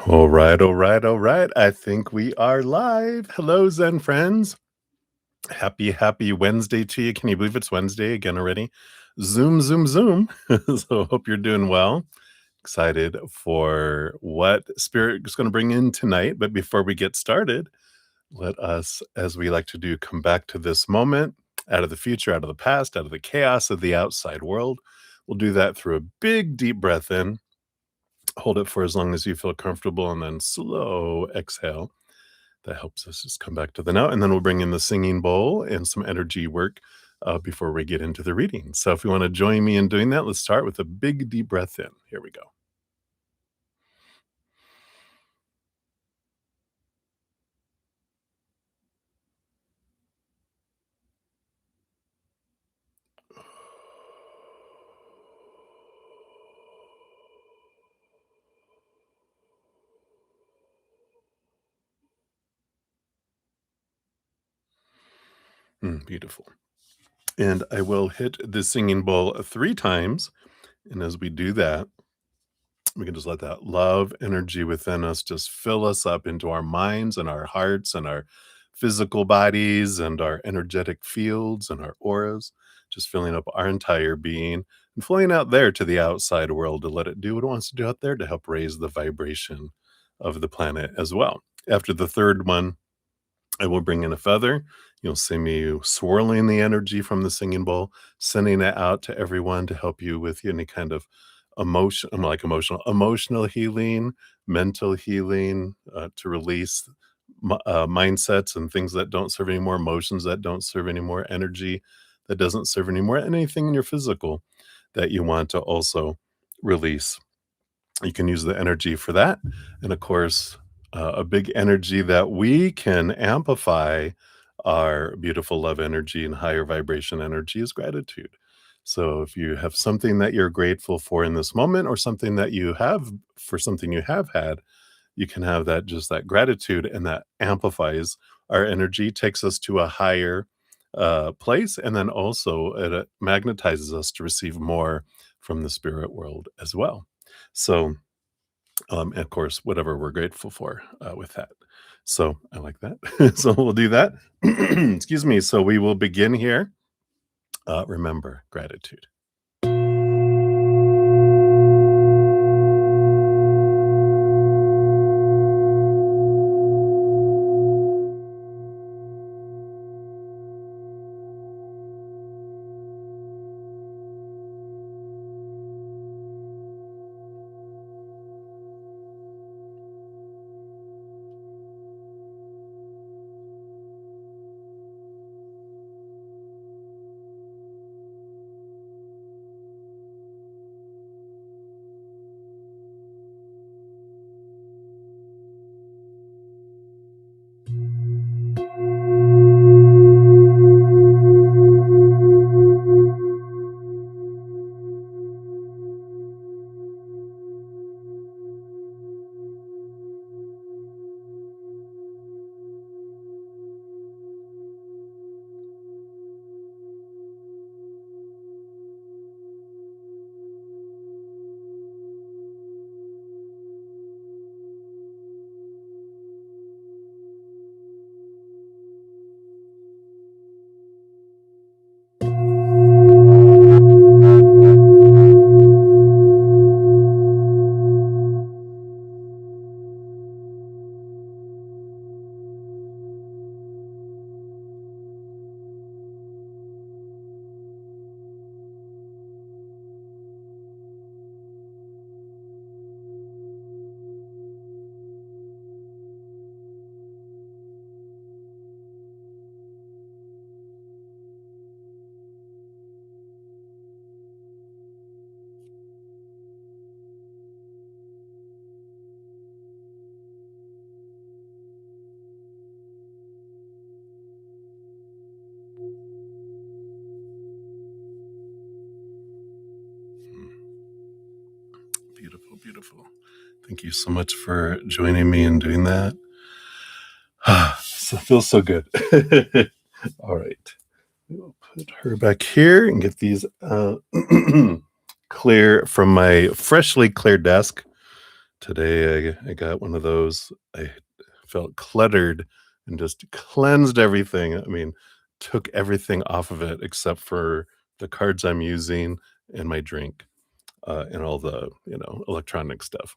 All right, all right, all right. I think we are live. Hello, Zen friends. Happy Wednesday to you. Can you believe it's Wednesday again already? Zoom, zoom, zoom. So hope you're doing well. Excited for what Spirit is going to bring in tonight. But before we get started, let us, as we like to do, come back to this moment, out of the future, out of the past, out of the chaos of the outside world. We'll do that through a big, deep breath in. Hold it for as long as you feel comfortable, and then slow exhale. That helps us just come back to the now, and then we'll bring in the singing bowl and some energy work before we get into the reading. So if you want to join me in doing that, let's start with a big deep breath in. Here we go. Beautiful. And I will hit the singing bowl 3 times. And as we do that, we can just let that love energy within us just fill us up into our minds and our hearts and our physical bodies and our energetic fields and our auras, just filling up our entire being and flowing out there to the outside world to let it do what it wants to do out there to help raise the vibration of the planet as well. After the third one, I will bring in a feather. You'll see me swirling the energy from the singing bowl, sending it out to everyone to help you with any kind of emotional healing, mental healing, to release mindsets and things that don't serve anymore, emotions that don't serve anymore, energy that doesn't serve anymore, anything in your physical that you want to also release. You can use the energy for that. And of course, a big energy that we can amplify our beautiful love energy and higher vibration energy is gratitude. So if you have something that you're grateful for in this moment or something that you have for something you have had, you can have that just that gratitude, and that amplifies our energy, takes us to a higher place, and then also it magnetizes us to receive more from the spirit world as well. So and of course, whatever we're grateful for with that. So I like that. So we'll do that. Excuse me. So we will begin here. Remember gratitude. Beautiful, beautiful. Thank you so much for joining me and doing that. So it feels so good. All right. We'll put her back here and get these clear from my freshly cleared desk. Today I got one of those. I felt cluttered and just cleansed everything. I mean, took everything off of it except for the cards I'm using and my drink, and all the, electronic stuff.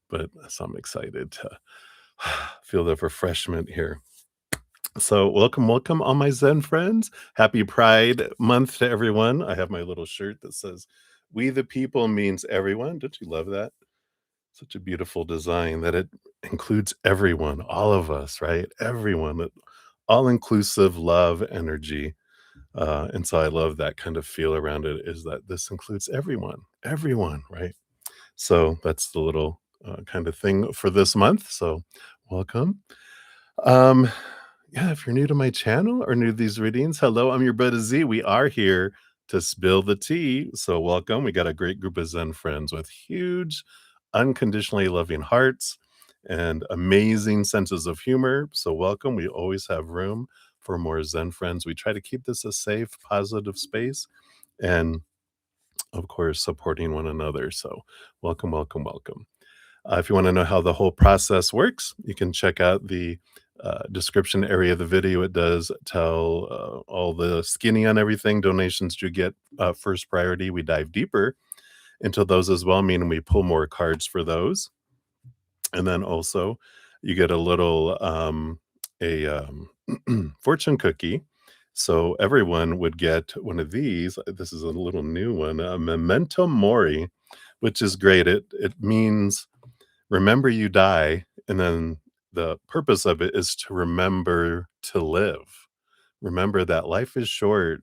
But so I'm excited to feel the refreshment here. So, welcome, welcome, all my Zen friends. Happy Pride Month to everyone. I have my little shirt that says, "We the people" means everyone. Don't you love that? Such a beautiful design that it includes everyone, all of us, right? Everyone, all inclusive love energy. And so I love that kind of feel around it is that this includes everyone, right? So that's the little kind of thing for this month. So welcome. Um, yeah, if you're new to my channel or new to these readings, hello, I'm your brother Z. We are here to spill the tea. So welcome. We got a great group of Zen friends with huge, unconditionally loving hearts and amazing senses of humor. So welcome. We always have room for more Zen friends. We try to keep this a safe, positive space and of course supporting one another. So welcome, welcome, welcome. If you want to know how the whole process works, you can check out the description area of the video. It does tell all the skinny on everything. Donations do get first priority. We dive deeper into those as well, meaning we pull more cards for those. And then also, you get a little a fortune cookie. So everyone would get one of these. This is a little new one, a memento mori, which is great. It means remember you die, and then the purpose of it is to remember to live. Remember that life is short,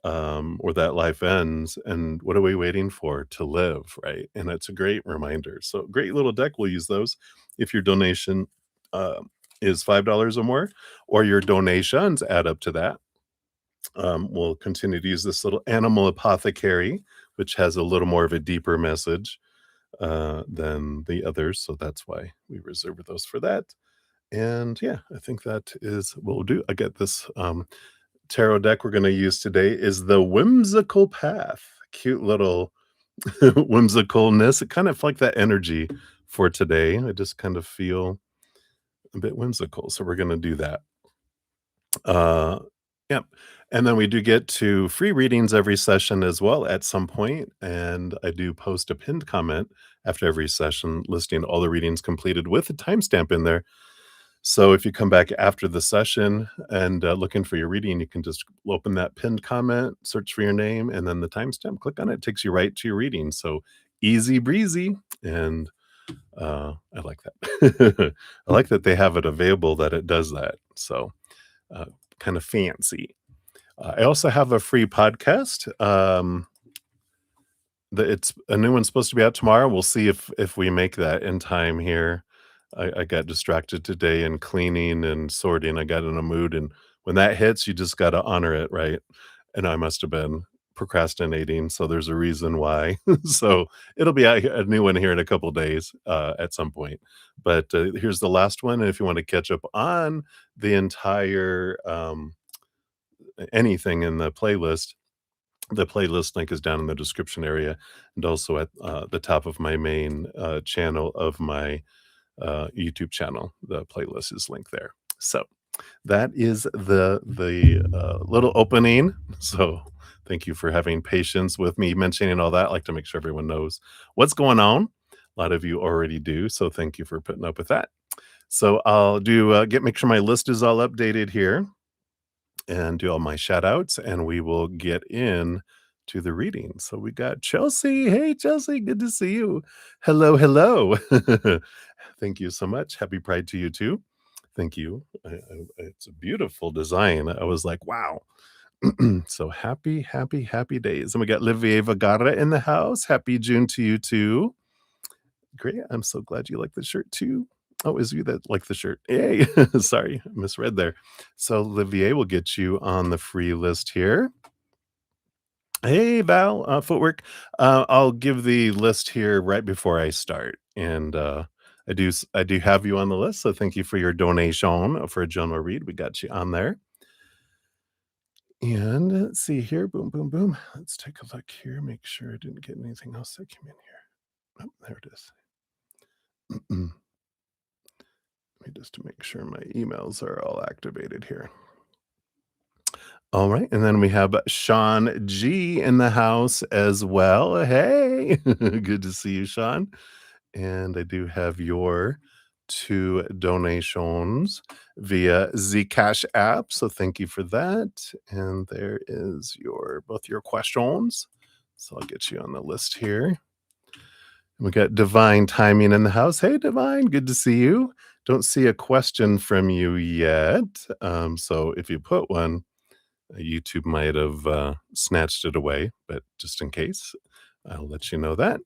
or that life ends, and what are we waiting for? To live, right? And it's a great reminder. So great little deck. We'll use those if your donation uh, is $5 or more, or your donations add up to that. We'll continue to use this little animal apothecary, which has a little more of a deeper message than the others. So that's why we reserve those for that. And yeah, I think that is what we'll do. I get this tarot deck we're going to use today is the Whimsical Path. Cute little whimsicalness. It kind of like that energy for today. I just kind of feel a bit whimsical. So we're going to do that. Uh, yep. And then we do get to free readings every session as well at some point, and I do post a pinned comment after every session listing all the readings completed with a timestamp in there. So if you come back after the session and looking for your reading, you can just open that pinned comment, search for your name, and then the timestamp, click on it, takes you right to your reading. So easy breezy, and I like that. I like that they have it available that it does that. So uh, kind of fancy. I also have a free podcast. It's a new one's supposed to be out tomorrow. We'll see if we make that in time here. I got distracted today in cleaning and sorting. I got in a mood, and when that hits, you just got to honor it, right? And I must have been procrastinating, so there's a reason why. So it'll be out a new one here in a couple days at some point. But here's the last one, and if you want to catch up on the entire anything in the playlist link is down in the description area and also at the top of my main channel of my YouTube channel. The playlist is linked there. So that is the little opening. So thank you for having patience with me mentioning all that. I like to make sure everyone knows what's going on. A lot of you already do, so thank you for putting up with that. So I'll do make sure my list is all updated here and do all my shout outs, and we will get in to the reading. So we got Chelsea. Hey, Chelsea, good to see you. Hello, hello. Thank you so much. Happy Pride to you too. Thank you. It's a beautiful design. I was like, wow. So happy, happy, happy days. And we got Livier Vagara in the house. Happy June to you too. Great. I'm so glad you like the shirt too. Oh, is you that like the shirt? Yay. Sorry, I misread there. So Livier will get you on the free list here. Hey, Val, footwork. I'll give the list here right before I start. And I do have you on the list. So thank you for your donation for a general read. We got you on there. And let's see here. Boom, boom, boom. Let's take a look here. Make sure I didn't get anything else that came in here. Oh, there it is. just to make sure my emails are all activated here. All right, and then we have Sean G in the house as well. Hey, good to see you, Sean. And I do have your 2 donations via Zcash app, so thank you for that. And there is your both your questions. So I'll get you on the list here. We got Divine Timing in the house. Hey, Divine, good to see you. Don't see a question from you yet. So if you put one, YouTube might have snatched it away, but just in case, I'll let you know that.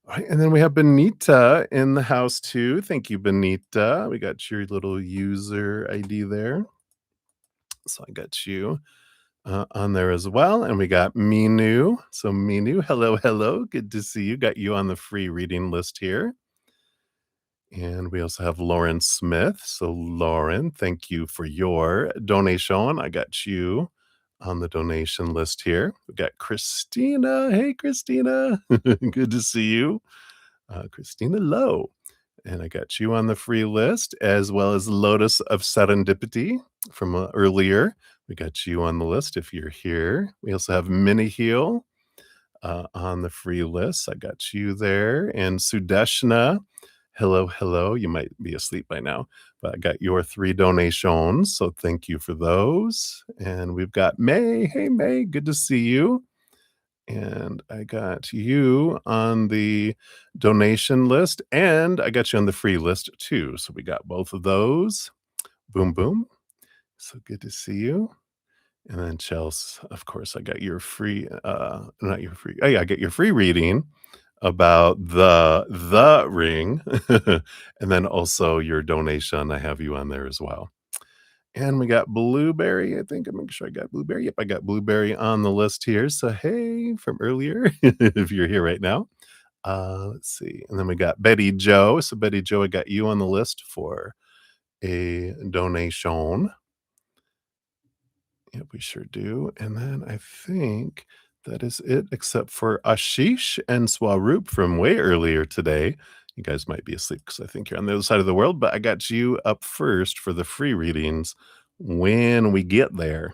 All right, and then we have Benita in the house too. Thank you, Benita. We got your little user ID there. So I got you on there as well. And we got Minu. So Minu, hello, hello. Good to see you. Got you on the free reading list here. And we also have Lauren Smith. So Lauren, thank you for your donation. I got you on the donation list here. We got Christina. Hey, Christina. Good to see you. Christina Lowe. And I got you on the free list, as well as Lotus of Serendipity from earlier. We got you on the list if you're here. We also have Mini Heal on the free list. I got you there. And Sudeshna, hello, hello. You might be asleep by now, but I got your 3 donations. So thank you for those. And we've got May. Hey, May, good to see you. And I got you on the donation list, and I got you on the free list too. So we got both of those. Boom, boom. So good to see you. And then Chelsea, of course, I got your free, not your free. Oh yeah, I get your free reading about the ring, and then also your donation. I have you on there as well. And we got Blueberry. I think I'm making sure I got Blueberry. Yep, I got Blueberry on the list here. So hey, from earlier, if you're here right now. Let's see. And then we got Betty Joe. So Betty Joe, I got you on the list for a donation. Yep, we sure do. And then I think that is it, except for Ashish and Swaroop from way earlier today. You guys might be asleep because I think you're on the other side of the world, but I got you up first for the free readings when we get there.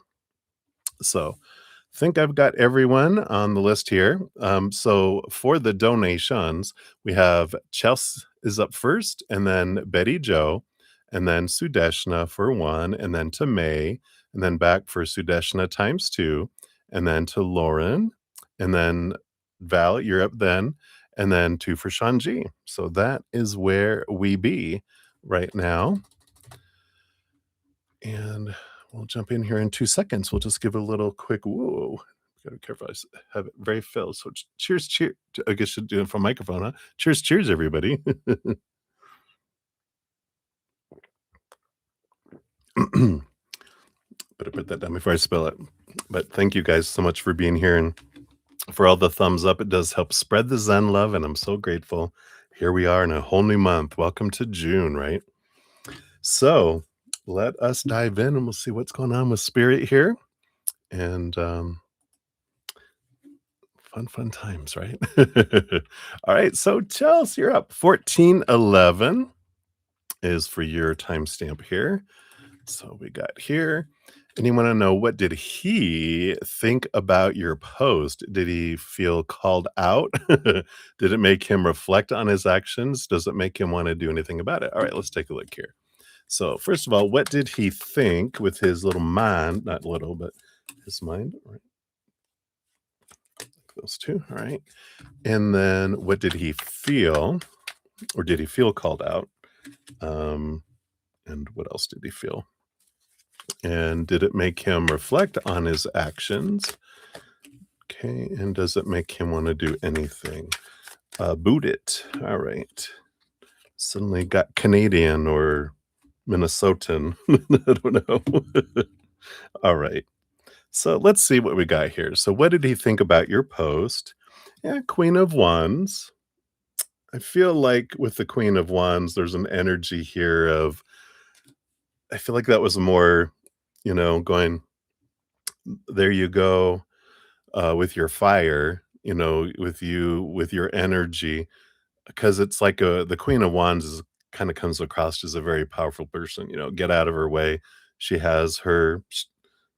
So think I've got everyone on the list here. So for the donations, we have Chelsea is up first, and then Betty Joe, and then Sudeshna for 1, and then to May, and then back for Sudeshna times 2, and then to Lauren, and then Val, you're up then, and then 2 for Shanji. So that is where we be right now. And we'll jump in here in 2 seconds. We'll just give a little quick whoa. Gotta be careful. I have it very filled. So cheers, cheers. I guess you do it from microphone, huh? Cheers, cheers, everybody. Better put that down before I spill it. But thank you guys so much for being here and for all the thumbs up. It does help spread the Zen love, and I'm so grateful. Here we are in a whole new month. Welcome to June, right? So let us dive in and we'll see what's going on with Spirit here. And fun times, right? All right, so Chelsea, you're up. 1411 is for your timestamp here. So we got here. And you want to know, what did he think about your post? Did he feel called out? Did it make him reflect on his actions? Does it make him want to do anything about it? All right, let's take a look here. So first of all, what did he think with his little mind? Not little, but his mind. All right. Those 2. All right. And then what did he feel, or did he feel called out? And what else did he feel? And did it make him reflect on his actions? Okay. And does it make him want to do anything? Boot it. All right. Suddenly got Canadian or Minnesotan. I don't know. All right. So let's see what we got here. So what did he think about your post? Yeah, Queen of Wands. I feel like with the Queen of Wands, there's an energy here of, I feel like that was more, going, there you go, with your fire, with your energy, because it's like the Queen of Wands is kinda comes across as a very powerful person, get out of her way. She has her sh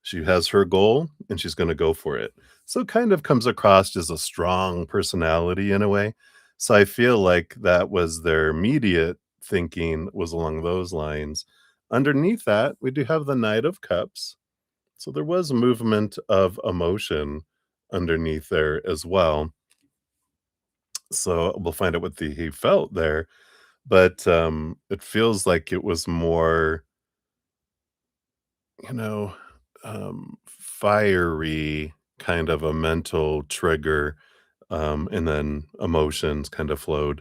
she has her goal, and she's gonna go for it. So it kind of comes across as a strong personality in a way. So I feel like that was their immediate thinking was along those lines. Underneath that, we do have the Knight of Cups. So there was movement of emotion underneath there as well. So we'll find out what he felt there, but, it feels like it was more, you know, fiery kind of a mental trigger, and then emotions kind of flowed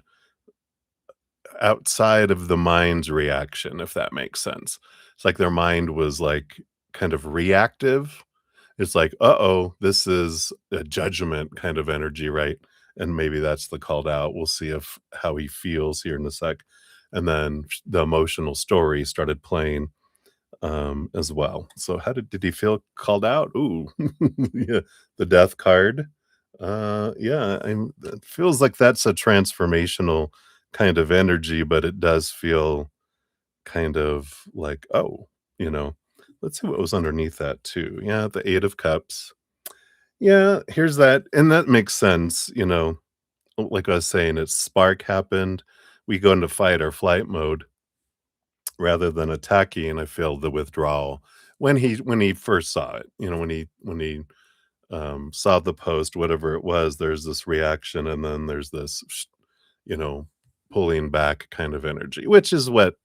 outside of the mind's reaction, if that makes sense. It's like their mind was, like, kind of reactive. It's like, "Uh-oh, this is a judgment kind of energy," right? And maybe that's the called out. We'll see if how he feels here in a sec. And then the emotional story started playing, as well. So how did he feel called out? Ooh, yeah, the death card. Yeah, it feels like that's a transformational kind of energy, but it does feel kind of like, "Oh," you know? Let's see what was underneath that too. Yeah, the 8 of Cups. Yeah, here's that and that makes sense, like I was saying, it's spark happened. We go into fight or flight mode rather than attacking, and I feel the withdrawal. When he first saw it, when he saw the post, whatever it was, there's this reaction, and then there's this, you know, pulling back kind of energy, which is what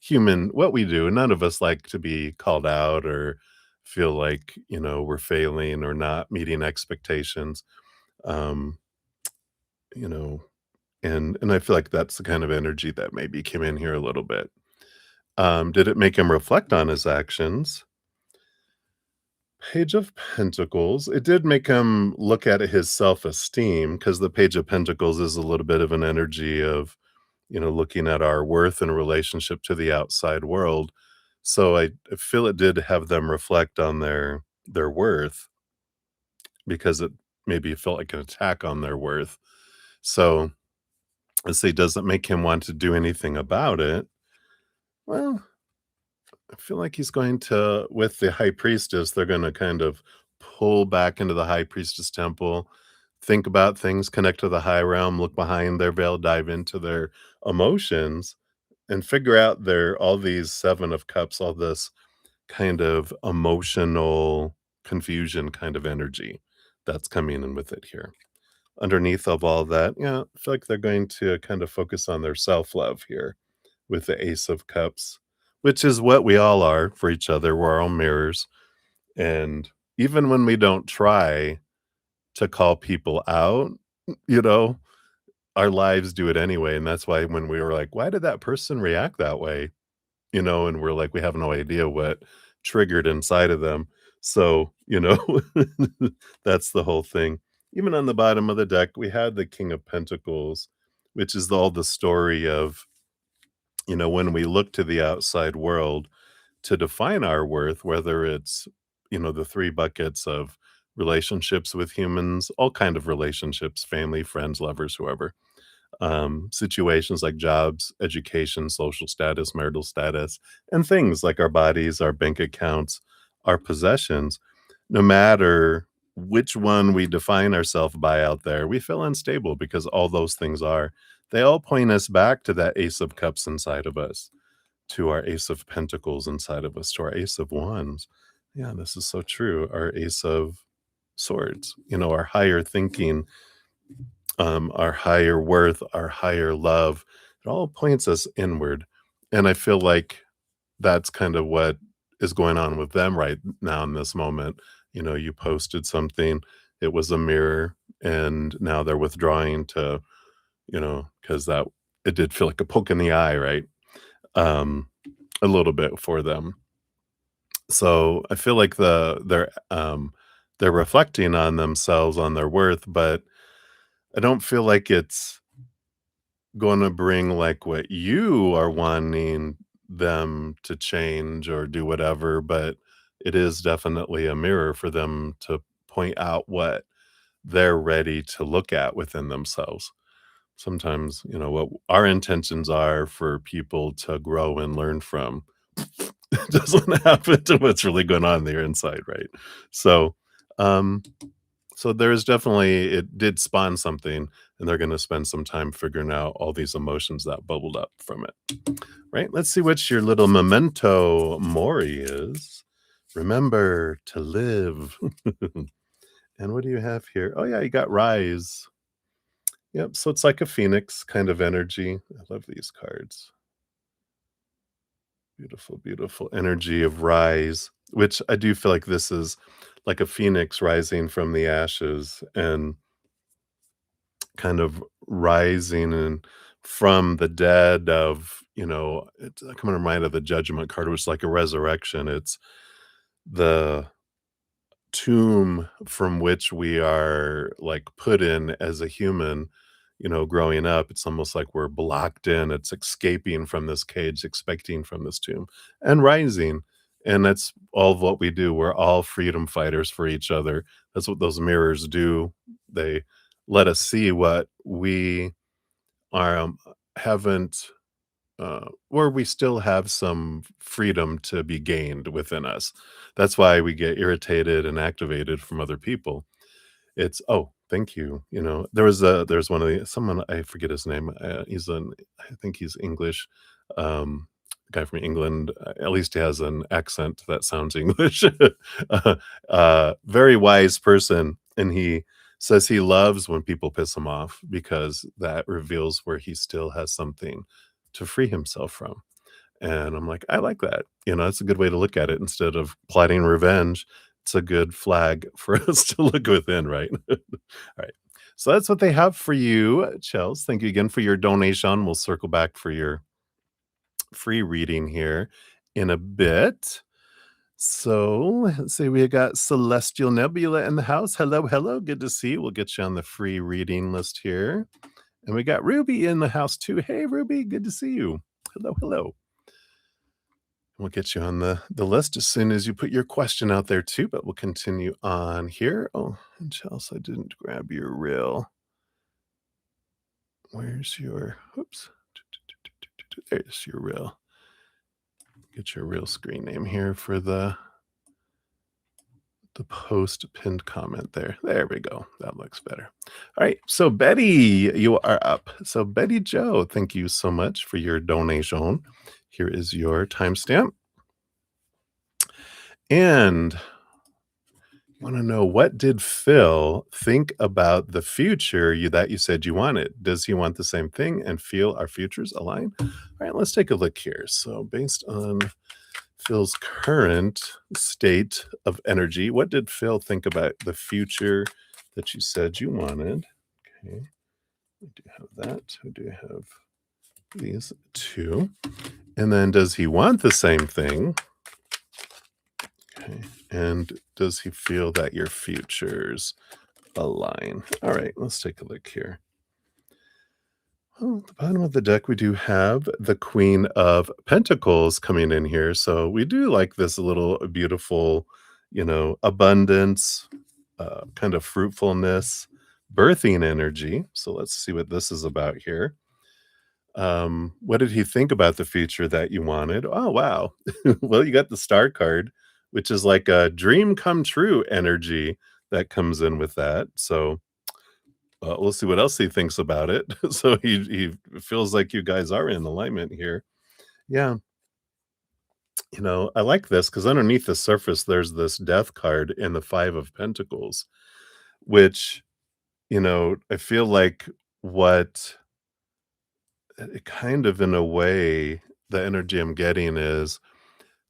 we do. None of us like to be called out or feel like, we're failing or not meeting expectations. Um, you know, and I feel like that's the kind of energy that maybe came in here a little bit. Did it make him reflect on his actions? Page of Pentacles. It did make him look at his self-esteem because the Page of Pentacles is a little bit of an energy of, looking at our worth in relationship to the outside world. So I feel it did have them reflect on their worth because it maybe felt like an attack on their worth. So let's say, does it make him want to do anything about it? Well, I feel like he's going to with the high priestess, they're gonna kind of pull back into the high priestess temple, think about things, connect to the high realm, look behind their veil, dive into their emotions, and figure out their all these 7 of cups, all this kind of emotional confusion kind of energy that's coming in with it here. Underneath of all that, yeah, I feel like they're going to kind of focus on their self-love here with the Ace of Cups, which is what we all are for each other. We're our own mirrors. And even when we don't try to call people out, you know, our lives do it anyway. And that's why when we were like, why did that person react that way? And we're like, we have no idea what triggered inside of them. So, that's the whole thing. Even on the bottom of the deck, we had the King of Pentacles, which is all the story of, when we look to the outside world to define our worth, whether it's, the 3 buckets of relationships with humans, all kind of relationships, family, friends, lovers, whoever, situations like jobs, education, social status, marital status, and things like our bodies, our bank accounts, our possessions. No matter which one we define ourselves by out there, we feel unstable because all those things they all point us back to that Ace of Cups inside of us, to our Ace of Pentacles inside of us, to our Ace of Wands. Yeah, this is so true. Our Ace of Swords, our higher thinking, our higher worth, our higher love. It all points us inward. And I feel like that's kind of what is going on with them right now in this moment. You posted something, it was a mirror, and now they're withdrawing to, because that it did feel like a poke in the eye, right? Um, a little bit for them. So I feel like they're reflecting on themselves, on their worth, but I don't feel like it's gonna bring, like, what you are wanting them to change or do whatever, but it is definitely a mirror for them to point out what they're ready to look at within themselves. sometimes, what our intentions are for people to grow and learn from doesn't happen to what's really going on there inside, right? So, um, so there's definitely it did spawn something, and they're gonna spend some time figuring out all these emotions that bubbled up from it, right? Let's see what your little memento mori is. Remember to live. And what do you have here? Oh, yeah, you got rise. Yep, so it's like a phoenix kind of energy. I love these cards. Beautiful, beautiful energy of rise, which I do feel like this is like a phoenix rising from the ashes and kind of rising and from the dead of, it's coming to mind of the judgment card, which is like a resurrection. It's the tomb from which we are like put in as a human, growing up. It's almost like we're blocked in. It's escaping from this cage, expecting from this tomb and rising. And that's all of what we do. We're all freedom fighters for each other. That's what those mirrors do. They let us see what we are haven't where we still have some freedom to be gained within us. That's why we get irritated and activated from other people. It's, "Oh, thank you," there's one of the someone, I forget his name, I think he's English, guy from England, at least he has an accent that sounds English. Very wise person, and he says he loves when people piss him off because that reveals where he still has something to free himself from. And I'm like, "I like that." It's a good way to look at it instead of plotting revenge. It's a good flag for us to look within, right? Alright. So that's what they have for you, Chels. Thank you again for your donation. We'll circle back for your free reading here in a bit. So, let's see, we got Celestial Nebula in the house. Hello, hello, good to see you. We'll get you on the free reading list here. And we got Ruby in the house too. Hey, Ruby, good to see you. Hello, hello. We'll get you on the list as soon as you put your question out there too, but we'll continue on here. Oh, and Chelsea, I didn't grab your reel. Where's your, oops. There's your reel. Get your real screen name here for the post pinned comment there. There we go. That looks better. All right. So Betty, you are up. So Betty Joe, thank you so much for your donation. Here is your timestamp. And want to know, what did Phil think about the future that you said you wanted? Does he want the same thing and feel our futures align? All right, let's take a look here. So based on Phil's current state of energy, what did Phil think about the future that you said you wanted? Okay, we do have that. We do have these two. And then does he want the same thing? Okay. And does he feel that your futures align? All right, let's take a look here. Oh, at the bottom of the deck, we do have the Queen of Pentacles coming in here. So we do like this little beautiful, abundance, kind of fruitfulness, birthing energy. So let's see what this is about here. What did he think about the future that you wanted? Oh, wow. Well, you got the star card, which is like a dream come true energy that comes in with that. So we'll see what else he thinks about it. So he feels like you guys are in alignment here. Yeah. I like this because underneath the surface, there's this death card in the Five of Pentacles, which, I feel like what it kind of in a way, the energy I'm getting is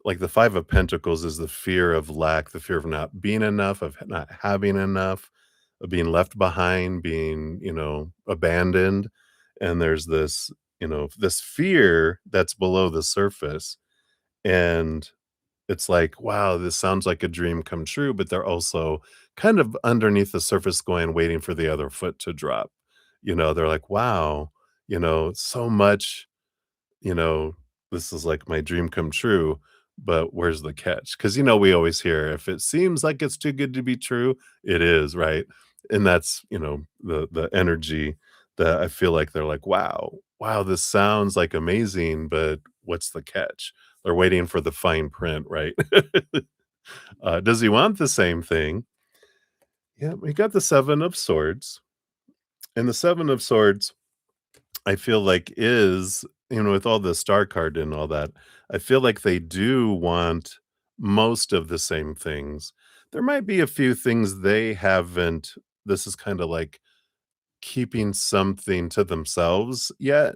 like the Five of Pentacles is the fear of lack, the fear of not being enough, of not having enough, of being left behind, being, abandoned. And there's this, this fear that's below the surface. And it's like, wow, this sounds like a dream come true, but they're also kind of underneath the surface going, waiting for the other foot to drop. They're like, wow, so much, you know, this is like my dream come true, but where's the catch? Because we always hear if it seems like it's too good to be true, it is, right? And that's, the energy that I feel like they're like, "Wow, wow, this sounds, like, amazing, but what's the catch?" They're waiting for the fine print, right? Does he want the same thing? Yeah, we got the 7 of swords, and the 7 of swords, I feel like is, with all the star card and all that, I feel like they do want most of the same things. There might be a few things they haven't. This is kinda like keeping something to themselves yet.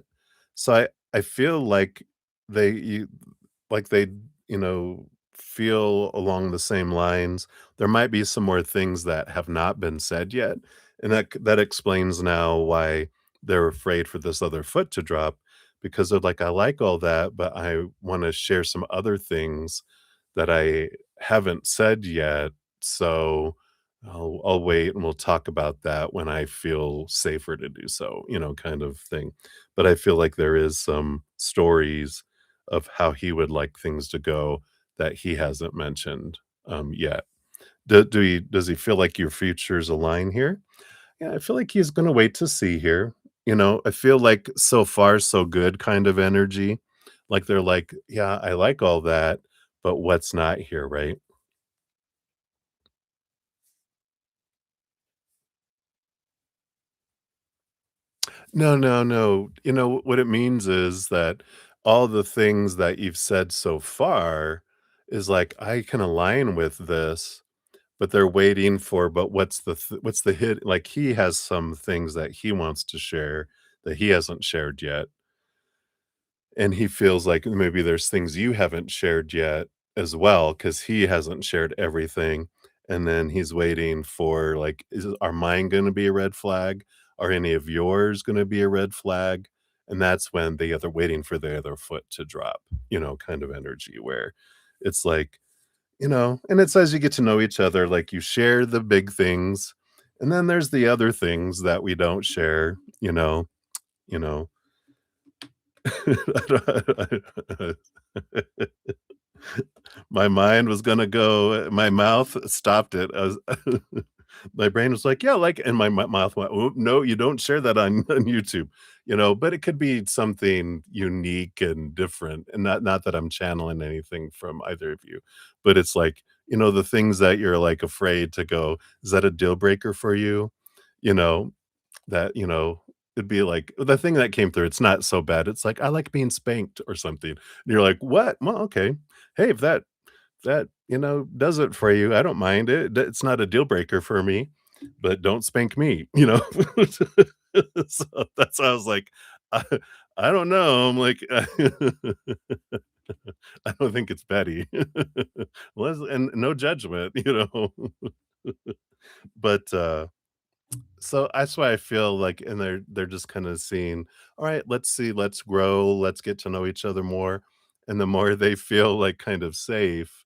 So I feel like they, you know, feel along the same lines. There might be some more things that have not been said yet, and that explains now why they're afraid for this other foot to drop, because they're like, "I like all that, but I wanna share some other things that I haven't said yet, so I'll wait and we'll talk about that when I feel safer to do so," kind of thing. But I feel like there is some stories of how he would like things to go that he hasn't mentioned, yet. Does he feel like your futures align here? Yeah, I feel like he's gonna wait to see here. I feel like so far so good kind of energy. Like they're like, "Yeah, I like all that, but what's not here," right? No, no, no. What it means is that all the things that you've said so far is like, I can align with this, but they're waiting for, but what's the hit? Like he has some things that he wants to share that he hasn't shared yet. And he feels like maybe there's things you haven't shared yet as well, because he hasn't shared everything, and then he's waiting for, like, are mine gonna be a red flag? Are any of yours gonna be a red flag? And that's when the other waiting for the other foot to drop, kind of energy where it's like, and it's as you get to know each other, like, you share the big things, and then there's the other things that we don't share, you know? My mind was gonna go, my mouth stopped it. I was my brain was like, "Yeah, like," and my mouth went, "Oop, no, you don't share that on on YouTube," but it could be something unique and different, and not that I'm channeling anything from either of you, but it's like, the things that you're, like, afraid to go, "Is that a deal breaker for you?" You know, that, it'd be like the thing that came through, it's not so bad. It's like, "I like being spanked," or something. And you're like, "What? Well, okay. Hey, if that, does it for you, I don't mind it. It's not a deal breaker for me, but don't spank me." So that's how I was like, I I don't know. I'm like, I don't think it's petty. And no judgment, But, so that's why I feel like, and they're just kinda seeing, "All right, let's see, let's grow, let's get to know each other more," and the more they feel, like, kind of safe,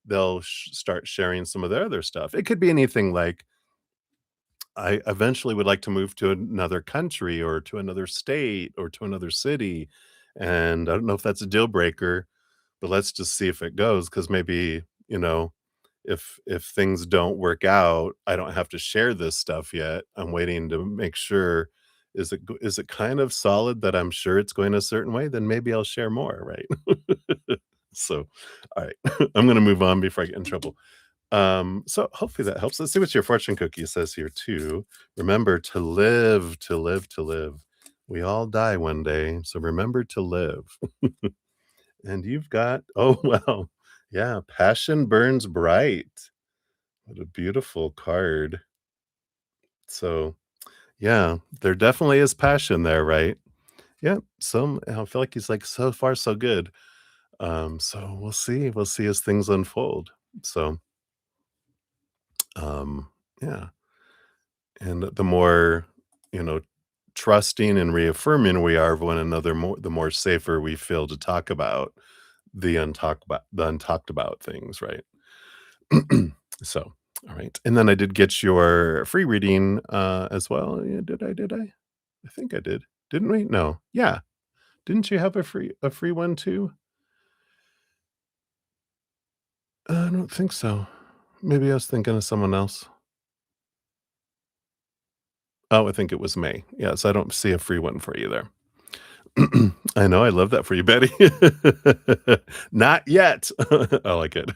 they'll start sharing some of their other stuff. It could be anything like, "I eventually would like to move to another country or to another state or to another city, and I don't know if that's a deal breaker, but let's just see if it goes, because maybe, if things don't work out, I don't have to share this stuff yet. I'm waiting to make sure, is it kind of solid that I'm sure it's going a certain way? Then maybe I'll share more, right?" So, all right, I'm gonna move on before I get in trouble. So hopefully that helps. Let's see what your fortune cookie says here too. Remember to live, to live, to live. We all die one day, so remember to live. And you've got, oh wow. Yeah, passion burns bright. What a beautiful card. So, yeah, there definitely is passion there, right? Yeah. I feel like he's like, so far so good. So we'll see as things unfold. So, um, yeah. And the more, you know, trusting and reaffirming we are of one another, the more safer we feel to talk about the untalked about things, right? So, all right. And then I did get your free reading as well. Yeah, did I? I think I did. Didn't we? No. Yeah. Didn't you have a free one too? I don't think so. Maybe I was thinking of someone else. Oh, I think it was May. Yes, I don't see a free one for you there. I know, I love that for you, Betty. Not yet. I like it.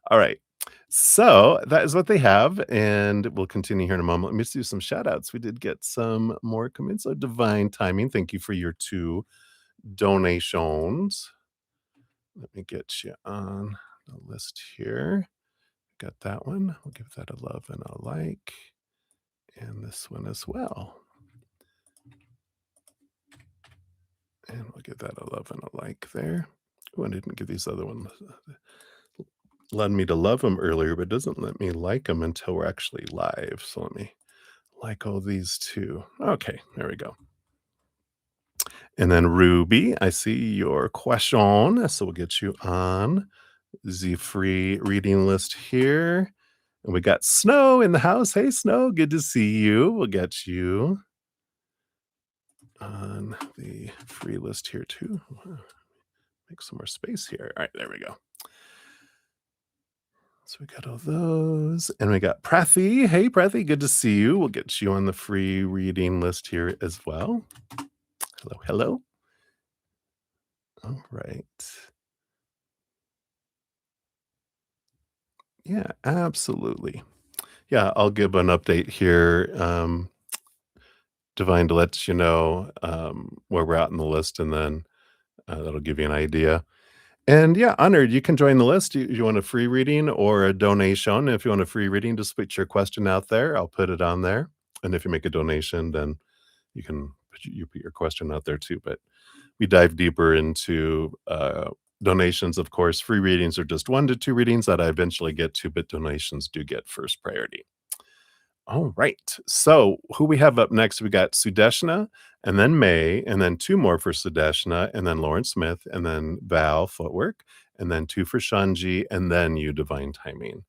All right. So, that is what they have, and we'll continue here in a moment. Let me just do some shout outs. We did get some more come in, so divine timing. Thank you for your 2 donations. Let me get you on the list here. Got that one. We'll give that a love and a like, and this one as well. And we'll give that a love and a like there. Oh, I didn't give these other ones. Allowed me to love them earlier, but doesn't let me like them until we're actually live. So let me like all these too. Okay, there we go. And then Ruby, I see your question. So we'll get you on the free reading list here. And we got Snow in the house. Hey, Snow, good to see you. We'll get you on the free list here too. Make some more space here. All right, there we go. So we got all those. And we got Prathy. Hey, Prathy, good to see you. We'll get you on the free reading list here as well. Hello, hello. All right. Yeah, absolutely. Yeah, I'll give an update here, Divine, to let you know where we're at in the list, and then that'll give you an idea. And yeah, honored, you can join the list. You want a free reading or a donation? If you want a free reading, just put your question out there. I'll put it on there. And if you make a donation, then you can put your question out there too. But we dive deeper into donations. Of course, free readings are just 1 to 2 readings that I eventually get to, but donations do get first priority. All right. So who we have up next? We got Sudeshna, and then May, and then 2 more for Sudeshna, and then Lauren Smith, and then Val Footwork, and then 2 for Shanji, and then you Divine Timing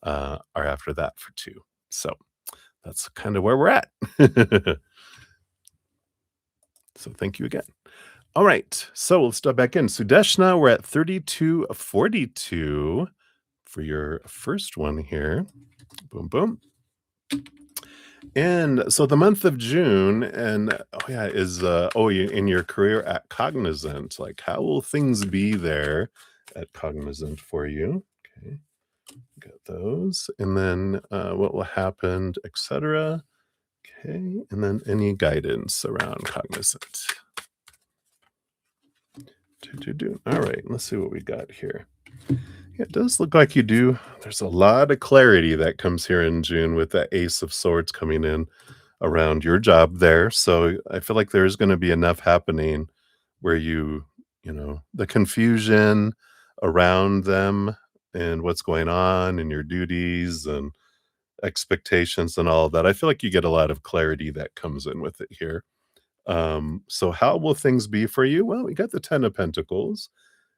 are after that for 2. So that's kind of where we're at. So thank you again. All right. So we'll step back in. Sudeshna, we're at 3242 for your first one here. Boom, boom. And so the month of June, and oh yeah, is in your career at Cognizant, like how will things be there at Cognizant for you? Okay, got those, and then what will happen, etc. Okay, and then any guidance around Cognizant. All right, let's see what we got here. Yeah, it does look like you do. There's a lot of clarity that comes here in June with that Ace of Swords coming in around your job there. So I feel like there's going to be enough happening where the confusion around them and what's going on and your duties and expectations and all of that. I feel like you get a lot of clarity that comes in with it here. So how will things be for you? Well, we got the 10 of Pentacles.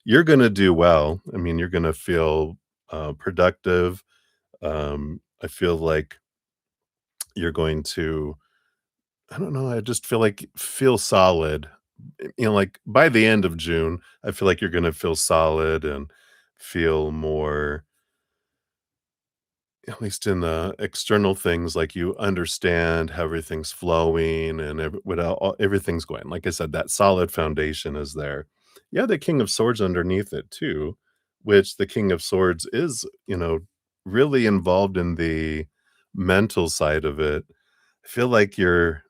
You're going to do well. I mean, you're going to feel productive. I feel like you're going to, I don't know, I just feel solid. Like by the end of June, I feel like you're going to feel solid and feel more, at least in the external things, like you understand how everything's flowing and everything's going. Like I said, that solid foundation is there. Yeah, the King of Swords underneath it too, which the King of Swords is, really involved in the mental side of it. I feel like you're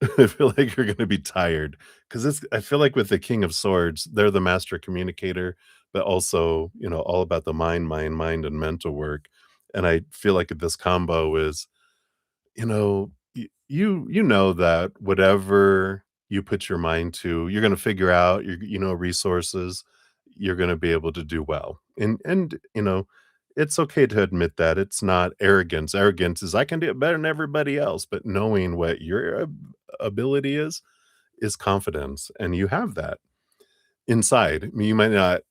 I feel like you're gonna be tired because I feel like with the King of Swords, they're the master communicator, but also, all about the mind, and mental work. And I feel like this combo is, you know that whatever you put your mind to, you're gonna figure out, resources, you're gonna be able to do well. And it's okay to admit that. It's not arrogance. Arrogance is, "I can do it better than everybody else," but knowing what your ability is confidence, and you have that inside. I mean, you might not,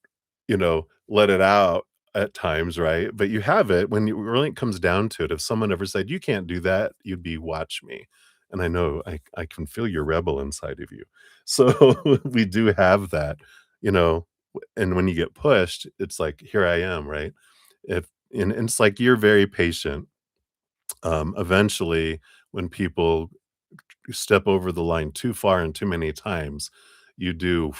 let it out at times, right? But you have it when when it comes down to it. If someone ever said, "You can't do that," you'd be, "Watch me." And I know I can feel your rebel inside of you. So we do have that, you know, and when you get pushed, it's like, here I am, right? If and it's like you're very patient. Eventually, when people step over the line too far and too many times, you do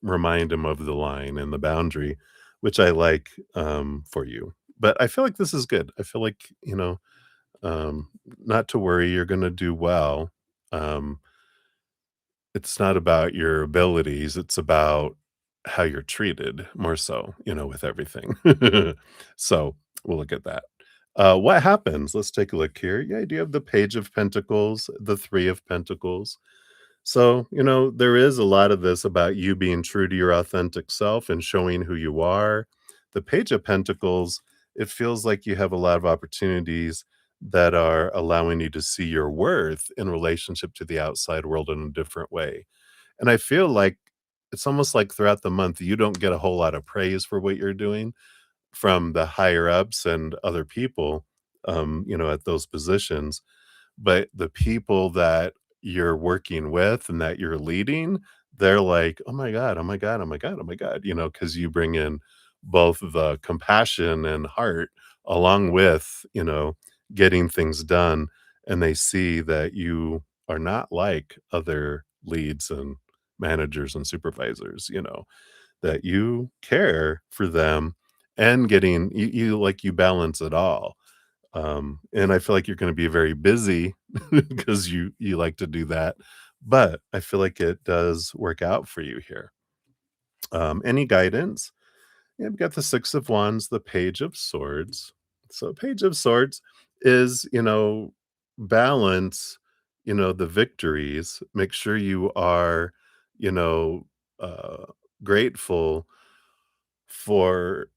remind them of the line and the boundary, which I like, for you. But I feel like this is good. I feel like, um, not to worry, you're gonna do well. Um, it's not about your abilities, it's about how you're treated more so, with everything. So, we'll look at that. What happens? Let's take a look here. Yeah, you do have the Page of Pentacles, the Three of Pentacles. So, there is a lot of this about you being true to your authentic self and showing who you are. The Page of Pentacles, it feels like you have a lot of opportunities that are allowing you to see your worth in relationship to the outside world in a different way. And I feel like it's almost like throughout the month, you don't get a whole lot of praise for what you're doing from the higher ups and other people, at those positions, but the people that you're working with and that you're leading, they're like, "Oh my god, oh my god, oh my god, oh my god," because you bring in both the compassion and heart along with, getting things done, and they see that you are not like other leads and managers and supervisors, that you care for them and getting you balance it all. And I feel like you're gonna be very busy because you like to do that, but I feel like it does work out for you here. Any guidance? Yeah, we've got the Six of Wands, the Page of Swords. So Page of Swords is, balance, the victories. Make sure you are, you know, uh, grateful for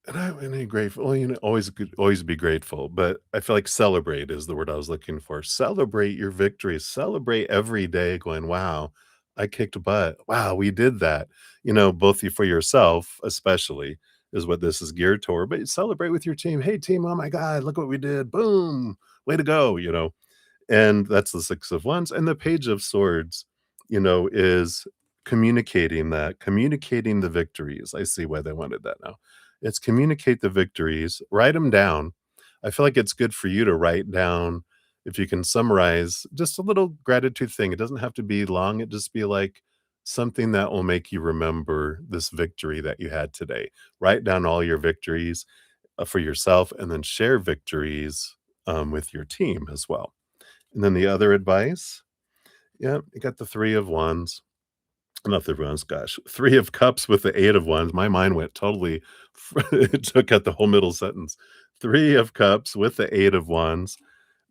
and I'm grateful. Well, always good, always be grateful. But I feel like celebrate is the word I was looking for. Celebrate your victories. Celebrate every day. Going, wow, I kicked butt. Wow, we did that. Both you for yourself, especially, is what this is geared toward. But celebrate with your team. Hey, team! Oh my God, look what we did! Boom! Way to go! And that's the Six of Wands, and the Page of Swords, is communicating the victories. I see why they wanted that now. It's communicate the victories, write them down. I feel like it's good for you to write down, if you can summarize just a little gratitude thing. It doesn't have to be long, it just be like something that will make you remember this victory that you had today. Write down all your victories, for yourself, and then share victories, with your team as well. And then the other advice, yeah, you got the 3 of Wands, not the Wands, gosh, 3 of Cups with the 8 of Wands. My mind went totally it took out the whole middle sentence. 3 of Cups with the 8 of Wands,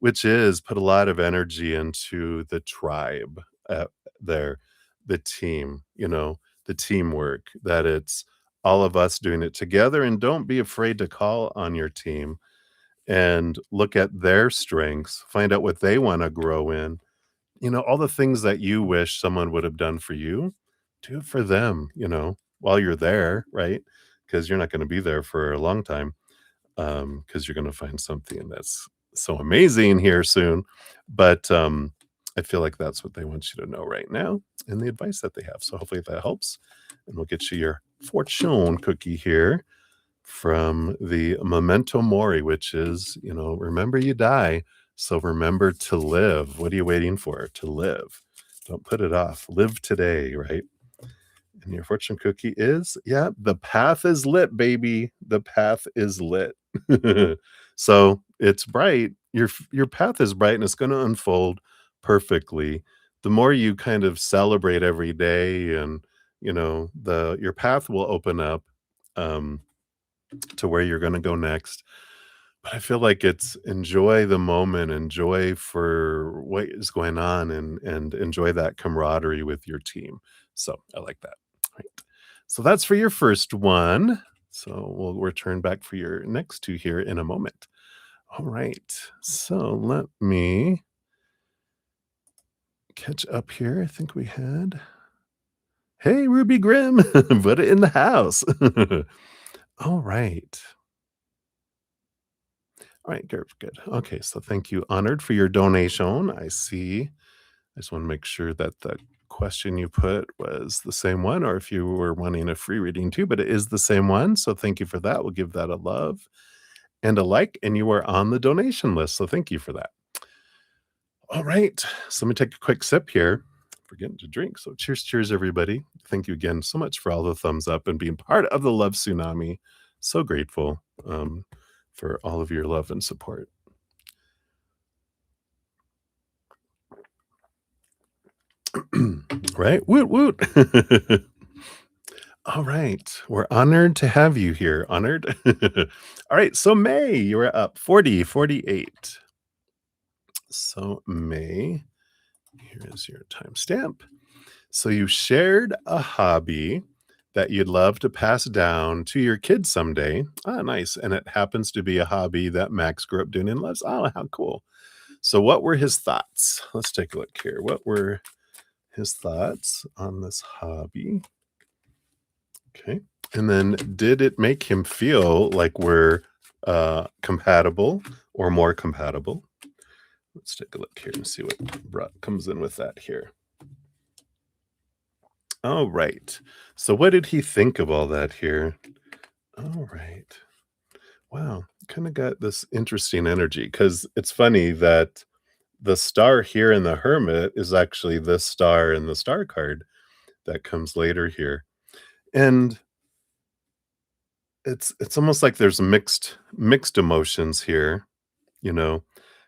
which is put a lot of energy into the tribe, there, the team, the teamwork, that it's all of us doing it together, and don't be afraid to call on your team and look at their strengths, find out what they wanna grow in. All the things that you wish someone would have done for you, do it for them, while you're there, right? Because 'Cause you're not gonna be there for a long time, because 'cause you're gonna find something that's so amazing here soon, but, I feel like that's what they want you to know right now and the advice that they have, so hopefully that helps, and we'll get you your fortune cookie here from the Memento Mori, which is, remember you die, so remember to live. What are you waiting for? To live. Don't put it off. Live today, right? And your fortune cookie is, yeah, the path is lit, baby. The path is lit. So it's bright. Your path is bright and it's going to unfold perfectly. The more you kind of celebrate every day, and the your path will open up. Um, to where you're gonna go next. But I feel like it's enjoy the moment, enjoy for what is going on, and enjoy that camaraderie with your team. So I like that. Right. So that's for your first one. So we'll return back for your next two here in a moment. All right. So let me catch up here. I think we had. Hey, Ruby Grimm, put it in the house. All right. All right, good, good. Okay, so thank you, Honored, for your donation. I see. I just want to make sure that the question you put was the same one, or if you were wanting a free reading too, but it is the same one. So thank you for that. We'll give that a love and a like, and you are on the donation list. So thank you for that. All right. So let me take a quick sip here. Forgetting to drink. So cheers, cheers, everybody. Thank you again so much for all the thumbs up and being part of the love tsunami. So grateful for all of your love and support. Right? Woot woot. All right. We're honored to have you here. Honored. All right. So May, you're up 40, 48. So May, here is your timestamp. So you shared a hobby that you'd love to pass down to your kids someday. Ah, nice. And it happens to be a hobby that Max grew up doing and loves. Oh, how cool. So what were his thoughts? Let's take a look here. What were his thoughts on this hobby? Okay. And then did it make him feel like we're compatible or more compatible? Let's take a look here and see what comes in with that here. All right. So what did he think of all that here? All right. Wow. Kind of got this interesting energy because it's funny that the star here in the Hermit is actually this star in the star card that comes later here. And it's almost like there's mixed emotions here, you know,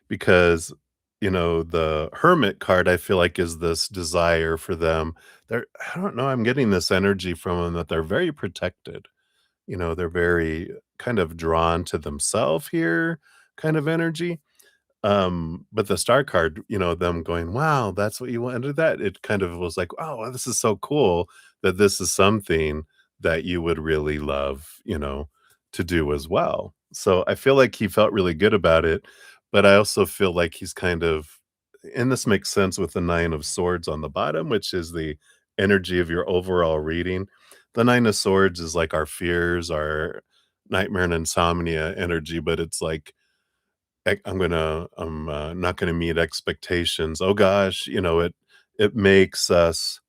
because the Hermit card I feel like is this desire for them. I don't know, I'm getting this energy from them that they're very protected. They're very kind of drawn to themselves here kind of energy. But the star card, them going, "Wow, that's what you wanted that." It kind of was like, "Oh, this is so cool that this is something that you would really love, to do as well." So I feel like he felt really good about it, but I also feel like he's kind of and this makes sense with the 9 of swords on the bottom, which is the energy of your overall reading. The 9 of swords is like our fears, our nightmare and insomnia energy, but it's like I'm not gonna meet expectations. Oh gosh, it makes us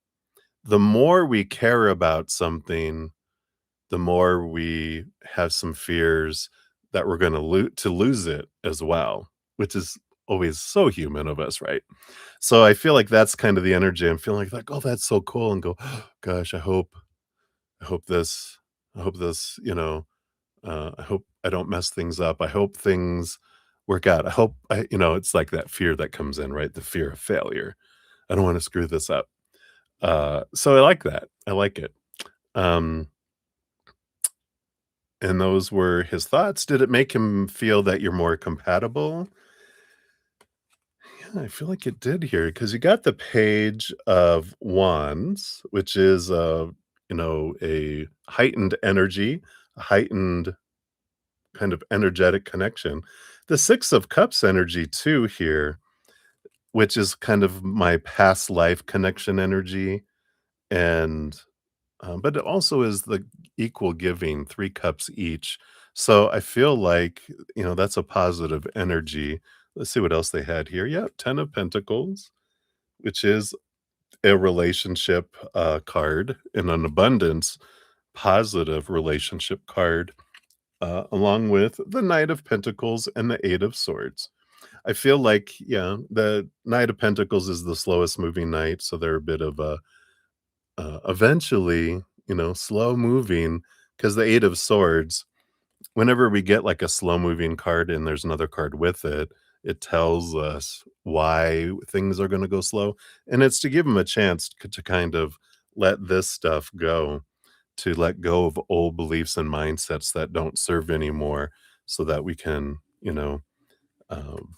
the more we care about something, the more we have some fears that we're gonna lose it as well, which is always so human of us, right? So I feel like that's kind of the energy. I'm feeling like, "Oh, that's so cool," and go, "Gosh, I hope this I hope this, I hope I don't mess things up. I hope things work out. I hope it's like that fear that comes in, right? The fear of failure. I don't want to screw this up. So I like that. I like it. Um, and those were his thoughts. Did it make him feel that you're more compatible? Yeah, I feel like it did here because you got the page of wands, which is a heightened energy, a heightened kind of energetic connection. The 6 of Cups energy too here, which is kind of my past life connection energy, and, but it also is the equal giving, 3 cups each. So I feel like, that's a positive energy. Let's see what else they had here. Yeah, 10 of Pentacles, which is a relationship, card and an abundance, positive relationship card, along with the Knight of Pentacles and the 8 of Swords. I feel like, yeah, the Knight of Pentacles is the slowest moving knight, so they're a bit of a eventually, slow moving because the 8 of Swords, whenever we get like a slow moving card and there's another card with it, it tells us why things are going to go slow. And it's to give them a chance to kind of let this stuff go, to let go of old beliefs and mindsets that don't serve anymore so that we can, um,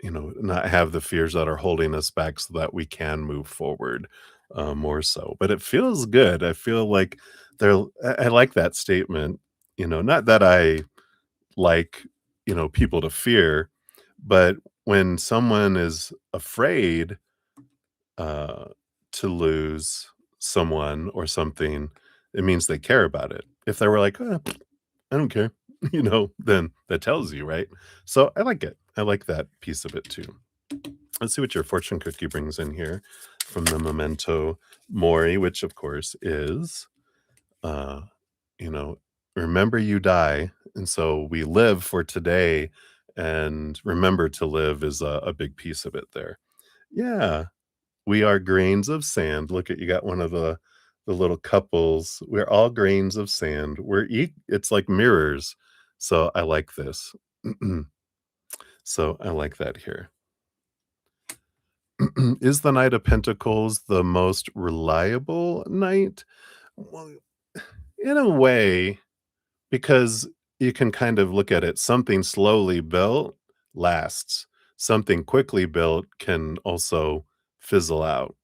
not have the fears that are holding us back so that we can move forward, more so. But it feels good. I feel like I like that statement, not that I like, people to fear, but when someone is afraid, uh, to lose someone or something, it means they care about it. If they were like, I don't care, then that tells you, right? So I like it. I like that piece of it too. Let's see what your fortune cookie brings in here from the memento mori, which of course is, uh, you know, remember you die. And so we live for today and remember to live is a big piece of it there. Yeah, we are grains of sand. Look at you got one of the little couples. We're all grains of sand. It's like mirrors. So I like this. So I like that here. Is the Knight of Pentacles the most reliable knight? Well, in a way, because you can kind of look at it, something slowly built lasts. Something quickly built can also fizzle out,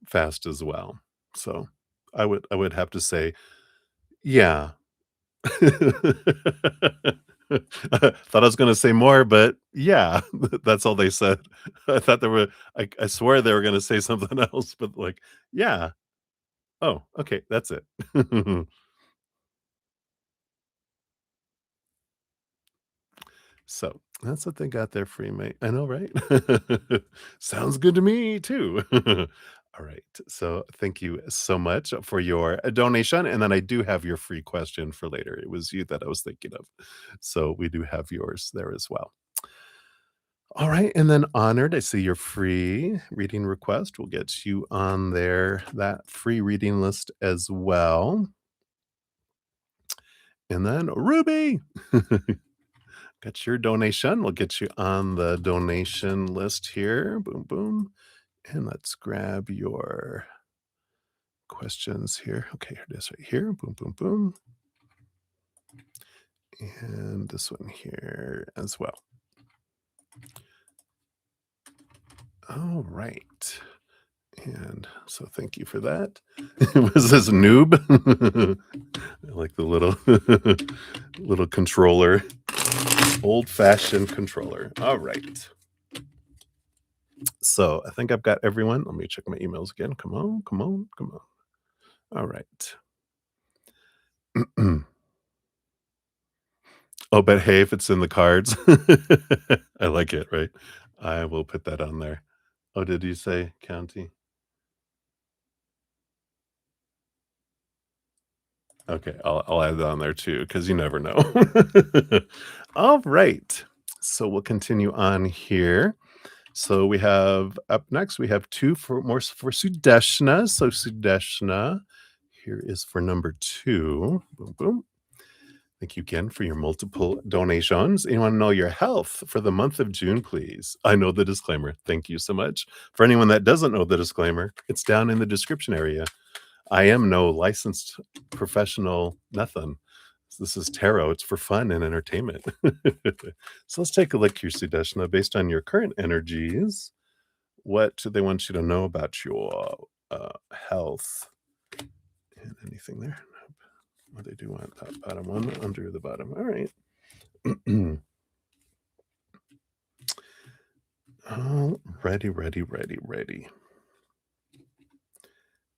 fast as well. So I would have to say, yeah. Thought I was gonna say more, but yeah, that's all they said. I thought I swear they were gonna say something else, but like, yeah. Oh, okay, that's it. So, that's what they got there for you, mate. I know, right? Sounds good to me too. All right. So, thank you so much for your donation. And then I do have your free question for later. It was you that I was thinking of. So, we do have yours there as well. All right. And then honored, I see your free reading request. We'll get you on there, that free reading list as well. And then Ruby. Got your donation. We'll get you on the donation list here. Boom, boom. And let's grab your questions here. Okay, here it is right here. Boom, boom, boom. And this one here as well. All right. And so thank you for that. Was this noob? I like the little little controller. Old-fashioned controller. All right. So I think I've got everyone. Let me check my emails again. Come on, come on, come on. All right. Oh, but hey, if it's in the cards, I like it, right? I will put that on there. Oh, did you say county? Okay, I'll add that on there too, because you never know. All right. So we'll continue on here. So we have up next, we have two for Sudeshna. So Sudeshna, here is for number two. Boom, boom. Thank you again for your multiple donations. You want to know your health for the month of June, please? I know the disclaimer. Thank you so much. For anyone that doesn't know the disclaimer, it's down in the description area. I am no licensed professional, nothing. This is tarot. It's for fun and entertainment. So let's take a look here, Sudeshna. Based on your current energies, what do they want you to know about your health? And anything there? Nope. What they do want top, bottom one, under the bottom. All right. Oh, ready.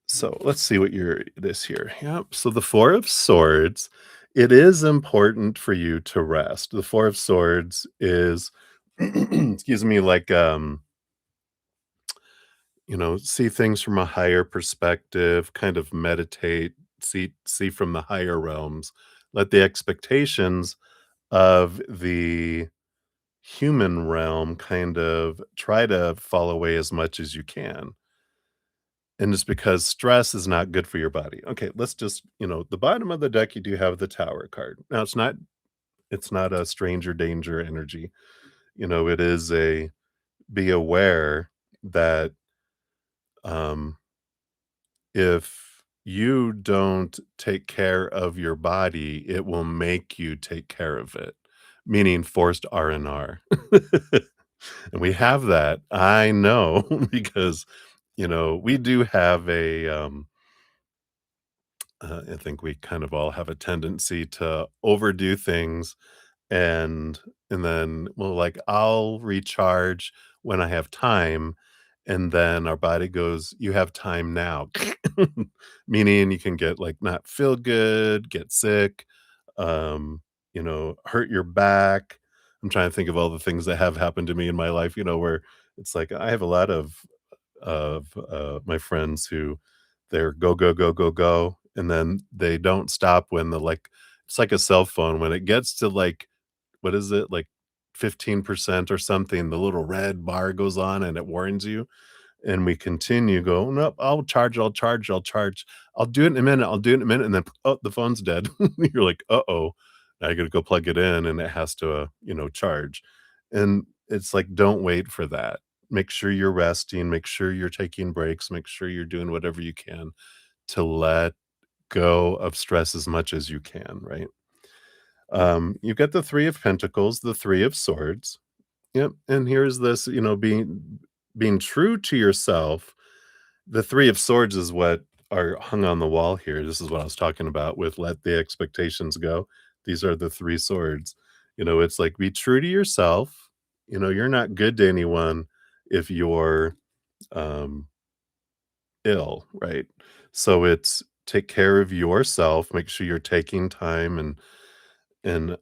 So let's see what this here. Yep. So the Four of Swords, it is important for you to rest. The Four of Swords is, excuse me, like see things from a higher perspective, kind of meditate, see from the higher realms. Let the expectations of the human realm kind of try to fall away as much as you can. And it's because stress is not good for your body. Okay, let's just, the bottom of the deck, you do have the Tower card. Now it's not a stranger danger energy. It is a be aware that um if you don't take care of your body, it will make you take care of it, meaning forced R&R. And we have that. I know because, we do have I think we kind of all have a tendency to overdo things and then like I'll recharge when I have time, and then our body goes, you have time now. Meaning you can get like not feel good, get sick, hurt your back. I'm trying to think of all the things that have happened to me in my life, where it's like I have a lot of my friends who they're go go go go go, and then they don't stop when it's like a cell phone when it gets to like what is it, like 15% or something, the little red bar goes on and it warns you, and we continue, go, "Nope, I'll charge. I'll do it in a minute, I'll do it in a minute," and then, "Oh, the phone's dead." You're like, "Uh-oh." Now I gotta go plug it in, and it has to, charge. And it's like, don't wait for that. Make sure you're resting, make sure you're taking breaks, make sure you're doing whatever you can to let go of stress as much as you can, right? You've got the 3 of Pentacles, the 3 of Swords. Yep, and here's this, being true to yourself. The 3 of Swords is what are hung on the wall here. This is what I was talking about with let the expectations go. These are the 3 swords. It's like be true to yourself. You're not good to anyone if you're um ill, right? So it's take care of yourself, make sure you're taking time and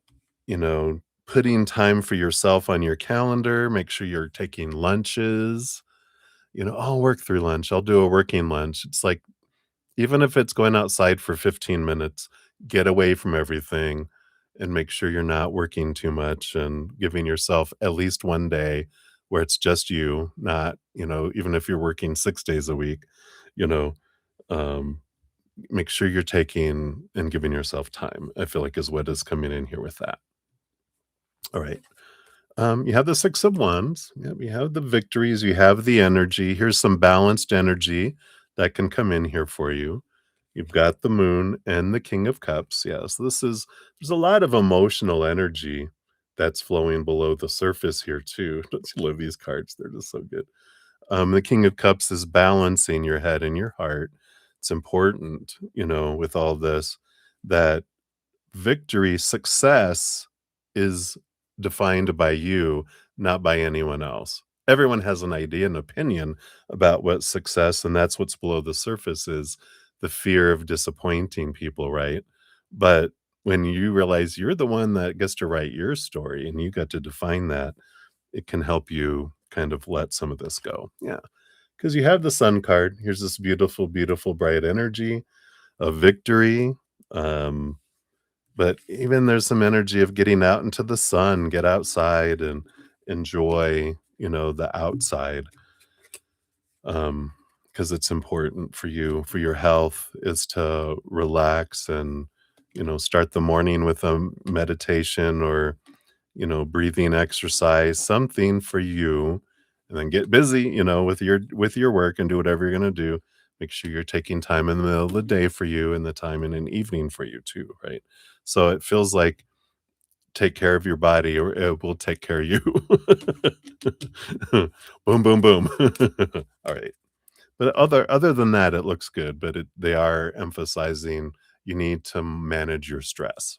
you know, putting time for yourself on your calendar, make sure you're taking lunches. I'll work through lunch. I'll do a working lunch. It's like even if it's going outside for 15 minutes, get away from everything and make sure you're not working too much and giving yourself at least one day where it's just you, not, even if you're working 6 days a week, you know, um, make sure you're taking and giving yourself time, I feel like is what is coming in here with that. All right. You have the 6 of Wands. Yep, you have the victories, you have the energy. Here's some balanced energy that can come in here for you. You've got the Moon and the King of Cups. Yes, there's a lot of emotional energy that's flowing below the surface here too. Don't you love these cards? They're just so good. The King of Cups is balancing your head and your heart. It's important, with all this, that victory, success is defined by you, not by anyone else. Everyone has an idea and opinion about what success, and that's what's below the surface is the fear of disappointing people, right? But when you realize you're the one that gets to write your story and you got to define that, it can help you kind of let some of this go. Yeah. Because you have the Sun card. Here's this beautiful, beautiful, bright energy of victory. Um, but even there's some energy of getting out into the sun, get outside and enjoy, the outside. Because it's important for you, for your health, is to relax and, start the morning with a meditation or, breathing exercise, something for you, and then get busy, with your work and do whatever you're gonna do. Make sure you're taking time in the middle of the day for you and the time in an evening for you too, right? So it feels like take care of your body or it will take care of you. Boom, boom, boom. All right. But other than that, it looks good, but they are emphasizing you need to manage your stress.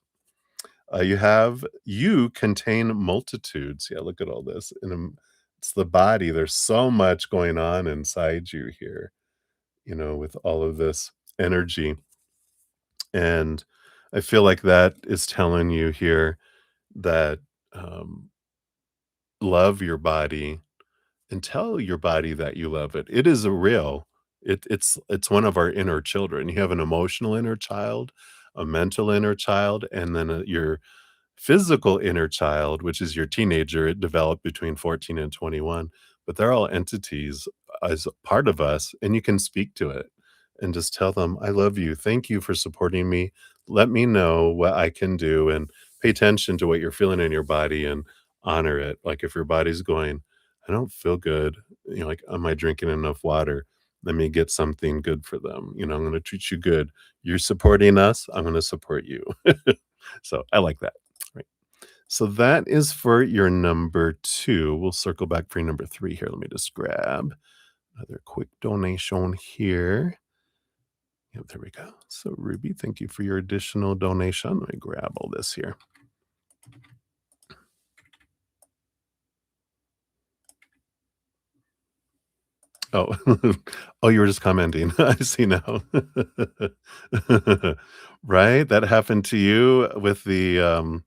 You contain multitudes. Yeah, look at all this. It's the body. There's so much going on inside you here, with all of this energy. And I feel like that is telling you here that um, love your body and tell your body that you love it. It is a real. It's one of our inner children. You have an emotional inner child, a mental inner child, and then your physical inner child, which is your teenager. It developed between 14 and 21, but they're all entities as part of us, and you can speak to it and just tell them, I love you. Thank you for supporting me. Let me know what I can do and pay attention to what you're feeling in your body and honor it. Like if your body's going, I don't feel good, like, am I drinking enough water? Let me get something good for them. I'm going to treat you good. You're supporting us. I'm going to support you. So I like that. Right. So that is for your number 2. We'll circle back for your number 3 here. Let me just grab another quick donation here. Yep, there we go. So Ruby, thank you for your additional donation. Let me grab all this here. Oh, oh, you were just commenting. I see now. Right? That happened to you with the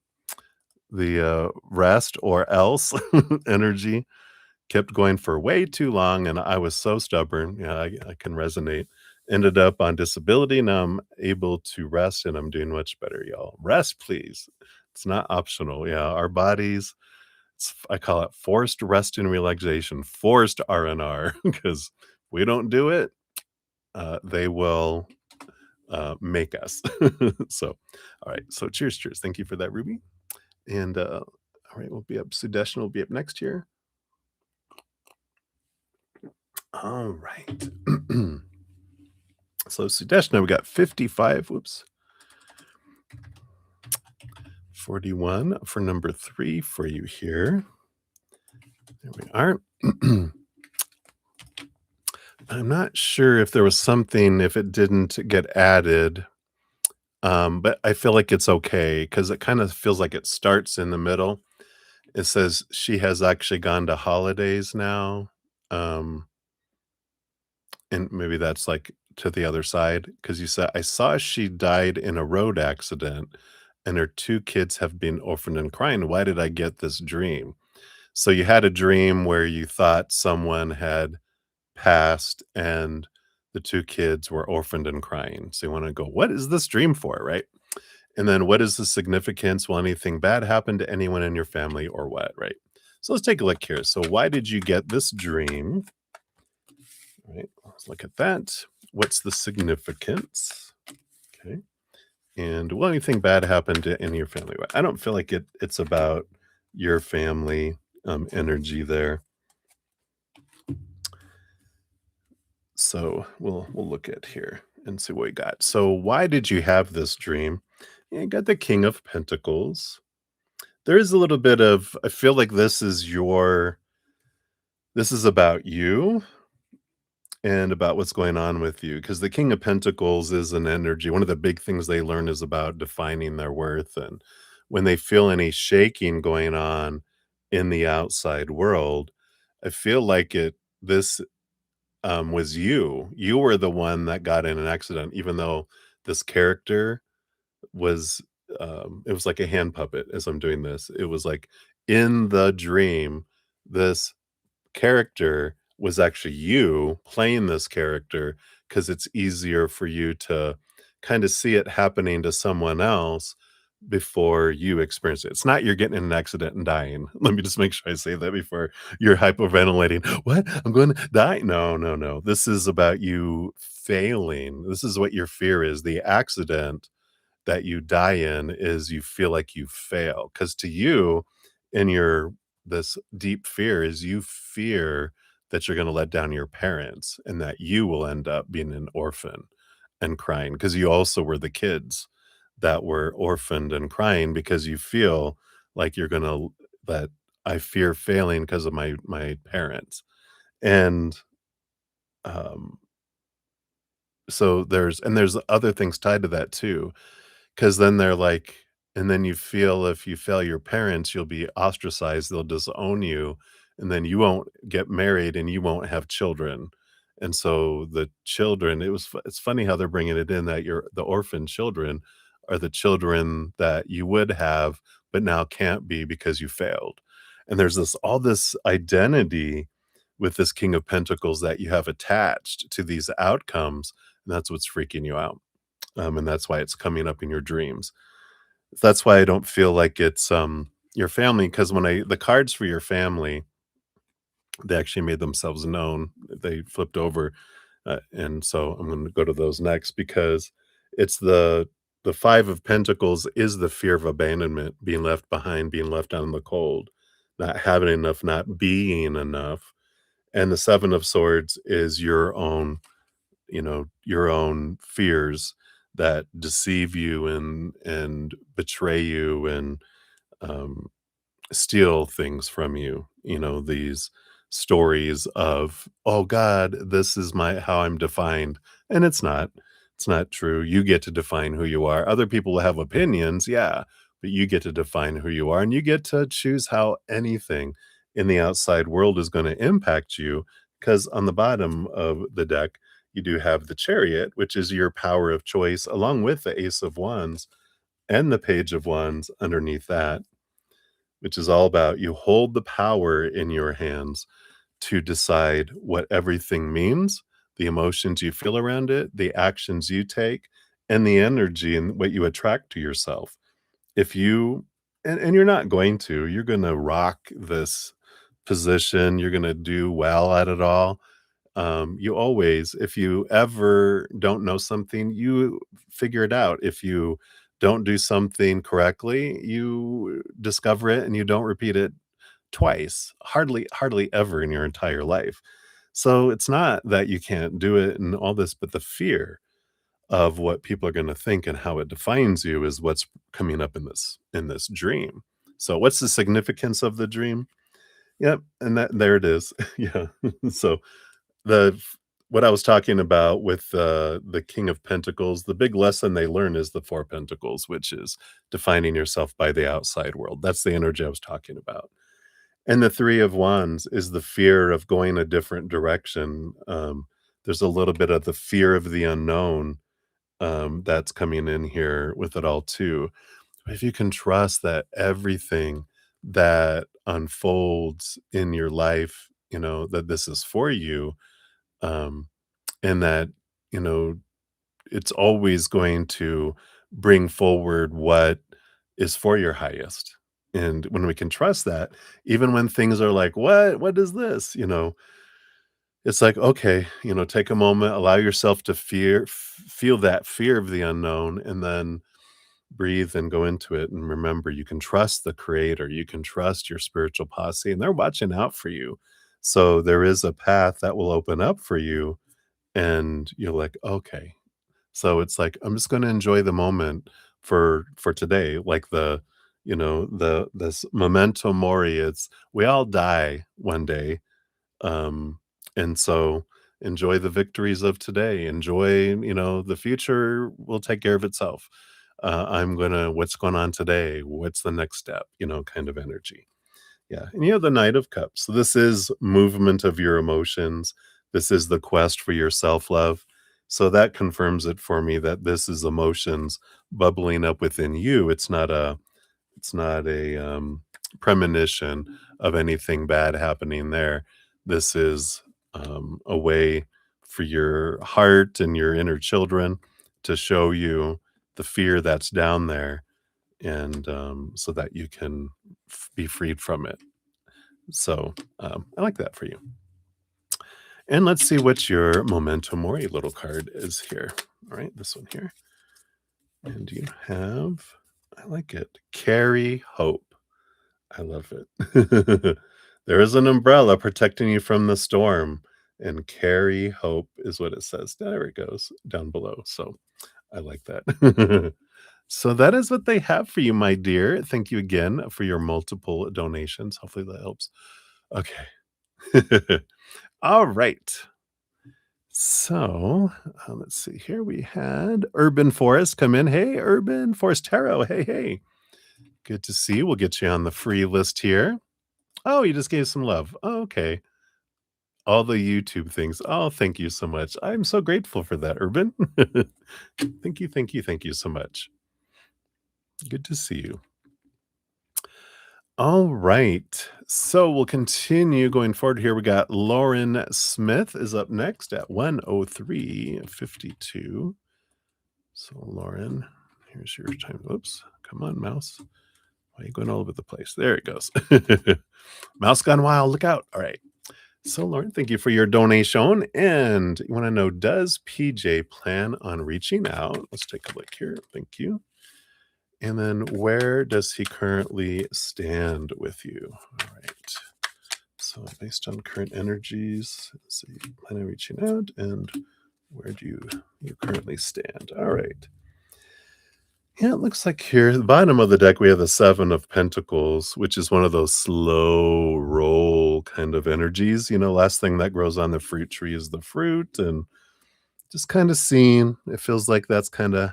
rest or else energy. Kept going for way too long, and I was so stubborn. Yeah, I can resonate. Ended up on disability. Now I'm able to rest, and I'm doing much better, y'all. Rest, please. It's not optional. Yeah, our bodies, I call it forced rest and relaxation, forced R&R, because we don't do it, they will make us. So, all right. So, cheers, cheers. Thank you for that, Ruby. And all right, we'll be up. Sudesh will be up next year. All right. So, Sudesh, now we got 55. Whoops. 41 for number 3 for you here. There we are. I'm not sure if there was something, if it didn't get added, but I feel like it's okay because it kind of feels like it starts in the middle. It says she has actually gone to holidays now. Um, and maybe that's like to the other side because you said, I saw she died in a road accident and her 2 kids have been orphaned and crying. Why did I get this dream? So you had a dream where you thought someone had passed and the 2 kids were orphaned and crying. So you wanna go, "What is this dream for?" Right? And then what is the significance? Will anything bad happen to anyone in your family or what, right? So let's take a look here. So why did you get this dream? Right, let's look at that. What's the significance? Okay. And will anything bad happen to any of your family? I don't feel like it's about your family, energy there. So we'll look at here and see what we got. So why did you have this dream? You got the King of Pentacles. There is a little bit of, I feel like this is about you and about what's going on with you because the King of Pentacles is an energy. One of the big things they learn is about defining their worth, and when they feel any shaking going on in the outside world, I feel like this was you. You were the one that got in an accident, even though this character was, it was like a hand puppet as I'm doing this. It was like in the dream, this character was actually you playing this character because it's easier for you to kind of see it happening to someone else before you experience it. It's not you're getting in an accident and dying. Let me just make sure I say that before you're hyperventilating. What? I'm going to die? No, no, no. This is about you failing. This is what your fear is. The accident that you die in is you feel like you fail. Because to you, in your this deep fear is you fear that you're going to let down your parents and that you will end up being an orphan and crying because you also were the kids that were orphaned and crying because you feel like you're going to that I fear failing because of my parents. And um so there's other things tied to that too. 'Cause then they're like and then you feel if you fail your parents, you'll be ostracized, they'll disown you, and then you won't get married and you won't have children. And so the children it's funny how they're bringing it in that the orphan children are the children that you would have, but now can't be because you failed. And there's all this identity with this King of Pentacles that you have attached to these outcomes, and that's what's freaking you out. And that's why it's coming up in your dreams. That's why I don't feel like it's, your family. Because when the cards for your family, they actually made themselves known. They flipped over, and so I'm gonna go to those next because it's the 5 of Pentacles is the fear of abandonment, being left behind, being left out in the cold, not having enough, not being enough, and the 7 of Swords is your own fears that deceive you and betray you and um, steal things from you. These stories of, oh God, this is my how I'm defined. And it's not. It's not true. You get to define who you are. Other people will have opinions, yeah, but you get to define who you are and you get to choose how anything in the outside world is going to impact you. Because on the bottom of the deck, you do have the chariot, which is your power of choice, along with the ace of wands and the page of wands underneath that, which is all about you hold the power in your hands to decide what everything means, the emotions you feel around it, the actions you take, and the energy and what you attract to yourself. If you and you're not going to. You're gonna rock this position. You're gonna do well at it all. You always, if you ever don't know something, you figure it out. If you don't do something correctly, you discover it and you don't repeat it twice, hardly ever in your entire life. So it's not that you can't do it and all this, but the fear of what people are going to think and how it defines you is what's coming up in this dream. So what's the significance of the dream? Yep, and that there it is. Yeah. So the what I was talking about with the King of Pentacles, the big lesson they learn is the Four Pentacles, which is defining yourself by the outside world. That's the energy I was talking about. And the Three of Wands is the fear of going a different direction. There's a little bit of the fear of the unknown that's coming in here with it all too. If you can trust that everything that unfolds in your life, that this is for you, um, and that, you know, it's always going to bring forward what is for your highest. And when we can trust that, even when things are like, what is this? It's like, okay, take a moment, allow yourself to feel that fear of the unknown, and then breathe and go into it. And remember, you can trust the creator, you can trust your spiritual posse, and they're watching out for you. So there is a path that will open up for you, and you're like, okay. So it's like, I'm just going to enjoy the moment for today, like this memento mori. It's we all die one day, and so enjoy the victories of today. Enjoy, the future will take care of itself. What's going on today? What's the next step? Kind of energy. Yeah. And you have the Knight of Cups. So this is movement of your emotions. This is the quest for your self love. So that confirms it for me that this is emotions bubbling up within you. It's not a premonition of anything bad happening there. This is a way for your heart and your inner children to show you the fear that's down there, and so that you can be freed from it. So I like that for you. And let's see what your Memento Mori little card is here. All right, this one here. And you have, I like it, carry hope. I love it. There is an umbrella protecting you from the storm, and carry hope is what it says. There it goes down below. So I like that. So that is what they have for you, my dear. Thank you again for your multiple donations. Hopefully that helps. Okay. All right. So let's see here. We had Urban Forest come in. Hey, Urban Forest Tarot. Hey, hey. Good to see you. We'll get you on the free list here. Oh, you just gave some love. Oh, okay. All the YouTube things. Oh, thank you so much. I'm so grateful for that, Urban. Thank you, thank you, thank you so much. Good to see you. All right. So we'll continue going forward here. We got Lauren Smith is up next at 1:03:52. So Lauren, here's your time. Oops. Come on, mouse. Why are you going all over the place? There it goes. Mouse gone wild. Look out. All right. So Lauren, thank you for your donation. And you want to know, does PJ plan on reaching out? Let's take a look here. Thank you. And then where does he currently stand with you? All right. So based on current energies, let's see, plan on reaching out, and where do you currently stand? All right. Yeah, it looks like here, at the bottom of the deck, we have the Seven of Pentacles, which is one of those slow roll kind of energies. Last thing that grows on the fruit tree is the fruit, and just kind of seeing, it feels like that's kind of,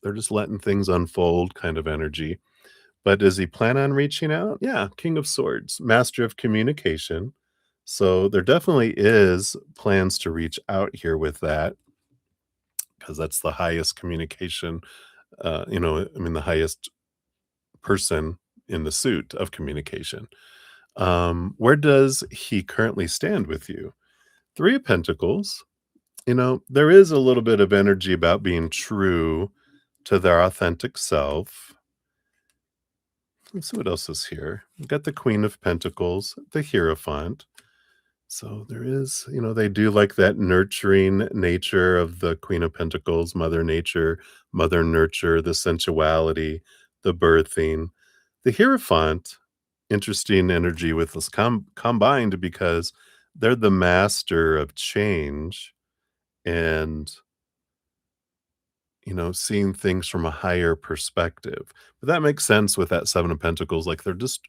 they're just letting things unfold kind of energy. But does he plan on reaching out? Yeah, King of Swords, Master of Communication. So there definitely is plans to reach out here with that, because that's the highest communication, the highest person in the suit of communication. Where does he currently stand with you? Three of Pentacles. There is a little bit of energy about being true to their authentic self. Let's see what else is here. We've got the Queen of Pentacles, the Hierophant. So there is, they do like that nurturing nature of the Queen of Pentacles, Mother Nature, Mother Nurture, the sensuality, the birthing. The Hierophant, interesting energy with this combined because they're the master of change and, seeing things from a higher perspective. But that makes sense with that Seven of Pentacles. Like they're just,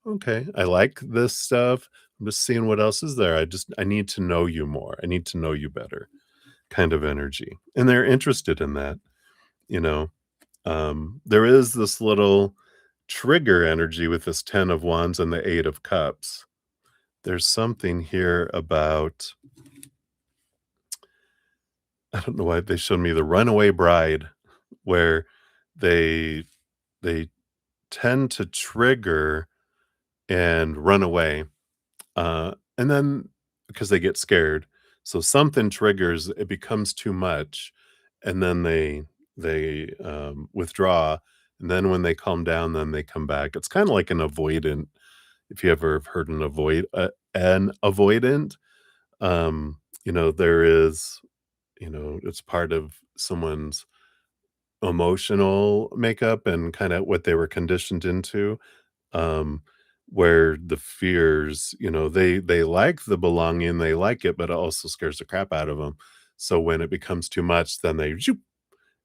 okay, I like this stuff. I'm just seeing what else is there. I need to know you more. I need to know you better kind of energy. And they're interested in that, you know. There is this little trigger energy with this 10 of Wands and the 8 of Cups. There's something here about, I don't know why they showed me the runaway bride, where they they tend to trigger and run away, and then because they get scared. So something triggers, it becomes too much, and then they withdraw, and then when they calm down, then they come back. It's kinda like an avoidant, if you ever have heard an avoidant, there is, it's part of someone's emotional makeup and kinda what they were conditioned into, um, where the fears, they like the belonging, they like it, but it also scares the crap out of them. So when it becomes too much, then they zoop,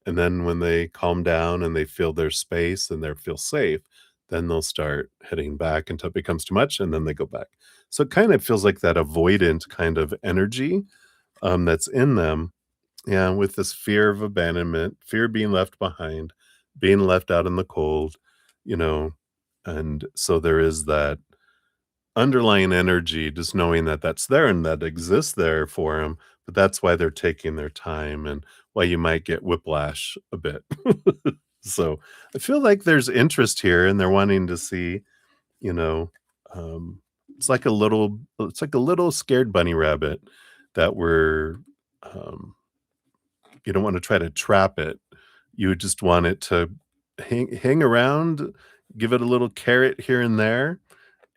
and then when they calm down and they feel their space and they feel safe, then they'll start heading back until it becomes too much, and then they go back. So it kind of feels like that avoidant kind of energy, that's in them. Yeah, with this fear of abandonment, fear of being left behind, being left out in the cold, you know, and so there is that underlying energy, just knowing that that's there and that exists there for them. But that's why they're taking their time and why you might get whiplash a bit. So I feel like there's interest here and they're wanting to see, you know, um, it's like a little scared bunny rabbit that um, you don't want to try to trap it. You just want it to hang around, give it a little carrot here and there,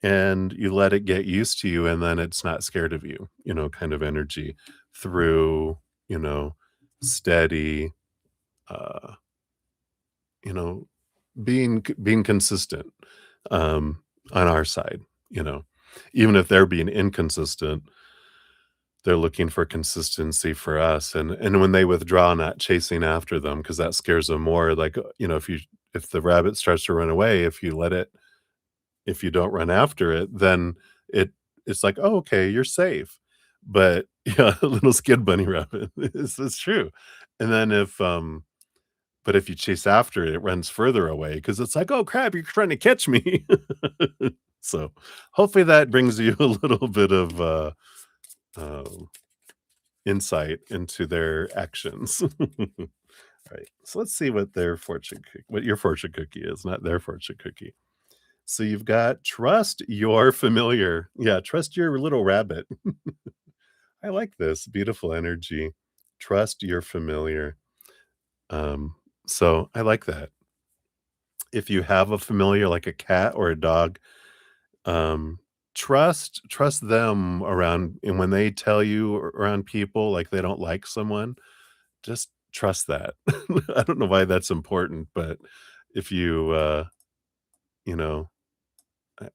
and you let it get used to you, and then it's not scared of you, kind of energy through, you know, steady, uh, you know, being consistent, on our side, you know. Even if they're being inconsistent, they're looking for consistency for us, and when they withdraw, not chasing after them because that scares them more, like, if the rabbit starts to run away, if you don't run after it, then it it's like, "Oh, okay, you're safe." But, yeah, a little skid bunny rabbit, it's true, and then but if you chase after it, it runs further away because it's like, "Oh, crap, you're trying to catch me." So, hopefully that brings you a little bit of, um insight into their actions. Right. So let's see what your fortune cookie is, not their fortune cookie. So you've got trust your familiar. Yeah, trust your little rabbit. I like this beautiful energy. Trust your familiar. Um, so I like that. If you have a familiar like a cat or a dog, um, trust them around, and when they tell you around people like they don't like someone, just trust that. I don't know why that's important, but if you know,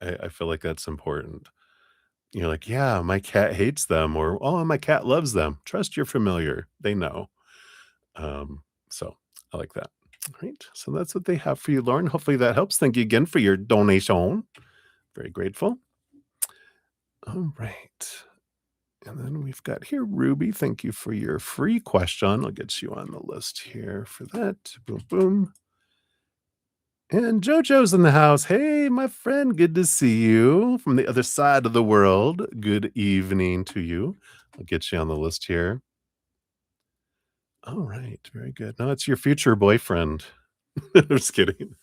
I feel like that's important. You're like, "Yeah, my cat hates them," or, "Oh, my cat loves them." Trust your familiar. They know. So I like that. Alright, so that's what they have for you, Lauren. Hopefully that helps. Thank you again for your donation. Very grateful. Alright. And then we've got here Ruby. Thank you for your free question. I'll get you on the list here for that. Boom, boom. And JoJo's in the house. Hey, my friend, good to see you from the other side of the world. Good evening to you. I'll get you on the list here. All right, very good. No, it's your future boyfriend. I'm just kidding.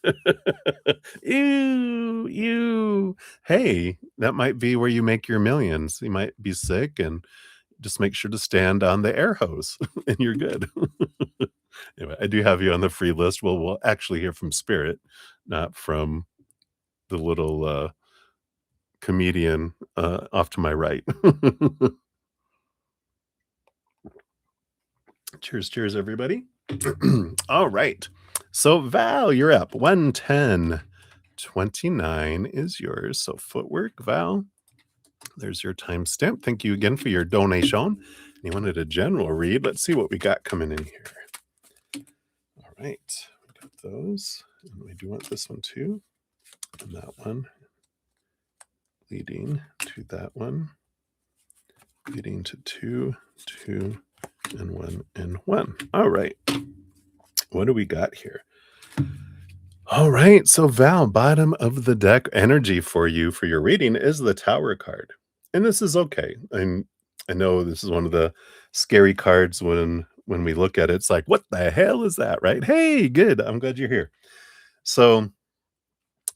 Ew, ew. Hey, that might be where you make your millions. You might be sick and just make sure to stand on the air hose and you're good. Anyway, I do have you on the free list. Well, we'll actually hear from Spirit, not from the little, comedian, off to my right. Cheers, cheers, everybody. All right. So, Val, you're up. 110.29 is yours. So, footwork, Val, there's your timestamp. Thank you again for your donation. You wanted a general read. Let's see what we got coming in here. All right. We got those. And we do want this one too. And that one leading to that one, leading to 2, 2, and 1, and 1. All right. What do we got here? All right. So, Val, bottom of the deck energy for you for your reading is the Tower card. And this is okay. I know this is one of the scary cards when we look at it. It's like, what the hell is that? Right? Hey, good. I'm glad you're here. So,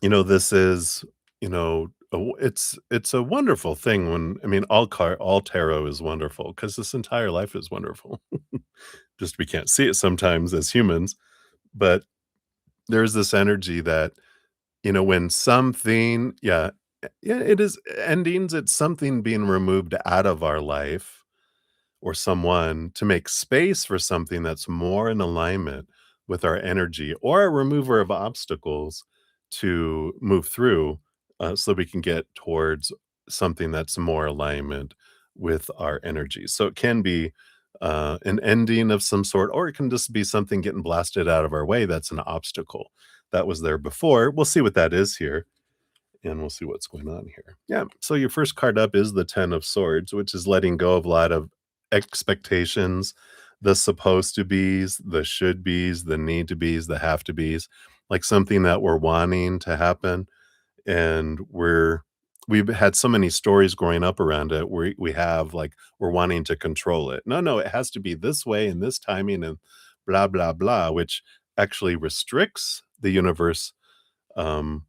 this is, it's a wonderful thing when all tarot is wonderful because this entire life is wonderful. Just we can't see it sometimes as humans, but there's this energy that, when something, yeah, it is endings, it's something being removed out of our life or someone to make space for something that's more in alignment with our energy or a remover of obstacles to move through so we can get towards something that's more alignment with our energy. So it can be an ending of some sort, or it can just be something getting blasted out of our way that's an obstacle that was there before. We'll see what that is here and we'll see what's going on here. Yeah. So your first card up is the 10 of Swords, which is letting go of a lot of expectations, the supposed to be's, the should be's, the need to be's, the have to be's, like something that we're wanting to happen. And we've had so many stories growing up around it. We have like we're wanting to control it. No, it has to be this way and this timing and blah blah blah, which actually restricts the universe. Um,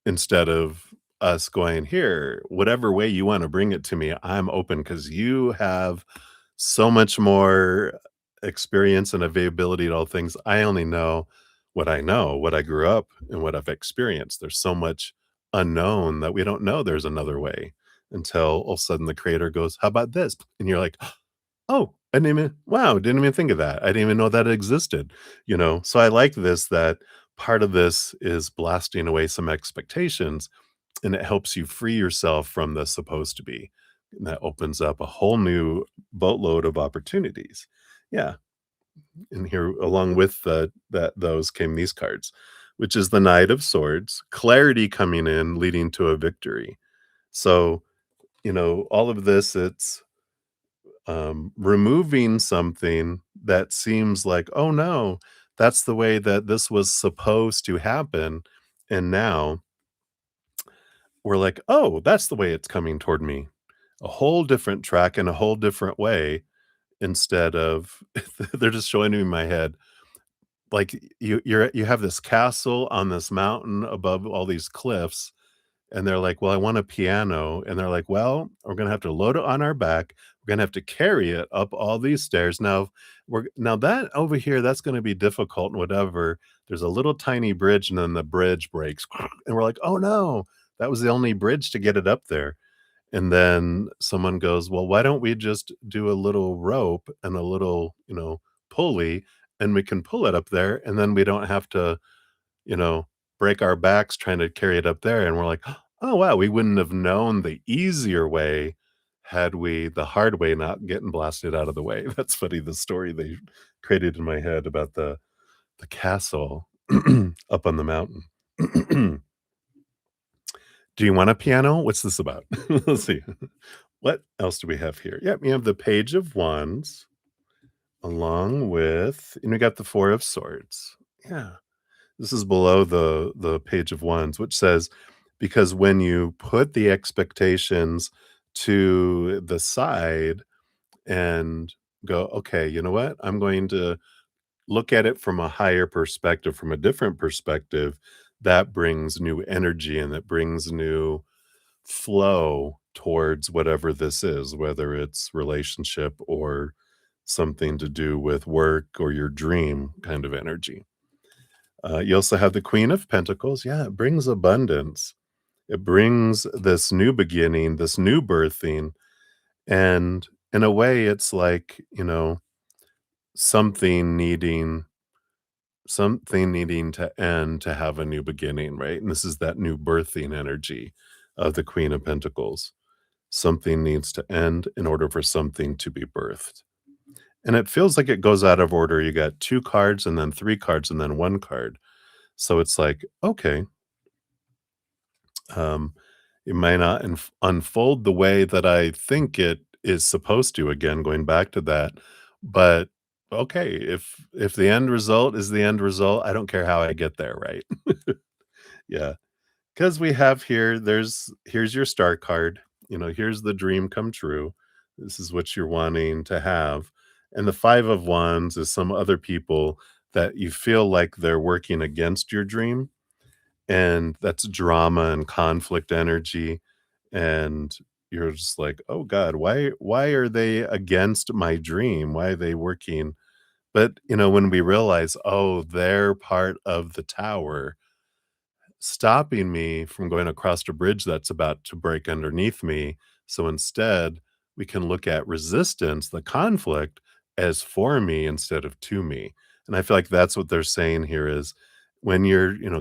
Instead of us going, "Here, whatever way you wanna bring it to me, I'm open because you have so much more experience and availability to all things. I only know, what I grew up and what I've experienced. There's so much unknown that we don't know there's another way until all of a sudden the creator goes, 'How about this?' And you're like, oh, didn't even think of that. I didn't even know that existed. So I like this that part of this is blasting away some expectations and it helps you free yourself from the supposed to be. And that opens up a whole new boatload of opportunities. Yeah. And here along with those came these cards, which is the Knight of Swords, clarity coming in leading to a victory. So, all of this, it's removing something that seems like, oh no, that's the way that this was supposed to happen. And now we're like, oh, that's the way it's coming toward me. A whole different track and a whole different way instead of they're just showing me in my head. Like you have this castle on this mountain above all these cliffs, and they're like, "Well, I want a piano." And they're like, "Well, we're gonna have to load it on our back. We're gonna have to carry it up all these stairs. Now that over here, that's gonna be difficult and whatever. There's a little tiny bridge, and then the bridge breaks." And we're like, "Oh, no. That was the only bridge to get it up there." And then someone goes, "Well, why don't we just do a little rope and a little, pulley, and we can pull it up there, and then we don't have to you know, break our backs trying to carry it up there, and we're like, "Oh, wow, we wouldn't have known the easier way had we the hard way not getting blasted out of the way." That's funny, the story they created in my head about the castle up on the mountain. Do you want a piano? What's this about? Let's see. What else do we have here? Yep, we have the Page of Wands along with and we got the Four of Swords. Yeah. This is below the Page of Wands, which says, "Because when you put the expectations to the side and go, okay, you know what? I'm going to look at it from a higher perspective, from a different perspective," that brings new energy and that brings new flow towards whatever this is, whether it's relationship or something to do with work or your dream kind of energy. You also have the Queen of Pentacles. Yeah, it brings abundance. It brings this new beginning, this new birthing, and in a way, it's like, something needing something needing to end to have a new beginning, right? And this is that new birthing energy of the Queen of Pentacles. Something needs to end in order for something to be birthed. And it feels like it goes out of order. You got 2 cards and then 3 cards and then 1 card. So it's like, okay, um, it may not unfold the way that I think it is supposed to, again, going back to that, but okay, if the end result is the end result, I don't care how I get there, right? Yeah, because we have here, here's your star card, here's the dream come true. This is what you're wanting to have, and the 5 of Wands is some other people that you feel like they're working against your dream, and that's drama and conflict energy, and you're just like, "Oh god, why are they against my dream? Why are they working?" But, when we realize, "Oh, they're part of the tower stopping me from going across a bridge that's about to break underneath me." So instead, we can look at resistance, the conflict, as for me instead of to me. And I feel like that's what they're saying here is when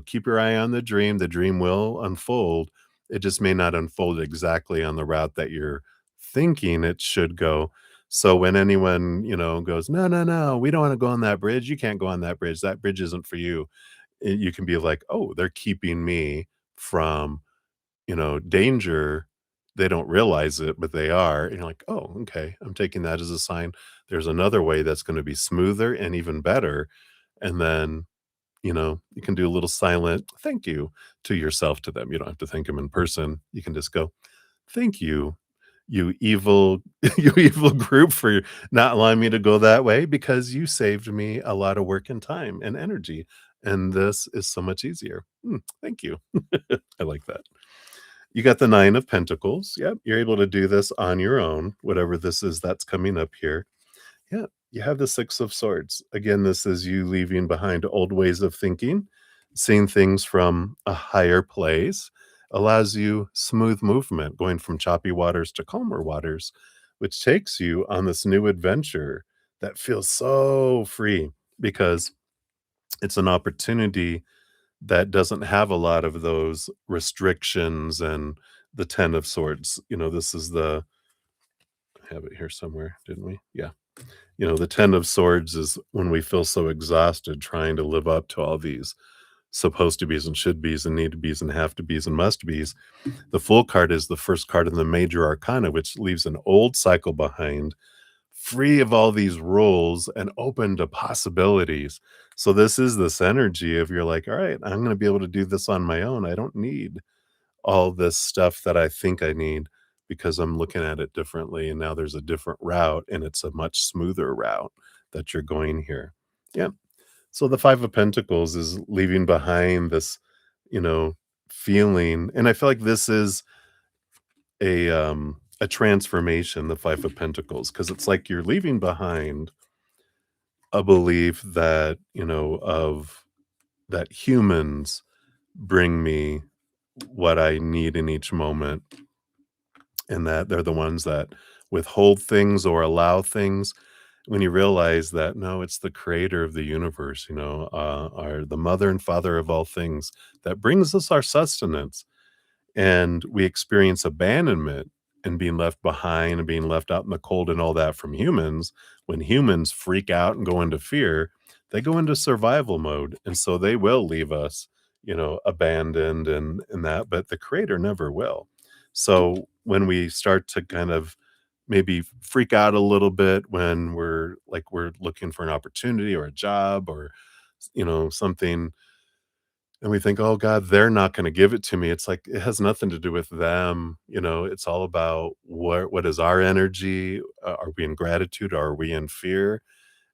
keep your eye on the dream will unfold. It just may not unfold exactly on the route that you're thinking it should go. So when anyone, goes, no, no, no, we don't want to go on that bridge. You can't go on that bridge. That bridge isn't for you. You can be like, "Oh, they're keeping me from, danger." They don't realize it, but they are, and you're like, "Oh, okay, I'm taking that as a sign. There's another way that's gonna be smoother and even better." And then, you can do a little silent thank you to yourself to them. You don't have to thank them in person. You can just go, "Thank you, you evil you evil group for not allowing me to go that way because you saved me a lot of work and time and energy, and this is so much easier. Thank you." I like that. You got the 9 of Pentacles. Yep, you're able to do this on your own, whatever this is that's coming up here. Yeah, you have the 6 of Swords. Again, this is you leaving behind old ways of thinking, seeing things from a higher place, allows you smooth movement, going from choppy waters to calmer waters, which takes you on this new adventure that feels so free because it's an opportunity that doesn't have a lot of those restrictions and the 10 of Swords. This is I have it here somewhere, didn't we? Yeah. The 10 of Swords is when we feel so exhausted trying to live up to all these supposed to be's and should be's and need to be's and have to be's and must be's. The Fool card is the first card in the major arcana, which leaves an old cycle behind, free of all these rules and open to possibilities. So this is this energy of you're like, all right, I'm going to be able to do this on my own. I don't need all this stuff that I think I need because I'm looking at it differently. And now there's a different route and it's a much smoother route that you're going here. Yeah. So the 5 of Pentacles is leaving behind this, you know, feeling. And I feel like this is a transformation, the 5 of Pentacles, because it's like you're leaving behind a belief that, of that humans bring me what I need in each moment, and that they're the ones that withhold things or allow things. When you realize that no, it's the creator of the universe, are the mother and father of all things that brings us our sustenance, and we experience abandonment and being left behind and being left out in the cold and all that from humans. When humans freak out and go into fear, they go into survival mode, and so they will leave us, abandoned and that, but the creator never will. So when we start to kind of maybe freak out a little bit when we're looking for an opportunity or a job or something, and we think, "Oh god, they're not gonna give it to me." It's like, it has nothing to do with them, it's all about what is our energy? Are we in gratitude? Or are we in fear?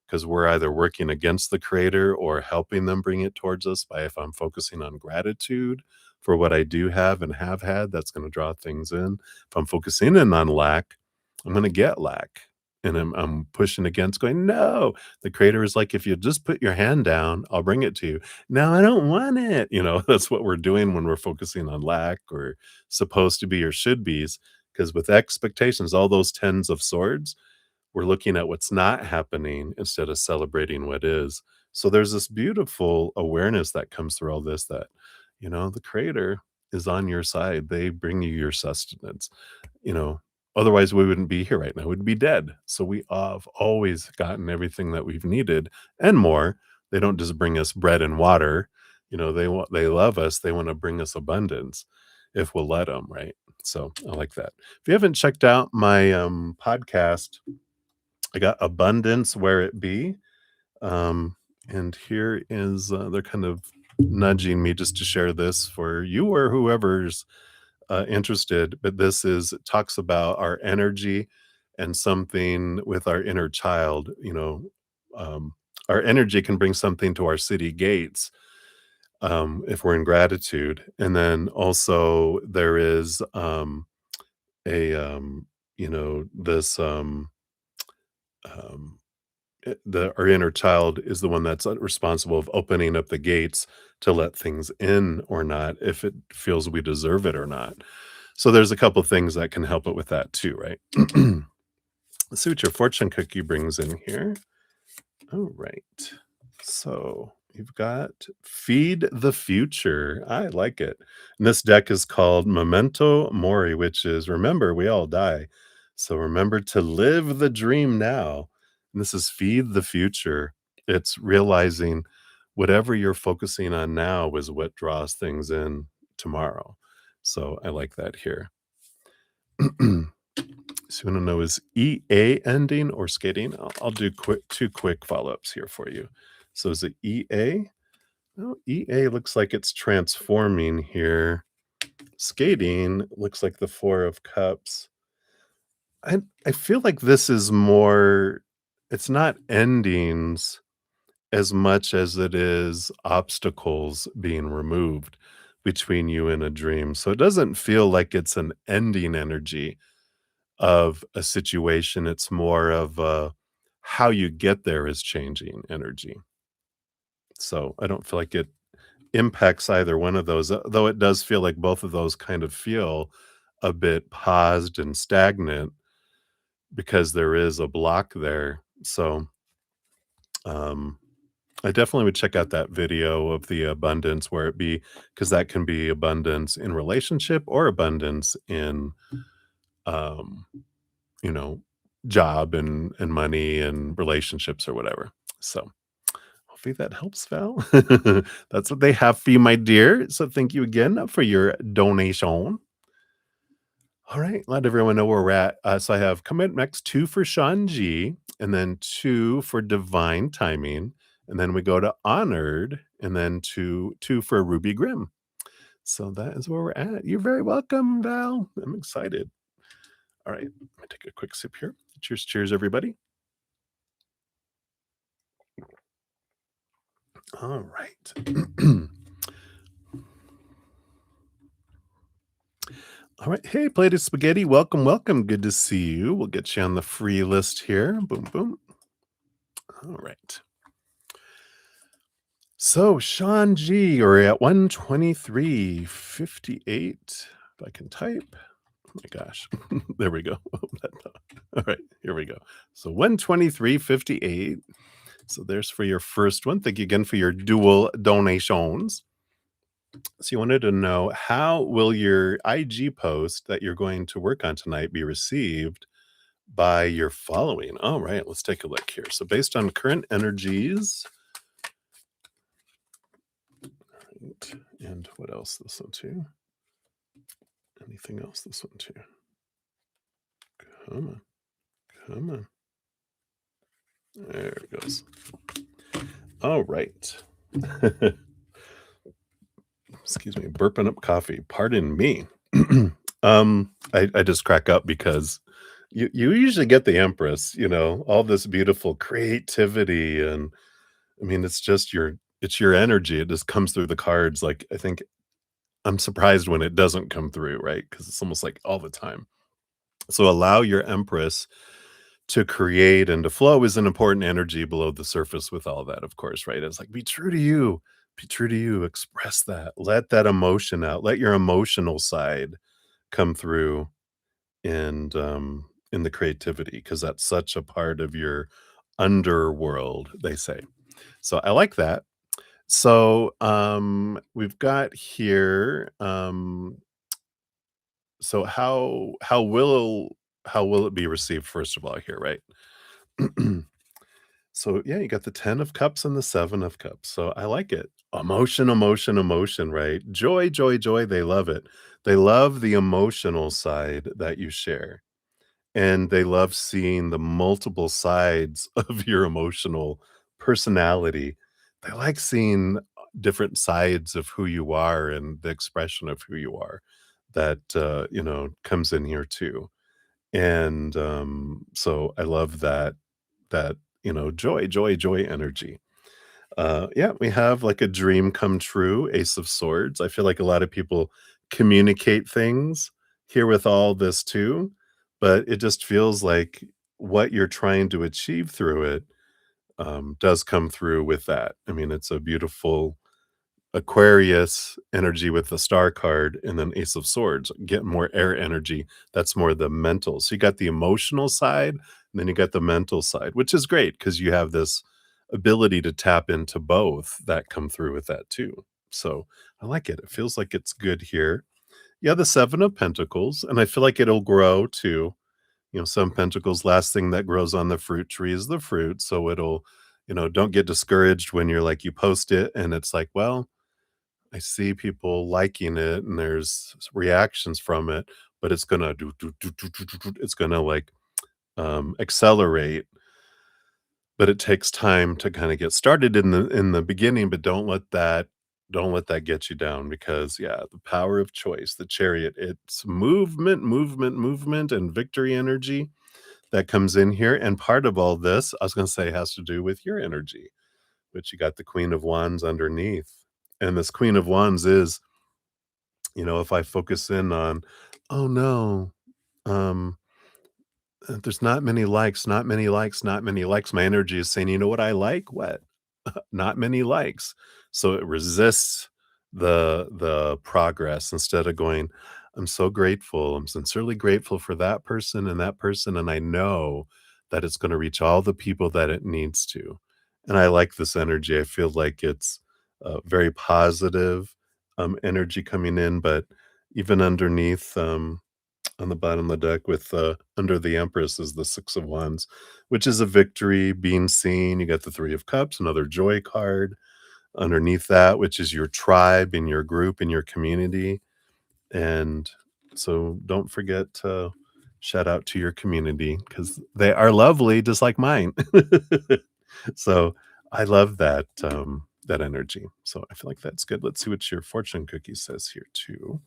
Because 'Cause we're either working against the creator or helping them bring it towards us by if I'm focusing on gratitude for what I do have and have had, that's gonna draw things in. If I'm focusing in on lack, I'm gonna get lack. and I'm pushing against going, "No." The creator is like, "If you just put your hand down, I'll bring it to you." "No, I don't want it." That's what we're doing when we're focusing on lack or supposed to be or should be's. Because with expectations, all those tens of swords, we're looking at what's not happening instead of celebrating what is. So there's this beautiful awareness that comes through all this that, the creator is on your side. They bring you your sustenance. You know, Otherwise we wouldn't be here right now. We'd be dead. So we have always gotten everything that we've needed and more. They don't just bring us bread and water. They love us. They want to bring us abundance if we'll let them, right? So I like that. If you haven't checked out my podcast, I got abundance where it be. Um, and here is they're kind of nudging me just to share this for you or whoever's interested. But this is talks about our energy and something with our inner child. Our energy can bring something to our city gates if we're in gratitude, and then also there is a this um, our inner child is the one that's responsible of opening up the gates to let things in or not, if it feels we deserve it or not. So there's a couple things that can help it with that too, right? Let's see what your fortune cookie brings in here. All right. So you've got Feed the Future. I like it. And this deck is called Memento Mori, which is remember, we all die. So remember to live the dream now. And this is Feed the Future. It's realizing whatever you're focusing on now is what draws things in tomorrow. So I like that here. So you want to know, is EA ending or skating? I'll do two quick follow-ups here for you. So is it EA? No, EA looks like it's transforming here. Skating looks like the Four of Cups. I feel like this is more, it's not endings as much as it is obstacles being removed between you and a dream. So it doesn't feel like it's an ending energy of a situation. It's more of how you get there is changing energy. So I don't feel like it impacts either one of those, though it does feel like both of those kind of feel a bit paused and stagnant because there is a block there. So um, I definitely would check out that video of the abundance where it be, because that can be abundance in relationship or abundance in um, you know, job and money and relationships or whatever. So hopefully that helps, Val. That's what they have for you, my dear. So thank you again for your donation. All right, let everyone know where we're at. So I have commit next 2 for Sean G, and then 2 for divine timing, and then we go to honored, and then two for Ruby Grimm. So that is where we're at. You're very welcome, Val. I'm excited. All right, let me take a quick sip here. Cheers, cheers, everybody. All right. All right. Hey, plate of spaghetti. Welcome, welcome. Good to see you. We'll get you on the free list here. Boom, boom. All right. So, Sean G, we're at 123.58. If I can type. Oh my gosh. There we go. All right. Here we go. So, 123.58. So, there's for your first one. Thank you again for your dual donations. So you wanted to know, how will your IG post that you're going to work on tonight be received by your following? All right, let's take a look here. So based on current energies, right, and what else? This one too. Anything else? This one too. Come on, come on. There it goes. All right. Excuse me, burping up coffee. Pardon me. I just crack up because you usually get the Empress, all this beautiful creativity, and I mean, it's your energy. It just comes through the cards. Like, I think I'm surprised when it doesn't come through, right? Because it's almost like all the time. So allow your Empress to create and to flow is an important energy below the surface with all that, of course, right? It's like, be true to you. Be true to you. Express that. Let that emotion out. Let your emotional side come through in the creativity because that's such a part of your underworld, they say. So I like that. So we've got here so how will it be received first of all here, right? So yeah, you got the 10 of cups and the 7 of cups. So I like it. Emotion, emotion, emotion, right? Joy, joy, joy. They love it. They love the emotional side that you share. And they love seeing the multiple sides of your emotional personality. They like seeing different sides of who you are and the expression of who you are that comes in here too. And so I love that joy, joy, joy energy. Yeah, we have like a dream come true, Ace of Swords. I feel like a lot of people communicate things here with all this too, but it just feels like what you're trying to achieve through it does come through with that. I mean, it's a beautiful Aquarius energy with the star card and then Ace of Swords, getting more air energy. That's more the mental. So you got the emotional side, and then you got the mental side, which is great because you have this ability to tap into both that come through with that too. So I like it. It feels like it's good here. Yeah, the 7 of Pentacles, and I feel like it'll grow too. Some pentacles, last thing that grows on the fruit tree is the fruit. So don't get discouraged when you're like, you post it and it's like, well, I see people liking it and there's reactions from it, but it's gonna it's gonna like accelerate, but it takes time to kind of get started in the beginning, but don't let that get you down because yeah, the power of choice, the chariot, it's movement, movement, movement, and victory energy that comes in here. And part of all this, I was gonna say, has to do with your energy, which you got the Queen of Wands underneath. And this Queen of Wands is if I focus in on, "Oh, no, um, there's not many likes, not many likes, not many likes," my energy is saying, "You know what I like? What? Not many likes." So it resists the progress instead of going, "I'm so grateful. I'm sincerely grateful for that person, and I know that it's gonna reach all the people that it needs to." And I like this energy. I feel like it's, very positive, energy coming in, but even underneath, on the bottom of the deck with, under the Empress is the 6 of Wands, which is a victory, being seen. You got the 3 of Cups, another joy card underneath that, which is your tribe and your group and your community. And so don't forget to shout out to your community because they are lovely just like mine. So I love that energy. So I feel like that's good. Let's see what your fortune cookie says here too.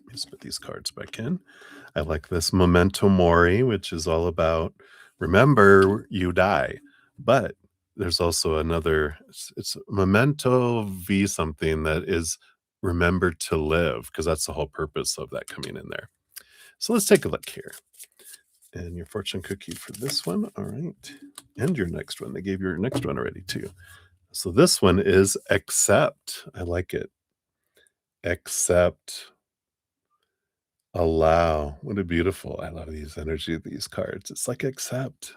Just put these cards back in. I like this memento mori, which is all about remember you die. But there's also another, it's memento v something that is remember to live, because that's the whole purpose of that coming in there. So let's take a look here. And your fortune cookie for this one. All right. And your next one. They gave your next one already too. So this one is accept. I like it. Accept. Allow. What a beautiful, I love these energy of these cards. It's like accept.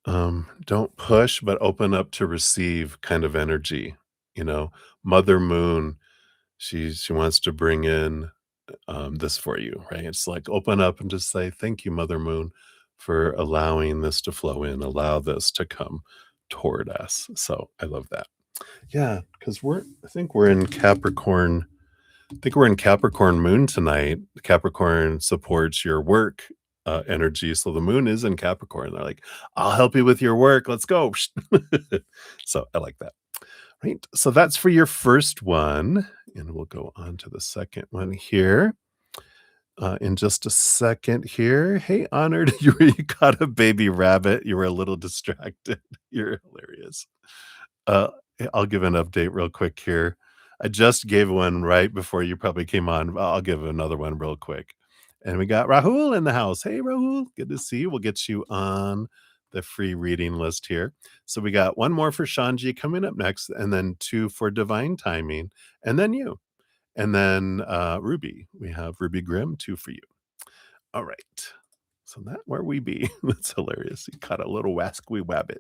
Don't push, but open up to receive kind of energy. You know, Mother Moon, she wants to bring in this for you, right? It's like open up and just say, thank you, Mother Moon, for allowing this to flow in, allow this to come toward us. So I love that. Yeah, because I think we're in Capricorn. I think we're in Capricorn moon tonight. Capricorn supports your work energy. So the moon is in Capricorn. They're like, I'll help you with your work. Let's go. So I like that. Right. So that's for your first one. And we'll go on to the second one here. In just a second here. Hey, Honored, you caught a baby rabbit. You were a little distracted. You're hilarious. Uh, I'll give an update real quick here. I just gave one right before you probably came on. I'll give another one real quick. And we got Rahul in the house. Hey, Rahul, good to see you. We'll get you on the free reading list here. So we got one more for Shanji coming up next, and then two for divine timing, and then you. And then Ruby. We have Ruby Grimm, two for you. All right. So that where we be. That's hilarious. You caught a little wasky wabbit.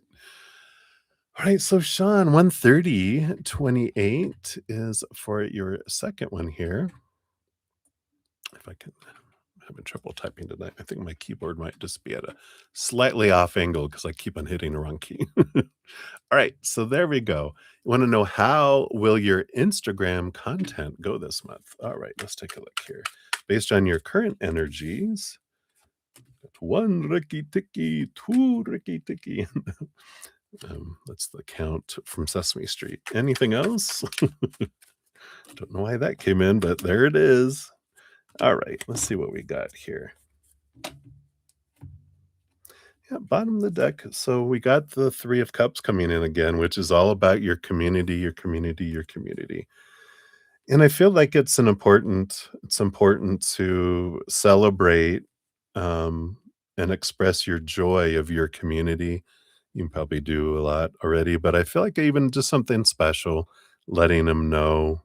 All right, so Sean, 13028 is for your second one here. If I can, I'm having trouble typing tonight. I think my keyboard might just be at a slightly off angle because I keep on hitting the wrong key. All right, so there we go. You want to know how will your Instagram content go this month? All right, let's take a look here. Based on your current energies, one Ricky Ticky, two Ricky Ticky. That's the count from Sesame Street. Anything else? Don't know why that came in, but there it is. All right, let's see what we got here. Yeah, bottom of the deck. So we got the Three of Cups coming in again, which is all about your community, your community, your community. And I feel like it's important to celebrate and express your joy of your community. You can probably do a lot already, but I feel like even just something special, letting them know,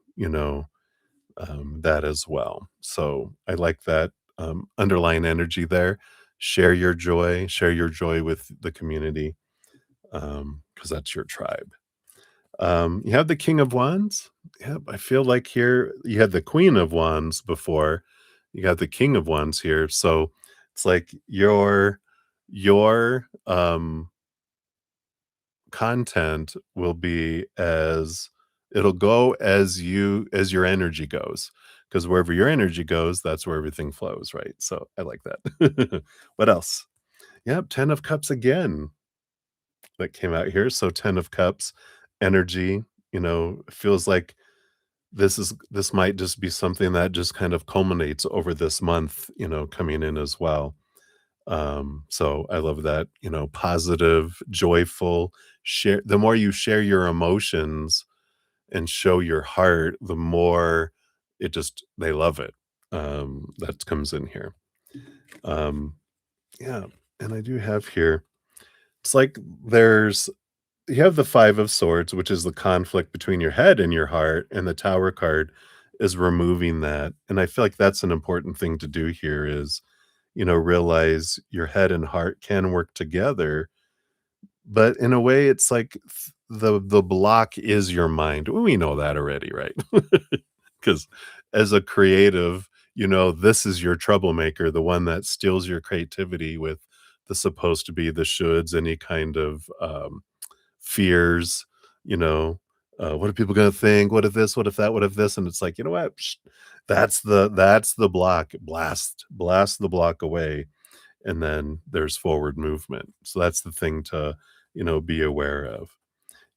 that as well. So I like that underlying energy there. Share your joy with the community because that's your tribe. You have the King of Wands. Yep, I feel like here you had the Queen of Wands before. You got the King of Wands here. So it's like your content will be as it'll go as your energy goes. Because wherever your energy goes, that's where everything flows, right? So I like that. What else? Yep, 10 of Cups again that came out here. So 10 of Cups energy, feels like this might just be something that just kind of culminates over this month, coming in as well. So I love that, positive, joyful, share the more you share your emotions and show your heart, the more they love it. That comes in here. Um, yeah, and I do have here, it's like you have the Five of Swords, which is the conflict between your head and your heart, and the Tower card is removing that. And I feel like that's an important thing to do here is, realize your head and heart can work together, but in a way, it's like the block is your mind. Well, we know that already, right? Because as a creative, this is your troublemaker, the one that steals your creativity with the supposed to be the shoulds, any kind of fears, you know, what are people gonna think? What if this? What if that? What if this? And it's like, you know what? Psh, that's the block. Blast the block away, and then there's forward movement. So that's the thing to, be aware of.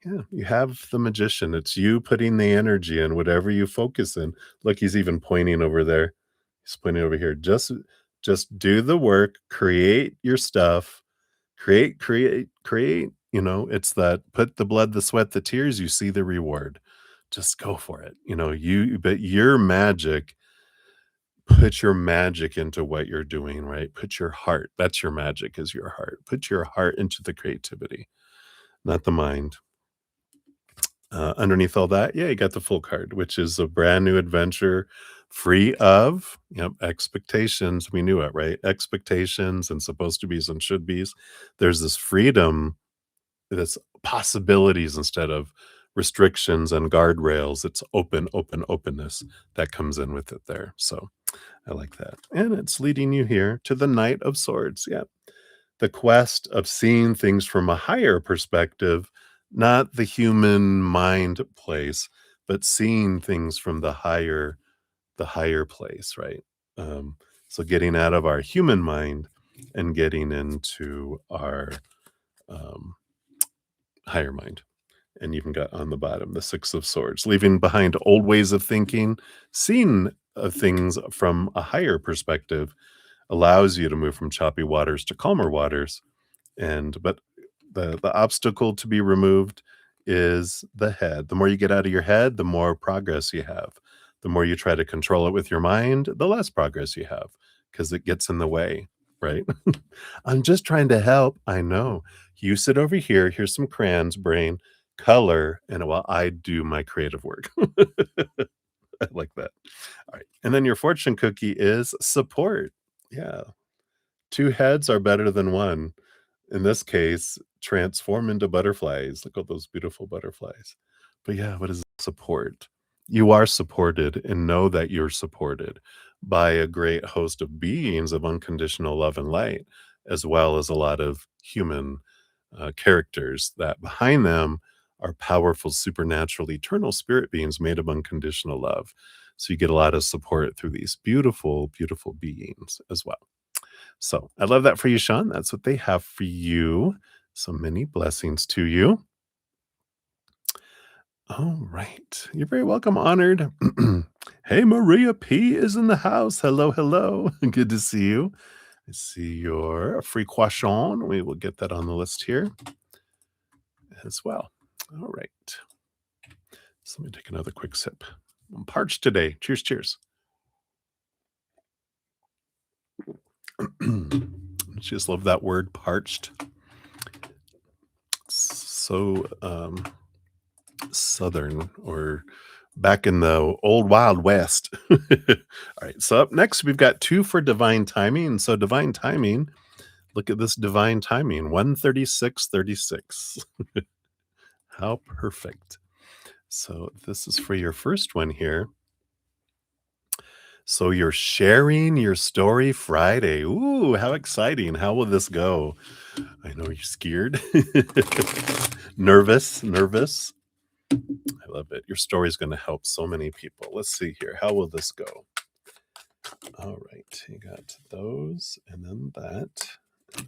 Yeah, you have the magician. It's you putting the energy in whatever you focus in. Look, he's even pointing over there. He's pointing over here. Just do the work, create your stuff, create. It's that put the blood, the sweat, the tears, you see the reward. Just go for it. But your magic, put your magic into what you're doing, right? Put your heart. That's your magic is your heart. Put your heart into the creativity, not the mind. Underneath all that, yeah, you got the full card, which is a brand new adventure free of expectations. We knew it, right? Expectations and supposed to be's and should be's. There's this freedom, this possibilities instead of restrictions and guardrails. It's openness that comes in with it there. So I like that. And it's leading you here to the Knight of Swords. Yeah. The quest of seeing things from a higher perspective, not the human mind place, but seeing things from the higher place, right? So getting out of our human mind and getting into our um, higher mind. And even got on the bottom the Six of Swords, leaving behind old ways of thinking, seeing things from a higher perspective allows you to move from choppy waters to calmer waters. But the obstacle to be removed is the head. The more you get out of your head, the more progress you have. The more you try to control it with your mind, the less progress you have because it gets in the way, right? I'm just trying to help. I know. You sit over here. Here's some crayons, brain, color, and while I do my creative work. I like that. All right. And then your fortune cookie is support. Yeah. Two heads are better than one. In this case, transform into butterflies. Look at those beautiful butterflies. But yeah, what is support? You are supported and know that you're supported by a great host of beings of unconditional love and light, as well as a lot of human characters that behind them are powerful, supernatural, eternal spirit beings made of unconditional love. So you get a lot of support through these beautiful, beautiful beings as well. So I love that for you, Sean. That's what they have for you. So many blessings to you. All right. You're very welcome, honored. Hey, Maria P is in the house. Hello, hello. Good to see you. I see your free croissant. We will get that on the list here as well. All right. So let me take another quick sip. I'm parched today. Cheers, cheers. Just love that word, parched. So southern or back in the old wild west. All right. So up next, we've got two for divine timing. So divine timing, look at this divine timing, 136:36. How perfect. So this is for your first one here. So you're sharing your story Friday. Ooh, how exciting. How will this go? I know you're scared. Nervous. I love it. Your story is going to help so many people. Let's see here. How will this go? All right. You got those, and then that,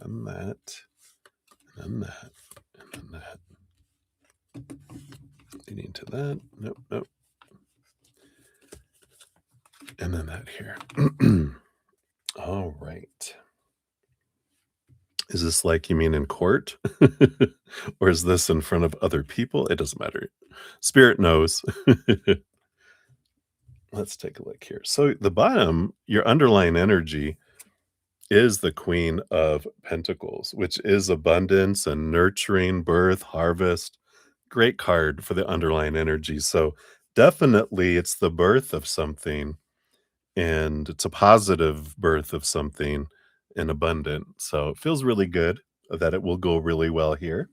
and then that, and then that, and then that. Leading to that. Nope, nope. And then that here. All right. Is this like you mean in court? Or is this in front of other people? It doesn't matter. Spirit knows. Let's take a look here. So the bottom, your underlying energy is the Queen of Pentacles, which is abundance and nurturing, birth, harvest. Great card for the underlying energy. So definitely it's the birth of something, and it's a positive birth of something and abundant. So it feels really good that it will go really well here.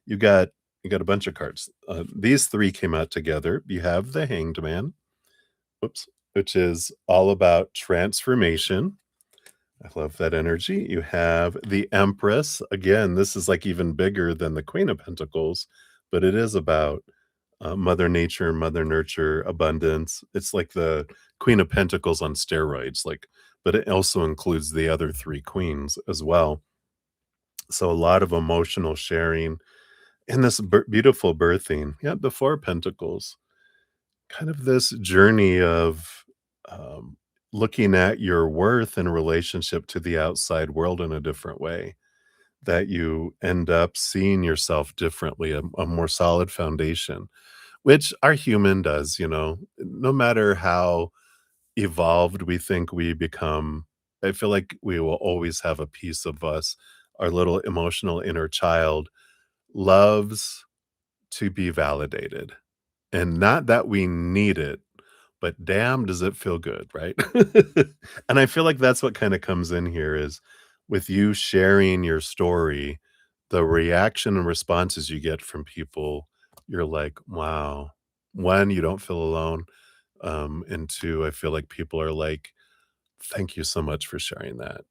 You got you got a bunch of cards. These three came out together. You have the Hanged Man, whoops, which is all about transformation. I love that energy. You have the Empress. Again, this is like even bigger than the Queen of Pentacles, but it is about Mother Nature, Mother Nurture, abundance. It's like the Queen of Pentacles on steroids, like, but it also includes the other three queens as well. So a lot of emotional sharing and this beautiful birthing. Yeah, the Four of Pentacles, kind of this journey of um, looking at your worth in relationship to the outside world in a different way, that you end up seeing yourself differently, a more solid foundation, which our human does, no matter how evolved we think we become. I feel like we will always have a piece of us, our little emotional inner child loves to be validated. And not that we need it, but damn, does it feel good, right? And I feel like that's what kinda comes in here is with you sharing your story, the reaction and responses you get from people, you're like, "Wow." 1, you don't feel alone, and 2, I feel like people are like, "Thank you so much for sharing that,"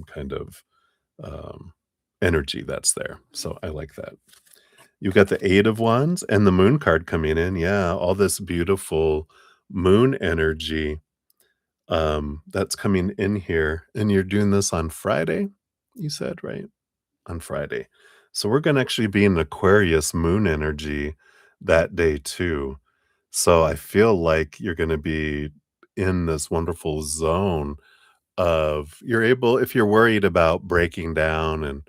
kind of, um, energy that's there. So I like that. You've got the Eight of Wands and the Moon card coming in. Yeah, all this beautiful moon energy, that's coming in here, and you're doing this on Friday, you said, right? On Friday. So we're gonna actually be in Aquarius moon energy that day too. So I feel like you're gonna be in this wonderful zone of you're able if you're worried about breaking down and,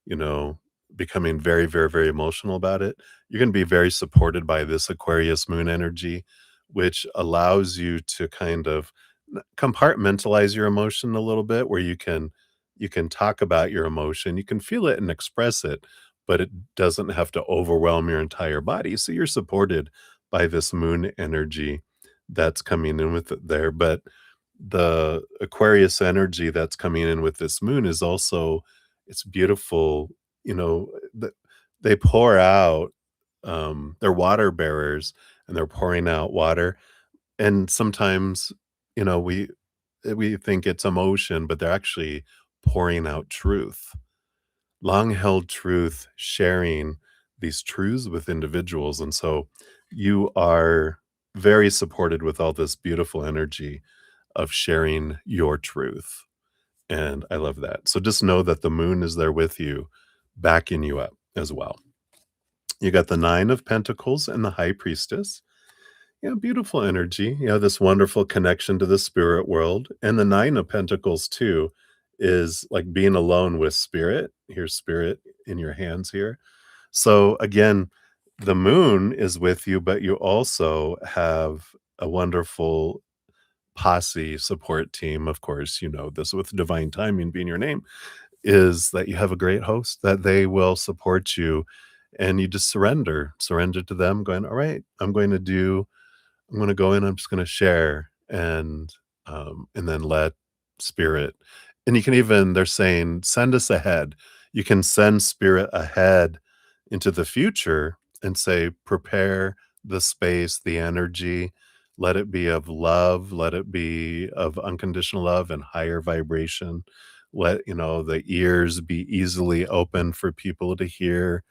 you know, becoming very, very, very emotional about it, you're gonna be very supported by this Aquarius moon energy, which allows you to kind of compartmentalize your emotion a little bit where you can talk about your emotion, you can feel it and express it, but it doesn't have to overwhelm your entire body. So you're supported by this moon energy that's coming in with it there. But the Aquarius energy that's coming in with this moon is also it's beautiful, you know, they pour out they're water bearers and they're pouring out water and sometimes, we think it's emotion, but they're actually pouring out truth, long held truth, sharing these truths with individuals. And so you are very supported with all this beautiful energy of sharing your truth. And I love that. So just know that the moon is there with you, backing you up as well. You got the Nine of Pentacles and the High Priestess. Yeah, beautiful energy. This wonderful connection to the spirit world. And the Nine of Pentacles, too, is like being alone with spirit. Here's spirit in your hands here. So, again, the moon is with you, but you also have a wonderful posse support team. Of course, you know this with divine timing being your name, is that you have a great host that they will support you and you just surrender to them, going, all right, I'm gonna go in, I'm just gonna share and then let spirit and you can even they're saying, "Send us ahead." You can send spirit ahead into the future and say, "Prepare the space, the energy, let it be of love, let it be of unconditional love and higher vibration. Let, the ears be easily open for people to hear,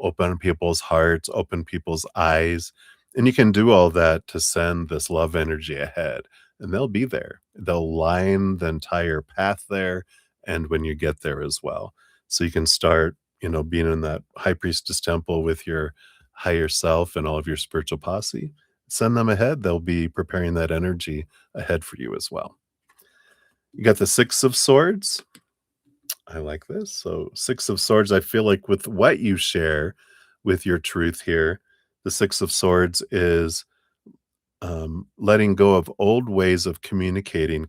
open people's hearts, open people's eyes." And you can do all that to send this love energy ahead, and they'll be there. They'll line the entire path there, and when you get there as well. So you can start, being in that high priestess temple with your higher self and all of your spiritual posse. Send them ahead. They'll be preparing that energy ahead for you as well. You got the Six of Swords. I like this. So, Six of Swords, I feel like with what you share with your truth here, the Six of Swords is letting go of old ways of communicating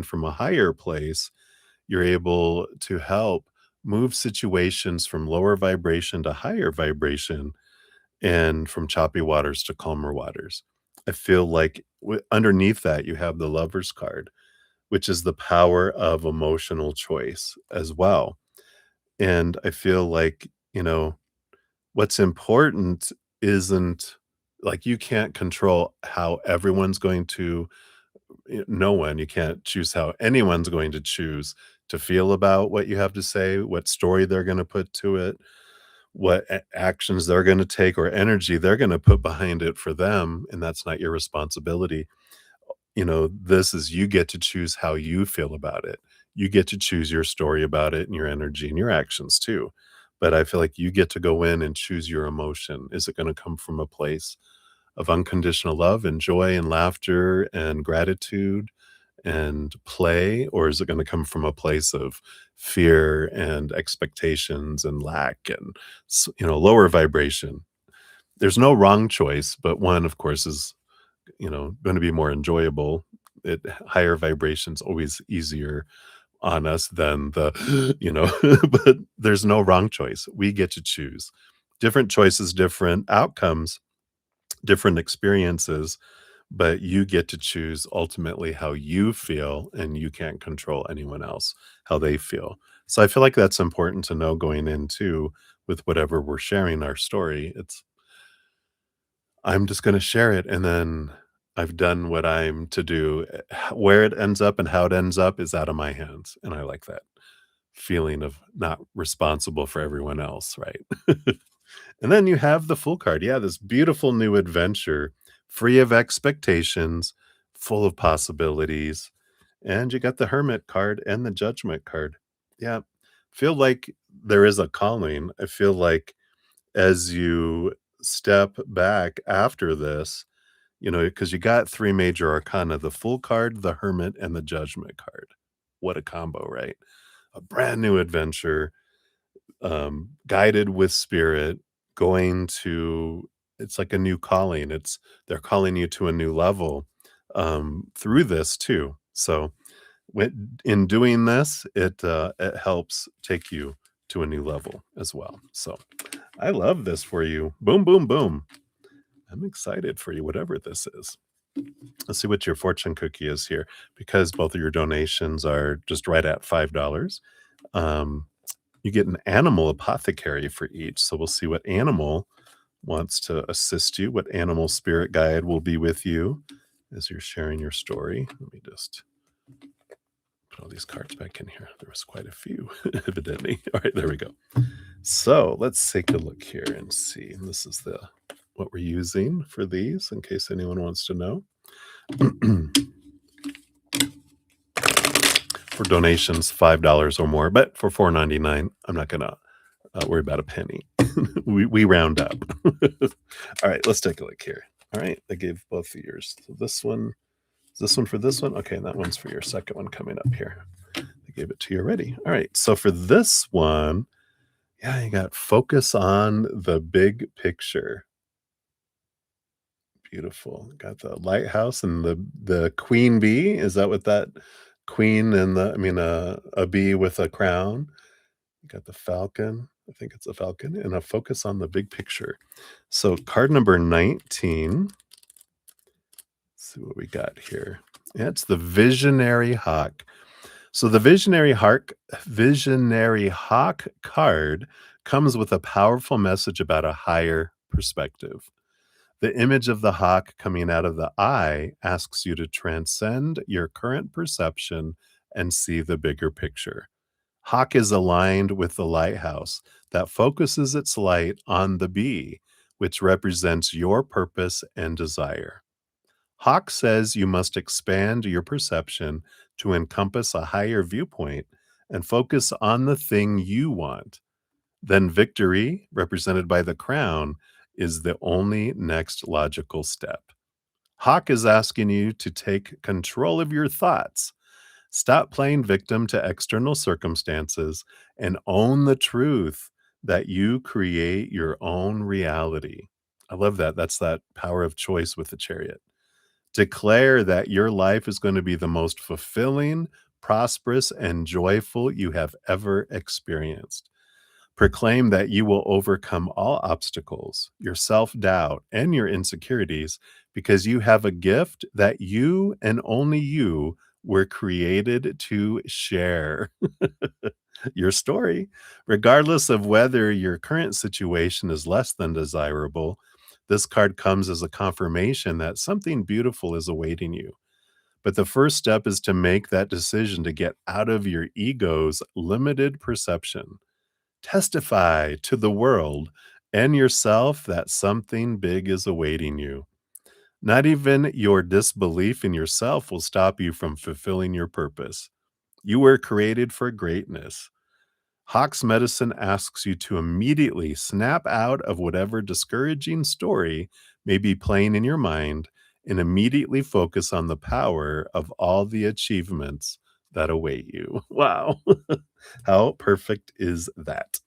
from a higher place. You're able to help move situations from lower vibration to higher vibration and from choppy waters to calmer waters. I feel like underneath that, you have the Lover's card, which is the power of emotional choice as well. And I feel like, what's important isn't like you can't control how everyone's going to, no one, you can't choose how anyone's going to choose to feel about what you have to say, what story they're going to put to it, what actions they're going to take or energy they're going to put behind it for them. And that's not your responsibility. This is you get to choose how you feel about it. You get to choose your story about it and your energy and your actions too. But I feel like you get to go in and choose your emotion. Is it going to come from a place of unconditional love and joy and laughter and gratitude and play? Or is it going to come from a place of fear and expectations and lack and, lower vibration? There's no wrong choice, but one, of course, is going to be more enjoyable. Higher vibrations always easier on us than but there's no wrong choice. We get to choose. Different choices, different outcomes, different experiences, but you get to choose ultimately how you feel, and you can't control anyone else, how they feel. So I feel like that's important to know going into with whatever we're sharing our story. I'm just gonna share it, and then I've done what I'm to do. Where it ends up and how it ends up is out of my hands, and I like that feeling of not responsible for everyone else, right? And then you have the Fool card. Yeah, this beautiful new adventure, free of expectations, full of possibilities, and you got the Hermit card and the Judgment card. Yeah, feel like there is a calling. I feel like as you step back after this, because you got 3 major arcana, the Fool card, the Hermit, and the Judgment card. What a combo, right? A brand new adventure, guided with spirit, going to it's like a new calling. They're calling you to a new level through this too. So in doing this, it helps take you to a new level as well. So I love this for you. Boom, boom, boom. I'm excited for you, whatever this is. Let's see what your fortune cookie is here because both of your donations are just right at $5. Um, you get an animal apothecary for each. So we'll see what animal wants to assist you, what animal spirit guide will be with you as you're sharing your story. Let me just put all these cards back in here. There was quite a few, evidently. All right, there we go. So let's take a look here and see. And this is the what we're using for these, in case anyone wants to know. For donations, $5 or more, but for $4.99, I'm not gonna worry about a penny. we round up. All right, let's take a look here. All right, I gave both of yours. So this one for this one? Okay, and that one's for your second one coming up here. I gave it to you already. All right, so for this one, yeah, you got focus on the big picture. Beautiful. Got the lighthouse and the queen bee. Is that what that queen and a bee with a crown? You got the falcon. I think it's a falcon and a focus on the big picture. So card number 19. Let's see what we got here. Yeah, it's the visionary hawk. So the visionary hawk card comes with a powerful message about a higher perspective. The image of the hawk coming out of the eye asks you to transcend your current perception and see the bigger picture. Hawk is aligned with the lighthouse that focuses its light on the bee, which represents your purpose and desire. Hawk says you must expand your perception to encompass a higher viewpoint and focus on the thing you want. Then victory, represented by the crown, is the only next logical step. Hawk is asking you to take control of your thoughts. Stop playing victim to external circumstances and own the truth that you create your own reality. I love that. That's that power of choice with the chariot. Declare that your life is going to be the most fulfilling, prosperous, and joyful you have ever experienced. Proclaim that you will overcome all obstacles, your self doubt, and your insecurities because you have a gift that you and only you were created to share. Your story, regardless of whether your current situation is less than desirable, this card comes as a confirmation that something beautiful is awaiting you. But the first step is to make that decision to get out of your ego's limited perception. Testify to the world and yourself that something big is awaiting you. Not even your disbelief in yourself will stop you from fulfilling your purpose. You were created for greatness. Hawk's medicine asks you to immediately snap out of whatever discouraging story may be playing in your mind and immediately focus on the power of all the achievements that await you. Wow. How perfect is that?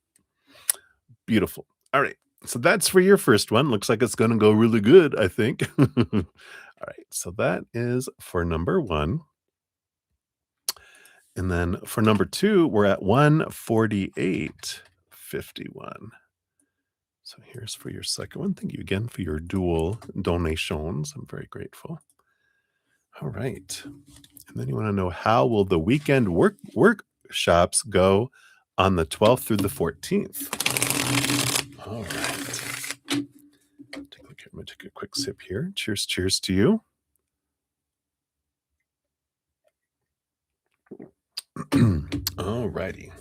Beautiful. All right. So that's for your first one. Looks like it's going to go really good, I think. All right. So that is for number one. And then for number two, we're at 148.51. So here's for your second one. Thank you again for your dual donations. I'm very grateful. All right. And then you want to know, how will the weekend workshops go on the 12th through the 14th? All right. Take a look here. I'm going to take a quick sip here. Cheers, cheers to you. All righty.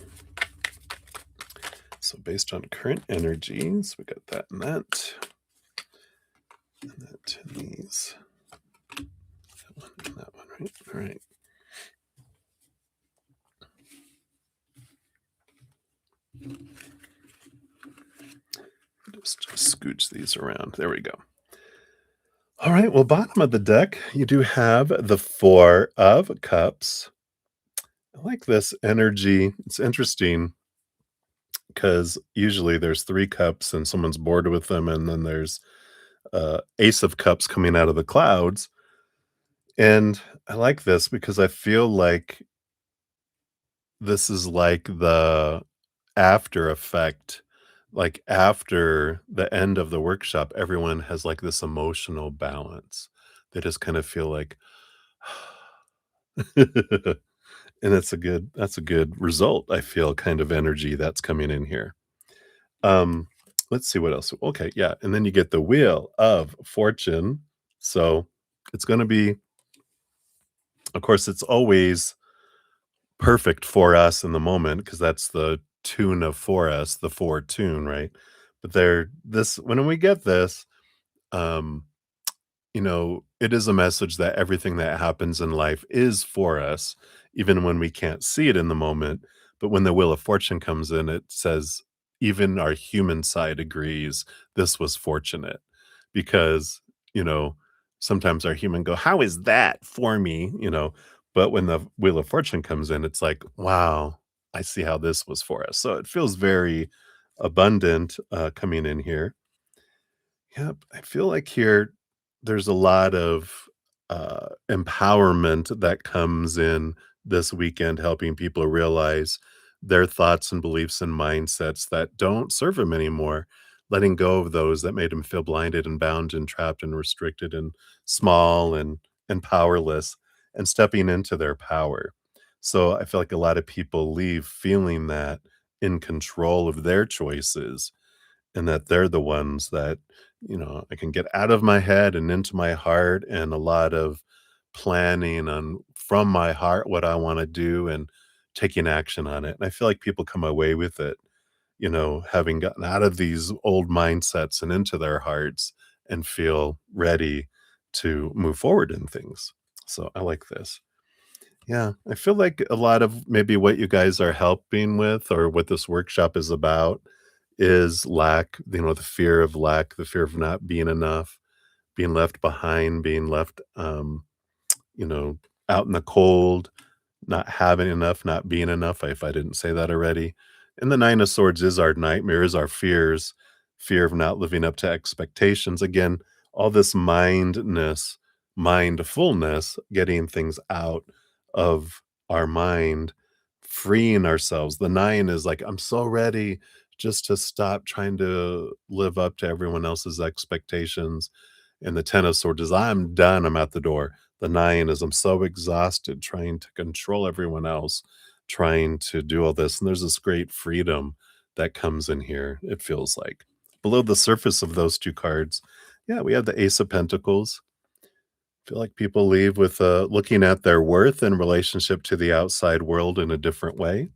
So based on current energies, we got that and that. And that and these. That one and that one, right? All right. Just scooch these around. There we go. All right. Well, bottom of the deck, you do have the Four of Cups. I like this energy. It's interesting because usually there's three cups and someone's bored with them, and then there's Ace of Cups coming out of the clouds. And I like this because I feel like this is like the after effect. Like after the end of the workshop, everyone has like this emotional balance. They just kind of feel like, and that's a good result. I feel kind of energy that's coming in here. Um, let's see what else. Okay, yeah, and then you get the wheel of fortune. So it's going to be, of course, it's always perfect for us in the moment because that's the tune of for us, the for tune, right? But there, this when we get this, um, it is a message that everything that happens in life is for us, even when we can't see it in the moment. But when the wheel of fortune comes in, it says, even our human side agrees this was fortunate because, you know, sometimes our human go, how is that for me? But when the wheel of fortune comes in, it's like, wow, I see how this was for us. So it feels very abundant coming in here. Yep, I feel like here there's a lot of empowerment that comes in this weekend, helping people realize their thoughts and beliefs and mindsets that don't serve them anymore, letting go of those that made them feel blinded and bound and trapped and restricted and small and powerless, and stepping into their power. So I feel like a lot of people leave feeling that in control of their choices and that they're the ones that, I can get out of my head and into my heart, and a lot of planning on from my heart what I want to do and taking action on it. And I feel like people come away with it, having gotten out of these old mindsets and into their hearts and feel ready to move forward in things. So I like this. Yeah, I feel like a lot of maybe what you guys are helping with or what this workshop is about is lack, the fear of lack, the fear of not being enough, being left behind, being left, you know, out in the cold, not having enough, not being enough, if I didn't say that already. And the Nine of Swords is our nightmare, is our fears, fear of not living up to expectations. Again, all this mindfulness, getting things out of our mind, freeing ourselves. The nine is like, I'm so ready just to stop trying to live up to everyone else's expectations. And the Ten of Swords is, I'm done, I'm at the door. The nine is, I'm so exhausted trying to control everyone else, trying to do all this. And there's this great freedom that comes in here, it feels like. Below the surface of those two cards, yeah, we have the Ace of Pentacles. Feel like people leave with looking at their worth in relationship to the outside world in a different way.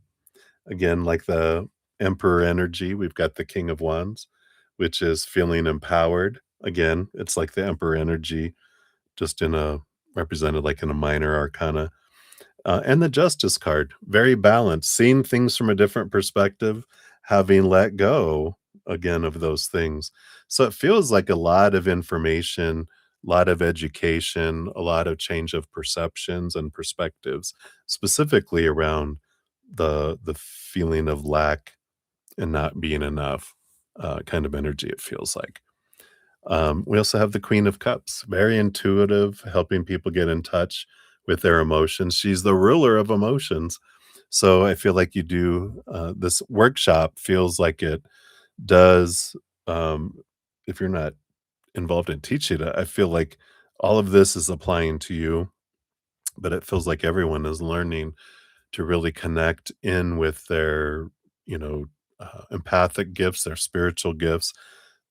Again, like the Emperor energy, we've got the King of Wands, which is feeling empowered. Again, it's like the Emperor energy, just in a represented like in a minor arcana. And the Justice card, very balanced, seeing things from a different perspective, having let go again of those things. So it feels like a lot of information, a lot of education, a lot of change of perceptions and perspectives, specifically around the feeling of lack and not being enough kind of energy, it feels like. We also have the Queen of Cups, very intuitive, helping people get in touch with their emotions. She's the ruler of emotions. So I feel like you do this workshop feels like it does. Um, if you're not involved in teaching it, I feel like all of this is applying to you, but it feels like everyone is learning to really connect in with their, empathic gifts, their spiritual gifts,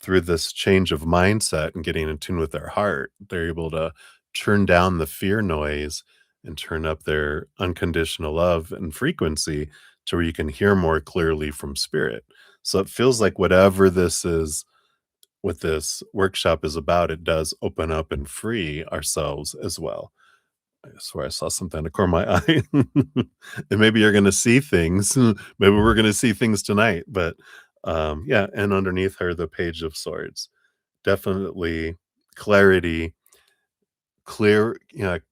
through this change of mindset and getting in tune with their heart. They're able to turn down the fear noise and turn up their unconditional love and frequency to where you can hear more clearly from spirit. So it feels like whatever this is, what this workshop is about, it does open up and free ourselves as well. I swear I saw something out of the corner of my eye. And maybe you're gonna see things. Maybe we're gonna see things tonight, but, yeah, and underneath her, the Page of Swords. Definitely clarity,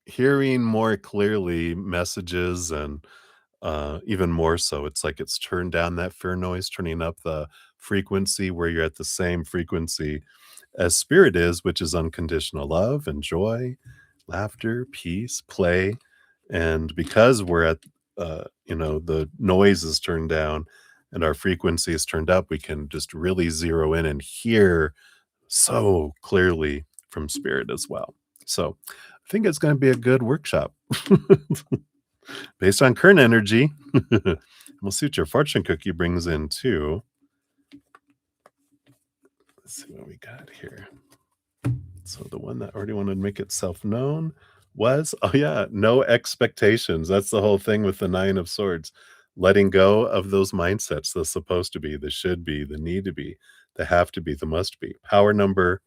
hearing more clearly messages and, even more so, it's like it's turned down that fear noise, turning up the frequency where you're at the same frequency as spirit is, which is unconditional love and joy, laughter, peace, play, and because we're at, the noise is turned down and our frequency is turned up, we can just really zero in and hear so clearly from spirit as well. So I think it's going to be a good workshop based on current energy. We'll see what your fortune cookie brings in too. Let's see what we got here. So the one that already wanted to make itself known was, oh yeah, no expectations. That's the whole thing with the Nine of Swords. Letting go of those mindsets, the supposed to be, the should be, the need to be, the have to be, the must be. Power number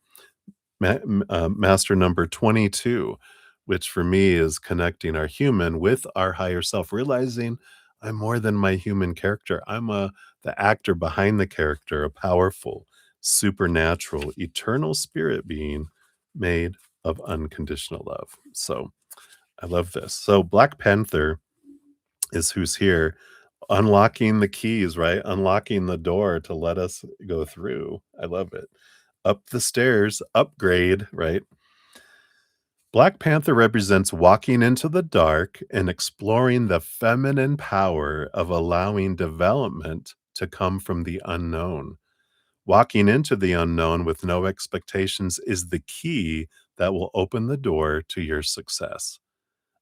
master number 22, which for me is connecting our human with our higher self, realizing I'm more than my human character. I'm the actor behind the character, a powerful, supernatural, eternal spirit being made of unconditional love. So I love this. So Black Panther is who's here, unlocking the keys, right? Unlocking the door to let us go through. I love it. Up the stairs, upgrade, right? Black Panther represents walking into the dark and exploring the feminine power of allowing development to come from the unknown. Walking into the unknown with no expectations is the key that will open the door to your success.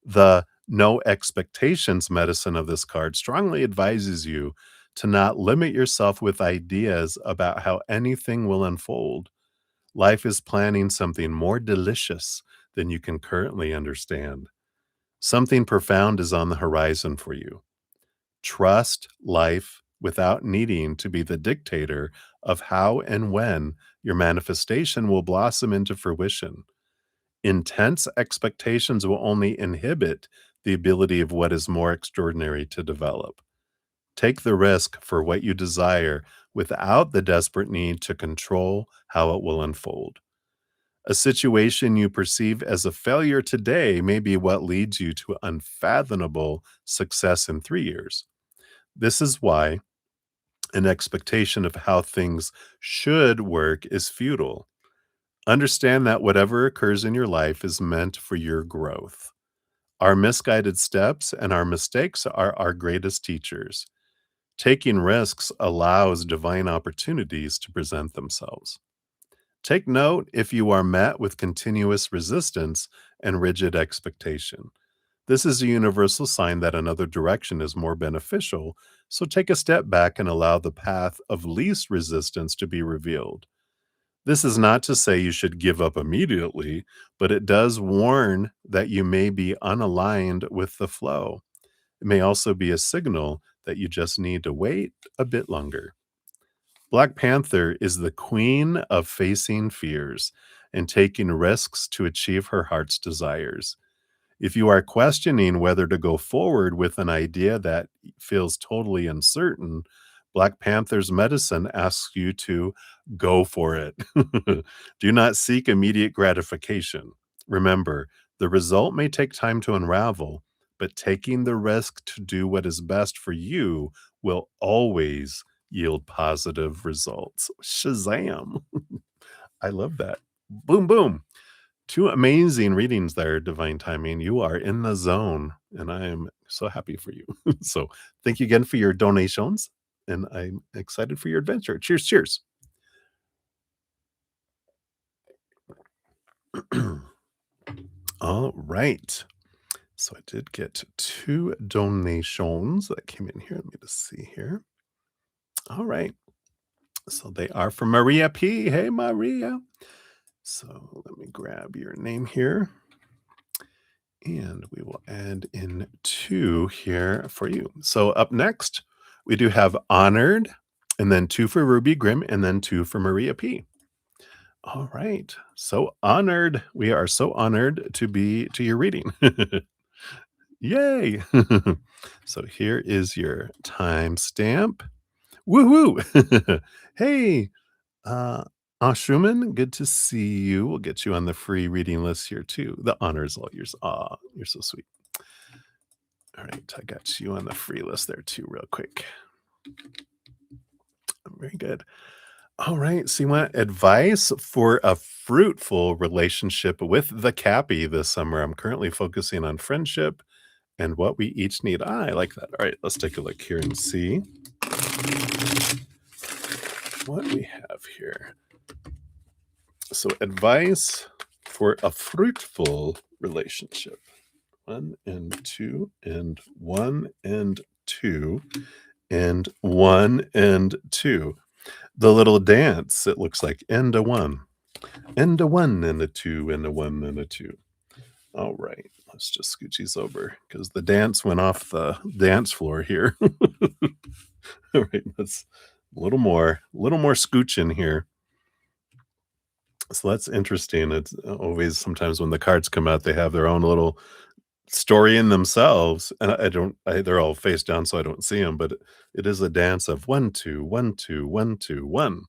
The no expectations medicine of this card strongly advises you to not limit yourself with ideas about how anything will unfold. Life is planning something more delicious than you can currently understand. Something profound is on the horizon for you. Trust life without needing to be the dictator of how and when your manifestation will blossom into fruition. Intense expectations will only inhibit the ability of what is more extraordinary to develop. Take the risk for what you desire without the desperate need to control how it will unfold. A situation you perceive as a failure today may be what leads you to unfathomable success in 3 years. This is why an expectation of how things should work is futile. Understand that whatever occurs in your life is meant for your growth. Our misguided steps and our mistakes are our greatest teachers. Taking risks allows divine opportunities to present themselves. Take note if you are met with continuous resistance and rigid expectation. This is a universal sign that another direction is more beneficial, so take a step back and allow the path of least resistance to be revealed. This is not to say you should give up immediately, but it does warn that you may be unaligned with the flow. It may also be a signal that you just need to wait a bit longer. Black Panther is the queen of facing fears and taking risks to achieve her heart's desires. If you are questioning whether to go forward with an idea that feels totally uncertain, Black Panther's medicine asks you to go for it. Do not seek immediate gratification. Remember, the result may take time to unravel, but taking the risk to do what is best for you will always yield positive results. Shazam. I love that. Boom, boom. Two amazing readings there, Divine Timing. You are in the zone, and I am so happy for you. So, thank you again for your donations, and I'm excited for your adventure. Cheers, cheers. All right. So, I did get two donations that came in here. Let me just see here. All right. So, they are from Maria P. Hey, Maria. So, let me grab your name here. And we will add in two here for you. So up next, we do have Honored, and then two for Ruby Grimm, and then two for Maria P. All right. So honored. We are so honored to be to your reading. Yay. So here is your timestamp. Woohoo. Hey, Schumann, good to see you. We'll get you on the free reading list here too. The honor is all yours. Aw, you're so sweet. All right, I got you on the free list there too, real quick. Very good. All right. So you want advice for a fruitful relationship with the Cappy this summer. I'm currently focusing on friendship and what we each need. Ah, I like that. All right, let's take a look here and see what we have here. So, advice for a fruitful relationship. One and two, and one and two, and one and two. The little dance, it looks like, and a one, and a one, and a two, and a one, and a two. All right, let's just scooch these over because the dance went off the dance floor here. All right, let's a little more scooch in here. So that's interesting. It's always sometimes when the cards come out, they have their own little story in themselves, and I don't. They're all face down, so I don't see them. But it is a dance of one, two, one, two, one, two, one.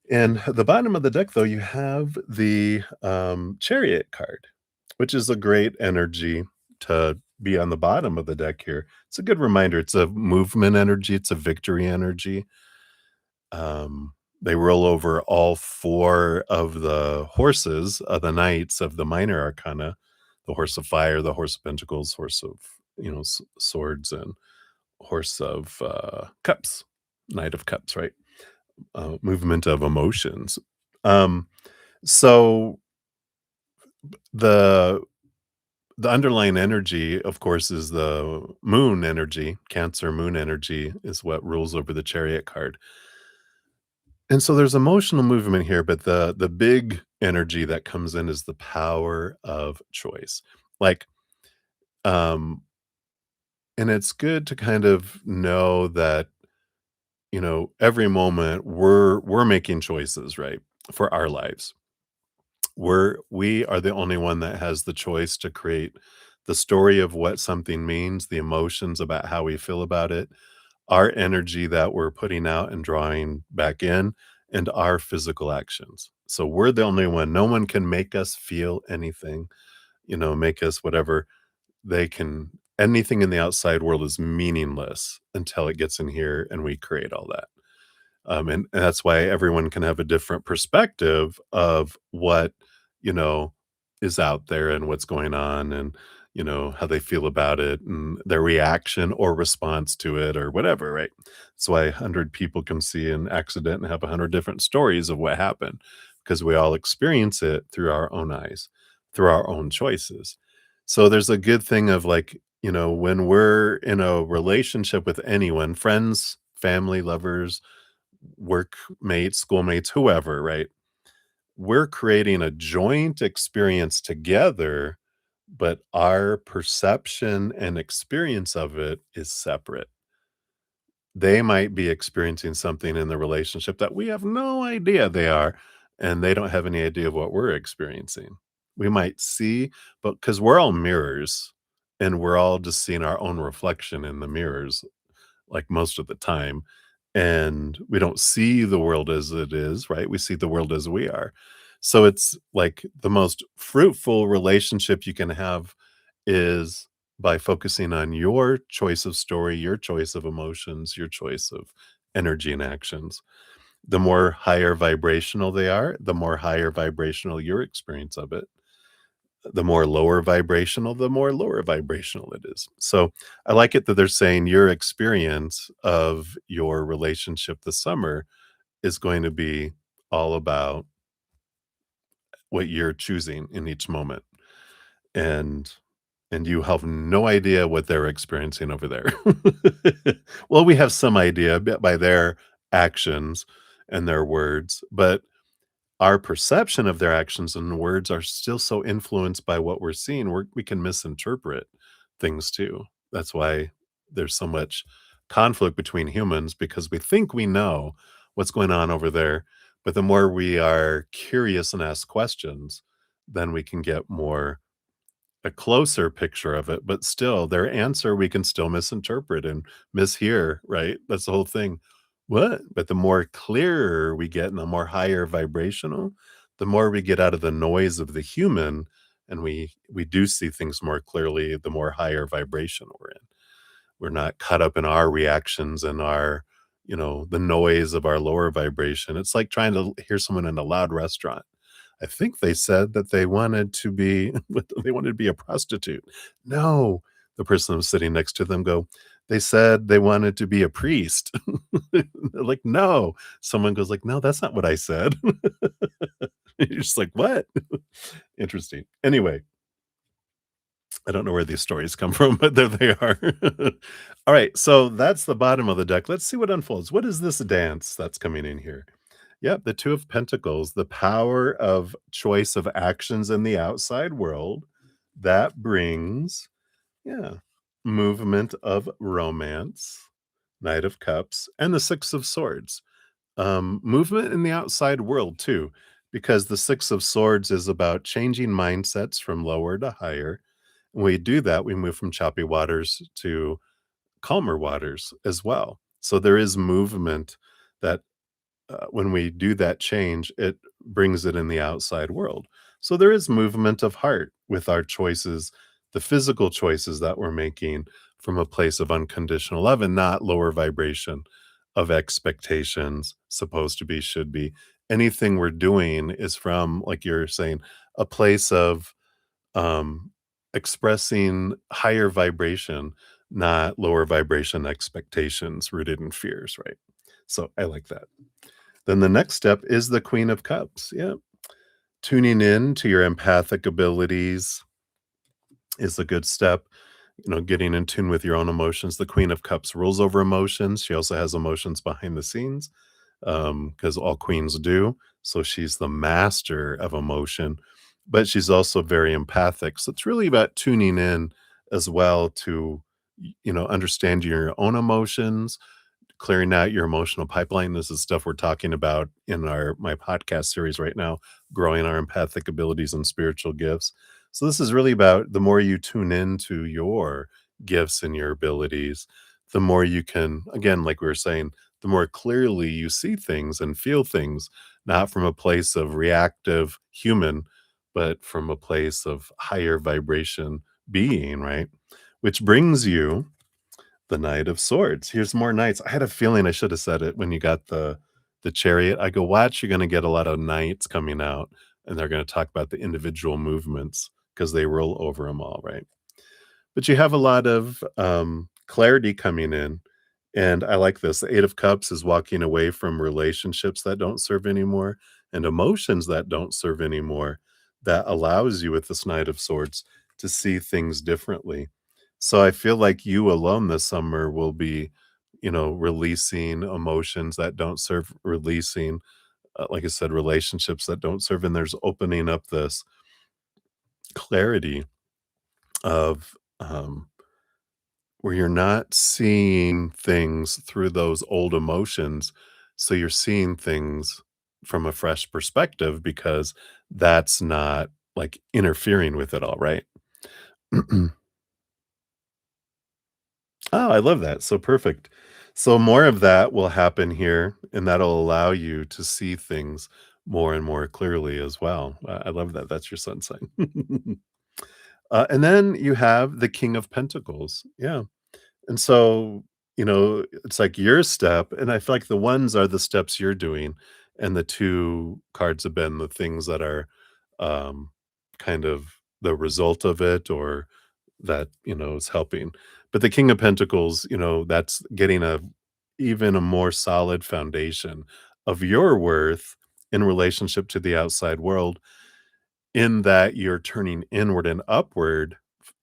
And at the bottom of the deck, though, you have the Chariot card, which is a great energy to be on the bottom of the deck here. It's a good reminder. It's a movement energy. It's a victory energy. They roll over all 4 of the horses of the knights of the minor arcana, the horse of fire, the horse of pentacles, horse of, swords, and horse of, cups, knight of cups, right? Movement of emotions. Um, so the the underlying energy, of course, is the moon energy. Cancer moon energy is what rules over the chariot card. And so there's emotional movement here, but the big energy that comes in is the power of choice. Like, um, and it's good to kind of know that, every moment we're making choices, right? For our lives. We are the only one that has the choice to create the story of what something means, the emotions about how we feel about it, our energy that we're putting out and drawing back in, and our physical actions. So we're the only one. No one can make us feel anything, make us whatever. They can Anything in the outside world is meaningless until it gets in here and we create all that. And that's why everyone can have a different perspective of what, you know, is out there and what's going on and, how they feel about it and their reaction or response to it or whatever, right? That's why 100 people can see an accident and have 100 different stories of what happened because we all experience it through our own eyes, through our own choices. So there's a good thing of like, when we're in a relationship with anyone, friends, family, lovers, workmates, schoolmates, whoever, right? We're creating a joint experience together, but our perception and experience of it is separate. They might be experiencing something in the relationship that we have no idea they are, and they don't have any idea of what we're experiencing. We might see, but because we're all mirrors and we're all just seeing our own reflection in the mirrors like most of the time. And we don't see the world as it is, right? We see the world as we are. So it's like the most fruitful relationship you can have is by focusing on your choice of story, your choice of emotions, your choice of energy and actions. The more higher vibrational they are, the more higher vibrational your experience of it. The more lower vibrational, the more lower vibrational it is. So I like it that they're saying your experience of your relationship this summer is going to be all about what you're choosing in each moment. And you have no idea what they're experiencing over there. Well, we have some idea by their actions and their words, but our perception of their actions and words are still so influenced by what we're seeing, we can misinterpret things too. That's why there's so much conflict between humans because we think we know what's going on over there. But the more we are curious and ask questions, then we can get a closer picture of it. But still, their answer we can still misinterpret and mishear, right? That's the whole thing. What? But the more clearer we get and the more higher vibrational, the more we get out of the noise of the human and we do see things more clearly, the more higher vibration we're in. We're not caught up in our reactions and our the noise of our lower vibration. It's like trying to hear someone in a loud restaurant. I think they said that they wanted to be they wanted to be a prostitute. No, the person who was sitting next to them go, they said they wanted to be a priest. They're like, no. Someone goes like, no, that's not what I said. You're just like, what? Interesting. Anyway, I don't know where these stories come from, but there they are. All right, so that's the bottom of the deck. Let's see what unfolds. What is this dance that's coming in here? Yep, the Two of Pentacles, the power of choice of actions in the outside world that brings, yeah, movement of romance, Knight of Cups, and the Six of Swords. Movement in the outside world too, because the Six of Swords is about changing mindsets from lower to higher. When we do that, we move from choppy waters to calmer waters as well. So there is movement that when we do that change, it brings it in the outside world. So there is movement of heart with our choices, the physical choices that we're making from a place of unconditional love and not lower vibration of expectations, supposed to be, should be. Anything we're doing is from, like you're saying, a place of um, expressing higher vibration, not lower vibration expectations rooted in fears, right? So I like that. Then the next step is the Queen of Cups. Yeah. Tuning in to your empathic abilities is a good step. Getting in tune with your own emotions. The Queen of Cups rules over emotions. She also has emotions behind the scenes, because all queens do. So she's the master of emotion, but she's also very empathic. So it's really about tuning in as well to, understand your own emotions, clearing out your emotional pipeline. This is stuff we're talking about in our my podcast series right now, growing our empathic abilities and spiritual gifts. So this is really about the more you tune into your gifts and your abilities, the more you can, again, like we were saying, the more clearly you see things and feel things, not from a place of reactive human, but from a place of higher vibration being, right? Which brings you the Knight of Swords. Here's more knights. I had a feeling I should have said it when you got the chariot. I go, watch, you're gonna get a lot of knights coming out, and they're gonna talk about the individual movements because they roll over them all, right? But you have a lot of clarity coming in. And I like this. The Eight of Cups is walking away from relationships that don't serve anymore and emotions that don't serve anymore. That allows you with this Knight of Swords to see things differently. So I feel like you alone this summer will be, releasing emotions that don't serve, releasing, like I said, relationships that don't serve. And there's opening up this clarity of where you're not seeing things through those old emotions. So you're seeing things from a fresh perspective because that's not like interfering with it all, right? Oh, I love that. So perfect. So more of that will happen here, and that'll allow you to see things more and more clearly as well. I love that. That's your sun sign. And then you have the King of Pentacles. Yeah. And so, it's like your step, and I feel like the ones are the steps you're doing, and the two cards have been the things that are um, kind of the result of it, or that is helping. But the King of Pentacles, that's getting a even a more solid foundation of your worth in relationship to the outside world, in that you're turning inward and upward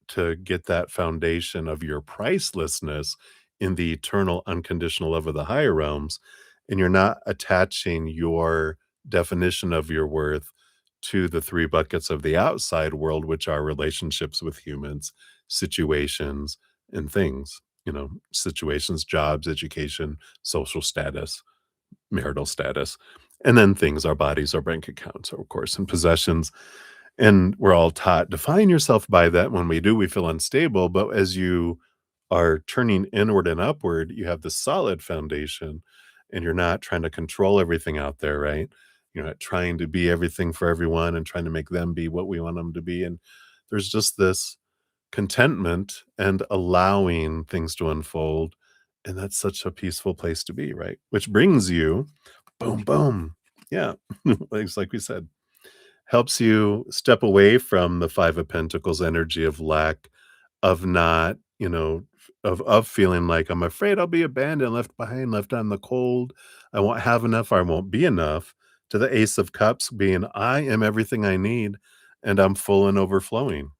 to get that foundation of your pricelessness in the eternal unconditional love of the higher realms, and you're not attaching your definition of your worth to the three buckets of the outside world, which are relationships with humans, situations, and things. Situations, jobs, education, social status, marital status, and then things, our bodies, our bank accounts, of course, and possessions. And we're all taught, define yourself by that. When we do, we feel unstable. But as you are turning inward and upward, you have this solid foundation, and you're not trying to control everything out there, right? You're not trying to be everything for everyone and trying to make them be what we want them to be. And there's just this contentment and allowing things to unfold And that's such a peaceful place to be, right? Which brings you boom, boom. Yeah. Like we said, helps you step away from the 5 of Pentacles energy of lack, of not, of feeling like, "I'm afraid I'll be abandoned, left behind, left on the cold. I won't have enough, I won't be enough," to the Ace of Cups being, "I am everything I need, and I'm full and overflowing,"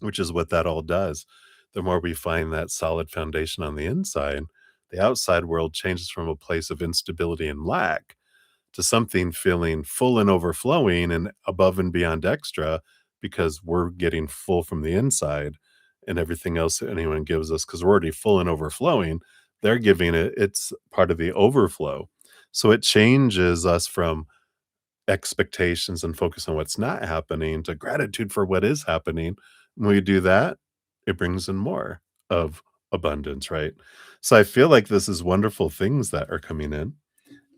which is what that all does. The more we find that solid foundation on the inside, the outside world changes from a place of instability and lack to something feeling full and overflowing and above and beyond extra because we're getting full from the inside, and everything else that anyone gives us, because we're already full and overflowing, they're giving it, it's part of the overflow. So it changes us from expectations and focus on what's not happening to gratitude for what is happening. When we do that, it brings in more of abundance, right? So I feel like this is wonderful things that are coming in.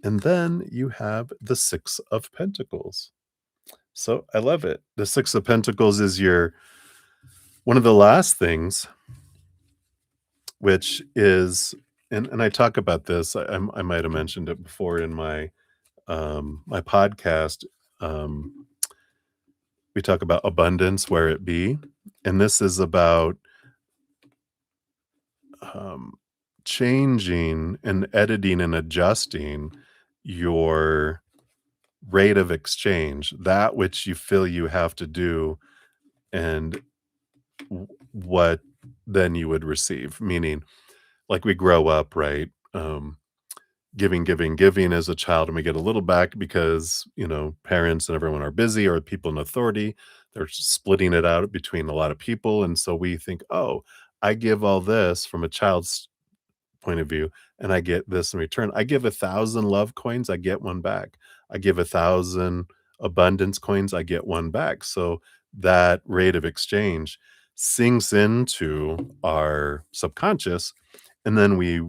And then you have the 6 of Pentacles. So I love it. The 6 of Pentacles is your one of the last things, which is, and I talk about this. I might have mentioned it before in my podcast. Um, we talk about abundance where it be, and this is about um, changing and editing and adjusting your rate of exchange, that which you feel you have to do, and what then you would receive. Meaning, like we grow up, right? Giving, giving, giving as a child, and we get a little back because, parents and everyone are busy, or people in authority, they're splitting it out between a lot of people. And so we think, oh, I give all this from a child's point of view, and I get this in return. I give 1,000 love coins, I get one back. I give 1,000 abundance coins, I get one back. So that rate of exchange sinks into our subconscious, and then we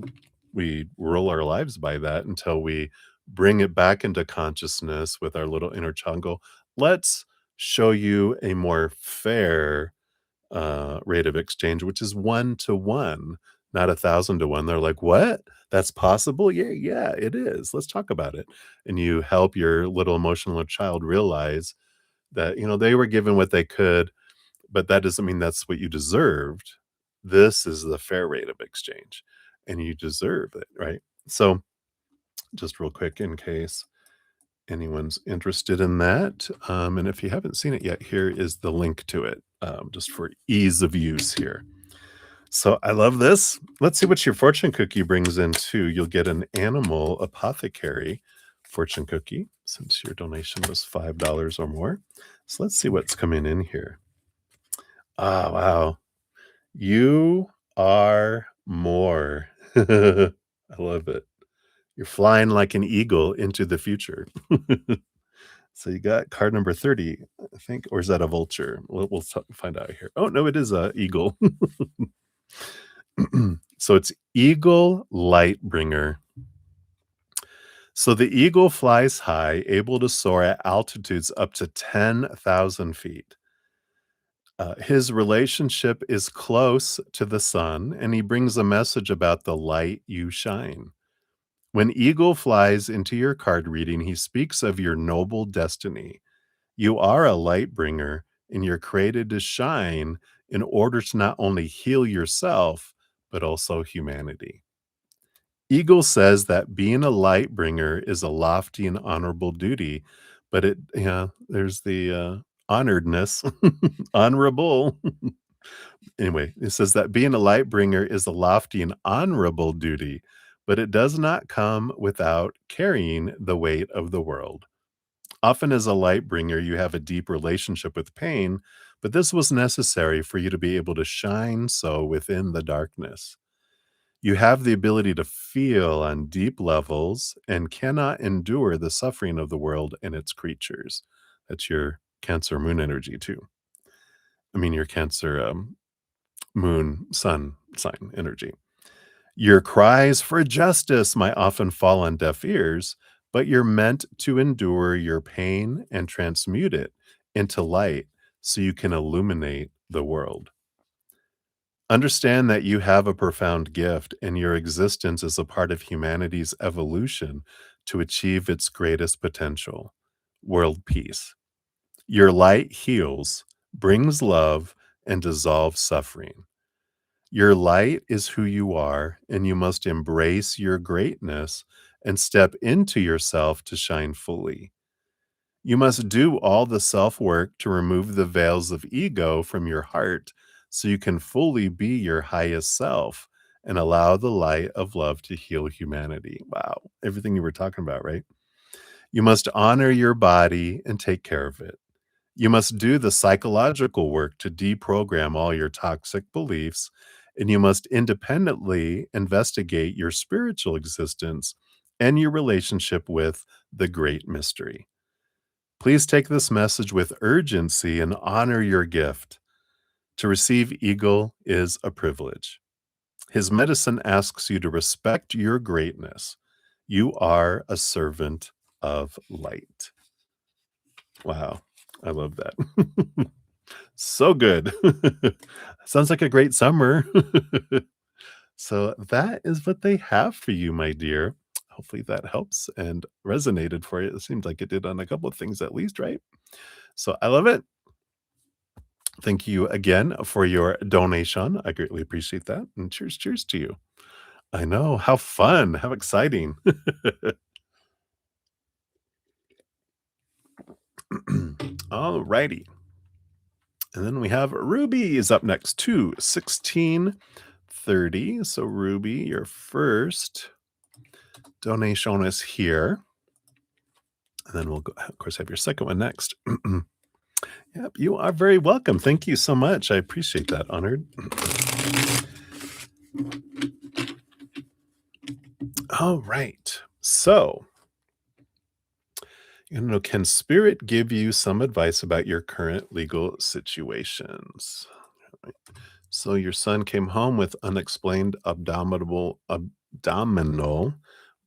roll our lives by that until we bring it back into consciousness with our little inner child and go, let's show you a more fair rate of exchange, which is 1 to 1, not 1,000 to 1. They're like, "What? That's possible? Yeah, yeah, it is. Let's talk about it." And you help your little emotional child realize that, they were given what they could, but that doesn't mean that's what you deserved. This is the fair rate of exchange, and you deserve it, right? So, just real quick, in case anyone's interested in that, and if you haven't seen it yet, here is the link to it, just for ease of use here. So I love this. Let's see what your fortune cookie brings in too. You'll get an animal apothecary fortune cookie since your donation was $5 or more. So let's see what's coming in here. Ah, wow. You are more. I love it. You're flying like an eagle into the future. So you got card number 30, I think, or is that a vulture? We'll find out here. Oh, no, it is a eagle. So it's Eagle Lightbringer. So the eagle flies high, able to soar at altitudes up to 10,000 feet. His relationship is close to the sun, and he brings a message about the light you shine. When Eagle flies into your card reading, he speaks of your noble destiny. You are a light bringer, and you're created to shine in order to not only heal yourself, but also humanity. Eagle says that being a light bringer is a lofty and honorable duty, but there's the honoredness, honorable. Anyway, it says that being a light bringer is a lofty and honorable duty, but it does not come without carrying the weight of the world. Often, as a light bringer, you have a deep relationship with pain, but this was necessary for you to be able to shine so within the darkness. You have the ability to feel on deep levels and cannot endure the suffering of the world and its creatures. That's your Cancer moon energy, too. I mean, your Cancer moon sun sign energy. Your cries for justice might often fall on deaf ears, but you're meant to endure your pain and transmute it into light so you can illuminate the world. Understand that you have a profound gift and your existence is a part of humanity's evolution to achieve its greatest potential, world peace. Your light heals, brings love, and dissolves suffering. Your light is who you are, and you must embrace your greatness and step into yourself to shine fully. You must do all the self work to remove the veils of ego from your heart so you can fully be your highest self and allow the light of love to heal humanity. Wow. Everything you were talking about, right? You must honor your body and take care of it. You must do the psychological work to deprogram all your toxic beliefs, and you must independently investigate your spiritual existence and your relationship with the great mystery. Please take this message with urgency and honor your gift. To receive Eagle is a privilege. His medicine asks you to respect your greatness. You are a servant of light. Wow. I love that. So good. Sounds like a great summer. So that is what they have for you, my dear. Hopefully that helps and resonated for you. It seems like it did on a couple of things at least, right? So I love it. Thank you again for your donation. I greatly appreciate that. And cheers, cheers to you. I know. How fun. How exciting. All righty. And then we have Ruby is up next to 1630. So Ruby, your first donation is here. And then we'll go, of course, have your second one next. Yep, you are very welcome. Thank you so much. I appreciate that. Honored. All right. So, can spirit give you some advice about your current legal situations? Right. So, your son came home with unexplained abdominal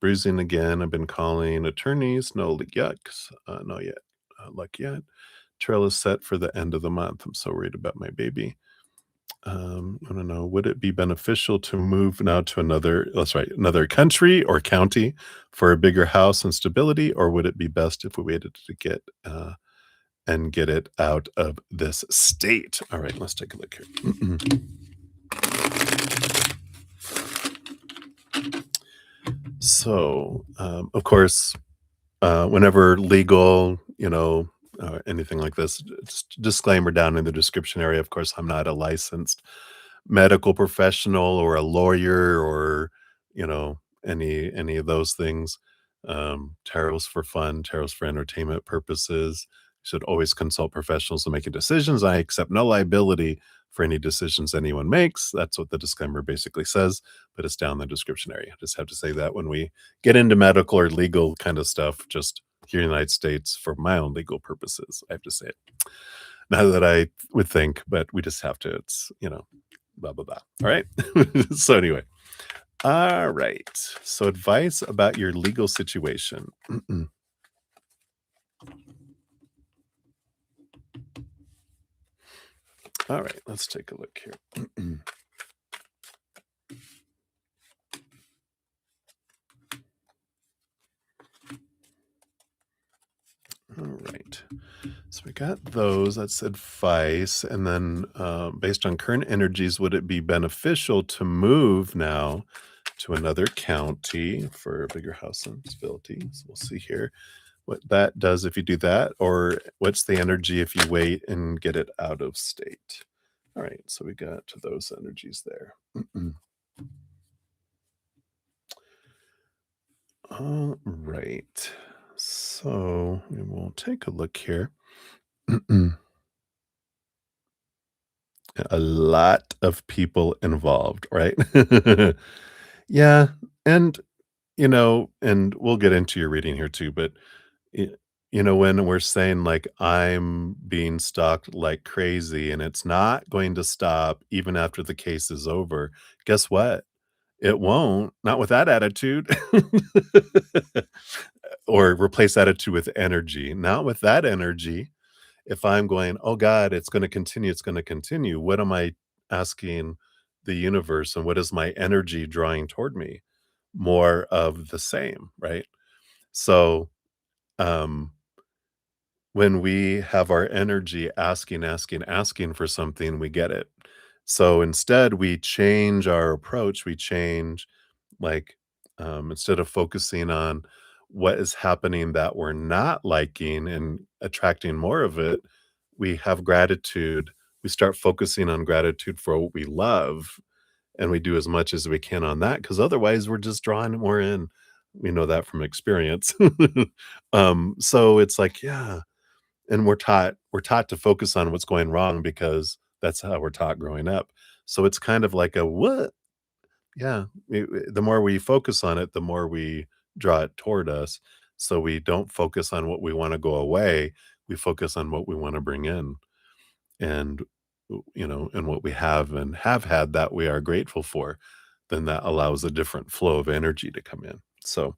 bruising again. I've been calling attorneys. No yucks. No yet. Luck yet. Trail is set for the end of the month. I'm so worried about my baby. I don't know. Would it be beneficial to move now to another country or county for a bigger house and stability, or would it be best if we waited to get it out of this state? All right, let's take a look here. So, of course, whenever legal, anything like this, disclaimer down in the description area. Of course, I'm not a licensed medical professional or a lawyer or, any of those things. Tarot's for fun, tarot's for entertainment purposes. You should always consult professionals in making decisions. I accept no liability for any decisions anyone makes. That's what the disclaimer basically says, but it's down in the description area. I just have to say that when we get into medical or legal kind of stuff, just here in the United States, for my own legal purposes, I have to say it. Not that I would think, but we just have to. It's, blah, blah, blah. All right. So anyway. All right. So advice about your legal situation. All right. Let's take a look here. All right. So we got those. That's advice. And then based on current energies, would it be beneficial to move now to another county for a bigger house and stability? So we'll see here what that does if you do that, or what's the energy if you wait and get it out of state. All right. So we got to those energies there. All right. So we will take a look here. A lot of people involved, right? Yeah, and, and we'll get into your reading here too, but, y when we're saying, like, "I'm being stalked like crazy, and it's not going to stop even after the case is over," guess what? It won't, not with that attitude. Or replace attitude with energy, not with that energy. If I'm going, "Oh god, it's gonna continue, what am I asking the universe and what is my energy drawing toward me? More of the same, right? So, um, when we have our energy asking, asking, asking for something, we get it. So instead, we change our approach. We change, like, instead of focusing on what is happening that we're not liking and attracting more of it, we have gratitude. We start focusing on gratitude for what we love, and we do as much as we can on that because otherwise we're just drawing more in. We know that from experience. So it's like, yeah, and we're taught to focus on what's going wrong because that's how we're taught growing up. So it's kind of like a what? Yeah, the more we focus on it, the more we draw it toward us. So we don't focus on what we want to go away. We focus on what we want to bring in, and and what we have and have had that we are grateful for. Then that allows a different flow of energy to come in. So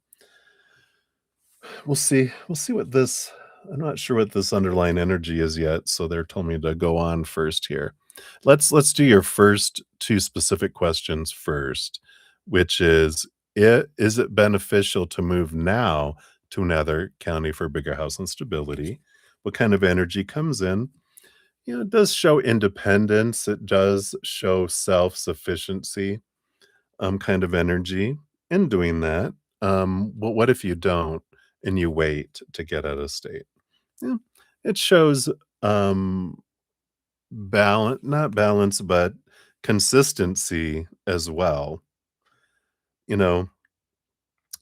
we'll see what this. I'm not sure what this underlying energy is yet, so they're told me to go on first here. Let's do your first 2 specific questions first, which is, is it beneficial to move now to another county for bigger house and stability? What kind of energy comes in? It does show independence, it does show self-sufficiency, kind of energy in doing that. But what if you don't and you wait to get out of state? Yeah, it shows not balance, but consistency as well. You know,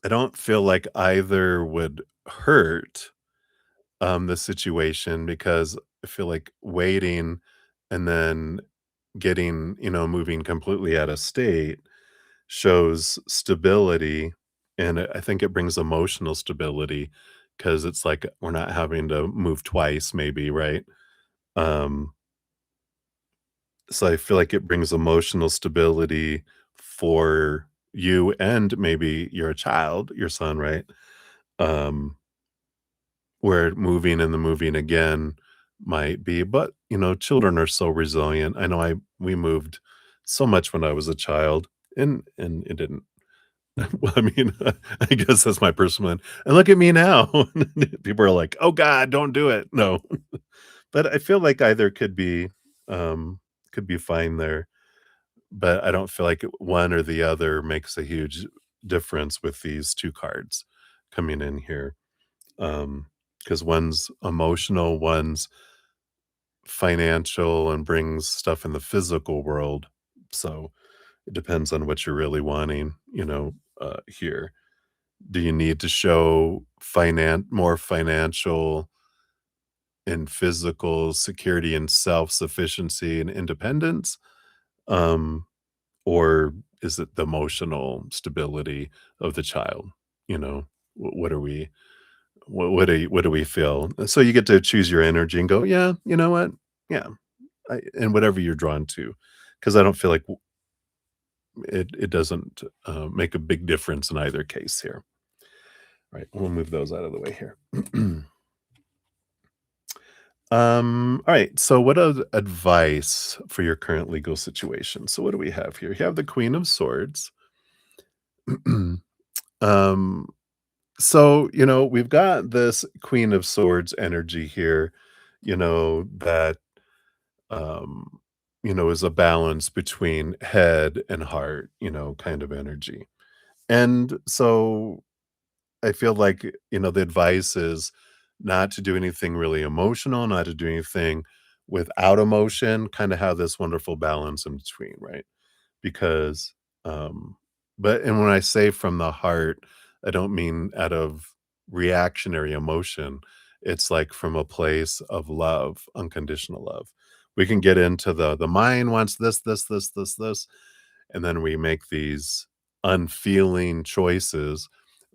I don't feel like either would hurt the situation because I feel like waiting and then getting, moving completely out of state shows stability, and I think it brings emotional stability because it's like we're not having to move twice maybe, right? Um, so I feel like it brings emotional stability for you and maybe your child, your son, right? Um, where moving and the moving again might be, but, children are so resilient. I know we moved so much when I was a child, and it didn't. Well, I mean, I guess that's my personal one, and look at me now. People are like, "Oh god, don't do it." No. But I feel like either could be fine there, but I don't feel like one or the other makes a huge difference with these 2 cards coming in here. Because one's emotional, one's financial and brings stuff in the physical world. So, it depends on what you're really wanting, here. Do you need to show more financial and physical security and self-sufficiency and independence? Um, or is it the emotional stability of the child? You know, what are we what do we feel? So you get to choose your energy and go, "Yeah, you know what? Yeah." And whatever you're drawn to, because I don't feel like it doesn't, make a big difference in either case here. Right, we'll move those out of the way here. Alright, so what advice for your current legal situation? So what do we have here? You have the Queen of Swords. Um, so, we've got this Queen of Swords energy here, that, um, is a balance between head and heart, kind of energy. And so I feel like, the advice is not to do anything really emotional, not to do anything without emotion, kinda have this wonderful balance in between, right? Because, and when I say from the heart, I don't mean out of reactionary emotion. It's like from a place of love, unconditional love. We can get into the mind wants this, and then we make these unfeeling choices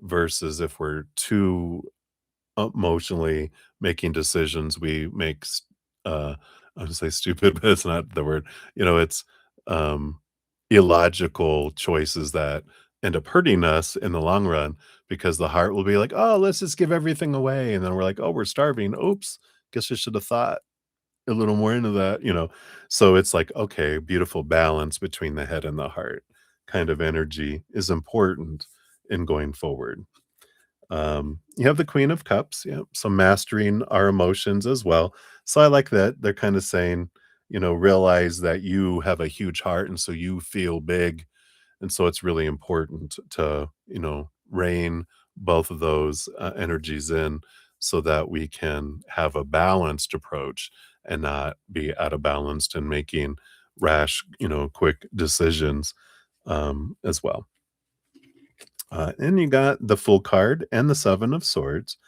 versus if we're too emotionally making decisions, we make I would say stupid, but it's not the word. It's um illogical choices that end up hurting us in the long run because the heart will be like, "Oh, let's just give everything away." And then we're like, "Oh, we're starving. Oops, guess I should have thought." a little more into that, you know? So it's like, okay, beautiful balance between the head and the heart kind of energy is important in going forward. You have the Queen of Cups, yeah, so mastering our emotions as well. So I like that. They're kind of saying, you know, realize that you have a huge heart and so you feel big. And so it's really important to, you know, rein both of those energies in so that we can have a balanced approach and not be out of balance and making rash, you know, quick decisions as well. And you got the full card and the Seven of Swords.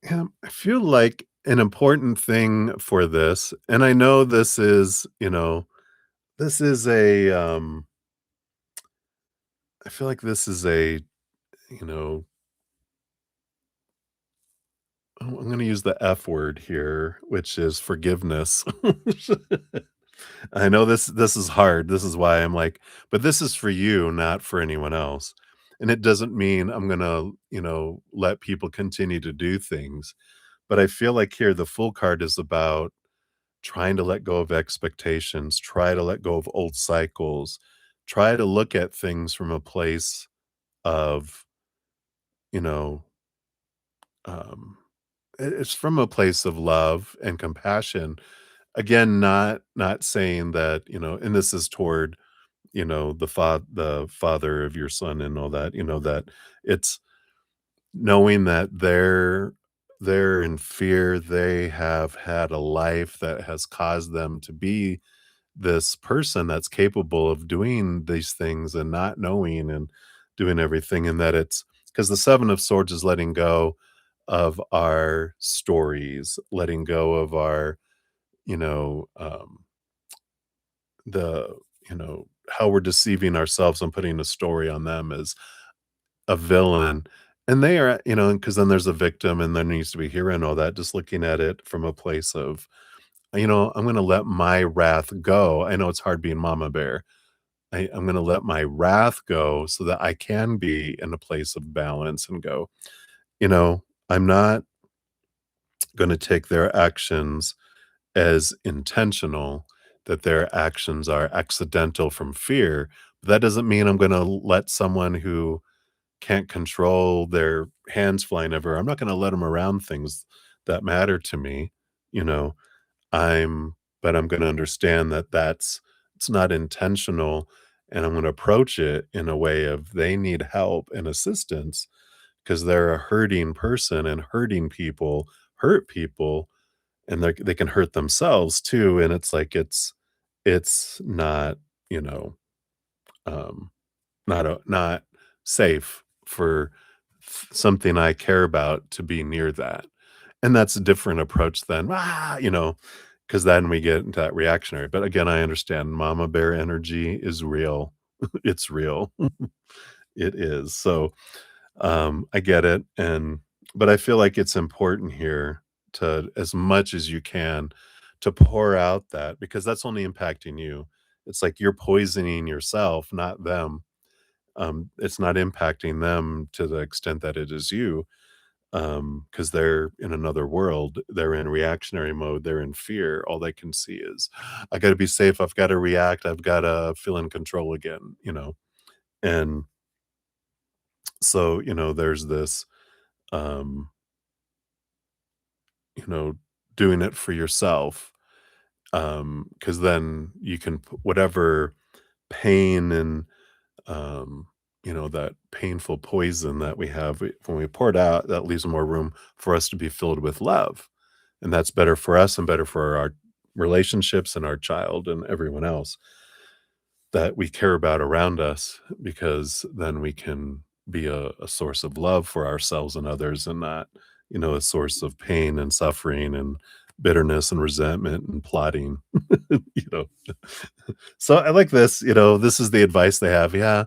Yeah, I feel like an important thing for this, and I know this is, you know, this is a, I feel like this is a, you know, I'm going to use the F word here, which is forgiveness. I know this is hard. This is why I'm like, but this is for you, not for anyone else. And it doesn't mean I'm going to, you know, let people continue to do things. But I feel like here the full card is about trying to let go of expectations, try to let go of old cycles, try to look at things from a place of, you know, um, it's from a place of love and compassion. Again, not saying that, you know, and this is toward, you know, the father of your son and all that, you know, that it's knowing that they're in fear, they have had a life that has caused them to be this person that's capable of doing these things and not knowing and doing everything, and that it's because the Seven of Swords is letting go of our stories, letting go of our, you know, the, you know, how we're deceiving ourselves and putting a story on them as a villain. And they are, you know, because then there's a victim and there needs to be a hero and all that, just looking at it from a place of, you know, I'm gonna let my wrath go. I know it's hard being mama bear. I'm gonna let my wrath go so that I can be in a place of balance and go, you know, I'm not gonna take their actions as intentional, that their actions are accidental from fear. That doesn't mean I'm gonna let someone who can't control their hands flying everywhere, I'm not gonna let them around things that matter to me, you know? I'm but I'm gonna understand that it's not intentional, and I'm gonna approach it in a way of they need help and assistance because 'cause they're a hurting person, and hurting people hurt people, and they can hurt themselves too, and it's like it's not, you know, um, not safe for something I care about to be near that. And that's a different approach than, "Ah," you know, because then we get into that reactionary. But again, I understand mama bear energy is real. It's real. It is. So, I get it, and but I feel like it's important here to, as much as you can, to pour out that because that's only impacting you. It's like you're poisoning yourself, not them. It's not impacting them to the extent that it is you, because they're in another world. They're in reactionary mode. They're in fear. All they can see is, I got to be safe. I've got to react. I've got to feel in control again. You know, and so you know, there's this, um, you know, doing it for yourself, because then you can whatever pain and you know, that painful poison that we have, when we pour it out, that leaves more room for us to be filled with love. And that's better for us and better for our relationships and our child and everyone else that we care about around us, because then we can be a source of love for ourselves and others and not, you know, a source of pain and suffering and bitterness and resentment and plotting, you know. So I like this, you know, this is the advice they have. Yeah,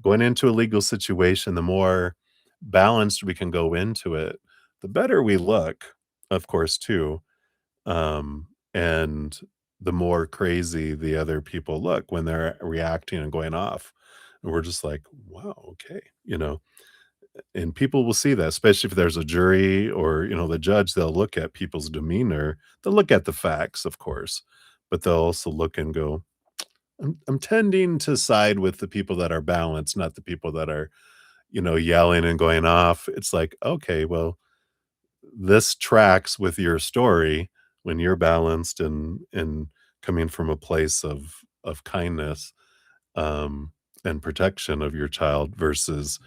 going into a legal situation, the more balanced we can go into it, the better we look, of course, too. And the more crazy the other people look when they're reacting and going off. And we're just like, wow, okay, you know. and people will see that, especially if there's a jury or, the judge, they'll look at people's demeanor. They'll look at the facts, of course, but they'll also look and go, I'm tending to side with the people that are balanced, not the people that are, yelling and going off. It's like, okay, well, this tracks with your story when you're balanced and coming from a place of kindness, um, and protection of your child versus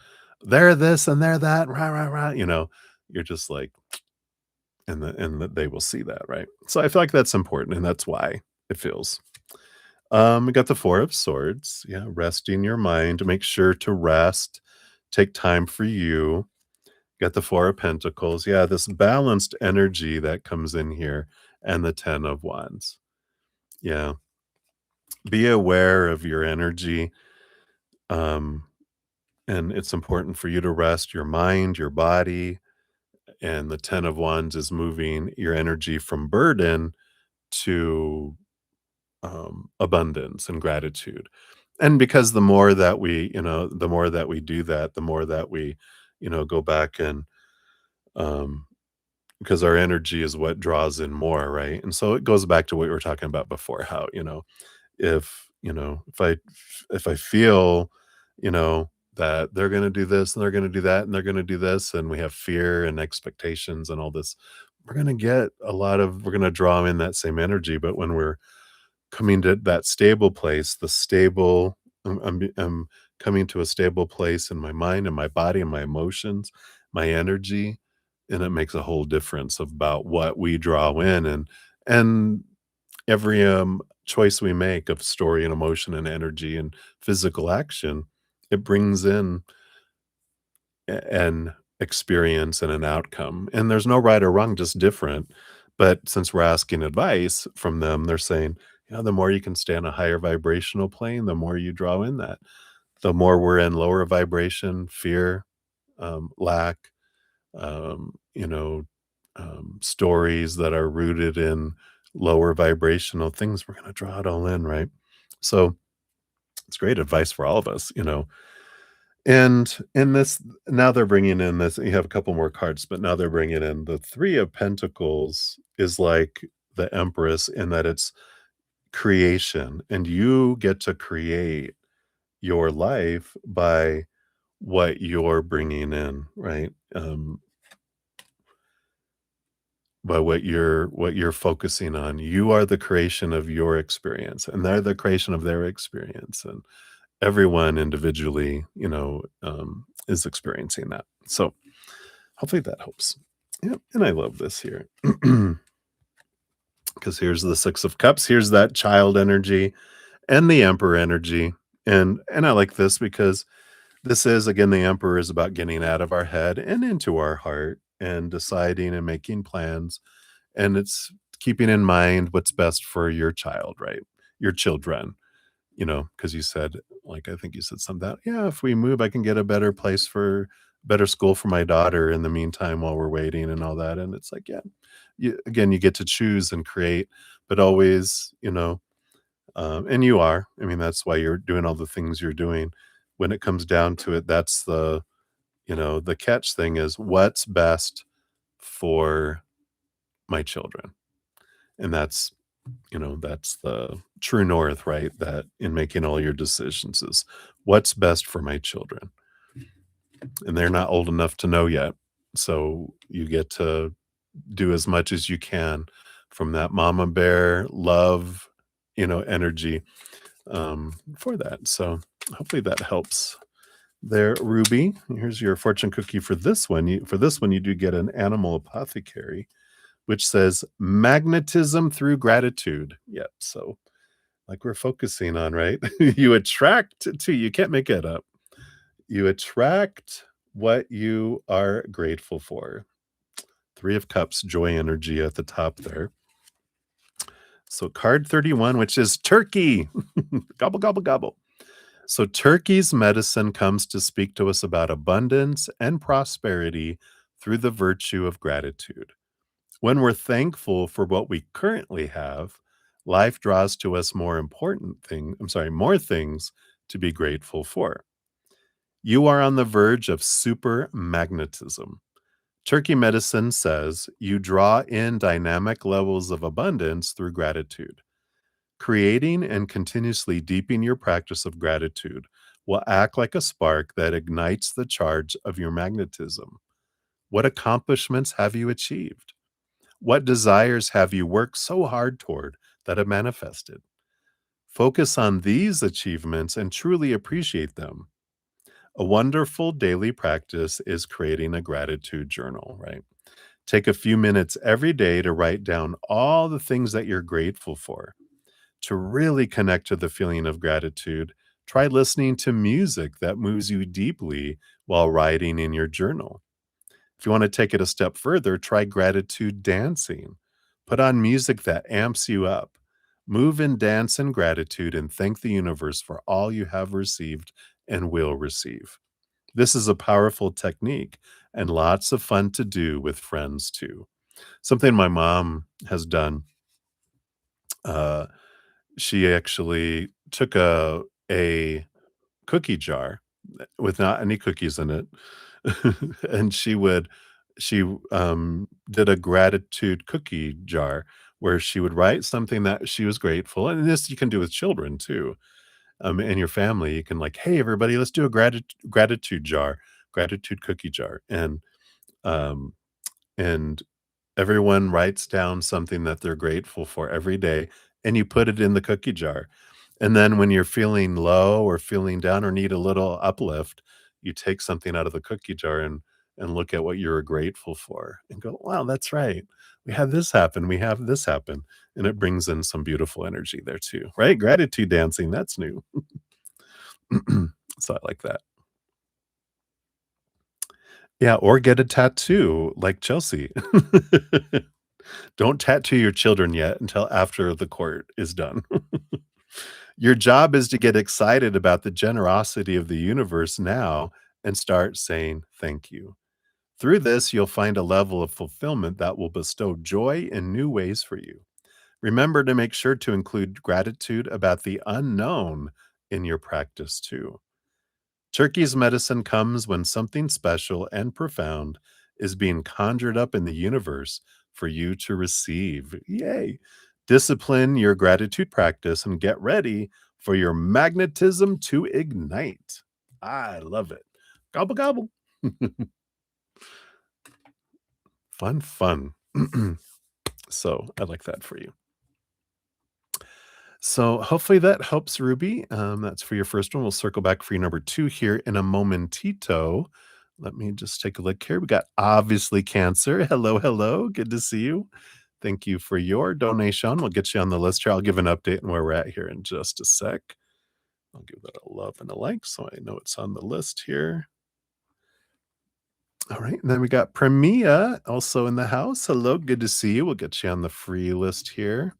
they're this and they're that, rah, rah, rah, you're just like, and they will see that, right? So I feel like that's important, and that's why it feels. We got the Four of Swords. Yeah, resting your mind. Make sure to rest. Take time for you. Got the Four of Pentacles. Yeah, this balanced energy that comes in here, and the Ten of Wands. Yeah, be aware of your energy. Um, and it's important for you to rest your mind, your body, and the 10 of wands is moving your energy from burden to abundance and gratitude. And because the more that we do that, the more that we, go back and um, because our energy is what draws in more, right? And so it goes back to what we were talking about before, how, if I feel, you know, that they're gonna do this and they're gonna do that and they're gonna do this, and we have fear and expectations and all this, we're gonna draw in that same energy. But when we're coming to that stable place, I'm coming to a stable place in my mind and my body and my emotions, my energy, and it makes a whole difference about what we draw in, and every choice we make of story and emotion and energy and physical action, it brings in an experience and an outcome. And there's no right or wrong, just different. But since we're asking advice from them, they're saying, the more you can stay on a higher vibrational plane, the more you draw in that. The more we're in lower vibration, fear, lack, you know, stories that are rooted in lower vibrational things, we're going to draw it all in, right? So it's great advice for all of us. And in this, now they're bringing in this. You have a couple more cards, but now they're bringing in the Three of Pentacles is like the Empress in that it's creation, and you get to create your life by what you're bringing in, right? By what you're focusing on. You are the creation of your experience, and they're the creation of their experience, and everyone individually, is experiencing that. So hopefully that helps. Yeah, and I love this here because here's the Six of Cups. Here's that child energy and the Emperor energy, and I like this because this is again the Emperor is about getting out of our head and into our heart and deciding and making plans. And it's keeping in mind what's best for your child, right? Your children, because you said, like, I think you said something that, yeah, if we move, I can get a better school for my daughter in the meantime while we're waiting and all that. And it's like, yeah, you get to choose and create, but always, and you are. I mean, that's why you're doing all the things you're doing. When it comes down to it, that's the catch thing is what's best for my children. And that's the true north, right? That in making all your decisions is what's best for my children. And they're not old enough to know yet. So you get to do as much as you can from that mama bear love, energy for that. So hopefully that helps there, Ruby. Here's your fortune cookie for this one. For this one, you do get an animal apothecary, which says magnetism through gratitude. Yep. So like we're focusing on, right? You attract you can't make it up. You attract what you are grateful for. Three of Cups, joy energy at the top there. So card 31, which is turkey. Gobble, gobble, gobble. So turkey's medicine comes to speak to us about abundance and prosperity through the virtue of gratitude. When we're thankful for what we currently have, life draws to us more things to be grateful for. You are on the verge of super magnetism. Turkey medicine says you draw in dynamic levels of abundance through gratitude. Creating and continuously deepening your practice of gratitude will act like a spark that ignites the charge of your magnetism. What accomplishments have you achieved? What desires have you worked so hard toward that have manifested? Focus on these achievements and truly appreciate them. A wonderful daily practice is creating a gratitude journal, right? Take a few minutes every day to write down all the things that you're grateful for. To really connect to the feeling of gratitude, try listening to music that moves you deeply while writing in your journal. If you want to take it a step further, try gratitude dancing. Put on music that amps you up. Move and dance in gratitude and thank the universe for all you have received and will receive. This is a powerful technique and lots of fun to do with friends too. Something my mom has done. Uh, she actually took a cookie jar with not any cookies in it, and she did a gratitude cookie jar where she would write something that she was grateful, and this you can do with children too, and your family. You can like, "Hey, everybody, let's do a gratitude jar, gratitude cookie jar," um, and everyone writes down something that they're grateful for every day, and you put it in the cookie jar. And then when you're feeling low or feeling down or need a little uplift, you take something out of the cookie jar and look at what you're grateful for and go, "Wow, that's right. We had this happen. We have this happen." And it brings in some beautiful energy there too, right? Gratitude dancing, that's new. So I like that. Yeah, or get a tattoo like Chelsea. Don't tattoo your children yet until after the court is done. Your job is to get excited about the generosity of the universe now and start saying thank you. Through this, you'll find a level of fulfillment that will bestow joy in new ways for you. Remember to make sure to include gratitude about the unknown in your practice too. Turkey's medicine comes when something special and profound is being conjured up in the universe for you to receive. Yay! Discipline your gratitude practice and get ready for your magnetism to ignite. I love it. Gobble, gobble. Fun, fun. So I like that for you. So hopefully that helps, Ruby. That's for your first one. We'll circle back for your number two here in a momentito. Let me just take a look here. We got obviously Cancer. Hello, hello. Good to see you. Thank you for your donation. We'll get you on the list here. I'll give an update on where we're at here in just a sec. I'll give that a love and a like so I know it's on the list here. All right. And then we got Premia also in the house. Hello. Good to see you. We'll get you on the free list here.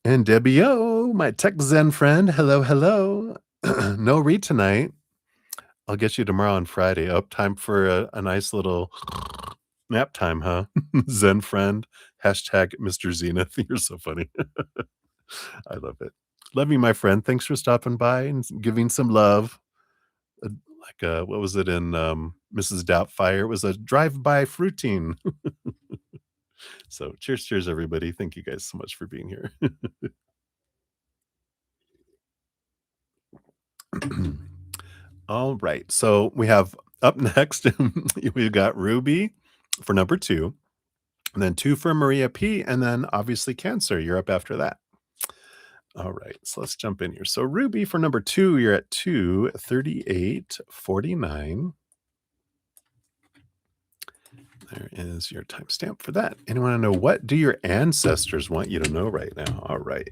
And Debbie O, my tech Zen friend. Hello, hello. No read tonight. I'll get you tomorrow on Friday. Up time for a nice little nap time, huh? Zen friend. Hashtag Mr. Zenith. You're so funny. I love it. Love you, my friend. Thanks for stopping by and giving some love. What was it in Mrs. Doubtfire? It was a drive-by fruiting. So cheers, cheers, everybody. Thank you guys so much for being here. All right. So we have up next, we've got Ruby for number two, and then two for Maria P, and then obviously Cancer. You're up after that. All right. So let's jump in here. So Ruby for number two, you're at 2:38:49. There is your timestamp for that. And you want to know, what do your ancestors want you to know right now? All right.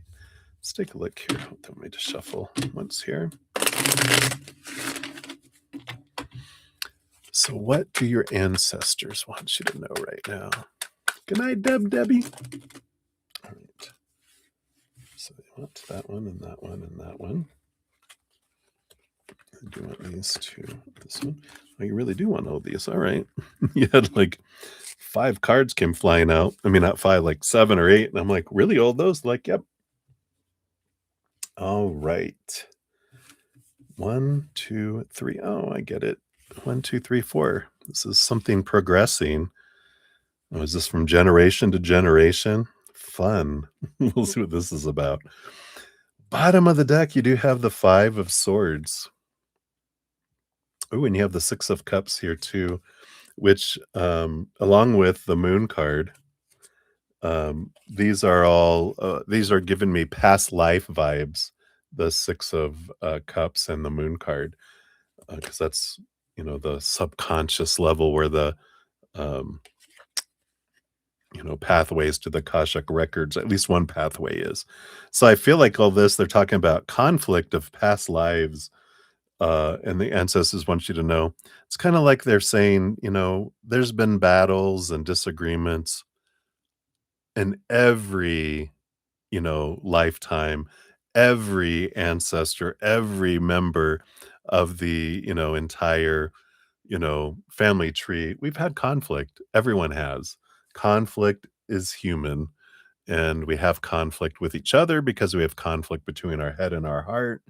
Let's take a look here. Let me just shuffle once here. So what do your ancestors want you to know right now? Good night, Debbie. All right. So they want that one and that one and that one. Do you want these two? This one? Oh, you really do want all these. All right. You had like 5 cards came flying out. I mean, not 5, like 7 or 8. And I'm like, really, all those? Like, yep. All right. 1, 2, 3. Oh, I get it. 1, 2, 3, 4. This is something progressing. Oh, is this from generation to generation? Fun. We'll see what this is about. Bottom of the deck, you do have the 5 of swords. Oh, and you have the 6 of cups here too, which, along with the moon card, these are all, these are giving me past life vibes, the 6 of, cups and the moon card, because that's, the subconscious level where the, um, pathways to the Akashic records, at least one pathway is. So I feel like all this, they're talking about conflict of past lives, and the ancestors want you to know. It's kinda like they're saying, there's been battles and disagreements in every, lifetime, every ancestor, every member of the, entire, family tree. We've had conflict. Everyone has. Conflict is human, and we have conflict with each other because we have conflict between our head and our heart,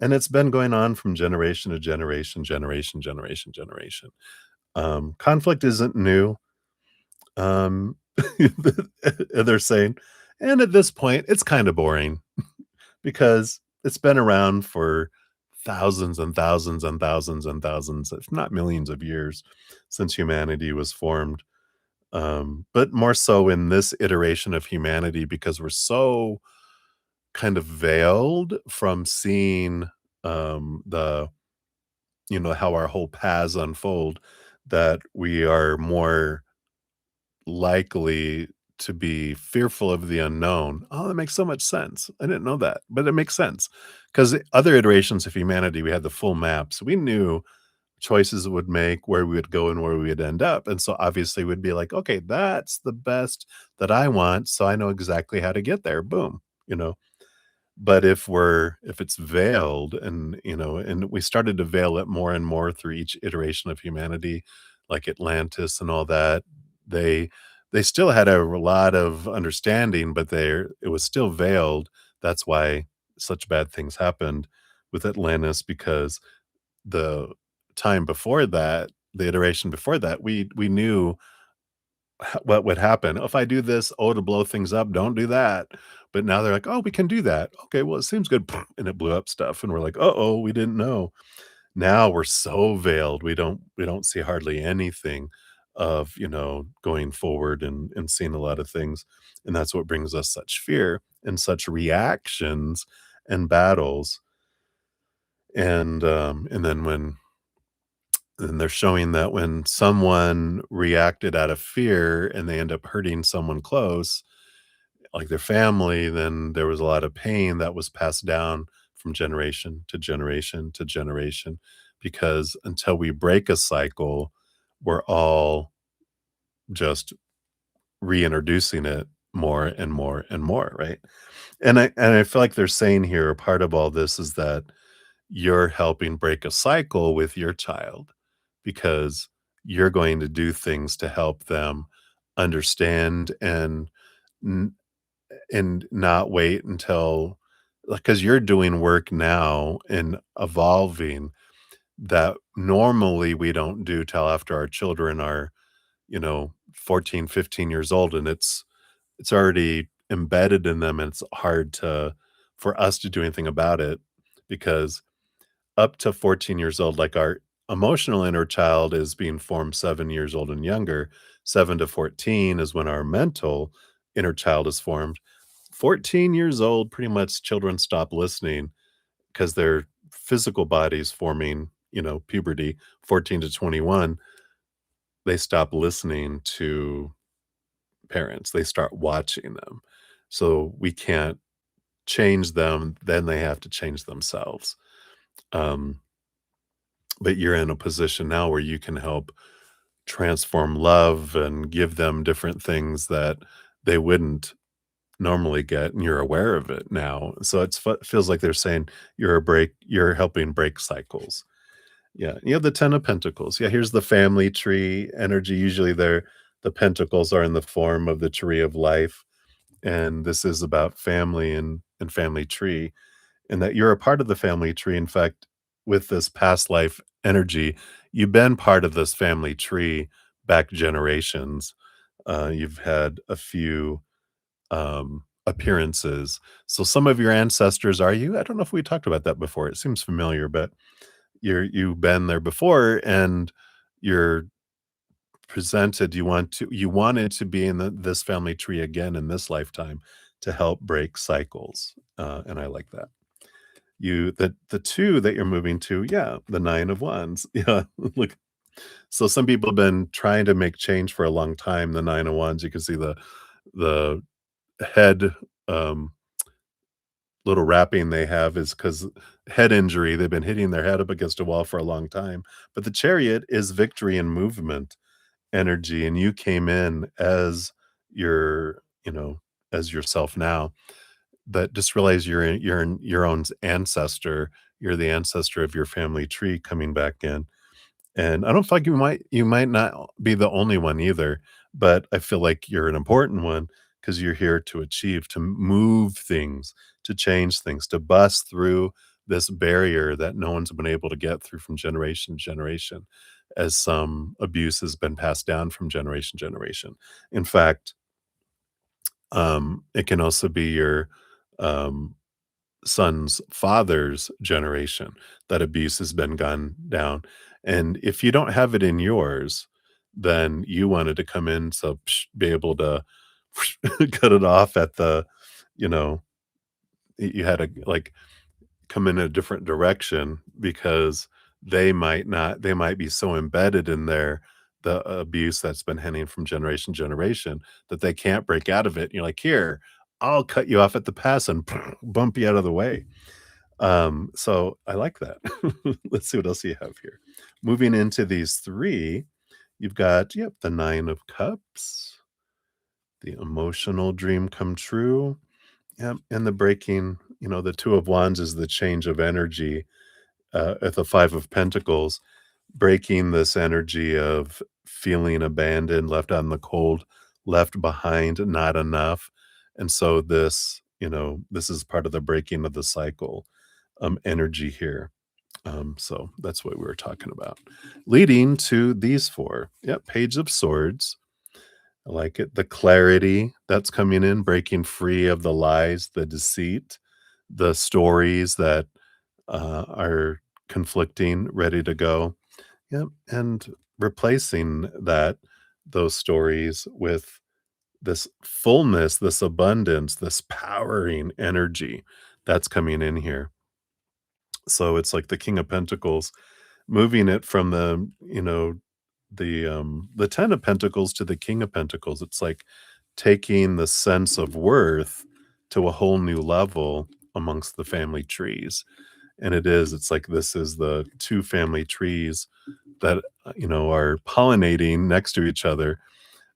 and it's been going on from generation to generation, generation. Conflict isn't new. Um, they're saying, and at this point, it's kinda boring because it's been around for thousands and thousands and thousands and thousands, if not millions of years since humanity was formed. But more so in this iteration of humanity because we're so kind of veiled from seeing, the how our whole paths unfold, that we are more likely to be fearful of the unknown. Oh, that makes so much sense. I didn't know that, but it makes sense because other iterations of humanity, we had the full map. So we knew choices it would make, where we would go and where we would end up. And so obviously we'd be like, okay, that's the best that I want. So I know exactly how to get there. Boom. You know, but if it's veiled and, and we started to veil it more and more through each iteration of humanity, like Atlantis and all that, they they still had a lot of understanding, but it was still veiled. That's why such bad things happened with Atlantis because the time before that, the iteration before that, we knew what would happen. If I do this, oh, to blow things up, don't do that. But now they're like, oh, we can do that. Okay, well, it seems good. And it blew up stuff. And we're like, oh, we didn't know. Now we're so veiled. We don't see hardly anything of, going forward and seeing a lot of things. And that's what brings us such fear and such reactions and battles. And then and they're showing that when someone reacted out of fear and they end up hurting someone close, like their family, then there was a lot of pain that was passed down from generation to generation to generation. Because until we break a cycle, we're all just reintroducing it more and more and more, right? And I feel like they're saying here part of all this is that you're helping break a cycle with your child because you're going to do things to help them understand n- and not wait until, because you're doing work now and evolving that normally we don't do till after our children are 14, 15 years old, and it's already embedded in them, and it's hard to for us to do anything about it because up to 14 years old, like our emotional inner child is being formed 7 years old and younger. 7 to 14 is when our mental inner child is formed. 14 years old, pretty much children stop listening because their physical body's forming, puberty. 14 to 21, they stop listening to parents. They start watching them. So we can't change them, then they have to change themselves. Um, but you're in a position now where you can help transform love and give them different things that they wouldn't normally get, and you're aware of it now. So feels like they're saying you're helping break cycles. Yeah, you have the 10 of Pentacles. Yeah, here's the family tree energy. Usually the pentacles are in the form of the tree of life, and this is about family and family tree, and that you're a part of the family tree. In fact, with this past life energy, you've been part of this family tree back generations. You've had a few appearances. So some of your ancestors are you. I don't know if we talked about that before. It seems familiar, but you've been there before, and you're presented. You wanted to be in this family tree again in this lifetime to help break cycles, and I like that. The two that you're moving to, yeah, the nine of wands. Yeah, look. So some people have been trying to make change for a long time. The nine of wands. You can see the head, um, little wrapping they have is because head injury. They've been hitting their head up against a wall for a long time. But the chariot is victory and movement energy, and you came in as your, as yourself now. But just realize you're in your own ancestor. You're the ancestor of your family tree coming back in. And I don't feel like you might not be the only one either, but I feel like you're an important one because you're here to achieve, to move things, to change things, to bust through this barrier that no one's been able to get through from generation to generation, as some abuse has been passed down from generation to generation. In fact, it can also be your um, son's father's generation that abuse has been gone down. And if you don't have it in yours, then you wanted to come in to be able to cut it off at the, you know, you had to like come in a different direction because they might be so embedded in the abuse that's been handing from generation to generation that they can't break out of it. And you're like, here, I'll cut you off at the pass and bump you out of the way. So I like that. Let's see what else you have here. Moving into these three, you've got, yep, the Nine of Cups, the emotional dream come true. Yep, and the breaking, the Two of Wands is the change of energy. At the Five of Pentacles, breaking this energy of feeling abandoned, left out in the cold, left behind, not enough. And so this is part of the breaking of the cycle energy here. So that's what we were talking about. Leading to these four. Yep, Page of Swords. I like it. The clarity that's coming in, breaking free of the lies, the deceit, the stories that are conflicting, ready to go. Yep. And replacing those stories with this fullness, this abundance, this powering energy that's coming in here. So it's like the King of Pentacles, moving it from the 10 of Pentacles to the King of Pentacles. It's like taking the sense of worth to a whole new level amongst the family trees. And it's like this is the two family trees that are pollinating next to each other,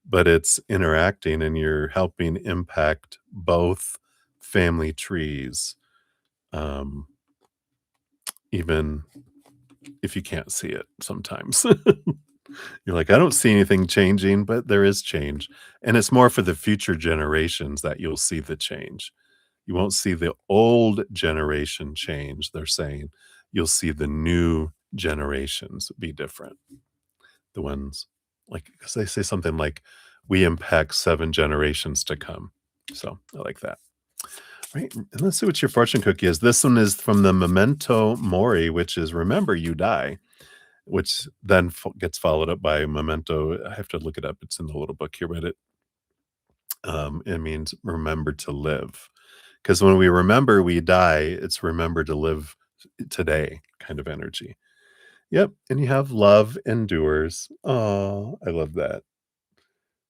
but it's interacting, and you're helping impact both family trees, um, even if you can't see it sometimes. You're like, "I don't see anything changing," but there is change, and it's more for the future generations that you'll see the change. You won't see the old generation change, they're saying. You'll see the new generations be different. The ones like, because they say something like, "We impact 7 generations to come." So, I like that. Right, and let's see what your fortune cookie is. This one is from the Memento Mori, which is remember you die, which then gets followed up by Memento. I have to look it up. It's in the little book here, but it means remember to live. Because when we remember we die, it's remember to live today kind of energy. Yep. And you have love endures. Oh, I love that.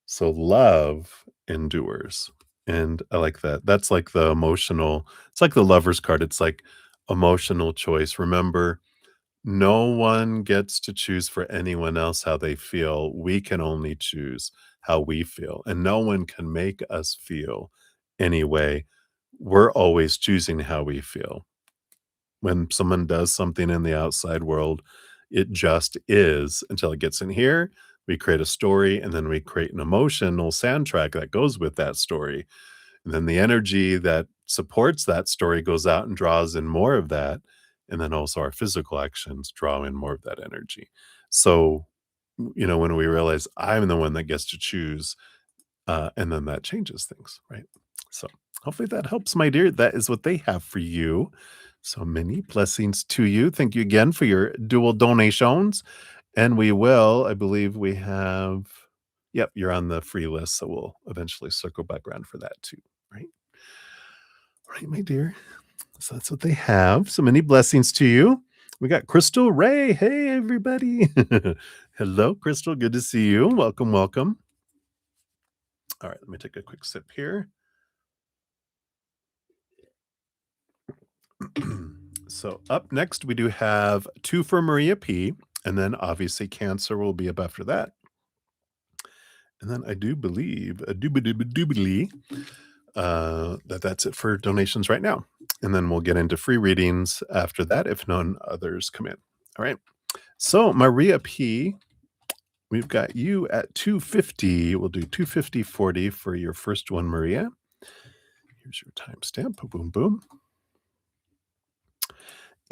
So love endures. And I like that. That's like the emotional, it's like the lover's card. It's like emotional choice. Remember, no one gets to choose for anyone else how they feel. We can only choose how we feel, and no one can make us feel any way. We're always choosing how we feel. When someone does something in the outside world, it just is until it gets in here. We create a story, and then we create an emotional soundtrack that goes with that story. And then the energy that supports that story goes out and draws in more of that. and then also our physical actions draw in more of that energy. So, when we realize I'm the one that gets to choose, and then that changes things, right? So, hopefully that helps, my dear. That is what they have for you. So many blessings to you. Thank you again for your dual donations. And I believe we have, yep, you're on the free list. So we'll eventually circle back around for that too. Right. All right, my dear. So that's what they have. So many blessings to you. We got Crystal Ray. Hey, everybody. Hello, Crystal. Good to see you. Welcome, welcome. All right, let me take a quick sip here. So up next, we do have two for Maria P. And then obviously Cancer will be up after that. And then I do believe, that that's it for donations right now. And then we'll get into free readings after that if none others come in. All right. So Maria P, we've got you at 250. We'll do 250.40 for your first one, Maria. Here's your timestamp. Boom, boom.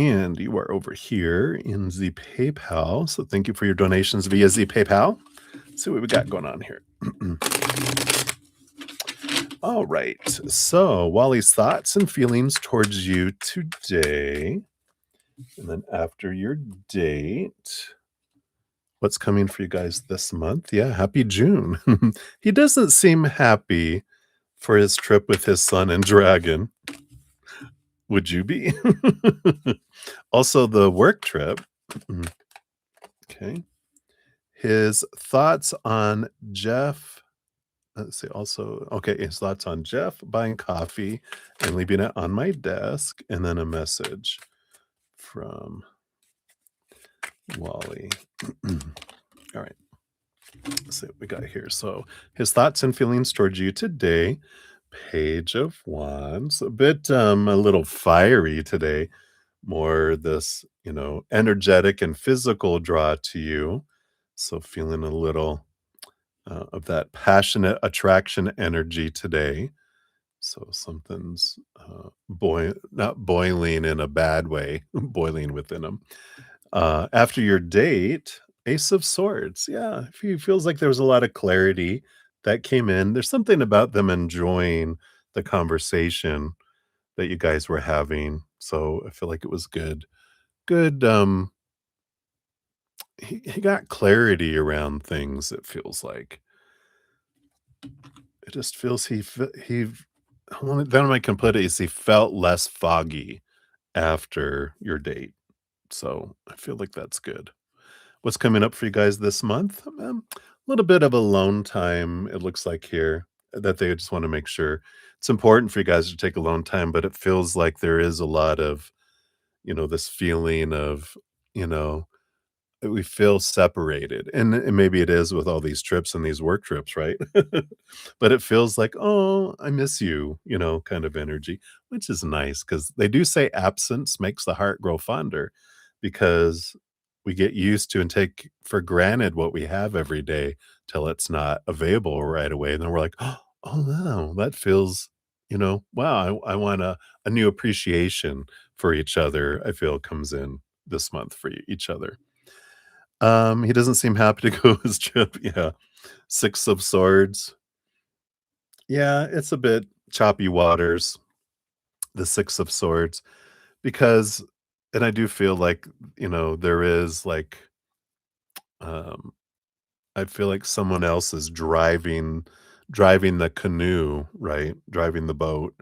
And you are over here in the PayPal. So thank you for your donations via the PayPal. Let's see what we got going on here. All right. So Wally's thoughts and feelings towards you today. And then after your date, what's coming for you guys this month? Yeah, happy June. He doesn't seem happy for his trip with his son and dragon. Would you be? Also, the work trip. Okay. His thoughts on Jeff. Let's see. Also, okay. His thoughts on Jeff buying coffee and leaving it on my desk, and then a message from Wally. All right. Let's see what we got here. So, his thoughts and feelings towards you today. Page of Wands. A bit, a little fiery today. More this, energetic and physical draw to you. So, feeling a little of that passionate attraction energy today. So something's not boiling in a bad way, boiling within him. After your date, Ace of Swords. Yeah, he feels like there was a lot of clarity that came in. There's something about them enjoying the conversation that you guys were having. So I feel like it was good. Good. He got clarity around things. It feels like it just feels he then I can put it is he felt less foggy after your date. So I feel like that's good. What's coming up for you guys this month? A little bit of alone time, it looks like here, that they just want to make sure. It's important for you guys to take alone time, but it feels like there is a lot of, this feeling of, you know, we feel separated, and maybe it is with all these trips and these work trips, right? But it feels like, "Oh, I miss you," kind of energy, which is nice because they do say absence makes the heart grow fonder because we get used to and take for granted what we have every day till it's not available right away, and then we're like, "Oh, no, that feels," wow, I want a new appreciation for each other, I feel comes in this month for each other. He doesn't seem happy to go his trip. Yeah. Six of Swords. Yeah, it's a bit choppy waters, the Six of Swords, because and I do feel like, there is like um I feel like someone else is driving the canoe, right? Driving the boat.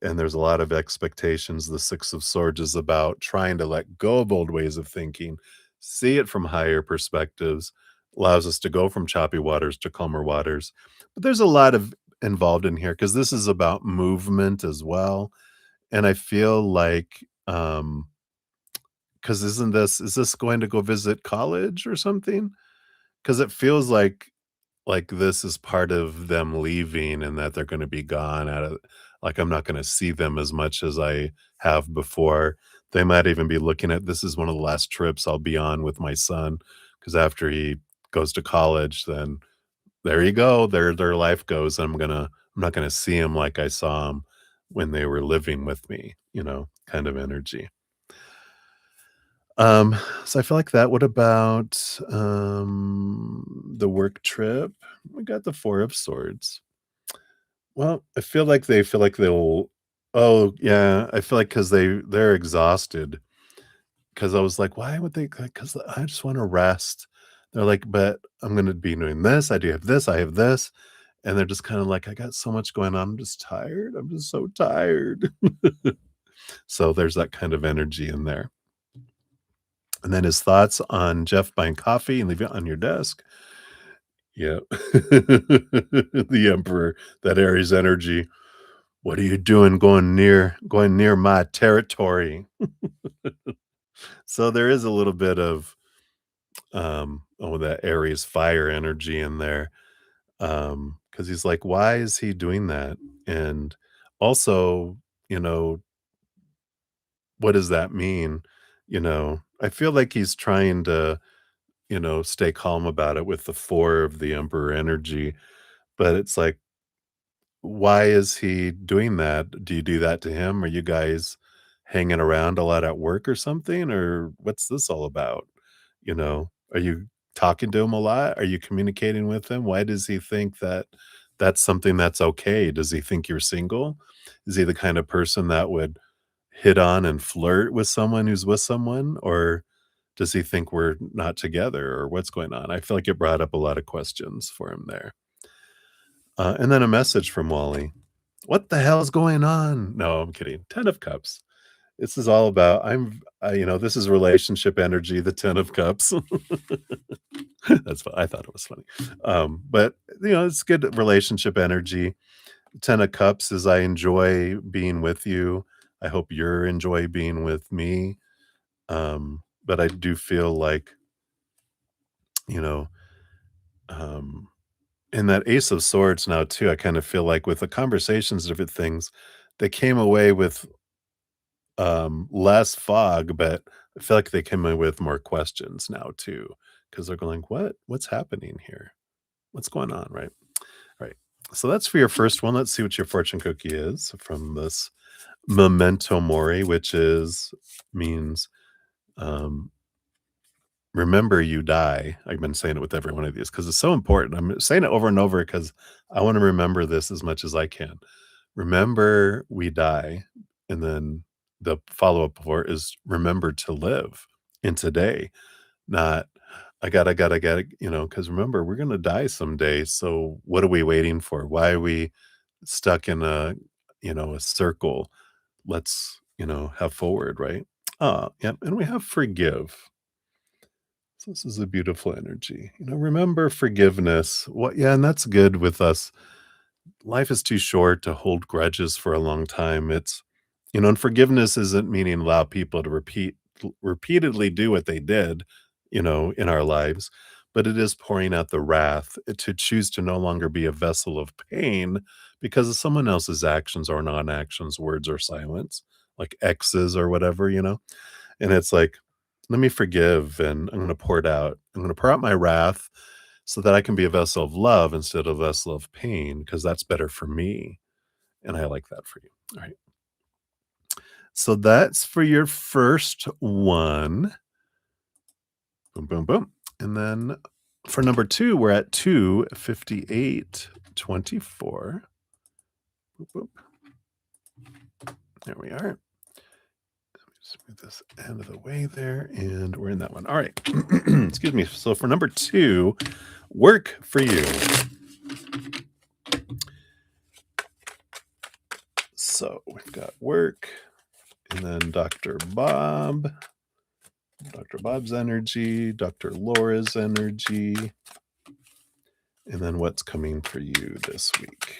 And there's a lot of expectations. The Six of Swords is about trying to let go of old ways of thinking, see it from higher perspectives, allows us to go from choppy waters to calmer waters. But there's a lot of involved in here because this is about movement as well. And I feel like, because is this going to go visit college or something? Because it feels like this is part of them leaving and that they're gonna be gone out of like, I'm not gonna see them as much as I have before. They might even be looking at this is one of the last trips I'll be on with my son because after he goes to college, then there you go, their life goes, I'm not gonna see him like I saw him when they were living with me, kind of energy. Um, so I feel like that. What about, the work trip? We got the 4 of Swords. Well, I feel like they'll oh, yeah, I feel like because they're exhausted. Because I was like, "Why would they?" Because I just wanna rest. They're like, "But I'm gonna be doing this, I do have this, I have this," and they're just kinda like, "I got so much going on, I'm just tired, I'm just so tired." So there's that kind of energy in there. And then his thoughts on Jeff buying coffee and leaving it on your desk. Yeah. The Emperor, that Aries energy. "What are you doing going near my territory?" So there is a little bit of, that Aries fire energy in there, because he's like, "Why is he doing that?" And also, you know, what does that mean? I feel like he's trying to, stay calm about it with the 4 of the Emperor energy, but it's like, why is he doing that? Do you do that to him? Are you guys hanging around a lot at work or something? Or what's this all about? Are you talking to him a lot? Are you communicating with him? Why does he think that that's something that's okay? Does he think you're single? Is he the kind of person that would hit on and flirt with someone who's with someone? Or does he think we're not together or what's going on? I feel like it brought up a lot of questions for him there. And then a message from Wally. "What the hell is going on?" No, I'm kidding. 10 of Cups. This is all about this is relationship energy, the 10 of Cups. That's fun. I thought it was funny. But, it's good relationship energy. 10 of Cups is I enjoy being with you. I hope you're enjoy being with me. But I do feel like, you know, um and that Ace of Swords now too, I kind of feel like with the conversations, different things, they came away with, less fog, but I feel like they came away with more questions now too, because 'cause they're going, What's happening here? What's going on?" Right? Right. So that's for your first one. Let's see what your fortune cookie is from this Memento Mori, which is means, um remember you die. I've been saying it with every one of these because it's so important. I'm saying it over and over because I wanna remember this as much as I can. Remember we die, and then the follow-up for is remember to live in today, not I gotta, because remember, we're gonna die someday, so what are we waiting for? Why are we stuck in a circle? Let's, have forward, right? Yep, and we have forgive. So this is a beautiful energy. Remember forgiveness. What Yeah, and that's good with us. Life is too short to hold grudges for a long time. And forgiveness isn't meaning allow people to repeatedly do what they did, in our lives, but it is pouring out the wrath to choose to no longer be a vessel of pain because of someone else's actions or non-actions, words or silence, like exes or whatever. And it's like, let me forgive and I'm going to pour it out. I'm going to pour out my wrath so that I can be a vessel of love instead of a vessel of pain because that's better for me. And I like that for you. All right. So that's for your first one. Boom, boom, boom. And then for number two, we're at 25824. Boop, boop. There we are. Just move this out of the way there, and we're in that one. All right. Excuse me. So for number two, work for you. So we've got work, and then Dr. Bob's energy, Dr. Laura's energy, and then what's coming for you this week.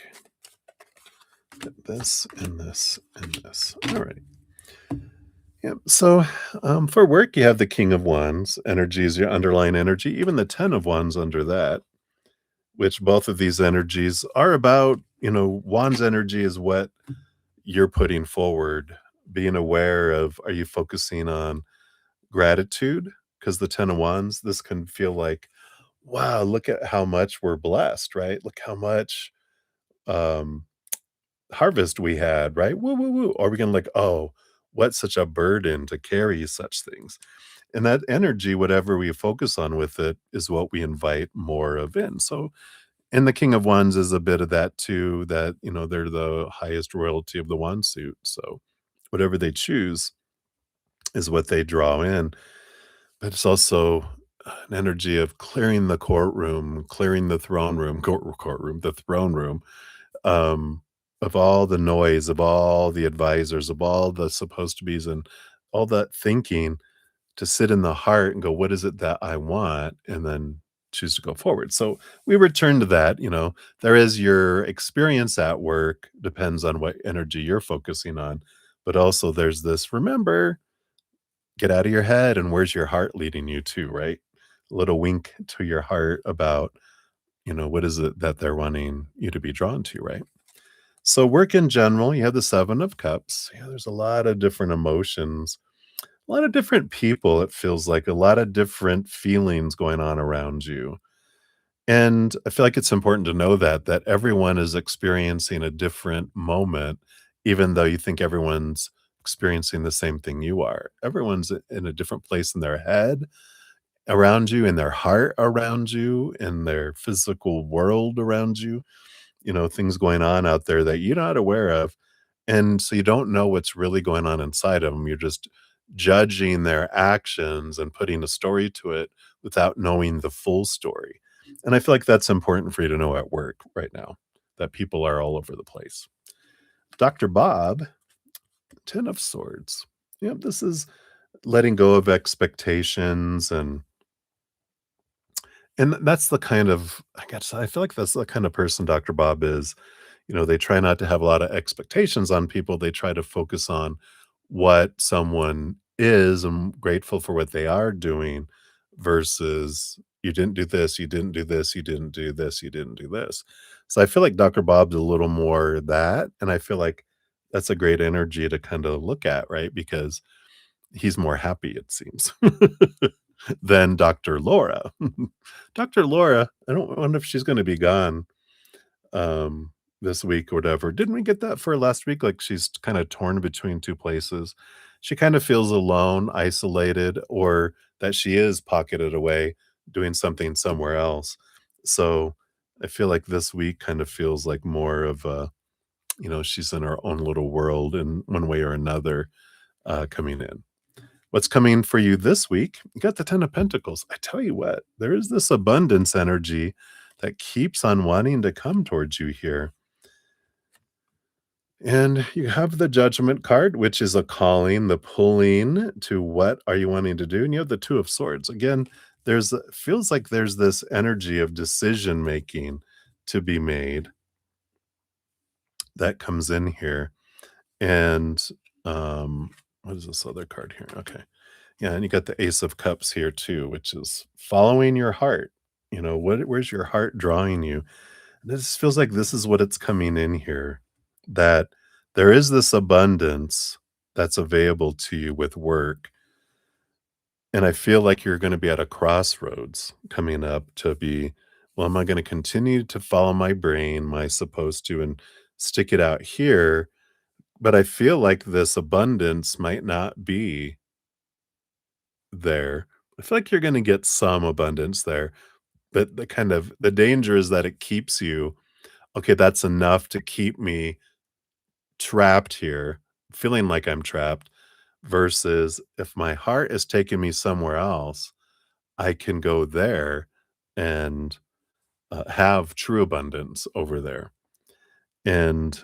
This and this and this. All right. Yep. So for work, you have the King of Wands. Energy is your underlying energy, even the 10 of Wands under that, which both of these energies are about. Wands energy is what you're putting forward, being aware of, are you focusing on gratitude? Because the 10 of Wands, this can feel like, wow, look at how much we're blessed, right? Look how much um, harvest we had, right? Woo, woo, woo. Or we can like, oh, what such a burden to carry such things. And that energy, whatever we focus on with it, is what we invite more of in. So, and the King of Wands is a bit of that too, that, they're the highest royalty of the wand suit. So whatever they choose is what they draw in. But it's also an energy of clearing the courtroom, clearing the throne room, courtroom, the throne room, um, of all the noise, of all the advisors, of all the supposed to be's and all that thinking, to sit in the heart and go, what is it that I want? And then choose to go forward. So we return to that. There is your experience at work, depends on what energy you're focusing on. But also there's this, remember, get out of your head and where's your heart leading you to, right? A little wink to your heart about, what is it that they're wanting you to be drawn to, right? So work in general, you have the 7 of Cups. Yeah, there's a lot of different emotions, a lot of different people, it feels like, a lot of different feelings going on around you. And I feel like it's important to know that everyone is experiencing a different moment, even though you think everyone's experiencing the same thing you are. Everyone's in a different place in their head around you, in their heart around you, in their physical world around you, things going on out there that you're not aware of. And so you don't know what's really going on inside of them. You're just judging their actions and putting a story to it without knowing the full story. And I feel like that's important for you to know at work right now, that people are all over the place. Dr. Bob, 10 of Swords. Yep, this is letting go of expectations and that's the kind of, I guess I feel like that's the kind of person Dr. Bob is. They try not to have a lot of expectations on people. They try to focus on what someone is and grateful for what they are doing versus you didn't do this, you didn't do this, you didn't do this, you didn't do this. So I feel like Dr. Bob's a little more that, and I feel like that's a great energy to kind of look at, right? Because he's more happy, it seems, than Dr. Laura. Dr. Laura, I don't wonder if she's going to be gone this week or whatever. Didn't we get that for last week? Like she's kind of torn between two places. She kind of feels alone, isolated, or that she is pocketed away doing something somewhere else. So I feel like this week kind of feels like more of a, she's in her own little world in one way or another coming in. What's coming for you this week? You got the 10 of Pentacles. I tell you what, there is this abundance energy that keeps on wanting to come towards you here. And you have the Judgment card, which is a calling, the pulling to what are you wanting to do? And you have the 2 of Swords. Again, feels like there's this energy of decision making to be made that comes in here. And what is this other card here? Okay. Yeah, and you got the Ace of Cups here too, which is following your heart. Where's your heart drawing you? This feels like this is what it's coming in here, that there is this abundance that's available to you with work. And I feel like you're going to be at a crossroads coming up to be, well, am I going to continue to follow my brain, my supposed to, and stick it out here? But I feel like this abundance might not be there. I feel like you're going to get some abundance there, but the danger is that it keeps you, okay, that's enough to keep me trapped here, feeling like I'm trapped, versus if my heart is taking me somewhere else, I can go there and have true abundance over there. And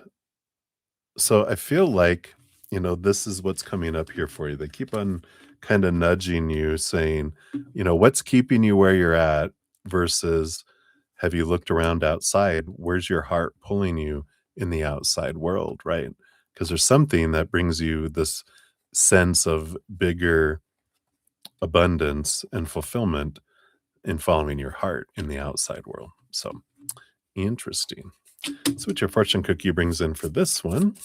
so I feel like, this is what's coming up here for you. They keep on kind of nudging you, saying, what's keeping you where you're at versus have you looked around outside? Where's your heart pulling you in the outside world, right? Because there's something that brings you this sense of bigger abundance and fulfillment in following your heart in the outside world. So interesting. So what your fortune cookie brings in for this one.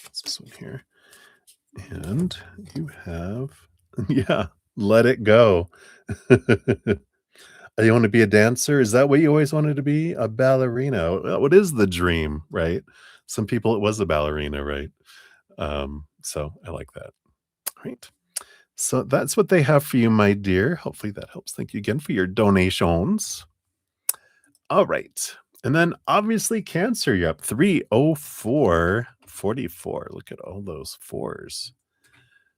What's this one here? And you have, yeah, let it go. You want to be a dancer? Is that what you always wanted to be? A ballerina? What is the dream, right? Some people, it was a ballerina, right? So I like that. right. So that's what they have for you, my dear. Hopefully that helps. Thank you again for your donations. All right. And then obviously Cancer, you're up 30444. Look at all those fours.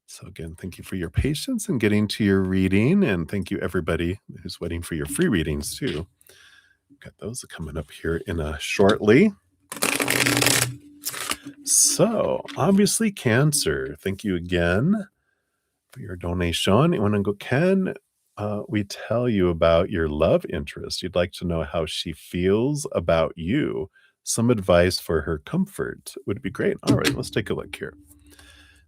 So again, thank you for your patience and getting to your reading. And thank you everybody who's waiting for your free readings too. Got those coming up here in a shortly. So obviously Cancer, thank you again for your donation. And when I go, can we tell you about your love interest? You'd like to know how she feels about you. Some advice for her comfort would be great. All right, let's take a look here.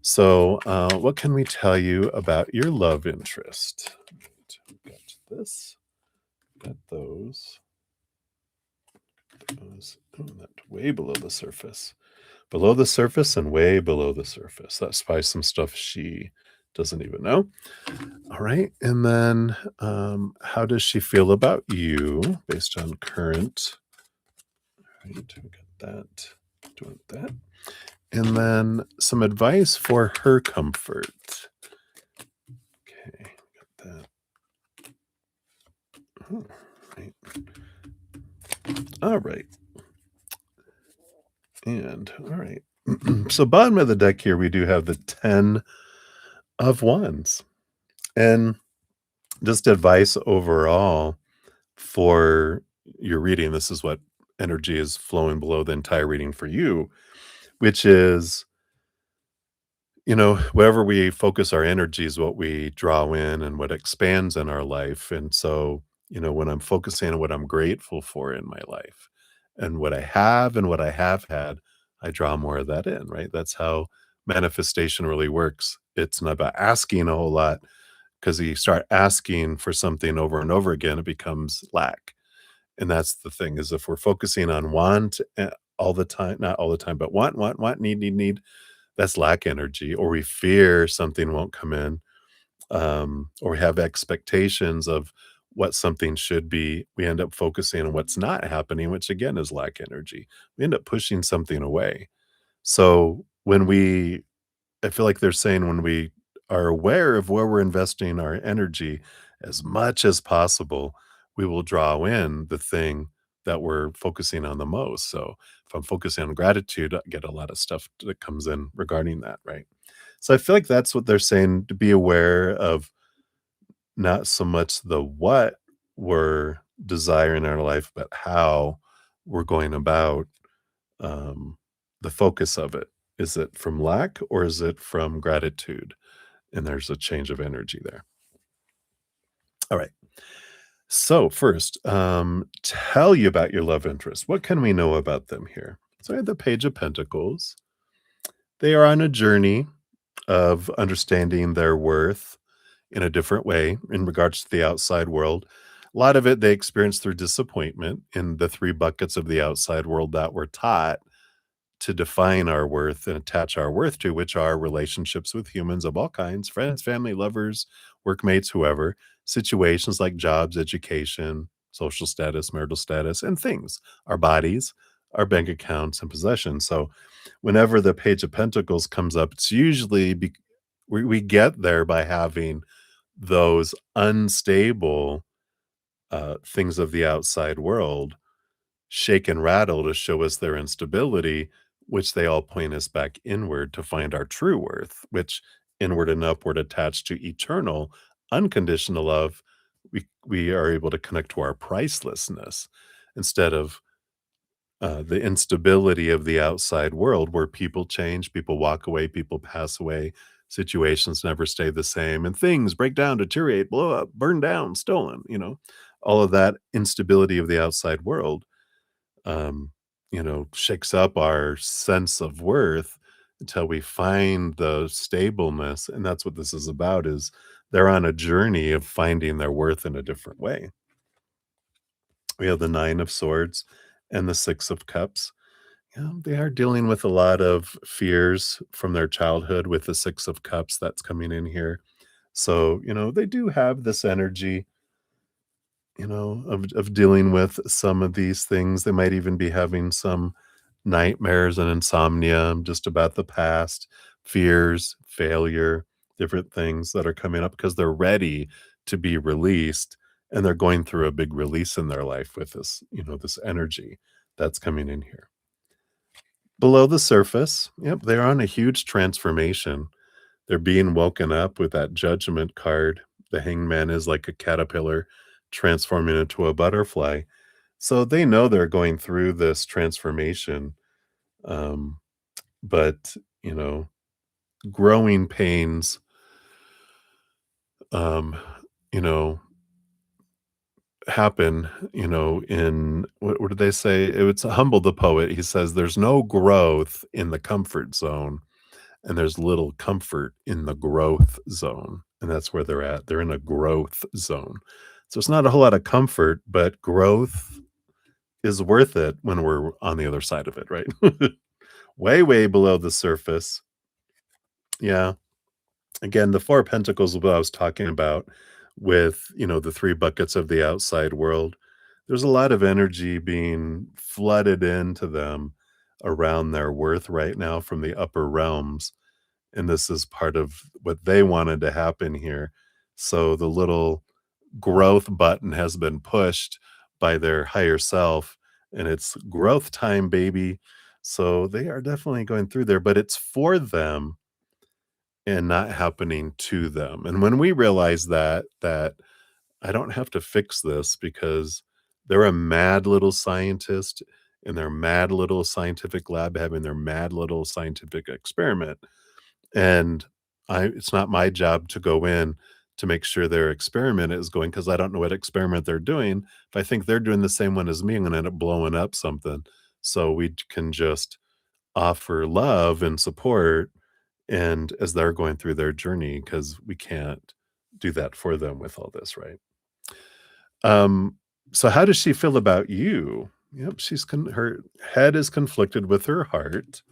So, what can we tell you about your love interest? Got this, got those. Oh, that way below the surface. Below the surface and way below the surface. That's probably some stuff she doesn't even know. All right. And then how does she feel about you based on current? All right, we got that. Doing that. And then some advice for her comfort. Okay, got that. All right. All right. And all right. So bottom of the deck here, we do have the 10 of Wands. And just advice overall for your reading. This is what energy is flowing below the entire reading for you, which is, wherever we focus our energy is what we draw in and what expands in our life. And so, when I'm focusing on what I'm grateful for in my life and what I have and what I have had, I draw more of that in, right? That's how manifestation really works. It's not about asking a whole lot, because you start asking for something over and over again, it becomes lack. And that's the thing, is if we're focusing on want all the time, not all the time, but want, need, that's lack energy, or we fear something won't come in, or we have expectations of what something should be. We end up focusing on what's not happening, which again is lack energy. We end up pushing something away. So I feel like they're saying when we are aware of where we're investing our energy as much as possible, we will draw in the thing that we're focusing on the most. So if I'm focusing on gratitude, I get a lot of stuff that comes in regarding that, right? So I feel like that's what they're saying, to be aware of not so much the what we're desiring in our life, but how we're going about um, the focus of it. Is it from lack or is it from gratitude? And there's a change of energy there. All right. So first, tell you about your love interest. What can we know about them here? So I had the Page of Pentacles. They are on a journey of understanding their worth in a different way in regards to the outside world. A lot of it they experience through disappointment in the three buckets of the outside world that we're taught to define our worth and attach our worth to, which are relationships with humans of all kinds, friends, family, lovers, workmates, whoever, situations like jobs, education, social status, marital status, and things, our bodies, our bank accounts, and possessions. So whenever the Page of Pentacles comes up, it's usually we get there by having those unstable things of the outside world shake and rattle to show us their instability, which they all point us back inward to find our true worth, which inward and upward attached to eternal, unconditional love, we are able to connect to our pricelessness instead of the instability of the outside world where people change, people walk away, people pass away, situations never stay the same, and things break down, deteriorate, blow up, burn down, stolen, all of that instability of the outside world um, shakes up our sense of worth until we find the stableness. And that's what this is about, is they're on a journey of finding their worth in a different way. We have the Nine of Swords and the Six of Cups. They are dealing with a lot of fears from their childhood with the Six of Cups that's coming in here. So, they do have this energy of dealing with some of these things. They might even be having some nightmares and insomnia just about the past, fears, failure, different things that are coming up because they're ready to be released, and they're going through a big release in their life with this, this energy that's coming in here. Below the surface, yep, they're on a huge transformation. They're being woken up with that judgment card. The hangman is like a caterpillar transforming into a butterfly. So they know they're going through this transformation. Um, but, you know, growing pains, um, you know, happen, in what did they say? It's Humble the poet. He says, there's no growth in the comfort zone, and there's little comfort in the growth zone. And that's where they're at. They're in a growth zone. So it's not a whole lot of comfort, but growth is worth it when we're on the other side of it, right? Way, way below the surface. Yeah. Again, the 4 of Pentacles is what I was talking about with, the 3 buckets of the outside world. There's a lot of energy being flooded into them around their worth right now from the upper realms, and this is part of what they wanted to happen here. So the little growth button has been pushed by their higher self, and it's growth time, baby. So they are definitely going through there, but it's for them and not happening to them. And when we realize that I don't have to fix this because they're a mad little scientist in their mad little scientific lab having their mad little scientific experiment, and I it's not my job to go in to make sure their experiment is going because I don't know what experiment they're doing. If I think they're doing the same one as me, I'm gonna end up blowing up something. So we can just offer love and support and as they're going through their journey, because we can't do that for them with all this, right? Um, so how does she feel about you? Yep, her head is conflicted with her heart.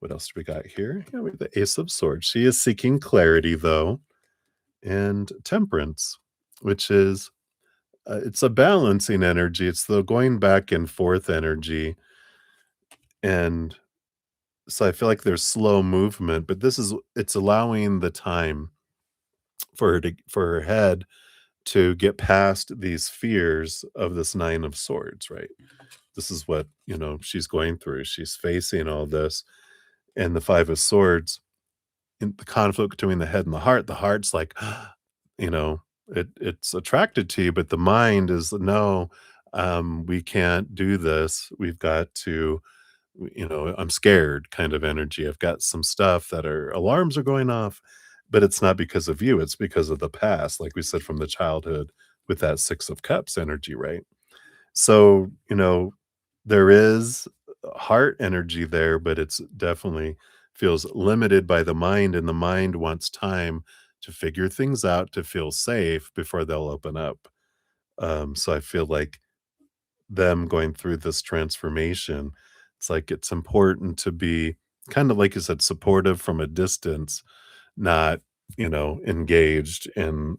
What else do we got here? Yeah, we have the Ace of Swords. She is seeking clarity, though, and temperance, which is it's a balancing energy. It's the going back and forth energy, and so I feel like there's slow movement, but it's allowing the time for her head to get past these fears of this 9 of Swords, right? This is what, she's going through. She's facing all this, and the 5 of Swords in the conflict between the head and the heart's like, it's attracted to you, but the mind is, "No, we can't do this. We've got to, I'm scared," kind of energy. I've got some stuff that are alarms are going off, but it's not because of you, it's because of the past, like we said, from the childhood with that 6 of Cups energy, right? So, there is heart energy there, but it's definitely feels limited by the mind, and the mind wants time to figure things out, to feel safe before they'll open up. So I feel like them going through this transformation, it's like it's important to be kind of like you said, supportive from a distance, not, engaged in,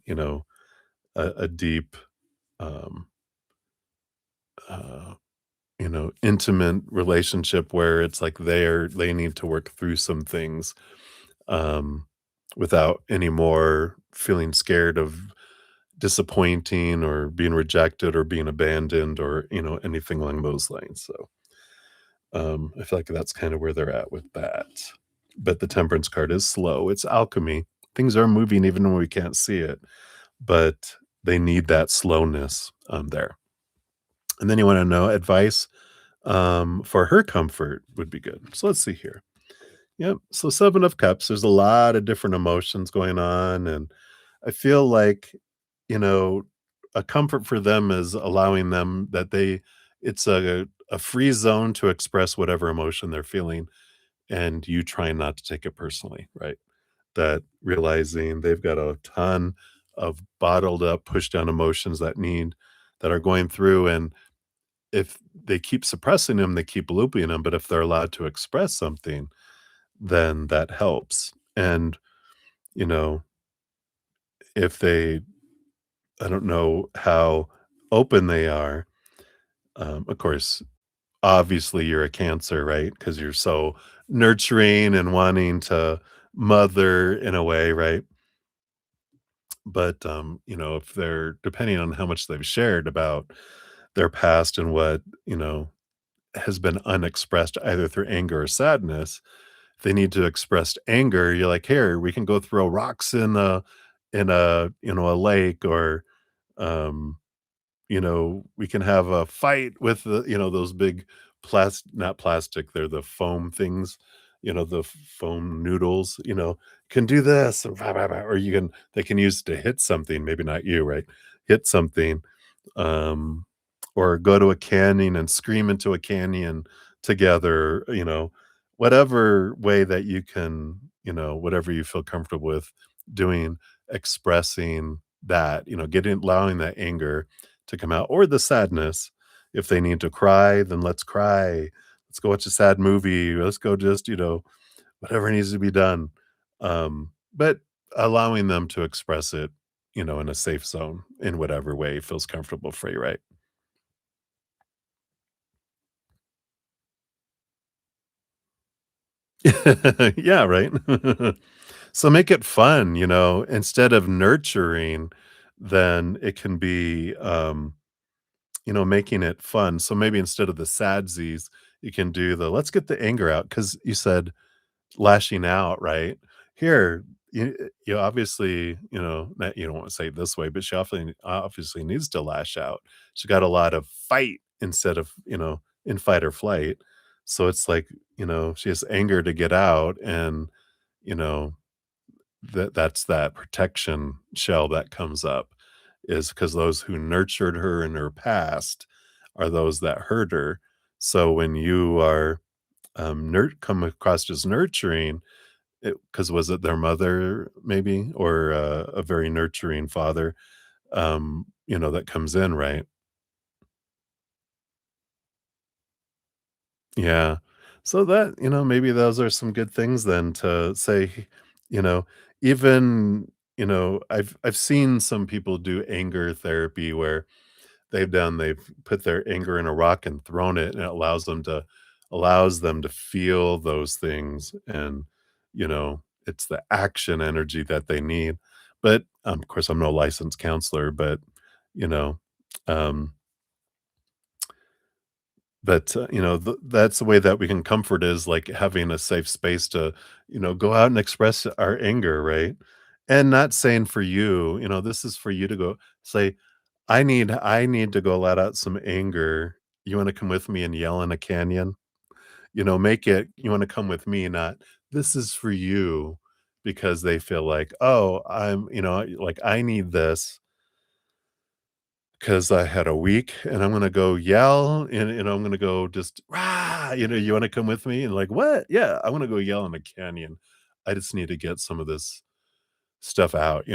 a deep, um, uh, intimate relationship where it's like they need to work through some things, um, without any more feeling scared of disappointing or being rejected or being abandoned or, anything along those lines. So, I feel like that's kind of where they're at with that. But the Temperance card is slow. It's alchemy. Things are moving even when we can't see it, but they need that slowness there. And then you want to know advice for her comfort would be good. So let's see here. Yep. So 7 of Cups, there's a lot of different emotions going on. And I feel like, you know, a comfort for them is allowing them that it's a free zone to express whatever emotion they're feeling, and you trying not to take it personally, right? That realizing they've got a ton of bottled up, pushed down emotions that are going through. And if they keep suppressing them, they keep looping them. But if they're allowed to express something, then that helps. And, you know, if they I don't know how open they are. Of course, obviously you're a Cancer, right? Because you're so nurturing and wanting to mother in a way, right? But, if they're depending on how much they've shared about their past and what, has been unexpressed either through anger or sadness, if they need to express anger, you're like, "Here, we can go throw rocks in a lake," or, um, we can have a fight with those big not plastic, they're the foam things, the foam noodles, can do this, or blah, blah, blah, or they can use to hit something, maybe not you, right? Hit something, um, or go to a canyon and scream into a canyon together, whatever way that you can, whatever you feel comfortable with doing, expressing that, allowing that anger to come out, or the sadness. If they need to cry, then let's cry. Let's go watch a sad movie. Let's go just, whatever needs to be done. But allowing them to express it, in a safe zone in whatever way feels comfortable for you, right? Yeah, right. So make it fun, instead of nurturing, then it can be, making it fun. So maybe instead of the sadsies, you can do the let's get the anger out because you said lashing out, right? Here, you obviously, not, you don't want to say it this way, but she obviously needs to lash out. She got a lot of fight instead of, in fight or flight. So it's like, she has anger to get out, and, you know, that's that protection shell that comes up, is because those who nurtured her in her past are those that hurt her. So when you are come across as nurturing, because was it their mother maybe, or a very nurturing father, that comes in, right? Yeah. So that, maybe those are some good things then to say, you know, even, I've seen some people do anger therapy where they've put their anger in a rock and thrown it, and it allows them to feel those things, and, it's the action energy that they need. But, of course, I'm no licensed counselor, but, you know, um but, that's the way that we can comfort, is, like, having a safe space to, go out and express our anger, right? And not saying for you, this is for you to go say, "I need to go let out some anger. You wanna come with me and yell in a canyon?" Make it, "You wanna come with me," not, "This is for you," because they feel like, "Oh, like, I need this 'cause I had a week, and I'm gonna go yell, and I'm gonna go just, 'Rah!' You wanna come with me?" And like, "What? Yeah, I wanna go yell in a canyon. I just need to get some of this stuff out?"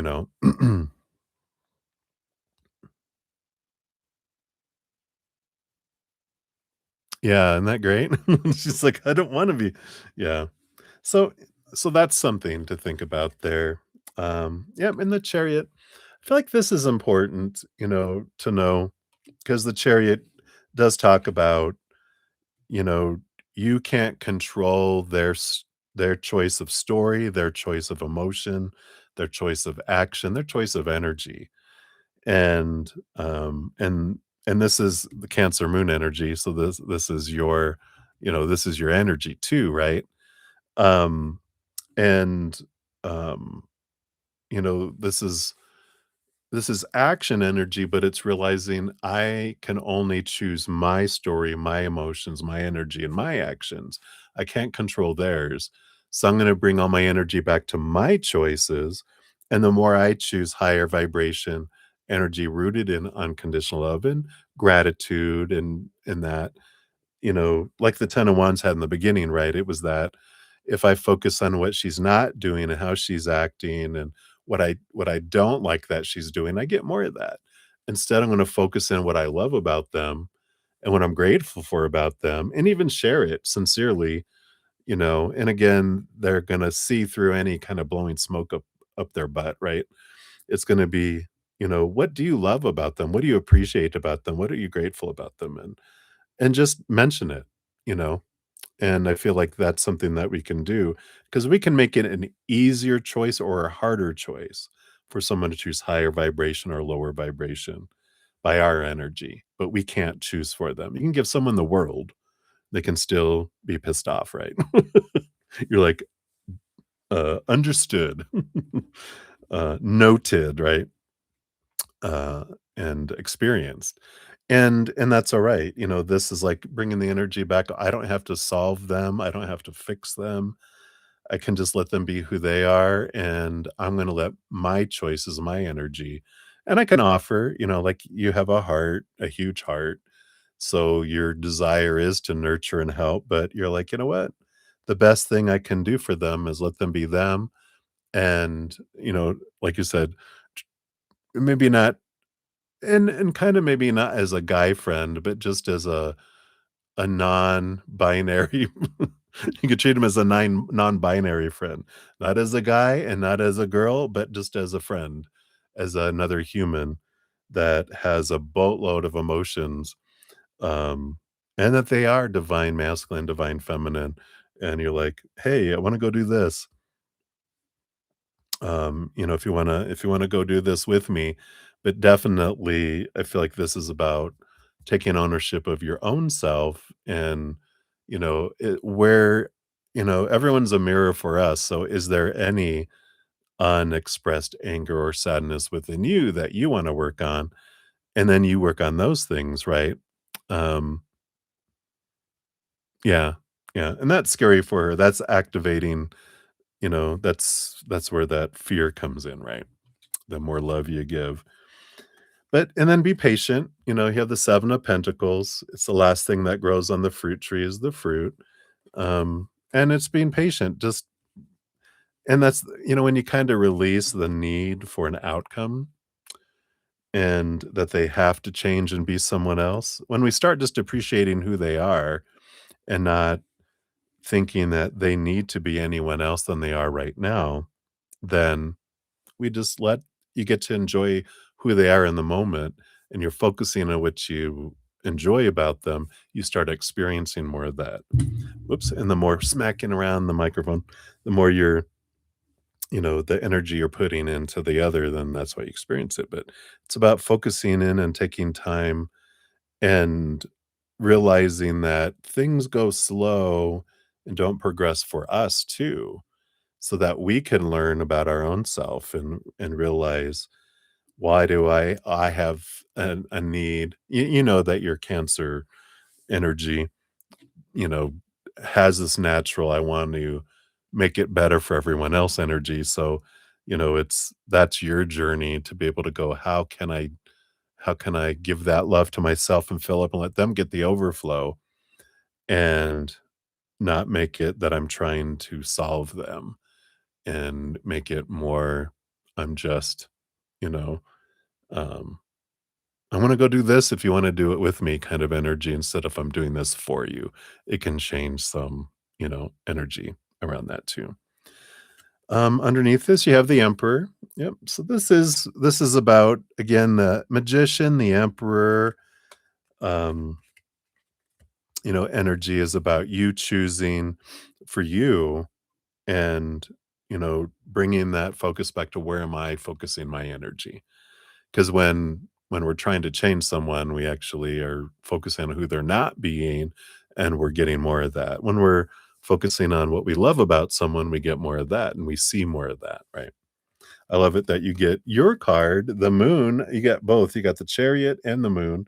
Yeah, isn't that great? She's like, "I don't wanna be." Yeah. So so that's something to think about there. Yeah, in the chariot, I feel like this is important, to know, because the chariot does talk about, you know, you can't control their choice of story, their choice of emotion, their choice of action, their choice of energy. And, this is the Cancer moon energy, so this is your energy too, right? Um, and, um, this is action energy, but it's realizing I can only choose my story, my emotions, my energy, and my actions. I can't control theirs. So I'm going to bring all my energy back to my choices. And the more I choose higher vibration energy rooted in unconditional love and gratitude, and that, like the 10 of Wands had in the beginning, right? It was that if I focus on what she's not doing and how she's acting, and what I don't like that she's doing, I get more of that. Instead, I'm gonna focus on what I love about them and what I'm grateful for about them, and even share it sincerely, and again, they're gonna see through any kind of blowing smoke up their butt, right? It's gonna be, what do you love about them? What do you appreciate about them? What are you grateful about them? And just mention it, you know? And I feel like that's something that we can do because we can make it an easier choice or a harder choice for someone to choose higher vibration or lower vibration by our energy, but we can't choose for them. You can give someone the world, they can still be pissed off, right? You're like, understood, noted, right? Uh, and experienced. And that's all right. This is like bringing the energy back. I don't have to solve them. I don't have to fix them. I can just let them be who they are, and I'm going to let my choices, my energy, and I can offer, like you have a heart, a huge heart. So your desire is to nurture and help, but you're like, you know what? The best thing I can do for them is let them be them. And, like you said, maybe not, and kind of maybe not as a guy friend, but just as a non-binary. You could treat him as a non-binary friend, not as a guy and not as a girl, but just as a friend, as another human that has a boatload of emotions, um, and that they are divine masculine, divine feminine, and you're like, "Hey, I wanna go do this." If you wanna go do this with me, but definitely I feel like this is about taking ownership of your own self and, where, everyone's a mirror for us. So is there any unexpressed anger or sadness within you that you wanna work on? And then you work on those things, right? Um, yeah, yeah, and that's scary for her. That's activating, that's where that fear comes in, right? The more love you give. But and then be patient, you have the 7 of Pentacles. It's the last thing that grows on the fruit tree is the fruit. And it's being patient, just and that's when you kinda release the need for an outcome and that they have to change and be someone else. When we start just appreciating who they are and not thinking that they need to be anyone else than they are right now, then we just let you get to enjoy who they are in the moment, and you're focusing on what you enjoy about them, you start experiencing more of that. Whoops, and the more smacking around the microphone, the more the energy you're putting into the other, then that's why you experience it. But it's about focusing in and taking time and realizing that things go slow and don't progress for us too, so that we can learn about our own self and realize why do I have a need. You know that your Cancer energy, you know, has this natural, I want to make it better for everyone else energy. So, that's your journey to be able to go, how can I give that love to myself and fill up and let them get the overflow and not make it that I'm trying to solve them and make it more I'm just, you know, um I wanna go do this if you wanna do it with me kind of energy instead of I'm doing this for you. It can change some, energy around that too. Underneath this, you have the Emperor. Yep. So this is about, again, the Magician, the Emperor. Um, energy is about you choosing for you and, bringing that focus back to where am I focusing my energy? 'Cause when we're trying to change someone, we actually are focusing on who they're not being, and we're getting more of that. When we're focusing on what we love about someone, we get more of that, and we see more of that, right? I love it that you get your card, the Moon, you got both, you got the Chariot and the Moon.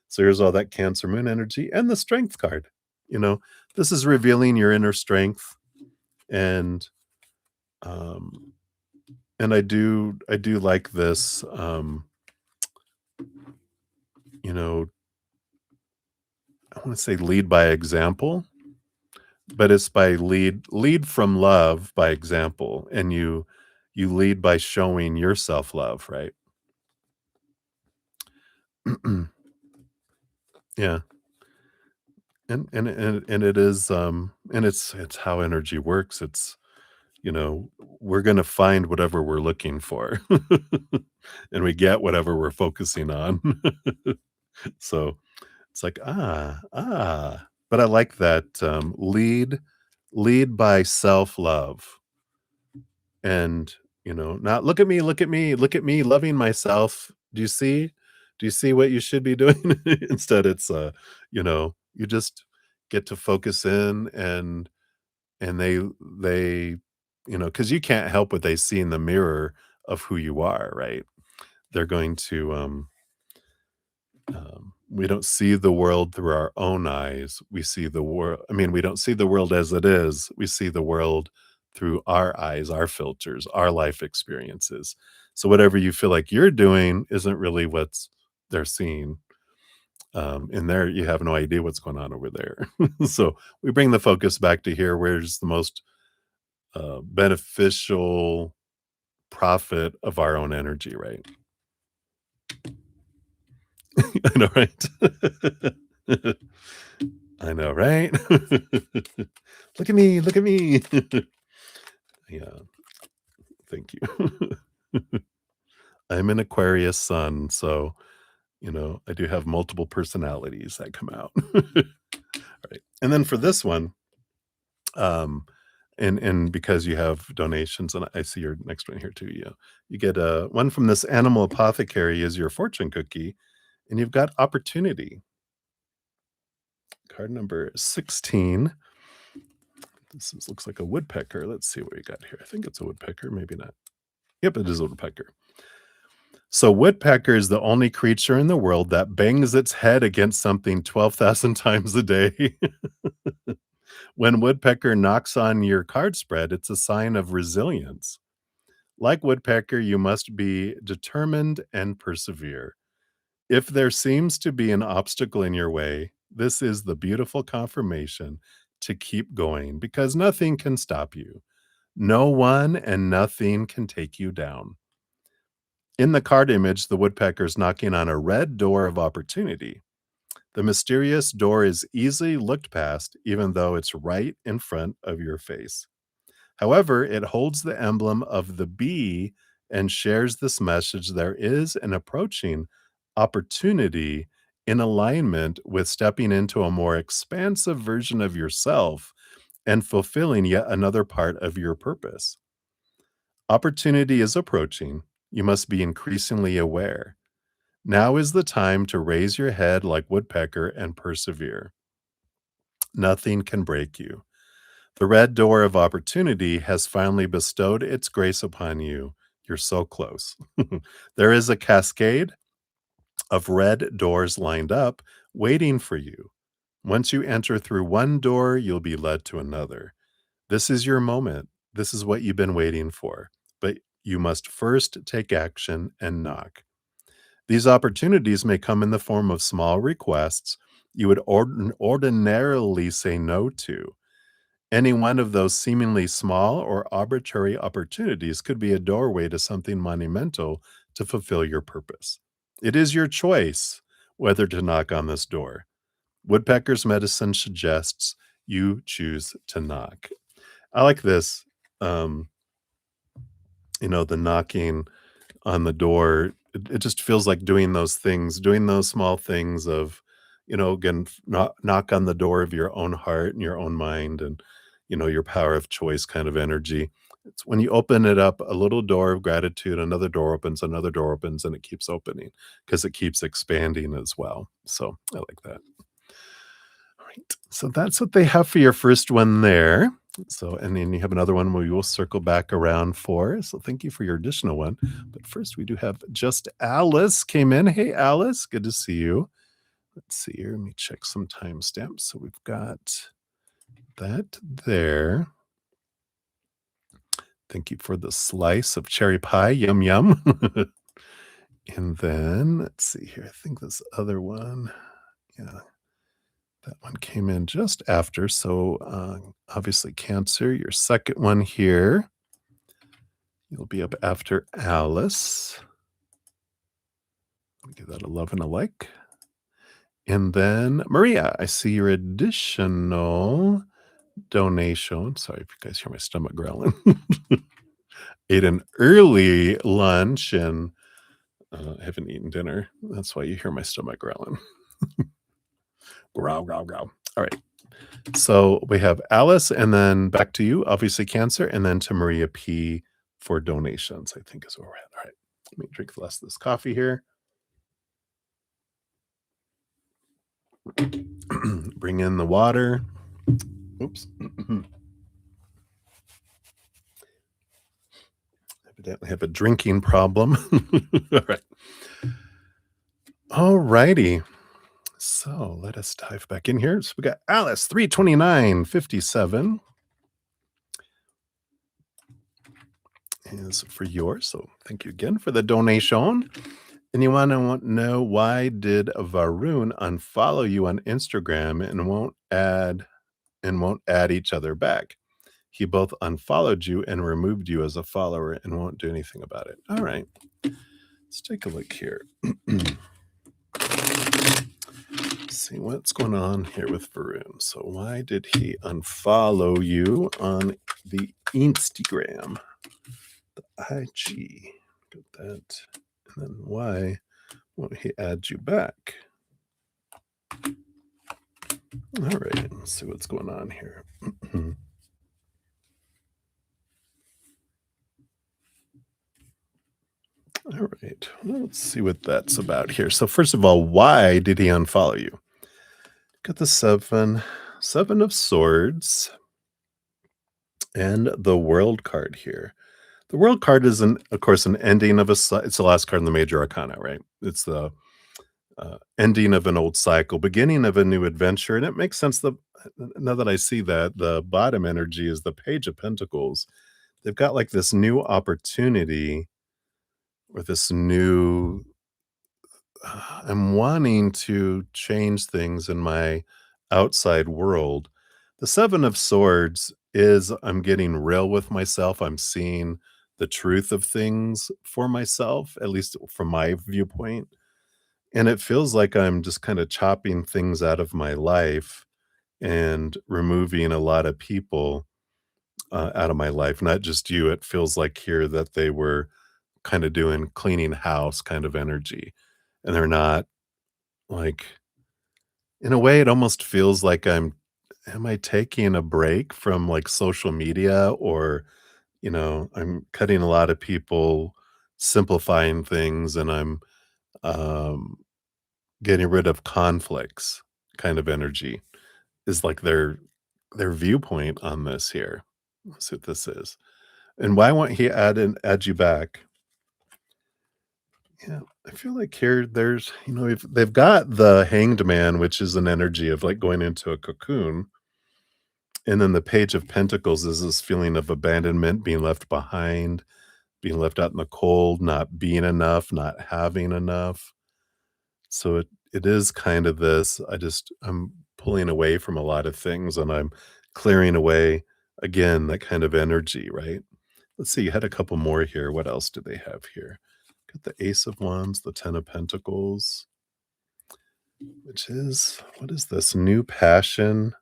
So here's all that Cancer Moon energy and the Strength card, you know? This is revealing your inner strength, and, um, and I do like this, you know, I wanna say lead by example, but it's by lead from love by example, and you lead by showing yourself love, right? Yeah, and it is, and it's how energy works. It's, we're gonna find whatever we're looking for, and we get whatever we're focusing on. So, it's like, "Ah, ah." But I like that, lead by self-love and, not, "Look at me, look at me, look at me loving myself. Do you see? Do you see what you should be doing?" Instead, it's, you just get to focus in and they, because you can't help what they see in the mirror of who you are, right? They're going to, we don't see the world through our own eyes. We see the world. I mean, we don't see the world as it is. We see the world through our eyes, our filters, our life experiences. So whatever you feel like you're doing isn't really what's they're seeing. In there, you have no idea what's going on over there. So we bring the focus back to here, where's the most beneficial profit of our own energy, right? I know, right? I know, right? Look at me, look at me. Yeah, thank you. I'm an Aquarius sun, so, I do have multiple personalities that come out. Right. And then for this one, um, and because you have donations, and I see your next one here too, you get one from this animal apothecary is your fortune cookie, and you've got opportunity. Card number 16. Looks like a woodpecker. Let's see what we got here. I think it's a woodpecker, maybe not. Yep, it is a woodpecker. So, woodpecker is the only creature in the world that bangs its head against something 12,000 times a day. When woodpecker knocks on your card spread, it's a sign of resilience. Like woodpecker, you must be determined and persevere. If there seems to be an obstacle in your way, this is the beautiful confirmation to keep going because nothing can stop you. No one and nothing can take you down. In the card image, the woodpecker's knocking on a red door of opportunity. The mysterious door is easily looked past, even though it's right in front of your face. However, it holds the emblem of the bee and shares this message there is an approaching opportunity in alignment with stepping into a more expansive version of yourself and fulfilling yet another part of your purpose. Opportunity is approaching. You must be increasingly aware. Now is the time to raise your head like woodpecker and persevere. Nothing can break you. The red door of opportunity has finally bestowed its grace upon you. You're so close. There is a cascade of red doors lined up, waiting for you. Once you enter through one door, you'll be led to another. This is your moment. This is what you've been waiting for. But you must first take action and knock. These opportunities may come in the form of small requests you would ordinarily say no to. Any one of those seemingly small or arbitrary opportunities could be a doorway to something monumental to fulfill your purpose. It is your choice whether to knock on this door. Woodpecker's medicine suggests you choose to knock. I like this. Um, the knocking on the door, it just feels like doing those things, doing those small things of, again, knock on the door of your own heart and your own mind and, your power of choice kind of energy. It's when you open it up, a little door of gratitude, another door opens, and it keeps opening because it keeps expanding as well. So I like that. All right. So that's what they have for your first one there. So, and then you have another one we will circle back around for. So thank you for your additional one. But first, we do have just Alice came in. Hey, Alice, good to see you. Let's see here. Let me check some timestamps. So we've got that there. Thank you for the slice of cherry pie. Yum, yum. And then let's see here. I think this other one. Yeah. That one came in just after. So obviously, Cancer, your second one here. You'll be up after Alice. Give that a love and a like. And then Maria, I see your additional donation. Sorry if you guys hear my stomach growling. Ate an early lunch and haven't eaten dinner. That's why you hear my stomach growling. Growl, growl, growl. All right. So we have Alice, and then back to you, obviously Cancer, and then to Maria P for donations, I think is where we're at. All right. Let me drink the last of this coffee here. Bring in the water. Oops. Evidently have a drinking problem. All right. All righty. So let us dive back in here. So we got Alice, 329.57 is for yours. So thank you again for the donation. And you want to know, why did Varun unfollow you on Instagram and won't add each other back? He both unfollowed you and removed you as a follower and won't do anything about it. All right. Let's take a look here. See what's going on here with Varun. So why did he unfollow you on the Instagram, the IG? Got that. And then why won't he add you back? All right, let's see what's going on here. All right, well, let's see what that's about here. So first of all, why did he unfollow you? Got the seven of swords and the world card here. The world card is, of course, an ending of it's the last card in the major arcana, right? It's the ending of an old cycle, beginning of a new adventure. And it makes sense. Now that I see that, the bottom energy is the Page of Pentacles. They've got like this new opportunity, or this new, I'm wanting to change things in my outside world. The Seven of Swords is, I'm getting real with myself. I'm seeing the truth of things for myself, at least from my viewpoint. And it feels like I'm just kind of chopping things out of my life and removing a lot of people out of my life. Not just you. It feels like here that they were kind of doing cleaning house kind of energy. And they're not, like, in a way, it almost feels like am I taking a break from like social media, or, I'm cutting a lot of people, simplifying things, and I'm um, getting rid of conflicts kind of energy is like their viewpoint on this here. Let's see what this is. And why won't he add you back? Yeah, I feel like here there's, they've got the Hanged Man, which is an energy of like going into a cocoon. And then the Page of Pentacles is this feeling of abandonment, being left behind, being left out in the cold, not being enough, not having enough. So it is kind of this, I'm pulling away from a lot of things, and I'm clearing away, again, that kind of energy, right? Let's see, you had a couple more here. What else do they have here? Got the Ace of Wands, the Ten of Pentacles, which is, what is this? New passion.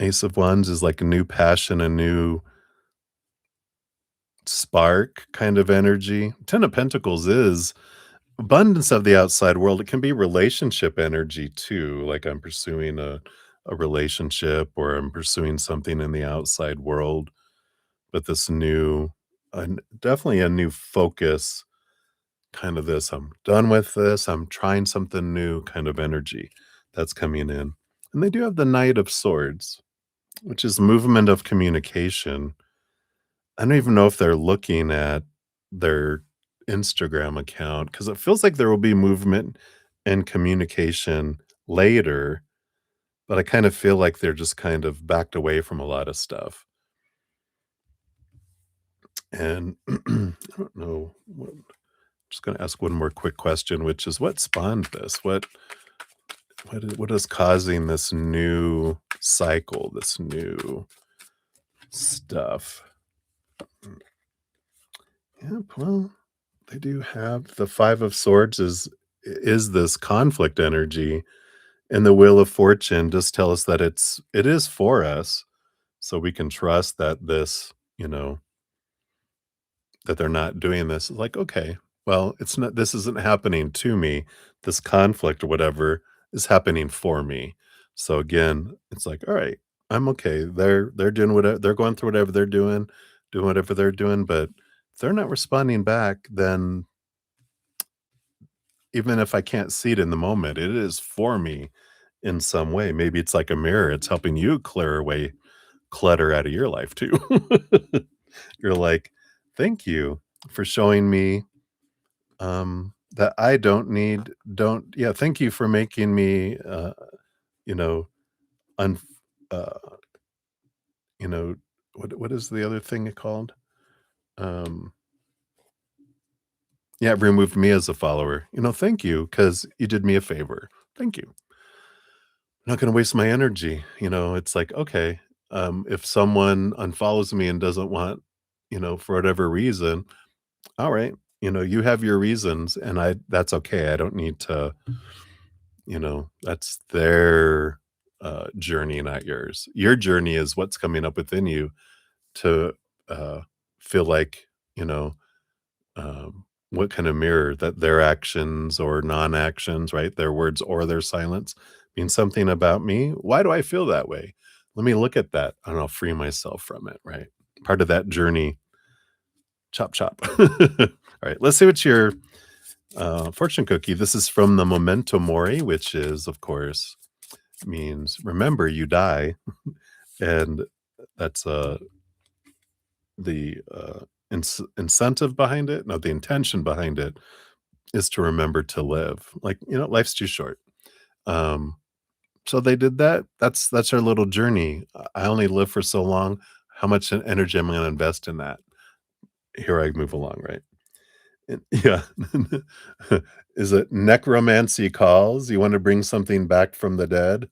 Ace of Wands is like a new passion, a new spark kind of energy. Ten of Pentacles is abundance of the outside world. It can be relationship energy too. Like I'm pursuing a relationship, or I'm pursuing something in the outside world. But this new, definitely a new focus, kind of this, I'm done with this, I'm trying something new kind of energy that's coming in. And they do have the Knight of Swords, which is movement of communication. I don't even know if they're looking at their Instagram account, because it feels like there will be movement and communication later, but I kind of feel like they're just kind of backed away from a lot of stuff. And I don't know. Just going to ask one more quick question, which is, what spawned this? What is causing this new cycle, this new stuff? Yeah, well, they do have the Five of Swords is this conflict energy, and the Wheel of Fortune just tell us that it is for us, so we can trust that this, that they're not doing this. Like, okay, well, it's not, this isn't happening to me, this conflict or whatever. is happening for me. So again, it's like, all right, I'm okay. They're doing whatever they're going through whatever they're doing whatever they're doing. But if they're not responding back, then even if I can't see it in the moment, it is for me in some way. Maybe it's like a mirror. It's helping you clear away clutter out of your life too. You're like, thank you for showing me that I don't need don't yeah, thank you for making me you know, un uh, you know, what is the other thing called? Um, yeah, it removed me as a follower. Thank you because you did me a favor. Thank you. I'm not gonna waste my energy. It's like, okay, if someone unfollows me and doesn't want, for whatever reason, all right, you have your reasons and that's okay. I don't need to, that's their journey, not yours. Your journey is what's coming up within you to uh, feel like, you know, what kind of mirror that their actions or non-actions, right? Their words or their silence mean something about me. Why do I feel that way? Let me look at that and I'll free myself from it, right? Part of that journey, chop chop. All right, let's see what your fortune cookie. This is from the Memento Mori, which is, of course, means remember you die, and that's the incentive behind it. No, the intention behind it is to remember to live. Like, life's too short. Um, so they did that. That's our little journey. I only live for so long. How much energy am I going to invest in that? Here I move along, right? Yeah. Is it necromancy calls? You want to bring something back from the dead?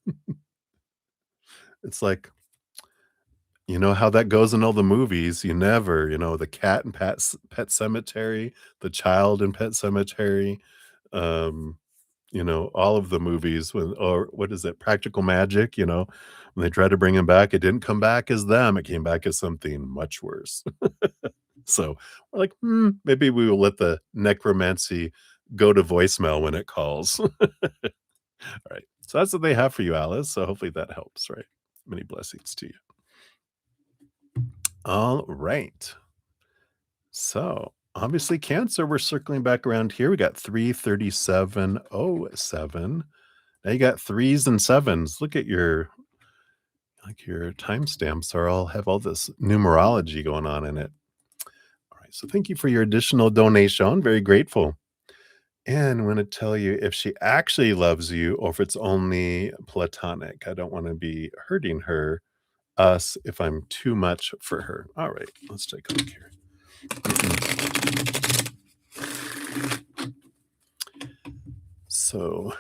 It's like, you know how that goes in all the movies. You never, the cat in Pet Cemetery, the child in Pet Cemetery, um, all of the movies or what is it, Practical Magic, when they tried to bring him back, it didn't come back as them, it came back as something much worse. So we're like, maybe we will let the necromancy go to voicemail when it calls. All right. So that's what they have for you, Alice. So hopefully that helps, right? Many blessings to you. All right. So obviously, Cancer, we're circling back around here. We got 33707. Now you got threes and sevens. Look at your timestamps are all have all this numerology going on in it. All right. So thank you for your additional donation. Very grateful. And I'm going to tell you if she actually loves you or if it's only platonic. I don't want to be hurting us, if I'm too much for her. All right. Let's take a look here. So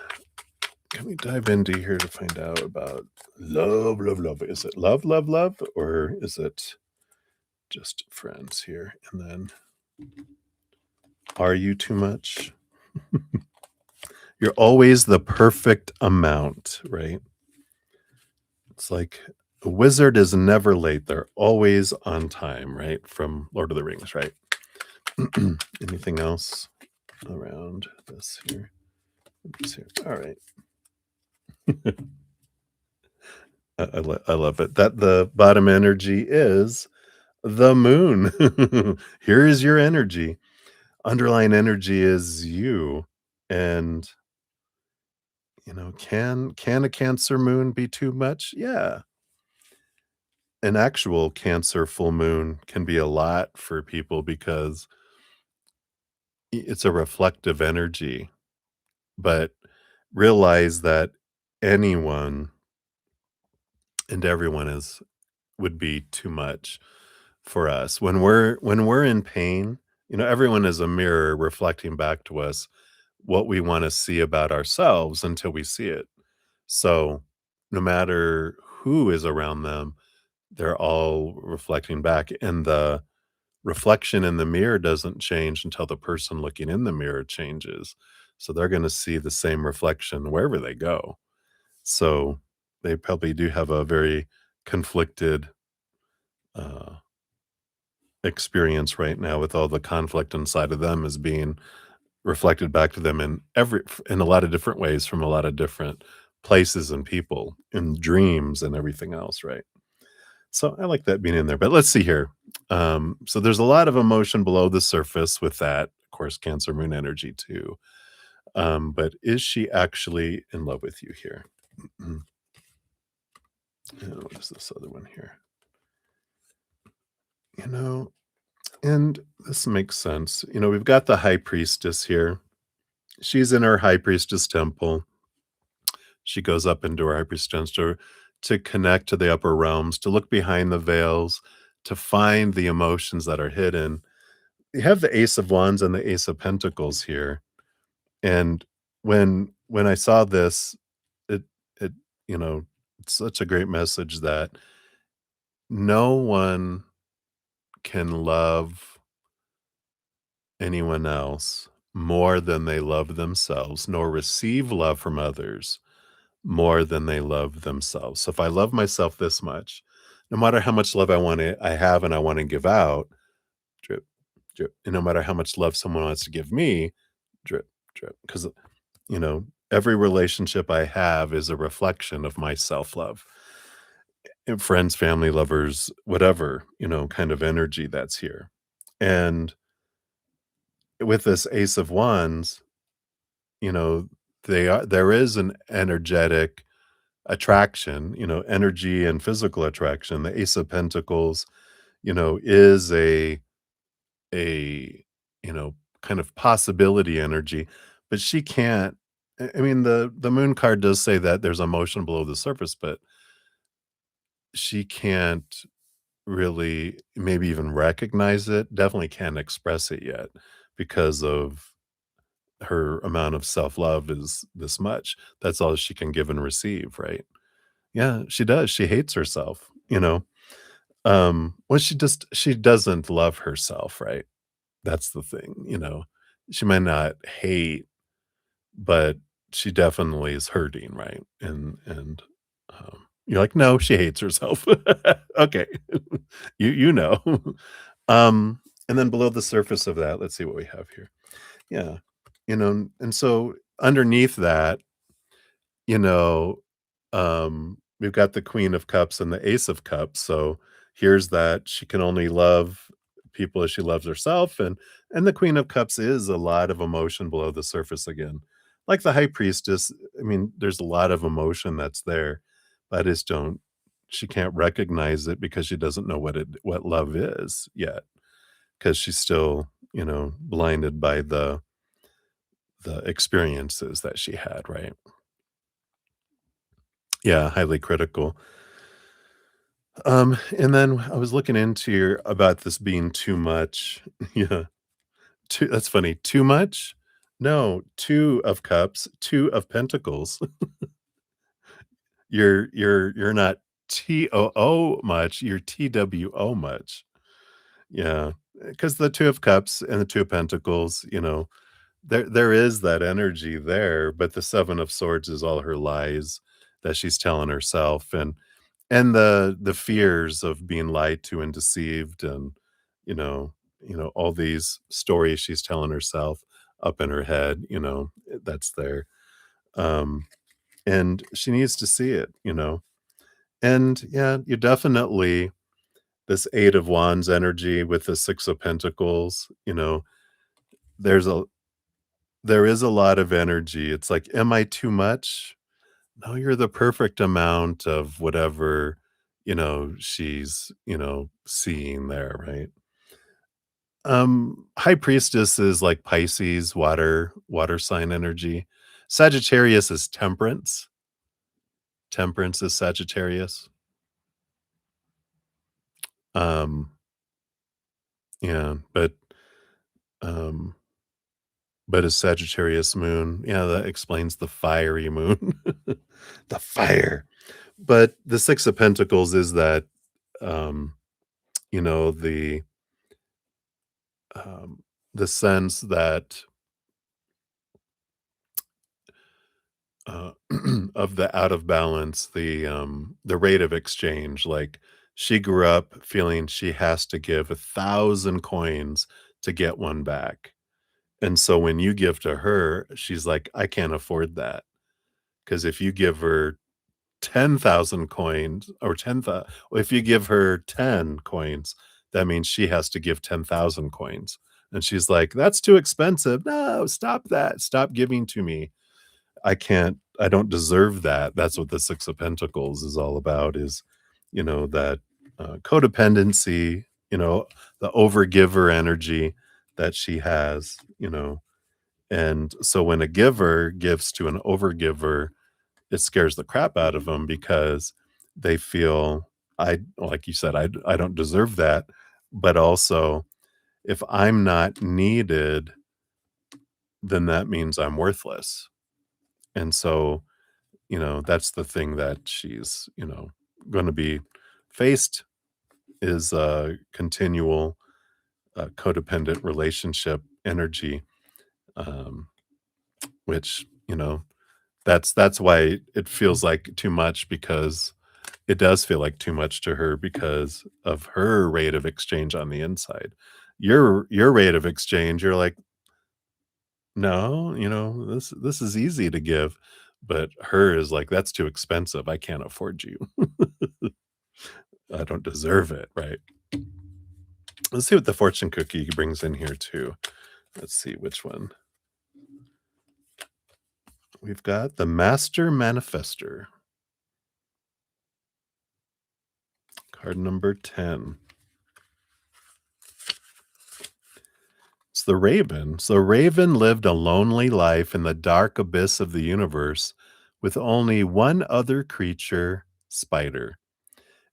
can we dive into here to find out about love, love, love? Is it love, love, love, or is it just friends here? And then, are you too much? You're always the perfect amount, right? It's like a wizard is never late. They're always on time, right? From Lord of the Rings, right? Anything else around this here? All right. I love it. That the bottom energy is the moon. Here is your energy. Underlying energy is you. And can a Cancer moon be too much? Yeah. An actual Cancer full moon can be a lot for people because it's a reflective energy. But realize that anyone and everyone would be too much for us. When we're in pain, everyone is a mirror reflecting back to us what we want to see about ourselves until we see it. So no matter who is around them, they're all reflecting back. And the reflection in the mirror doesn't change until the person looking in the mirror changes. So they're going to see the same reflection wherever they go. So they probably do have a very conflicted uh, experience right now with all the conflict inside of them as being reflected back to them in a lot of different ways from a lot of different places and people, in dreams and everything else, right? So I like that being in there. But let's see here. So there's a lot of emotion below the surface with that, of course, Cancer Moon energy too. But is she actually in love with you here? And what is this other one here? You know, and this makes sense. We've got the high priestess here. She's in her high priestess temple. She goes up into her high priestess to connect to the upper realms, to look behind the veils, to find the emotions that are hidden. You have the Ace of Wands and the Ace of Pentacles here. And when I saw this, it it you know, it's such a great message that no one can love anyone else more than they love themselves, nor receive love from others more than they love themselves. So if I love myself this much, no matter how much love I have and I want to give out, drip, drip, and no matter how much love someone wants to give me, drip, drip, because every relationship I have is a reflection of my self-love. And friends, family, lovers, whatever, kind of energy that's here. And with this Ace of Wands, you know, there is an energetic attraction, energy and physical attraction. The Ace of Pentacles, is a kind of possibility energy, but she can't. I mean, the Moon card does say that there's emotion below the surface, but she can't really maybe even recognize it. Definitely can't express it yet because of her amount of self-love is this much. That's all she can give and receive, right? Yeah, she does. She hates herself. Well, she doesn't love herself, right? That's the thing. She might not hate, but she definitely is hurting, right? You're like, "No, she hates herself." Okay. You know. And then below the surface of that, let's see what we have here. Yeah. And so underneath that, you know, we've got the Queen of Cups and the Ace of Cups. So here's that she can only love people as she loves herself, and the Queen of Cups is a lot of emotion below the surface again. Like the High Priestess, I mean, there's a lot of emotion that's there, but I just don't she can't recognize it because she doesn't know what love is yet, because she's still, blinded by the experiences that she had, right? Yeah, highly critical. And then I was looking into about this being too much. Yeah, that's funny. Too much? No, 2 of cups, 2 of pentacles. You're not TOO much, you're TWO much. Yeah, because the 2 of cups and the 2 of pentacles, there is that energy there, but the 7 of swords is all her lies that she's telling herself, and the fears of being lied to and deceived, and you know all these stories she's telling herself up in her head, that's there. um and she needs to see it. And yeah, you definitely, this 8 of Wands energy with the 6 of Pentacles, there's a there is a lot of energy. It's like, am I too much? No, you're the perfect amount of whatever, she's, seeing there, right? High Priestess is like Pisces, water sign energy. Sagittarius is Temperance. Temperance is Sagittarius. Um, yeah, um, but a Sagittarius moon, yeah, that explains the fiery moon. The fire. But the 6 of Pentacles is that, um, you know, the um, the sense that uh, of the out of balance, the rate of exchange. Like, she grew up feeling she has to give 1,000 coins to get one back, And so when you give to her, she's like, "I can't afford that." Because if you give her 10,000 coins or 10,000, if you give her 10 coins, that means she has to give 10,000 coins. And she's like, "That's too expensive. No, stop that. Stop giving to me. I don't deserve that." That's what the 6 of Pentacles is all about is, that, codependency, the overgiver energy that she has, and so when a giver gives to an overgiver, it scares the crap out of them because they feel, like you said, I don't deserve that, but also, if I'm not needed, then that means I'm worthless, and so, that's the thing that she's, gonna be faced is a continual, codependent relationship energy, um, which, that's why it feels like too much because it does feel like too much to her because of her rate of exchange on the inside. Your rate of exchange, you're like, "No, this is easy to give," but her is like, "That's too expensive. I can't afford you. I don't deserve it," right? Let's see what the fortune cookie brings in here too. Let's see which one. We've got the Master Manifester, card number 10. It's the Raven. So Raven lived a lonely life in the dark abyss of the universe with only one other creature, Spider.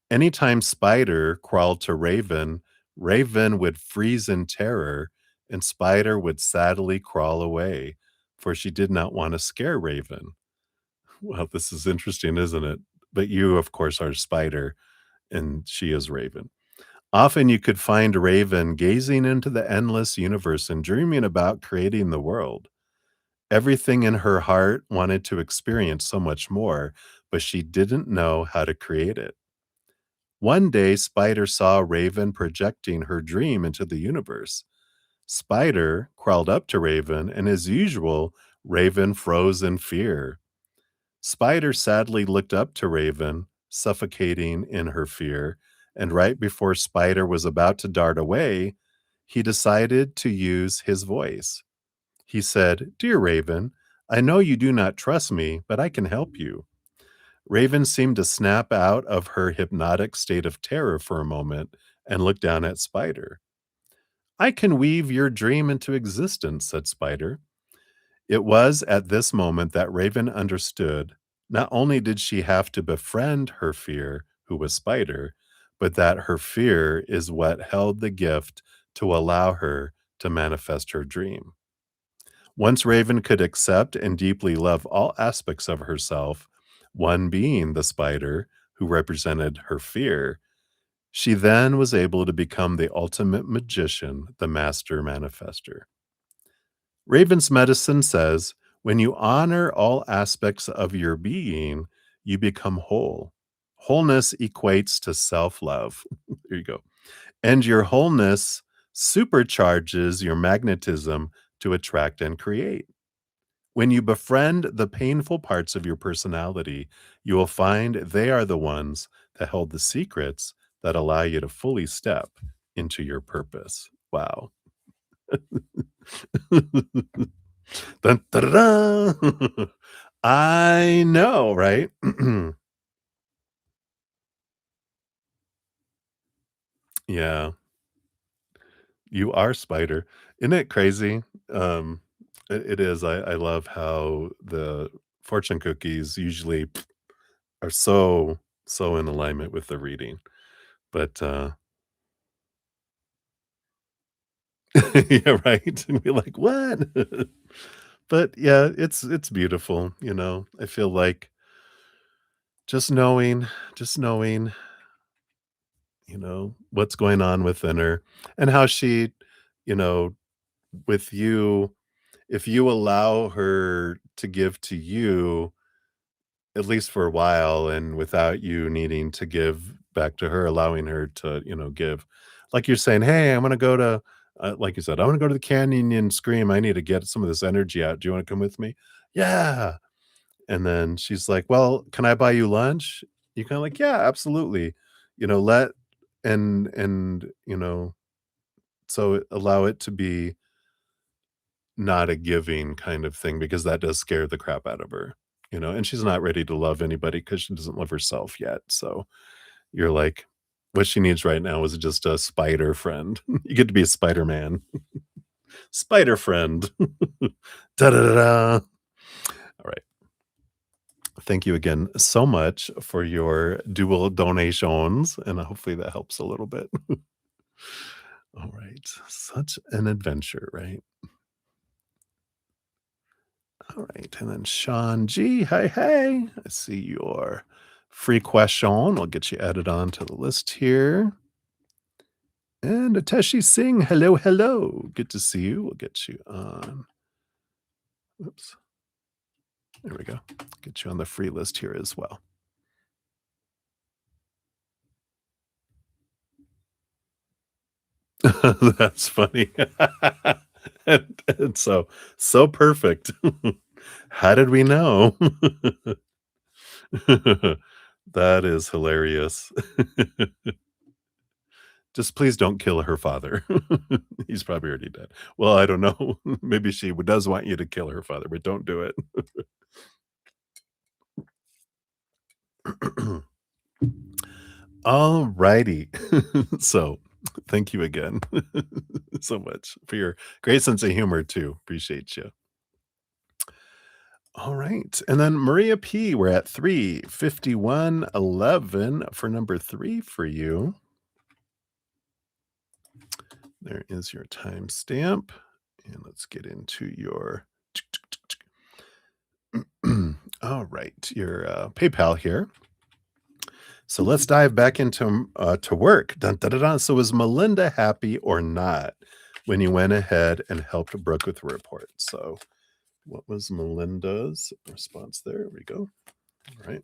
Anytime Spider crawled to Raven, Raven would freeze in terror, and Spider would sadly crawl away, for she did not want to scare Raven. Well, this is interesting, isn't it? But you, of course, are Spider, and she is Raven. Often you could find Raven gazing into the endless universe and dreaming about creating the world. Everything in her heart wanted to experience so much more, but she didn't know how to create it. One day, Spider saw Raven projecting her dream into the universe. Spider crawled up to Raven, and as usual, Raven froze in fear. Spider sadly looked up to Raven, suffocating in her fear, and right before Spider was about to dart away, he decided to use his voice. He said, "Dear Raven, I know you do not trust me, but I can help you." Raven seemed to snap out of her hypnotic state of terror for a moment and looked down at Spider. "I can weave your dream into existence," said Spider. It was at this moment that Raven understood not only did she have to befriend her fear, who was Spider, but that her fear is what held the gift to allow her to manifest her dream. Once Raven could accept and deeply love all aspects of herself, one being the spider, who represented her fear, she then was able to become the ultimate magician, the master manifester. Raven's medicine says, when you honor all aspects of your being, you become whole. Wholeness equates to self love. There you go. And your wholeness supercharges your magnetism to attract and create. When you befriend the painful parts of your personality, you will find they are the ones that hold the secrets that allow you to fully step into your purpose. Wow. Dun, da, da, da. I know, right? Yeah, you are Spider. Isn't it crazy? It is. I love how the fortune cookies usually are so in alignment with the reading. But yeah, right. And we're like, what? But yeah, it's beautiful. I feel like just knowing, just knowing, what's going on within her and how she, you know, with you, if you allow her to give to you, at least for a while, and without you needing to give back to her, allowing her to, give. Like you're saying, "Hey, I'm gonna go to Like you said, "I wanna go to the canyon and scream. I need to get some of this energy out. Do you wanna come with me?" "Yeah." And then she's like, "Well, can I buy you lunch?" You kinda like, "Yeah, absolutely." You know, let and, so allow it to be not a giving kind of thing because that does scare the crap out of her, and she's not ready to love anybody because she doesn't love herself yet, so you're like, what she needs right now is just a spider friend. You get to be a Spider-Man. Spider friend. Da da da da. Alright. Thank you again so much for your dual donations, and hopefully that helps a little bit. Alright. Such an adventure, right? Alright, and then Sean G, hey, hey. I see your free question. I'll get you added on to the list here. And Ateshi Singh, hello, hello. Good to see you. We'll get you on. Oops. There we go. Get you on the free list here as well. That's funny. And so perfect. How did we know? That is hilarious. Just please don't kill her father. He's probably already dead. Well, I don't know. Maybe she does want you to kill her father, but don't do it. All righty. So, thank you again so much for your great sense of humor too. Appreciate you. All right. And then Maria P, we're at 35111 for number 3 for you. There is your timestamp. And let's get into your all right, your PayPal here. So let's dive back into to work. Dun, dun, dun, dun. So was Melinda happy or not when you went ahead and helped Brooke with the report? So what was Melinda's response there? Here we go. All right.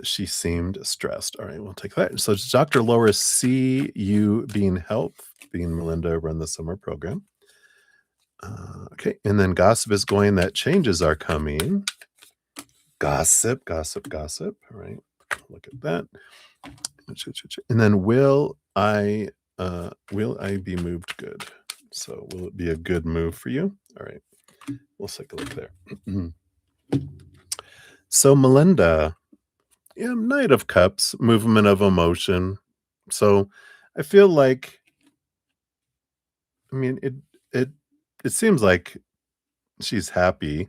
She seemed stressed. All right, we'll take that. So does Dr. Laura see you being helped, being Melinda run the summer program? Okay, and then gossip is going that changes are coming. Gossip, gossip, gossip. All right, look at that. And then will I be moved good? So will it be a good move for you? All right, we'll take a look there. So Melinda, yeah, Knight of Cups, movement of emotion. So I feel like, I mean, it it seems like she's happy.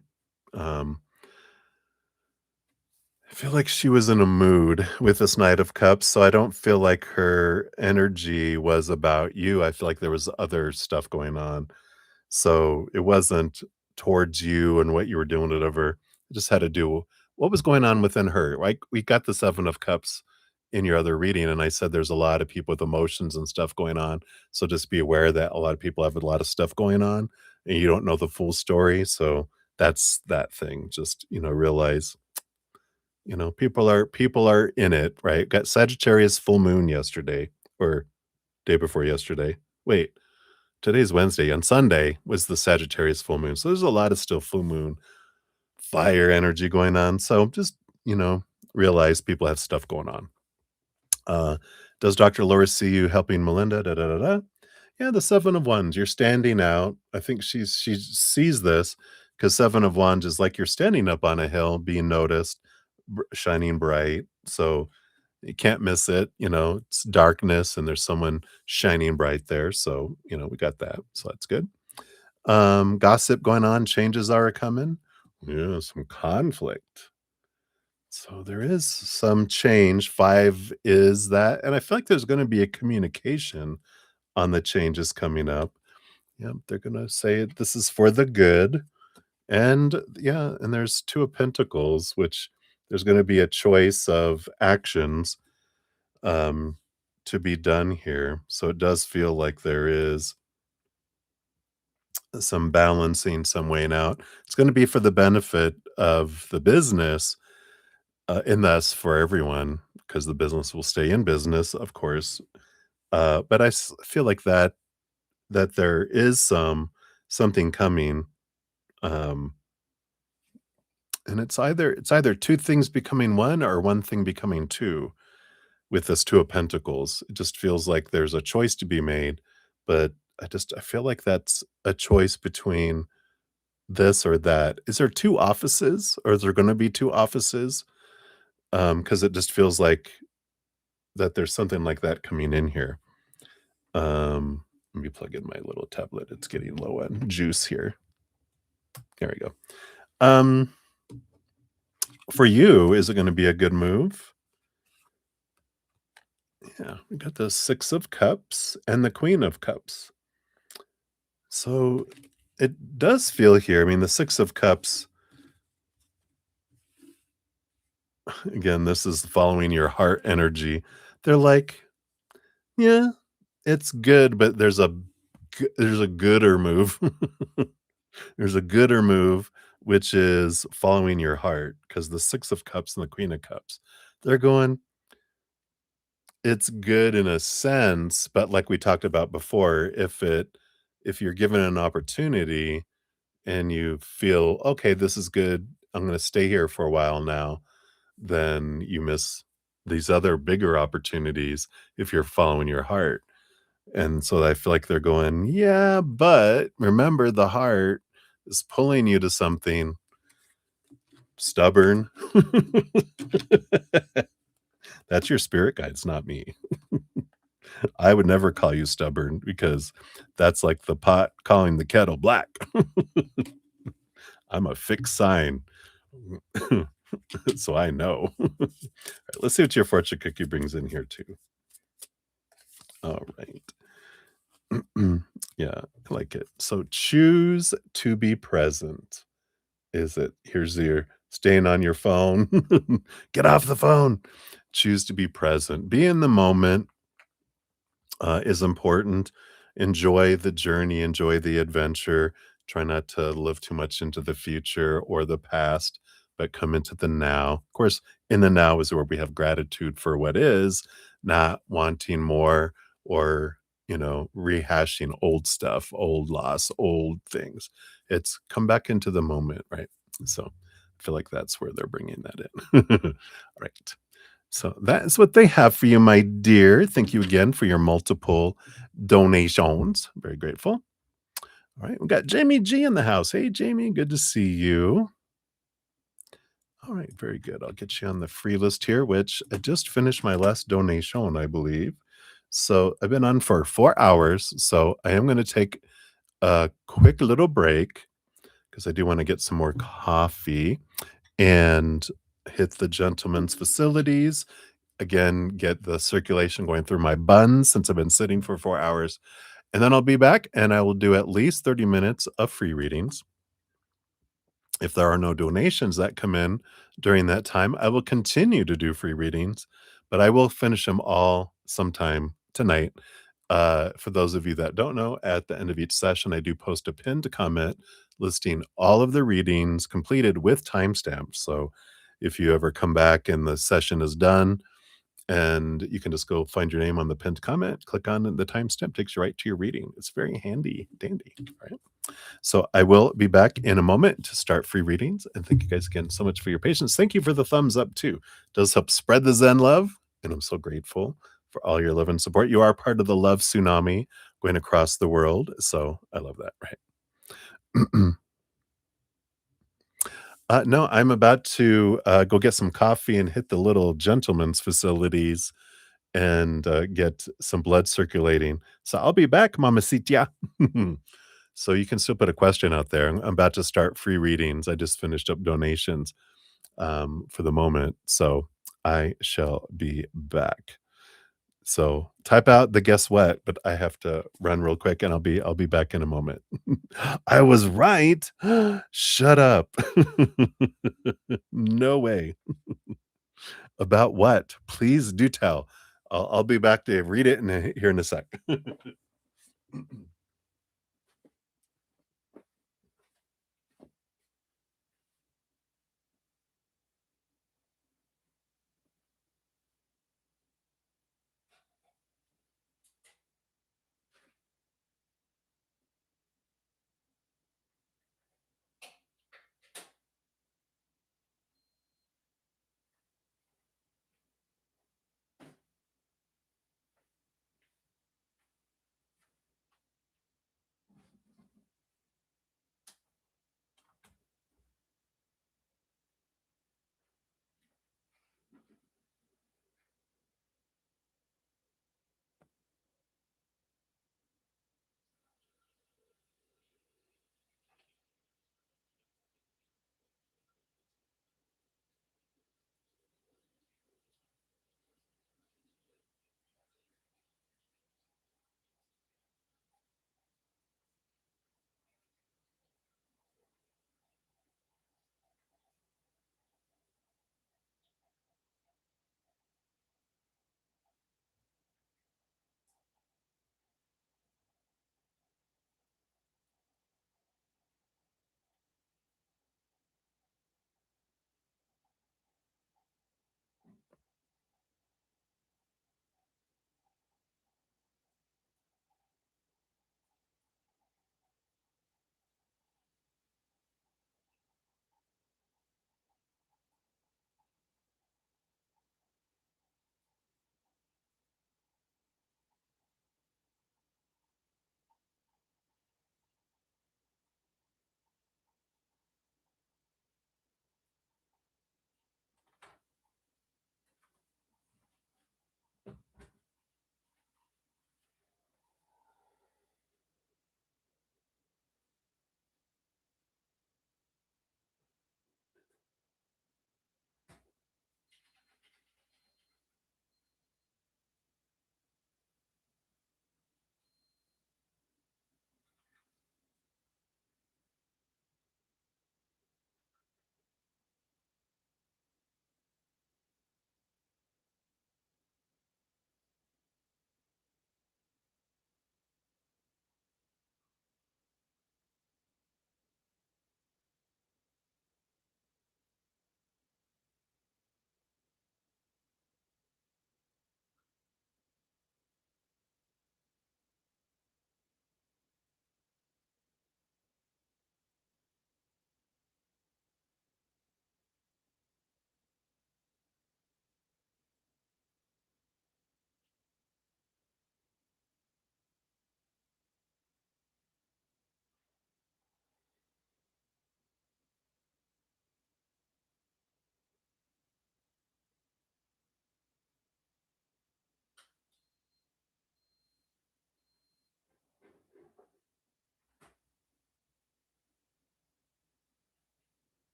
Um, I feel like she was in a mood with this Knight of Cups, so I don't feel like her energy was about you. I feel like there was other stuff going on. So it wasn't towards you and what you were doing, whatever. It just had to do what was going on within her. Like we got the Seven of Cups in your other reading, and I said there's a lot of people with emotions and stuff going on. So just be aware that a lot of people have a lot of stuff going on and you don't know the full story. So that's that thing. Just, realize, people are in it, right? Got Sagittarius full moon yesterday or day before yesterday. Wait, today's Wednesday. On Sunday was the Sagittarius full moon. So there's a lot of still full moon fire energy going on. So just, realize people have stuff going on. Does Dr. Laura see you helping Melinda? Da, da, da, da. Yeah, the Seven of Wands. You're standing out. I think she sees this because Seven of Wands is like you're standing up on a hill, being noticed, shining bright. So you can't miss it. It's darkness and there's someone shining bright there. So, we got that. So that's good. Gossip going on, changes are coming. Yeah, some conflict. So there is some change. 5 is that, and I feel like there's gonna be a communication on the changes coming up. Yeah, they're gonna say this is for the good, and yeah, and there's 2 of Pentacles, which there's gonna be a choice of actions, um, to be done here. So it does feel like there is some balancing, some weighing out. It's gonna be for the benefit of the business, and thus for everyone, because the business will stay in business, of course, But feel like that there is something coming, um, and it's either 2 things becoming 1 or 1 thing becoming 2 with this 2 of Pentacles. It just feels like there's a choice to be made, but I feel like that's a choice between this or that. Is there 2 offices, or is there gonna be 2 offices? Because it just feels like that there's something like that coming in here. Let me plug in my little tablet. It's getting low on juice here. There we go. Um, for you, is it gonna be a good move? Yeah, we got the 6 of Cups and the Queen of Cups. So, it does feel here, I mean, the 6 of Cups, again, this is following your heart energy. They're like, "Yeah, it's good, but there's a gooder move." There's a gooder move, which is following your heart, because the 6 of Cups and the Queen of Cups, they're going, it's good in a sense, but like we talked about before, if you're given an opportunity and you feel, "Okay, this is good. I'm gonna stay here for a while now," then you miss these other bigger opportunities if you're following your heart. And so I feel like they're going, "Yeah, but remember the heart is pulling you to something stubborn." That's your spirit guides, not me. I would never call you stubborn because that's like the pot calling the kettle black. I'm a fixed sign. So I know. Alright, let's see what your fortune cookie brings in here too. All right. Yeah, I like it. So choose to be present. Is it here's your staying on your phone? Get off the phone. Choose to be present. Be in the moment is important. Enjoy the journey, enjoy the adventure. Try not to live too much into the future or the past, but come into the now. Of course, in the now is where we have gratitude for what is, not wanting more or, rehashing old stuff, old loss, old things. It's come back into the moment, right? So I feel like that's where they're bringing that in. All right. So that is what they have for you, my dear. Thank you again for your multiple donations. Very grateful. All right, we got Jamie G in the house. Hey, Jamie, good to see you. All right, very good. I'll get you on the free list here, which I just finished my last donation, I believe. So I've been on for 4 hours. So I am going to take a quick little break because I do want to get some more coffee and hit the gentleman's facilities again, get the circulation going through my buns since I've been sitting for 4 hours, and then I'll be back, and I will do at least 30 minutes of free readings. If there are no donations that come in during that time, I will continue to do free readings, but I will finish them all sometime tonight. For those of you that don't know, at the end of each session, I do post a pinned comment listing all of the readings completed with timestamps. So if you ever come back and the session is done, and you can just go find your name on the pinned comment, click on the timestamp, takes you right to your reading. It's very handy dandy, right? So I will be back in a moment to start free readings. And thank you guys again so much for your patience. Thank you for the thumbs up too. It does help spread the Zen love. And I'm so grateful for all your love and support. You are part of the love tsunami going across the world. So I love that, right? No, I'm about to go get some coffee and hit the little gentleman's facilities and get some blood circulating. So I'll be back, mamacita. So you can still put a question out there. I'm about to start free readings. I just finished up donations for the moment. So I shall be back. So type out the guess what, but I have to run real quick and I'll be back in a moment. I was right. Shut up. No way. About what? Please do tell. I'll be back to read it here in a sec.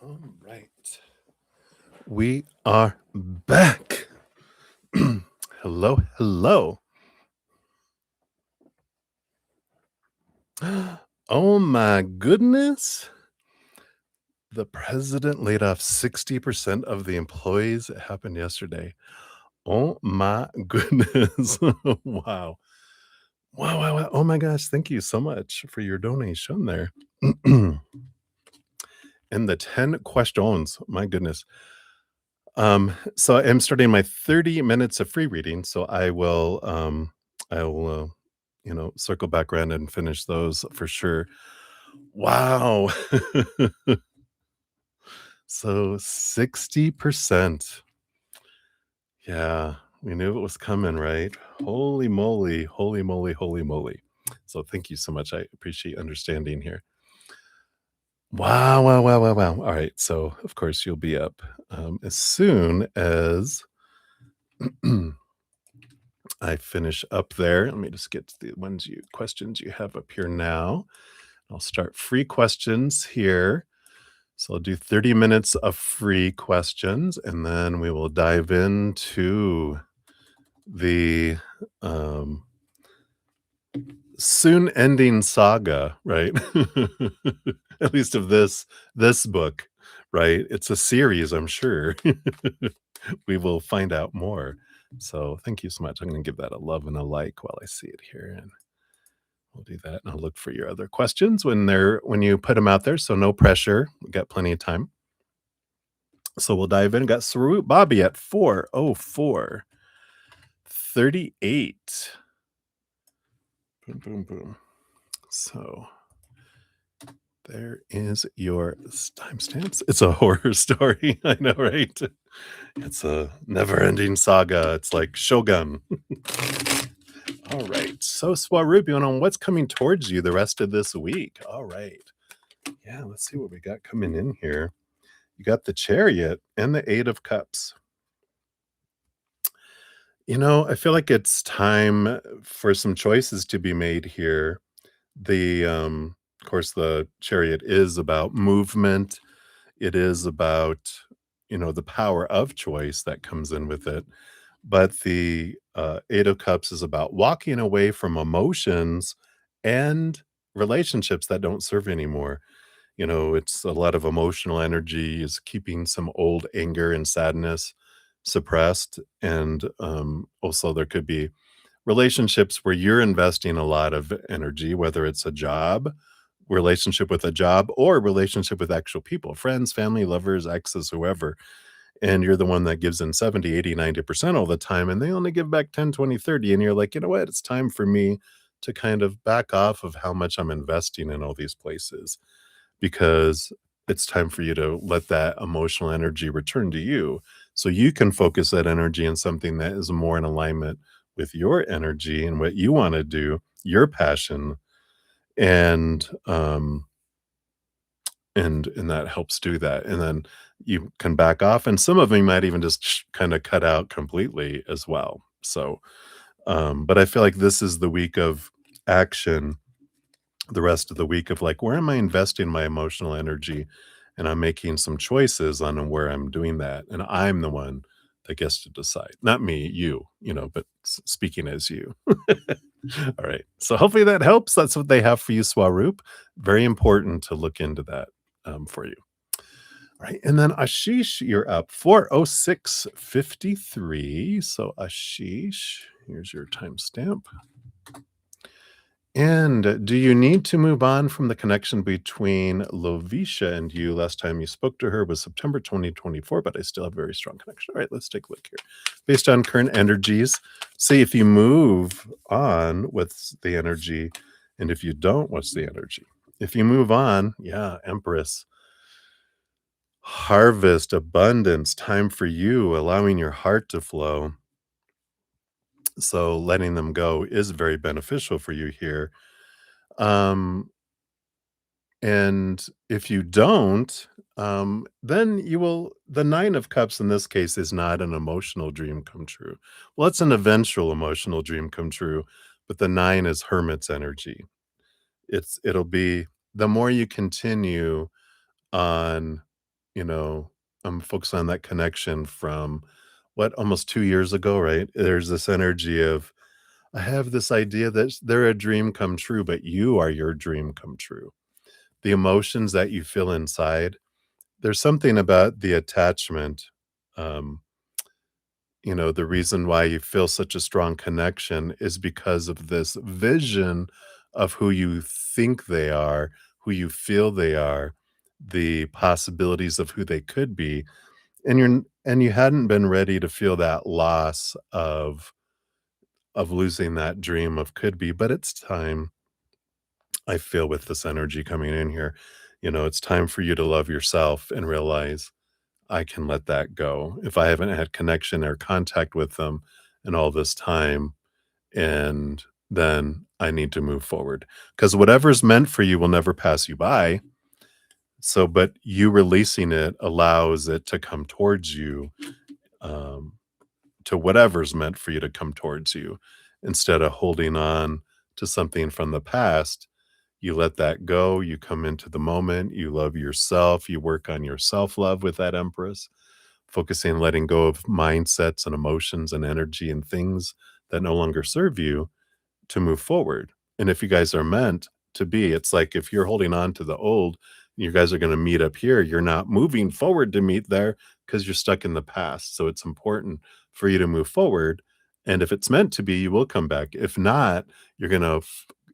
All right. We are back. Hello, hello. Oh my goodness. The president laid off 60% of the employees. It happened yesterday. Oh my goodness. Wow. Wow, wow, wow. Oh my gosh. Thank you so much for your donation there. And the 10 questions. My goodness. So I'm starting my 30 minutes of free reading. So I will circle back around and finish those for sure. Wow. So 60%. Yeah, we knew it was coming, right? Holy moly, holy moly, holy moly. So thank you so much. I appreciate understanding here. Wow, wow, wow, wow, wow. All right. So of course you'll be up as soon as I finish up there. Let me just get to the questions you have up here now. I'll start free questions here. So I'll do 30 minutes of free questions, and then we will dive into the um, soon ending saga, right? At least of this book, right? It's a series, I'm sure. We will find out more. So thank you so much. I'm going to give that a love and a like while I see it here, and we'll do that. And I'll look for your other questions when you put them out there. So no pressure. We got plenty of time. So we'll dive in. Got Sarut Bobby at 4:04:38. Boom, boom, boom. So there is your timestamps. It's a horror story. I know, right? It's a never-ending saga. It's like Shogun. All right. So Swarupian on what's coming towards you the rest of this week. All right. Yeah, let's see what we got coming in here. You got the Chariot and the Eight of Cups. I feel like it's time for some choices to be made here. Of course, the Chariot is about movement. It is about, the power of choice that comes in with it. But the Eight of Cups is about walking away from emotions and relationships that don't serve anymore. It's a lot of emotional energy, is keeping some old anger and sadness suppressed. And also, there could be relationships where you're investing a lot of energy, whether it's a job, relationship with a job, or relationship with actual people, friends, family, lovers, exes, whoever. And you're the one that gives in 70, 80, 90% all the time. And they only give back 10, 20, 30. And you're like, you know what? It's time for me to kind of back off of how much I'm investing in all these places, because it's time for you to let that emotional energy return to you so you can focus that energy on something that is more in alignment with your energy and what you want to do, your passion, and and that helps do that. And then you can back off, and some of them might even just kind of cut out completely as well. So but I feel like this is the week of action, the rest of the week of like, where am I investing my emotional energy? And I'm making some choices on where I'm doing that. And I'm the one that gets to decide. Not me, but speaking as you. All right. So hopefully that helps. That's what they have for you, Swaroop. Very important to look into that for you. All right. And then Ashish, you're up 4:06:53. So Ashish, here's your timestamp. And do you need to move on from the connection between Lovisha and you? Last time you spoke to her was September 2024, but I still have a very strong connection. All right, let's take a look here. Based on current energies, see if you move on, what's the energy? And if you don't, what's the energy? If you move on, yeah, Empress, harvest, abundance, time for you, allowing your heart to flow. So letting them go is very beneficial for you here. Um, And if you don't, then the Nine of Cups in this case is not an emotional dream come true. Well, it's an eventual emotional dream come true, but the nine is hermit's energy. It'll be the more you continue on you know, I'm focused on that connection from what, almost 2 years ago, right? There's this energy of, I have this idea that they're a dream come true, but you are your dream come true. The emotions that you feel inside, there's something about the attachment, um, the reason why you feel such a strong connection is because of this vision of who you think they are, who you feel they are, the possibilities of who they could be, and you hadn't been ready to feel that loss of losing that dream of could be, but it's time. I feel with this energy coming in here, it's time for you to love yourself and realize I can let that go. If I haven't had connection or contact with them in all this time, and then I need to move forward. Because whatever's meant for you will never pass you by. So, but you releasing it allows it to come towards you, um, to whatever's meant for you to come towards you, instead of holding on to something from the past. You let that go, you come into the moment, you love yourself, you work on your self-love with that Empress, focusing letting go of mindsets and emotions and energy and things that no longer serve you to move forward. And if you guys are meant to be, it's like if you're holding on to the old, you guys are gonna meet up here, you're not moving forward to meet there because 'cause you're stuck in the past. So it's important for you to move forward, and if it's meant to be, you will come back. If not, you're gonna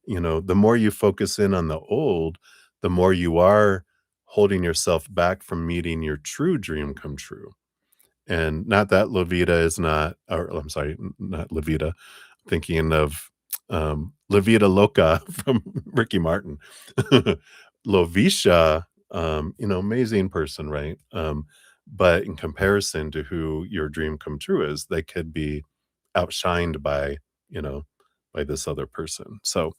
the more you focus in on the old, the more you are holding yourself back from meeting your true dream come true. And not that Levita is not, or I'm sorry, not Levita, thinking of, La Vida Loca from Ricky Martin. Lovisha, amazing person, right? But in comparison to who your dream come true is, they could be outshined by, you know, by this other person. So,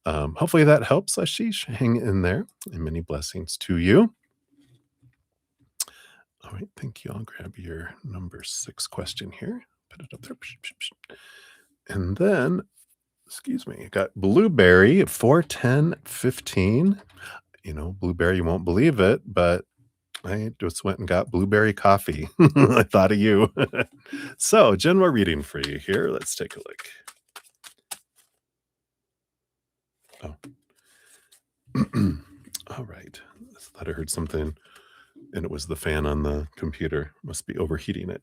hopefully that helps, Ashish. Hang in there, and many blessings to you. All right, thank you. I'll grab your number 6 question here. Put it up there. And then, excuse me, I got Blueberry at 41015. Blueberry, you won't believe it, but I just went and got blueberry coffee. I thought of you. So, general reading for you here. Let's take a look. Oh. All right. I thought I heard something, and it was the fan on the computer. Must be overheating it.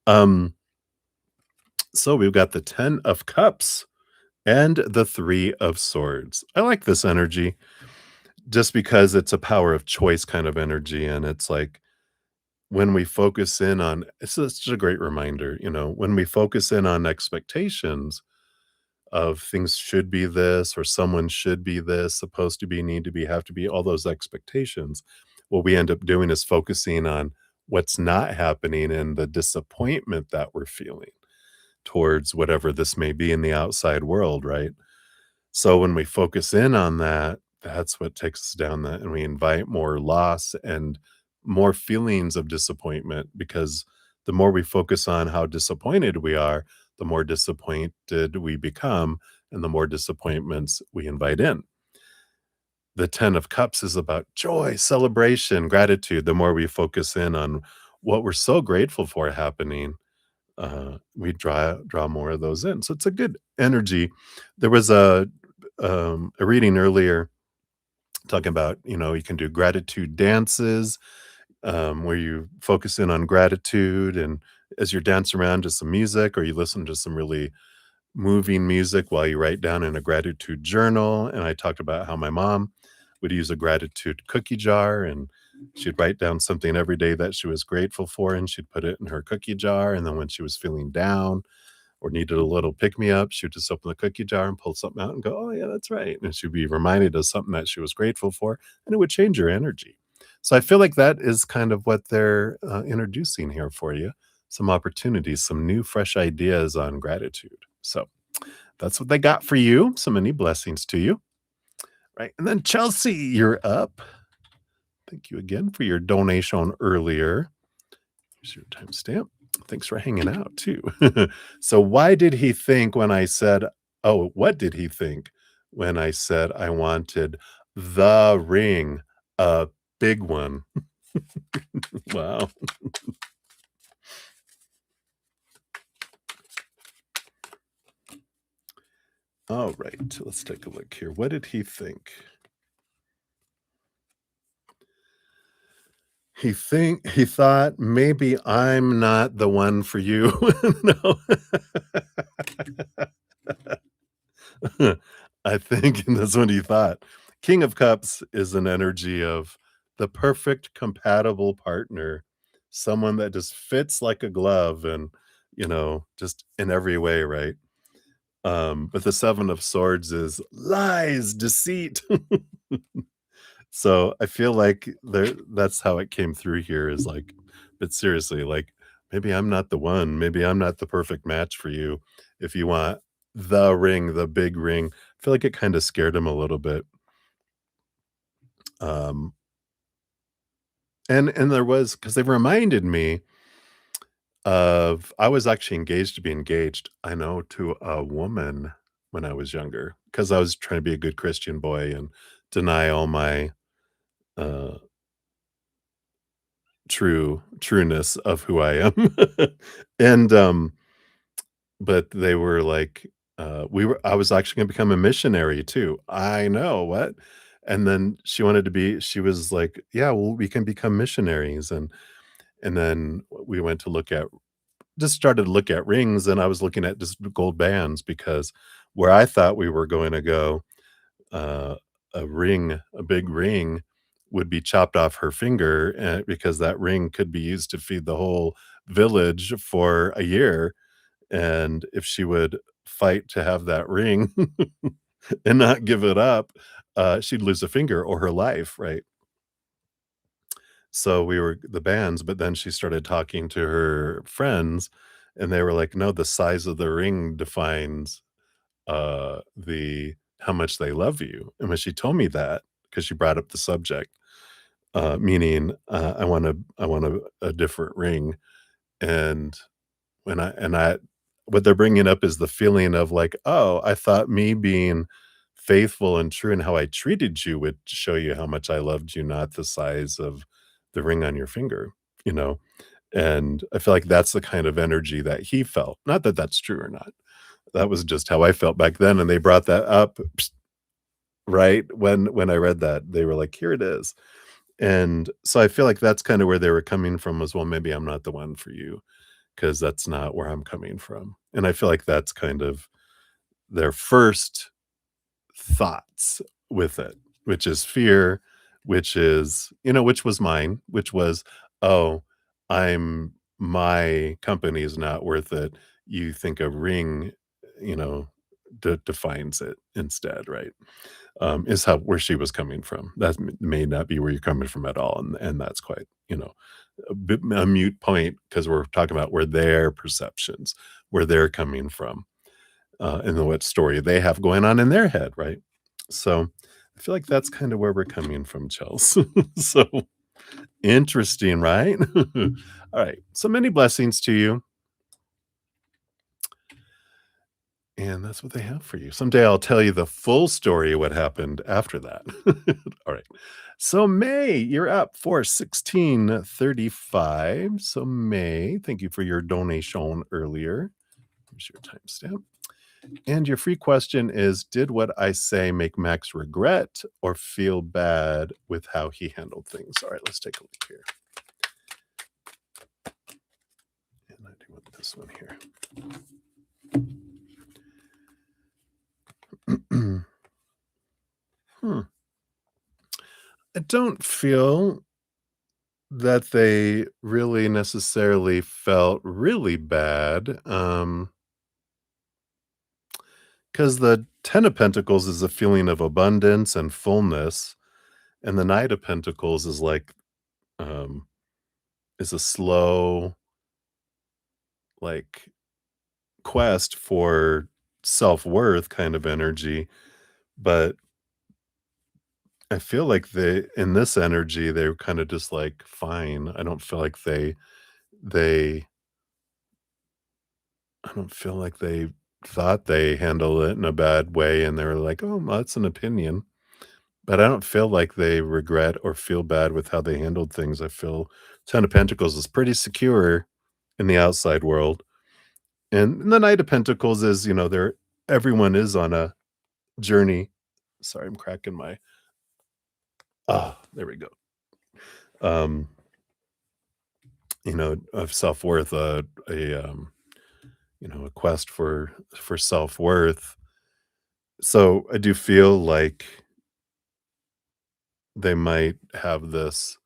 um, so we've got the 10 of cups and the 3 of swords. I like this energy just because it's a power of choice kind of energy, and it's like when we focus in on, it's such a great reminder, when we focus in on expectations of things should be this or someone should be this, supposed to be, need to be, have to be, all those expectations. What we end up doing is focusing on what's not happening and the disappointment that we're feeling towards whatever this may be in the outside world, right? So when we focus in on that, that's what takes us down that, and we invite more loss and more feelings of disappointment, because the more we focus on how disappointed we are, the more disappointed we become, and the more disappointments we invite in. The 10 of cups is about joy, celebration, gratitude. The more we focus in on what we're so grateful for happening, we draw more of those in. So it's a good energy. There was a reading earlier talking about, you can do gratitude dances, where you focus in on gratitude, and as you're dancing around to some music, or you listen to some really moving music while you write down in a gratitude journal. And I talked about how my mom would use a gratitude cookie jar, and she'd write down something every day that she was grateful for, and she'd put it in her cookie jar. And then when she was feeling down or needed a little pick me up, she would just open the cookie jar and pull something out and go, "Oh, yeah, that's right." And she'd be reminded of something that she was grateful for, and it would change her energy. So I feel like that is kind of what they're introducing here for you, some opportunities, some new, fresh ideas on gratitude. So that's what they got for you. So many blessings to you. Right. And then Chelsea, you're up. Thank you again for your donation earlier. Here's your timestamp. Thanks for hanging out too. So why did he think when I said, oh, what did he think when I said I wanted the ring? big one. Wow. All right, let's take a look here. What did he think? He thought maybe I'm not the one for you. No. I think that's what he thought. King of Cups is an energy of the perfect compatible partner, someone that just fits like a glove and, just in every way, right? But the Seven of Swords is lies, deceit. So I feel like that's how it came through here is like, but seriously, like maybe I'm not the one. Maybe I'm not the perfect match for you. If you want the ring, the big ring, I feel like it kind of scared him a little bit. Um, and there was because they reminded me of I was actually engaged to be engaged. I know to a woman when I was younger because I was trying to be a good Christian boy and deny all my uh trueness of who I am. And, but they were like, I was actually gonna become a missionary too. I know, what? And then she was like, "Yeah, well, we can become missionaries," and then we went to look at just started to look at rings, and I was looking at just gold bands because where I thought we were going to go, uh, a big ring would be chopped off her finger, because that ring could be used to feed the whole village for a year, and if she would fight to have that ring and not give it up, she'd lose a finger or her life, right? So we were the bands, but then she started talking to her friends, and they were like, "No, the size of the ring defines the how much they love you." And when she told me that, because she brought up the subject, meaning, I want a different ring, and I what they're bringing up is the feeling of like, "Oh, I thought me being faithful and true in how I treated you would show you how much I loved you, not the size of the ring on your finger," you know? And I feel like that's the kind of energy that he felt. Not that that's true or not. That was just how I felt back then, and they brought that up, right? When I read that, they were like, "Here it is." And so I feel like that's kinda where they were coming from as well, "Maybe I'm not the one for you, because that's not where I'm coming from." And I feel like that's kind of their first thoughts with it, which is fear, which is, which was mine, which was, "Oh, my company is not worth it." You think a ring, you know, defines it instead, right? Is how where she was coming from. That may not be where you're coming from at all, and that's quite, a mute point because we're talking about where their perceptions, where they're coming from, and then what story they have going on in their head, right? So, I feel like that's kinda where we're coming from, Chels. So, interesting, right? Alright, so many blessings to you, and that's what they have for you. Someday I'll tell you the full story of what happened after that. Alright. So, May, you're up for 1635. So, May, thank you for your donation earlier. Here's your timestamp. And your free question is, did what I say make Max regret or feel bad with how he handled things? All right, let's take a look here. And I do want this one here. Hmm. I don't feel that they really necessarily felt really bad. Because the 10 of Pentacles is a feeling of abundance and fullness, and the Knight of Pentacles is like, um, is a slow, like, quest for self-worth kind of energy, but I feel like they in this energy, they're kinda just like, "Fine." I don't feel like they I don't feel like they thought they handled it in a bad way, and they were like, "Oh, well, that's an opinion." but I don't feel like they regret or feel bad with how they handled things. I feel Ten of Pentacles is pretty secure in the outside world, and the Knight of Pentacles is, they're everyone is on a journey. Sorry, I'm cracking my there we go. Um, of self-worth, a quest for self-worth. So I do feel like they might have this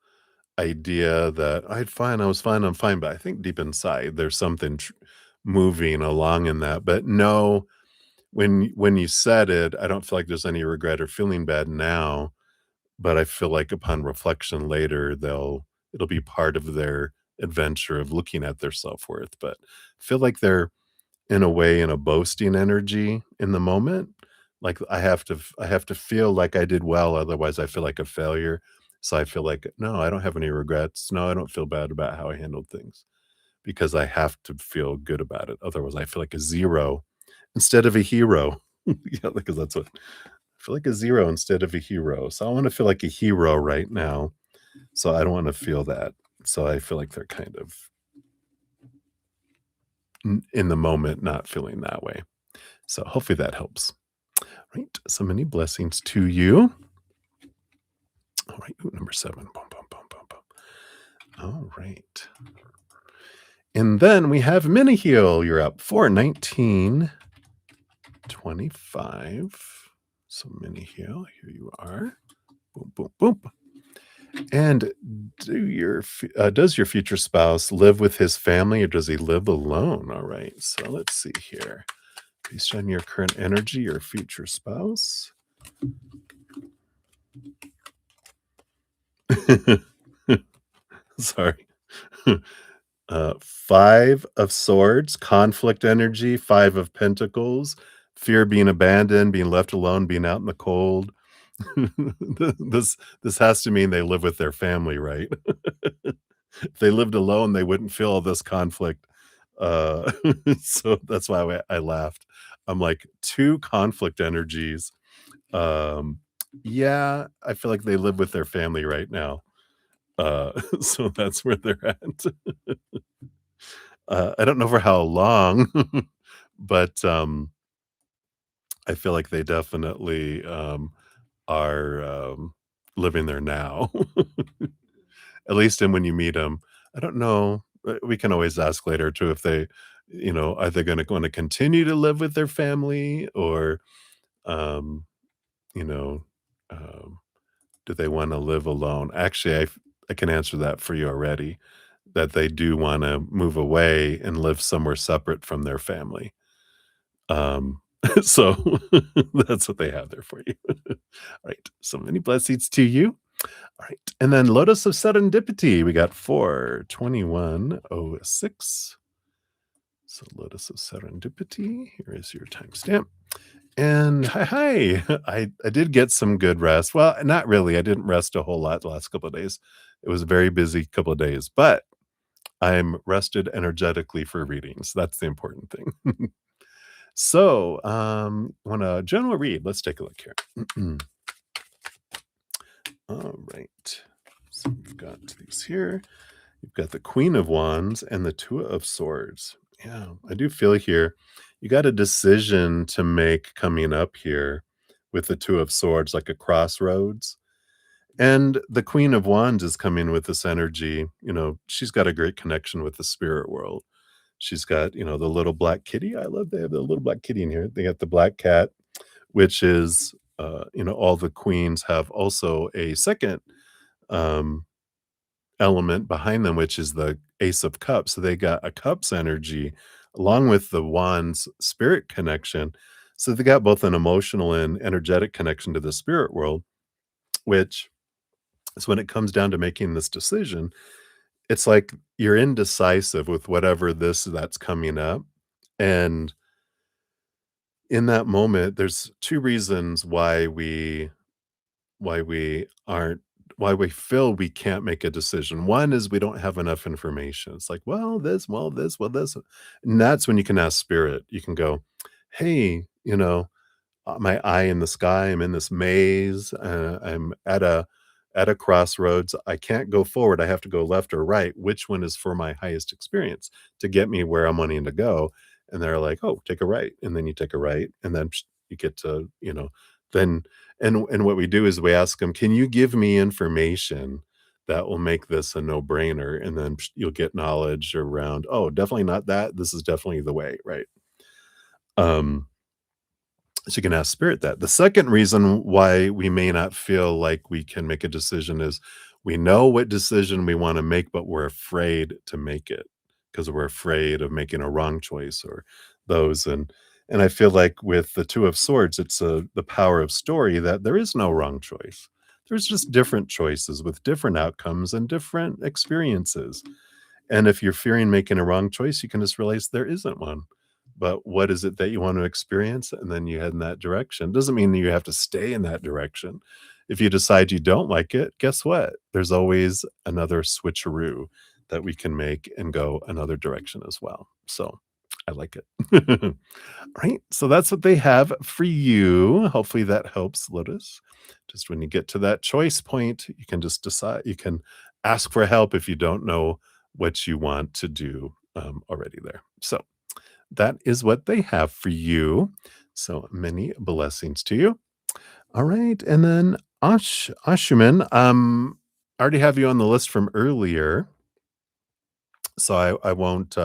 idea that I was fine, I'm fine, but I think deep inside there's something moving along in that. But no, when you said it, I don't feel like there's any regret or feeling bad now, but I feel like upon reflection later, it'll be part of their adventure of looking at their self-worth. But I feel like they're in a way in a boasting energy in the moment. Like I have to feel like I did well, otherwise I feel like a failure. So I feel like, no, I don't have any regrets. No, I don't feel bad about how I handled things because I have to feel good about it. Otherwise, I feel like a zero instead of a hero. Yeah, because that's what I feel like, a zero instead of a hero. So I want to feel like a hero right now. So I don't want to feel that. So I feel like they're kind of in the moment not feeling that way. So hopefully that helps. Right. So many blessings to you. All right. Ooh, number 7. Boom, boom, boom, boom, boom. All right. And then we have Mini Heal. You're up 41925. So Mini Heal. Here you are. Boom, boom, boom. And does your future spouse live with his family or does he live alone? All right. So let's see here. Based on your current energy, your future spouse. Sorry. 5 of Swords, conflict energy, 5 of Pentacles, fear being abandoned, being left alone, being out in the cold. This has to mean they live with their family, right? If they lived alone, they wouldn't feel all this conflict. Uh, so that's why I laughed. I'm like, 2 conflict energies. Um, yeah, I feel like they live with their family right now. So that's where they're at. I don't know for how long, but, I feel like they definitely, are, living there now. At least and when you meet them. I don't know, we can always ask later too if they, are they gonna continue to live with their family or, um, you know, um, do they wanna live alone? Actually, I can answer that for you already, that they do wanna move away and live somewhere separate from their family. Um, so that's what they have there for you. Right. So many blessings to you. All right. And then Lotus of Serendipity, we got 42106. So Lotus of Serendipity, here is your timestamp. And hi. I did get some good rest. Well, not really. I didn't rest a whole lot the last couple of days. It was a very busy couple of days, but I'm rested energetically for readings. That's the important thing. So, want a general read? Let's take a look here. All right. So we've got these here. You've got the Queen of Wands and the Two of Swords. Yeah, I do feel here you got a decision to make coming up here with the Two of Swords, like a crossroads. And the Queen of Wands is coming with this energy. She's got a great connection with the spirit world. She's got, the little black kitty. I love they have the little black kitty in here. They got the black cat, which is, all the queens have also a second um, element behind them, which is the Ace of Cups. So they got a Cups energy along with the Wands spirit connection. So they got both an emotional and energetic connection to the spirit world, which is when it comes down to making this decision, it's like you're indecisive with whatever that's coming up. And in that moment, there's 2 reasons why we aren't why we feel we can't make a decision. One is we don't have enough information. It's like, well, this, well, this, well, this. And that's when you can ask spirit. You can go, hey, my eye in the sky. I'm in this maze. I'm at a crossroads. I can't go forward. I have to go left or right. Which one is for my highest experience to get me where I'm wanting to go? And they're like, "Oh, take a right," and then you take a right, and then you get to then and what we do is we ask them, "Can you give me information that will make this a no brainer?" And then you'll get knowledge around. Oh, definitely not that. This is definitely the way, right? Um, so you can ask spirit that. The second reason why we may not feel like we can make a decision is we know what decision we want to make, but we're afraid to make it because we're afraid of making a wrong choice or those. And I feel like with the Two of Swords, it's the power of story that there is no wrong choice. There's just different choices with different outcomes and different experiences. And if you're fearing making a wrong choice, you can just realize there isn't one. But what is it that you want to experience? And then you head in that direction. Doesn't mean that you have to stay in that direction. If you decide you don't like it, guess what? There's always another switcheroo that we can make and go another direction as well. So I like it. Right. So that's what they have for you. Hopefully that helps, Lotus. Just when you get to that choice point, you can just decide, you can ask for help if you don't know what you want to do already there. So that is what they have for you. So many blessings to you. All right. And then Ashuman, I already have you on the list from earlier. So I won't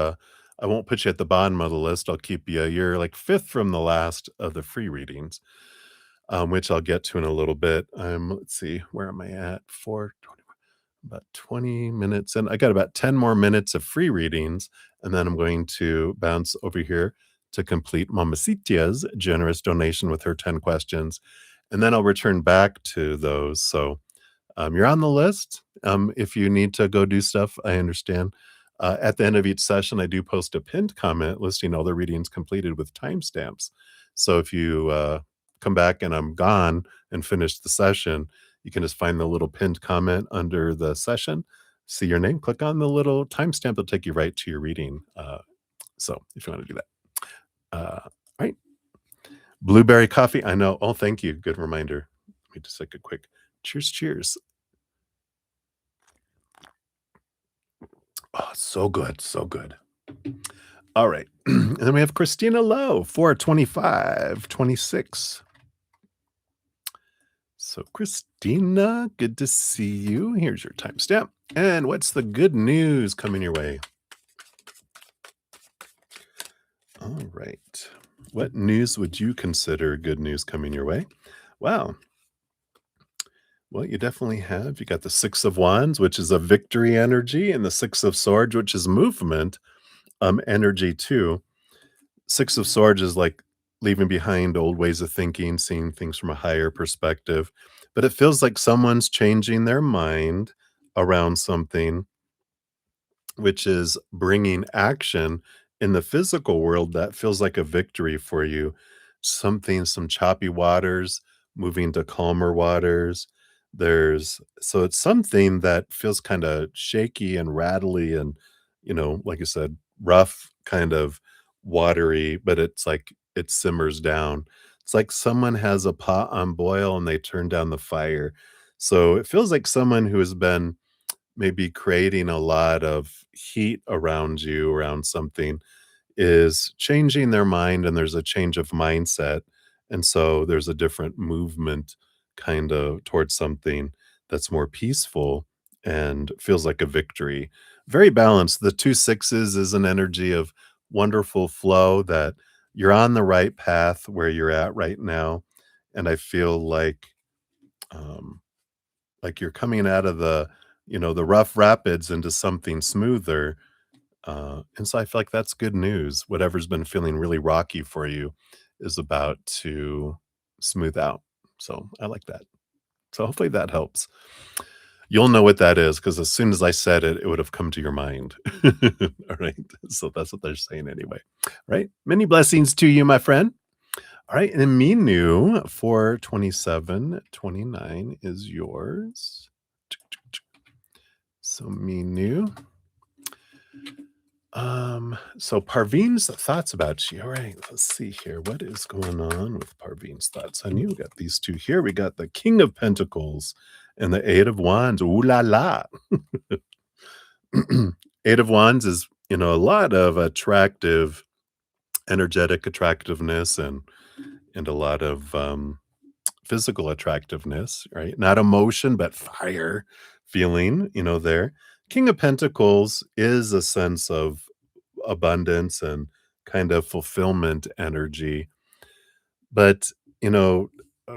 put you at the bottom of the list. I'll keep you. You're like fifth from the last of the free readings, which I'll get to in a little bit. Let's see, where am I at? About 20 minutes, and I got about 10 more minutes of free readings, and then I'm going to bounce over here to complete Mamacitia's generous donation with her 10 questions, and then I'll return back to those. So you're on the list. If you need to go do stuff, I understand. At the end of each session, I do post a pinned comment listing all the readings completed with timestamps. So if you come back and I'm gone and finish the session, you can just find the little pinned comment under the session, see your name, click on the little timestamp, it'll take you right to your reading. So if you want to do that. Right. Blueberry coffee. I know. Oh, thank you. Good reminder. Let me just take a quick cheers. Cheers. Oh, so good. So good. All right. And then we have Christina Lowe, 42526. So, Christina, good to see you. Here's your timestamp. And what's the good news coming your way? All right. What news would you consider good news coming your way? Wow. Well, you definitely have. You got the Six of Wands, which is a victory energy, and the Six of Swords, which is movement energy too. Six of Swords is like leaving behind old ways of thinking, seeing things from a higher perspective. But it feels like someone's changing their mind around something, which is bringing action in the physical world that feels like a victory for you. Something, some choppy waters, moving to calmer waters. So it's something that feels kind of shaky and rattly and, like I said, rough, kind of watery, but it's like it simmers down. It's like someone has a pot on boil and they turn down the fire. So it feels like someone who has been maybe creating a lot of heat around you, around something, is changing their mind and there's a change of mindset. And so there's a different movement kind of towards something that's more peaceful and feels like a victory. Very balanced. The two sixes is an energy of wonderful flow that you're on the right path where you're at right now. And I feel um, like you're coming out of the rough rapids into something smoother. And so I feel like that's good news. Whatever's been feeling really rocky for you is about to smooth out. So I like that. So hopefully that helps. You'll know what that is because as soon as I said it, it would have come to your mind. All right. So that's what they're saying anyway. All right. Many blessings to you, my friend. All right. And then Minu for 2729 is yours. So Minu. So Parveen's thoughts about you. All right, let's see here. What is going on with Parveen's thoughts on you? We got these two here. We got the King of Pentacles and the Eight of Wands. Ooh la la. Eight of Wands is, a lot of attractive, energetic attractiveness and a lot of physical attractiveness, right? Not emotion, but fire feeling, there. King of Pentacles is a sense of abundance and kind of fulfillment energy. But, of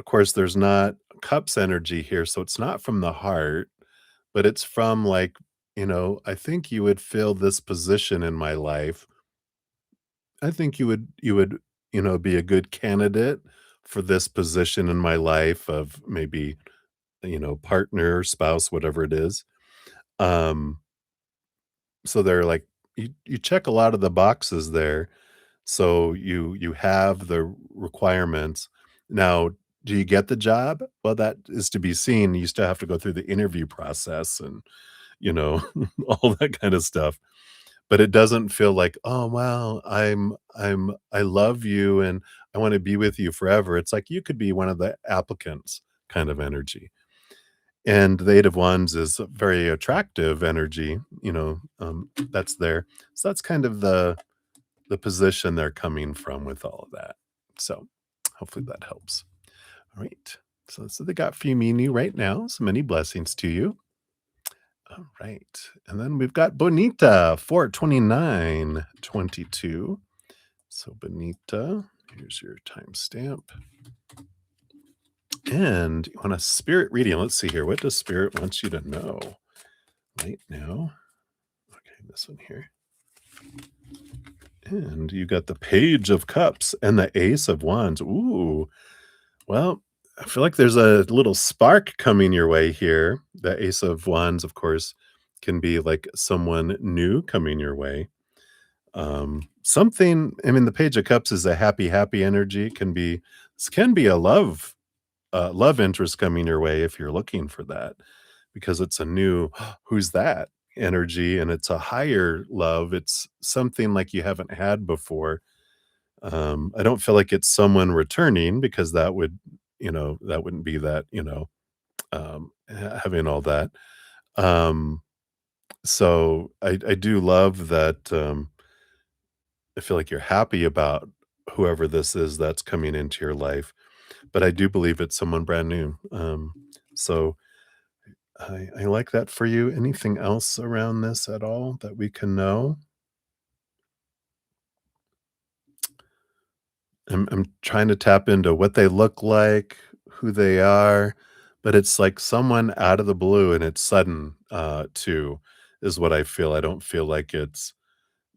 course, there's not cups energy here. So it's not from the heart, but it's from like, I think you would fill this position in my life. I think you would, be a good candidate for this position in my life of maybe, partner, spouse, whatever it is. Um, so they're like, you check a lot of the boxes there. So you have the requirements. Now, do you get the job? Well, that is to be seen. You still have to go through the interview process and, you know, all that kind of stuff. But it doesn't feel like, "Oh, wow, I love you and I wanna be with you forever." It's like you could be one of the applicants kind of energy. And the Eight of Wands is a very attractive energy, that's there. So that's kind of the position they're coming from with all of that. So, hopefully that helps. All right. So that's what they got for you, me and you right now. So many blessings to you. All right. And then we've got Bonita, 42922. So Bonita, here's your timestamp. And you want a spirit reading. Let's see here. What does spirit want you to know right now? Okay, this one here. And you got the Page of Cups and the Ace of Wands. Ooh. Well, I feel like there's a little spark coming your way here. The Ace of Wands, of course, can be like someone new coming your way. Something, I mean, the Page of Cups is a happy, happy energy. This can be a love interest coming your way if you're looking for that, because it's a new, who's that energy, and it's a higher love. It's something like you haven't had before. I don't feel like it's someone returning because that wouldn't be that, having all that. Um, so I do love that. I feel like you're happy about whoever this is that's coming into your life, but I do believe it's someone brand new. So I like that for you. Anything else around this at all that we can know? I'm trying to tap into what they look like, who they are, but it's like someone out of the blue and it's sudden, too, is what I feel. I don't feel like it's,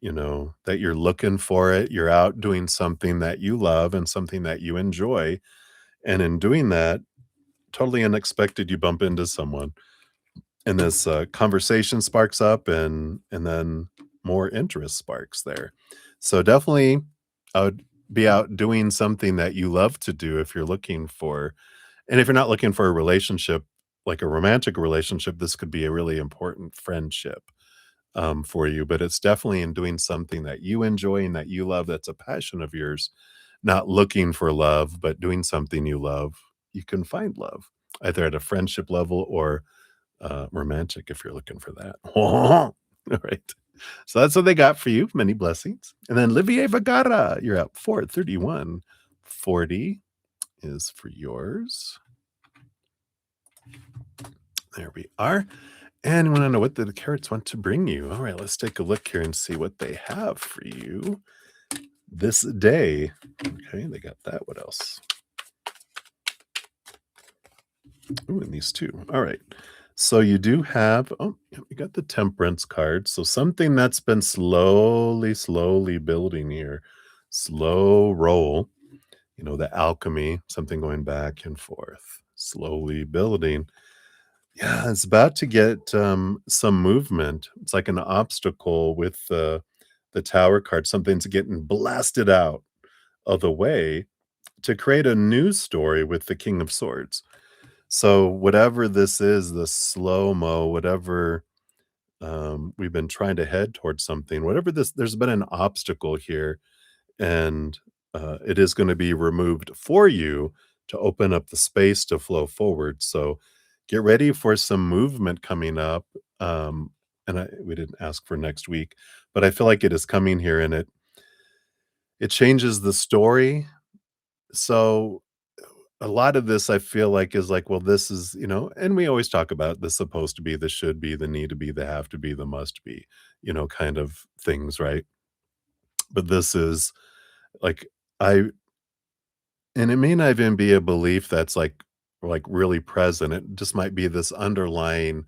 that you're looking for it. You're out doing something that you love and something that you enjoy, and in doing that, totally unexpected, you bump into someone, and this, conversation sparks up, and then more interest sparks there. So, definitely, I would be out doing something that you love to do if you're looking for, and if you're not looking for a relationship, like a romantic relationship, this could be a really important friendship, for you, but it's definitely in doing something that you enjoy and that you love, that's a passion of yours, not looking for love, but doing something you love. You can find love, either at a friendship level or romantic if you're looking for that. All right. So that's what they got for you. Many blessings. And then Livier Vagara, you're up 43140 is for yours. There we are. And we want to know what the carrots want to bring you. All right, let's take a look here and see what they have for you this day. Okay, they got that. What else? Ooh, and these two. All right. So you do have, oh, yeah, we got the temperance card. So something that's been slowly building here. Slow roll, the alchemy, something going back and forth, slowly building. Yeah, it's about to get some movement. It's like an obstacle with the tower card. Something's getting blasted out of the way to create a news story with the King of Swords. So whatever this is, the slow mo, whatever We've been trying to head towards something. Whatever this, there's been an obstacle here, and it is going to be removed for you to open up the space to flow forward. So get ready for some movement coming up. Um, we didn't ask for next week, but I feel like it is coming here, and it changes the story. So a lot of this I feel like is like, well, this is, and we always talk about the supposed to be, the should be, the need to be, the have to be, the must be, kind of things, right? But this is like, I and it may not even be a belief that's like really present. It just might be this underlying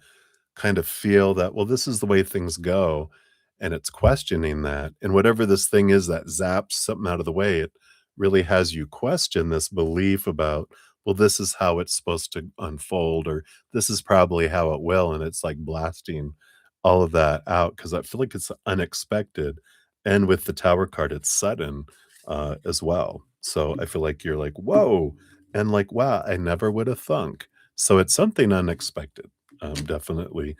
kind of feel that, well, this is the way things go, and it's questioning that, and whatever this thing is that zaps something out of the way, it really has you question this belief about, well, this is how it's supposed to unfold, or this is probably how it will, and it's like blasting all of that out because I feel like it's unexpected, and with the Tower card, it's sudden, as well. So I feel like you're like, "Whoa," and like, "Wow, I never would have thunk." So it's something unexpected, definitely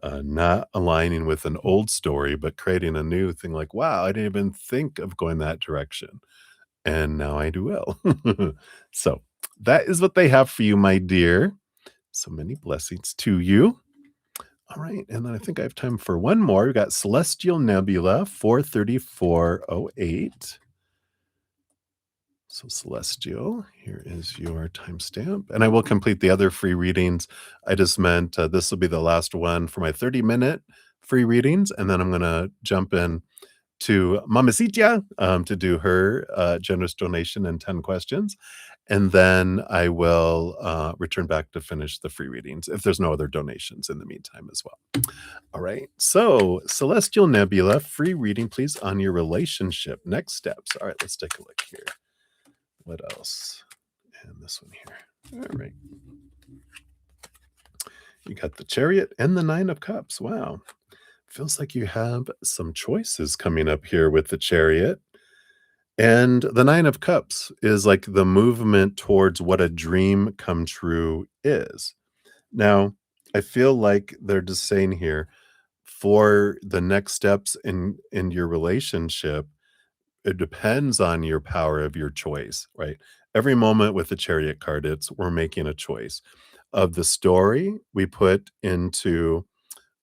not aligning with an old story, but creating a new thing like, wow, I didn't even think of going that direction. And now I do will. So that is what they have for you, my dear. So many blessings to you. All right. And then I think I have time for one more. We got Celestial Nebula 43408. So, Celestial, here is your timestamp. And I will complete the other free readings. I just meant this will be the last one for my 30-minute free readings. And then I'm going to jump in to Mamacita to do her generous donation and 10 questions. And then I will return back to finish the free readings if there's no other donations in the meantime as well. All right. So, Celestial Nebula, free reading, please, on your relationship. Next steps. All right. Let's take a look here. What else? And this one here. All right. You got the Chariot and the Nine of Cups. Wow. Feels like you have some choices coming up here with the Chariot. And the Nine of Cups is like the movement towards what a dream come true is. Now, I feel like they're just saying here for the next steps in your relationship, it depends on your power of your choice, right? Every moment with the Chariot card, it's we're making a choice of the story we put into,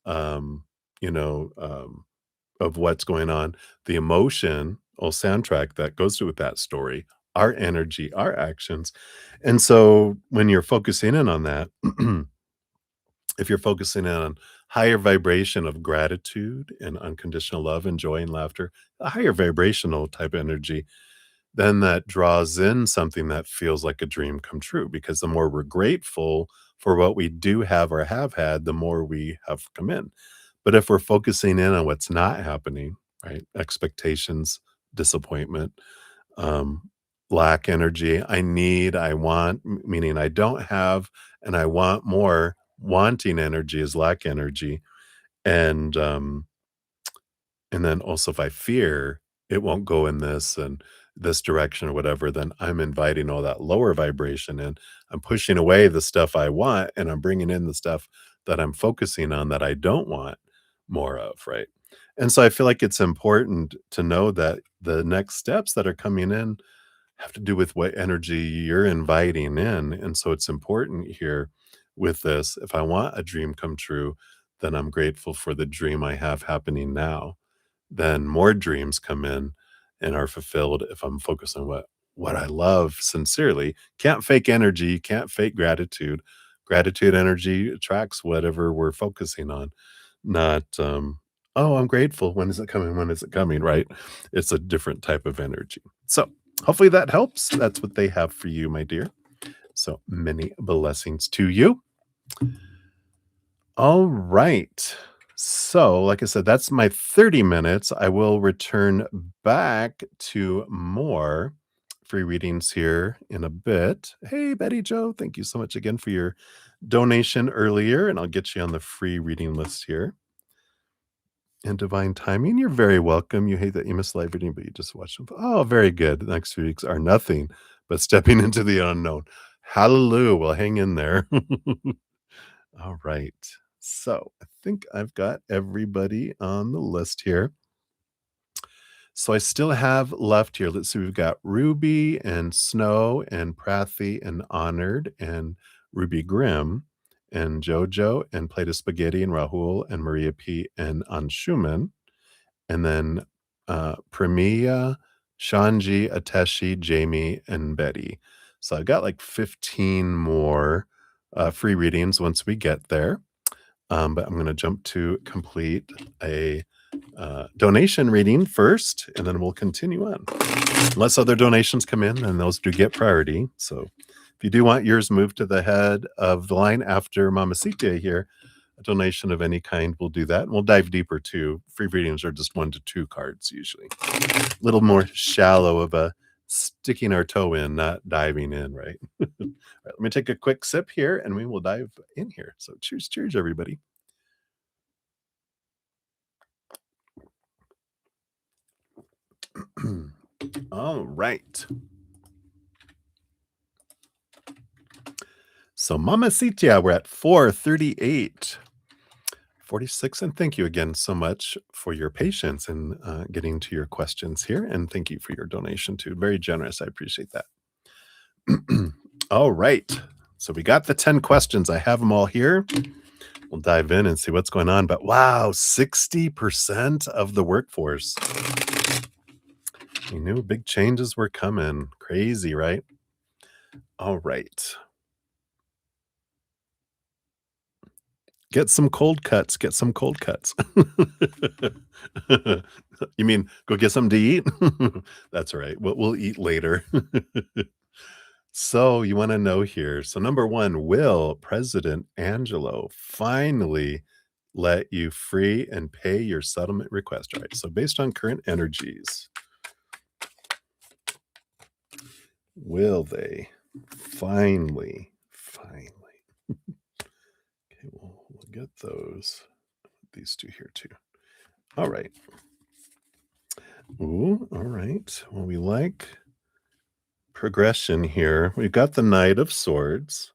um, you know, of what's going on, the emotion or soundtrack that goes with that story, our energy, our actions. And so when you're focusing in on that, if you're focusing in on higher vibration of gratitude and unconditional love and joy and laughter, a higher vibrational type energy, then that draws in something that feels like a dream come true because the more we're grateful for what we do have or have had, the more we have come in. But if we're focusing in on what's not happening, right? Expectations, disappointment, um, lack energy, I need, I want, meaning I don't have, and I want more. Wanting energy is lack energy. And and then also if I fear it won't go in this and this direction or whatever, then I'm inviting all that lower vibration in. I'm pushing away the stuff I want and I'm bringing in the stuff that I'm focusing on that I don't want more of, right? And so I feel like it's important to know that the next steps that are coming in have to do with what energy you're inviting in. And so it's important here with this. If I want a dream come true, then I'm grateful for the dream I have happening now. Then more dreams come in and are fulfilled if I'm focused on what I love sincerely. Can't fake energy, can't fake gratitude. Gratitude energy attracts whatever we're focusing on, not oh, I'm grateful. When is it coming? When is it coming? Right? It's a different type of energy. So hopefully that helps. That's what they have for you, my dear. So many blessings to you. All right. So, like I said, that's my 30 minutes. I will return back to more free readings here in a bit. Hey, Betty Joe, thank you so much again for your donation earlier, and I'll get you on the free reading list here. And divine timing, you're very welcome. You hate that you missed live reading, but you just watched them. Oh, very good. The next few weeks are nothing but stepping into the unknown. Hallelujah. Well, hang in there. All right. So I think I've got everybody on the list here. So I still have left here. Let's see, we've got Ruby and Snow and Prathy and Honored and Ruby Grimm and Jojo and Plate of Spaghetti and Rahul and Maria P and Anshuman. And then Premia, Shanji, Ateshi, Jamie, and Betty. So I've got like 15 more free readings once we get there. But I'm going to jump to complete a donation reading first, and then we'll continue on. Unless other donations come in, and those do get priority. So if you do want yours moved to the head of the line after Mama Sita here, a donation of any kind will do that. And we'll dive deeper too. Free readings are just 1 to 2 cards usually. A little more shallow of a sticking our toe in, not diving in, right? All right, let me take a quick sip here and we will dive in here. So cheers, cheers, everybody. All right. So Mama Sita, we're at 438. 46, and thank you again so much for your patience and getting to your questions here, and thank you for your donation too. Very generous. I appreciate that. All right. So we got the 10 questions. I have them all here. We'll dive in and see what's going on. But wow, 60% of the workforce. We knew big changes were coming. Crazy, right? All right. Get some cold cuts. Get some cold cuts. You mean go get something to eat? That's right. We'll eat later. So you want to know here. So number one, will President Angelo finally let you free and pay your settlement request? All right. So based on current energies, will they finally? Okay, we'll get those. These two here too. All right. Ooh, all right. Well, we like progression here. We've got the Knight of Swords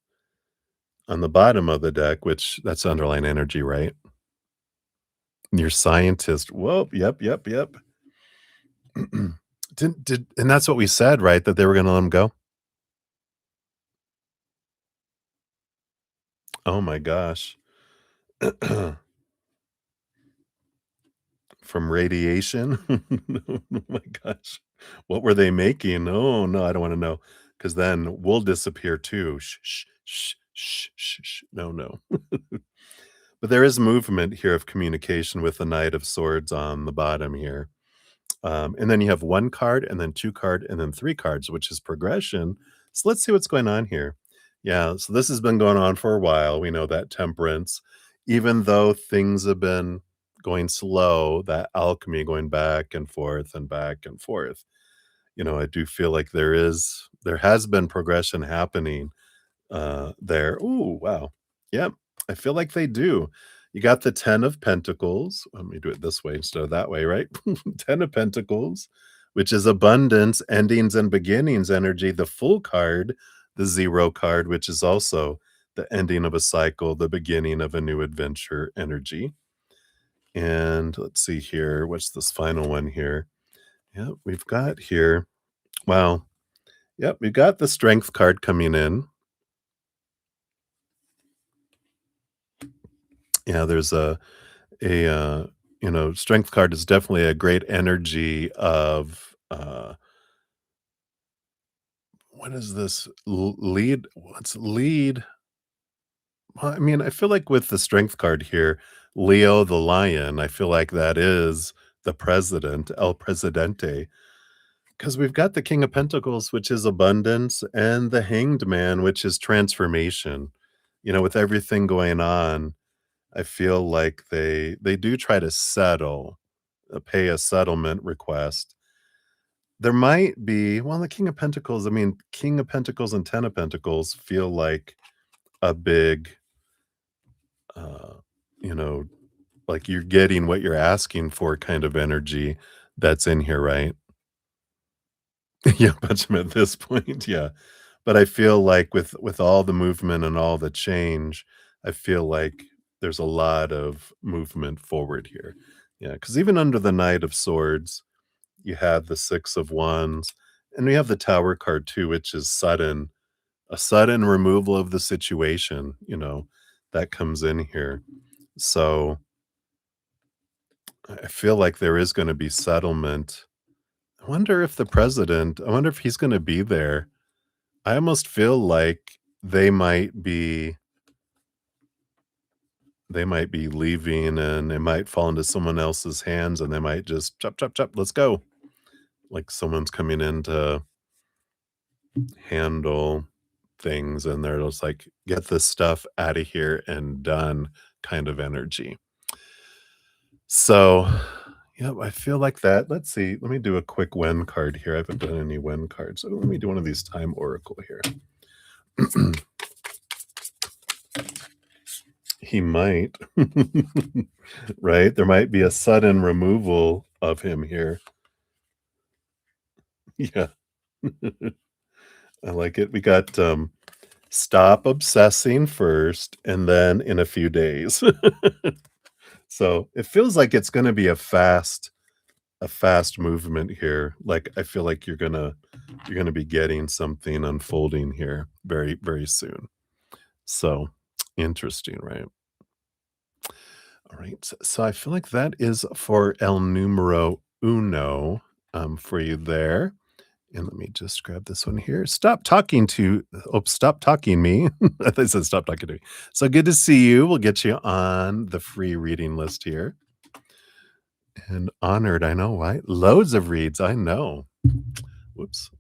on the bottom of the deck, which that's underlying energy, right? Your scientist. Whoa, yep. Did and that's what we said, right? That they were gonna let him go? Oh my gosh. From radiation? Oh my gosh. What were they making? Oh, no, I don't wanna know, know, because then we'll disappear too. Shh, shh, shh, shh, shh, shh. No. But there is movement here of communication with the Knight of Swords on the bottom here. And then you have 1 card, and then 2 card, and then 3 cards, which is progression. So let's see what's going on here. Yeah, so this has been going on for a while. We know that temperance, even though things have been going slow, that alchemy going back and forth and back and forth. I do feel like there has been progression happening there. Ooh, wow. Yep, I feel like they do. You got the 10 of Pentacles. Let me do it this way instead of that way, right? 10 of Pentacles, which is abundance, endings, and beginnings energy. The Full card, the 0 card, which is also the ending of a cycle, the beginning of a new adventure energy. And let's see here. What's this final one here? Yeah, we've got here. Wow. Yep, we've got the Strength card coming in. Yeah, there's strength card is definitely a great energy of what is this lead? What's lead? Well, I mean, I feel like with the strength card here, Leo the lion, I feel like that is the president, El Presidente, because we've got the King of Pentacles, which is abundance, and the Hanged Man, which is transformation. With everything going on, I feel like they do try to pay a settlement request. There might be, well, the King of Pentacles, I mean, King of Pentacles and 10 of Pentacles feel like a big, uh, you know, like you're getting what you're asking for kind of energy that's in here, right? Yeah, punch him at this point, yeah. But I feel like with all the movement and all the change, I feel like there's a lot of movement forward here. Yeah, because even under the Knight of Swords, you have the Six of Wands, and we have the Tower card too, which is sudden, a sudden removal of the situation, that comes in here. So I feel like there is gonna be settlement. I wonder if he's gonna be there. I almost feel like they might be leaving and it might fall into someone else's hands and they might just chop, chop, chop, let's go. Like someone's coming in to handle things and they're just like, get this stuff out of here and done kind of energy. So, yeah, I feel like that. Let's see. Let me do a quick Wen card here. I haven't done any Wen cards. So let me do one of these Time Oracle here. He might. Right? There might be a sudden removal of him here. Yeah. I like it. We got stop obsessing first and then in a few days. So it feels like it's gonna be a fast movement here. Like I feel like you're gonna be getting something unfolding here very, very soon. So interesting, right? All right. So I feel like that is for El Numero Uno for you there. And let me just grab this one here. Stop talking me. I thought it said stop talking to me. So good to see you. We'll get you on the free reading list here. And honored, I know, right? Loads of reads, I know. Whoops.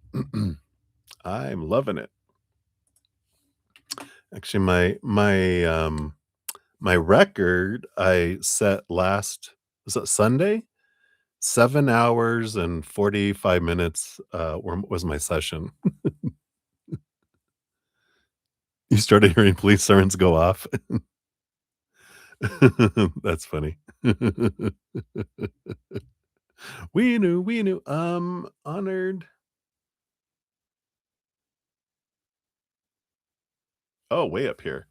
I'm loving it. Actually, my record I set was it Sunday? 7 hours and 45 minutes, was my session. You started hearing police sirens go off? That's funny. We knew, honored. Oh, way up here.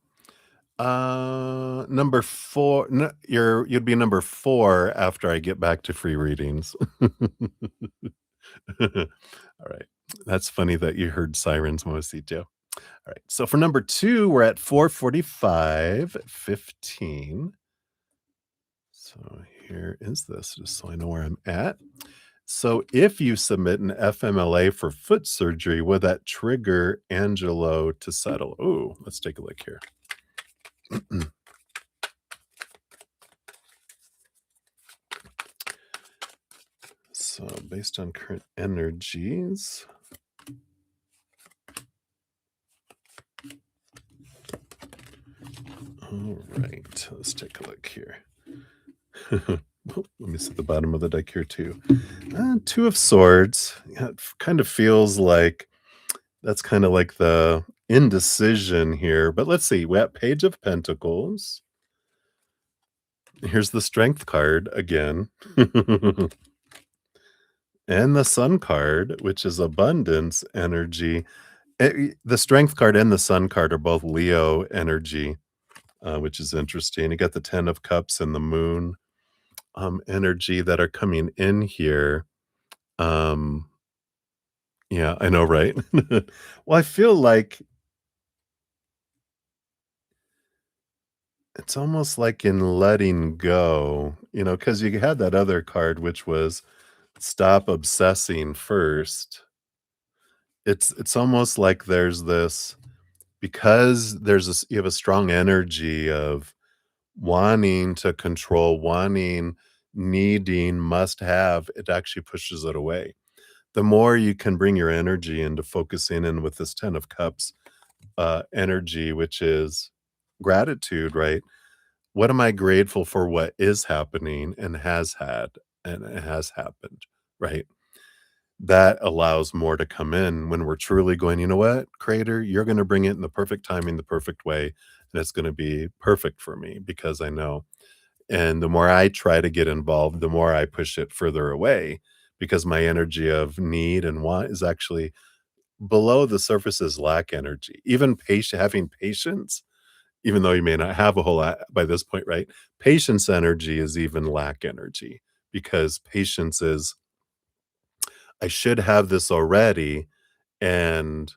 Number 4, no, you'd be number 4 after I get back to free readings. Alright. That's funny that you heard sirens, Moacito. Alright, so for number 2, we're at 4:45:15. So here is this, just so I know where I'm at. So if you submit an FMLA for foot surgery, would that trigger Angelo to settle? Ooh, let's take a look here. So based on current energies. All right, let's take a look here. Let me see the bottom of the deck here too. Two of Swords. Yeah, it kind of feels like that's kind of like the indecision here. But let's see. We have Page of Pentacles. Here's the Strength card again. And the Sun card, which is abundance energy. The Strength card and the Sun card are both Leo energy, which is interesting. You got the 10 of Cups and the Moon energy that are coming in here. Yeah, I know, right? Well, I feel like it's almost like in letting go, because you had that other card, which was stop obsessing first. It's almost like there's this, because you have a strong energy of wanting to control, wanting, needing, must have, it actually pushes it away. The more you can bring your energy into focusing in with this 10 of Cups energy, which is gratitude, right? What am I grateful for what is happening and has had and it has happened, right? That allows more to come in when we're truly going, you know what, Creator, you're going to bring it in the perfect timing, the perfect way, and it's going to be perfect for me because I know. And the more I try to get involved, the more I push it further away because my energy of need and want is actually below the surface is lack energy. Even having patience even though you may not have a whole lot by this point, right? Patience energy is even lack energy because patience is, I should have this already, and,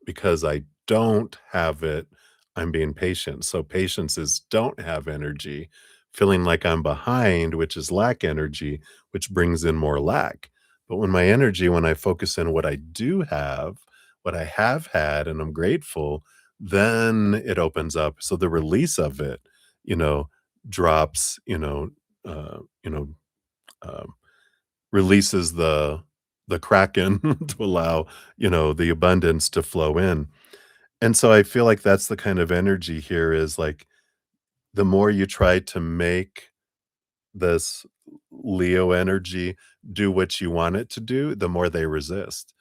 because I don't have it, I'm being patient. So patience is don't have energy, feeling like I'm behind, which is lack energy, which brings in more lack. But when I focus in what I do have, what I have had, and I'm grateful, then it opens up. So the release of it, you know, drops, uh, you know, um, releases the kraken to allow, the abundance to flow in. And so I feel like that's the kind of energy here is like the more you try to make this Leo energy do what you want it to do, the more they resist.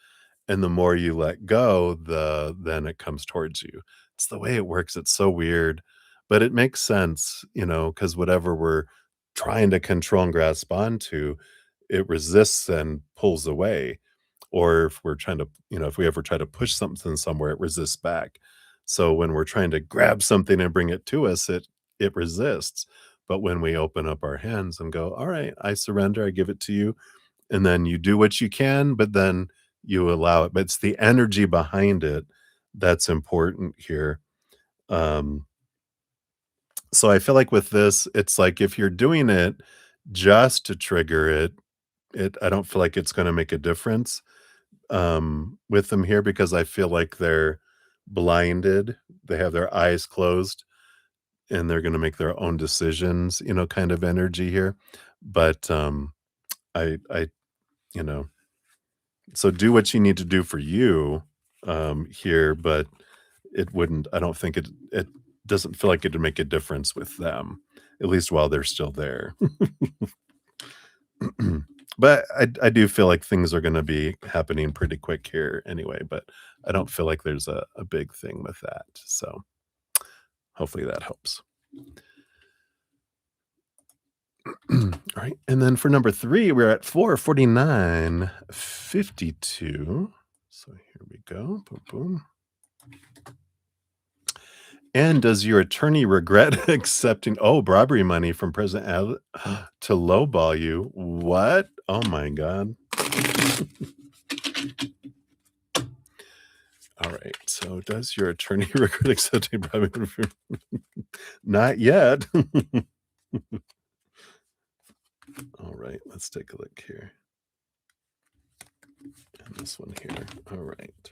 And the more you let go, then it comes towards you. It's the way it works. It's so weird, but it makes sense, because whatever we're trying to control and grasp onto, it resists and pulls away. Or if we're trying to, if we ever try to push something somewhere, it resists back. So when we're trying to grab something and bring it to us, it resists. But when we open up our hands and go, all right, I surrender, I give it to you, and then you do what you can, but then you allow it. But it's the energy behind it that's important here. Um, so I feel like with this, it's like if you're doing it just to trigger it, I don't feel like it's going to make a difference with them here because I feel like they're blinded. They have their eyes closed and they're going to make their own decisions, kind of energy here. But I, you know, so do what you need to do for you, here, but I don't think it doesn't feel like it'd make a difference with them, at least while they're still there. But I do feel like things are gonna be happening pretty quick here anyway, but I don't feel like there's a big thing with that, so hopefully that helps. Alright, and then for number 3, we're at 449.52. So here we go, boom, boom. And does your attorney regret accepting bribery money from President to lowball you? What? Oh my god. Alright, so does your attorney regret accepting bribery money from Not yet. Alright, let's take a look here. And this one here. Alright.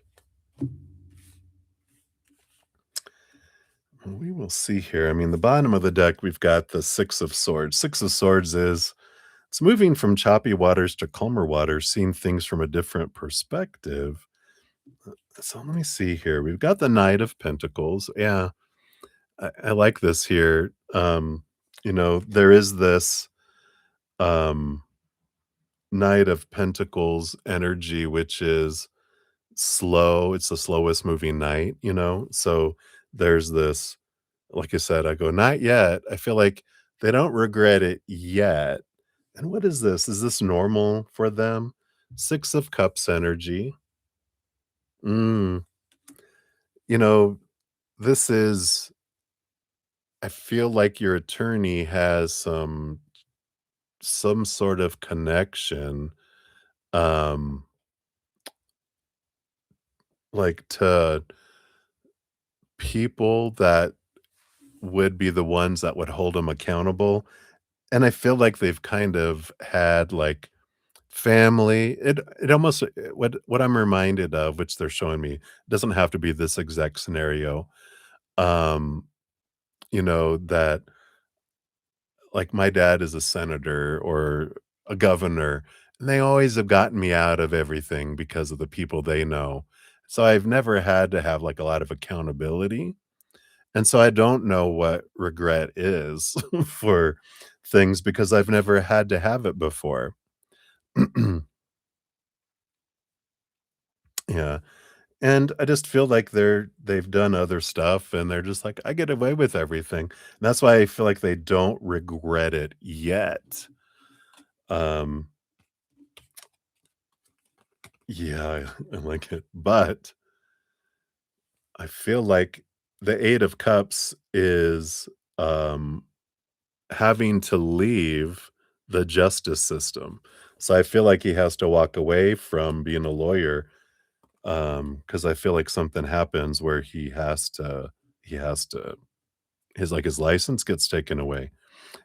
We will see here. I mean, the bottom of the deck, we've got the 6 of Swords. 6 of Swords is it's moving from choppy waters to calmer waters, seeing things from a different perspective. So let me see here. We've got the Knight of Pentacles. Yeah, I like this here. There is this um Knight of Pentacles energy, which is slow. It's the slowest moving knight, So there's this, like I said, I go, not yet. I feel like they don't regret it yet. And what is this? Is this normal for them? 6 of Cups energy. Mm, you know, this is I feel like your attorney has some sort of connection, um, like to people that would be the ones that would hold him accountable. And I feel like they've kind of had like family. It almost what I'm reminded of, which they're showing me, doesn't have to be this exact scenario. Um, that like my dad is a senator or a governor, and they always have gotten me out of everything because of the people they know. So I've never had to have like a lot of accountability. And so I don't know what regret is for things because I've never had to have it before. Yeah. And I just feel like they've done other stuff and they're just like, I get away with everything. And that's why I feel like they don't regret it yet. Um, yeah, I like it. But I feel like the 8 of Cups is, having to leave the justice system. So I feel like he has to walk away from being a lawyer, because I feel like something happens where he has to his license gets taken away.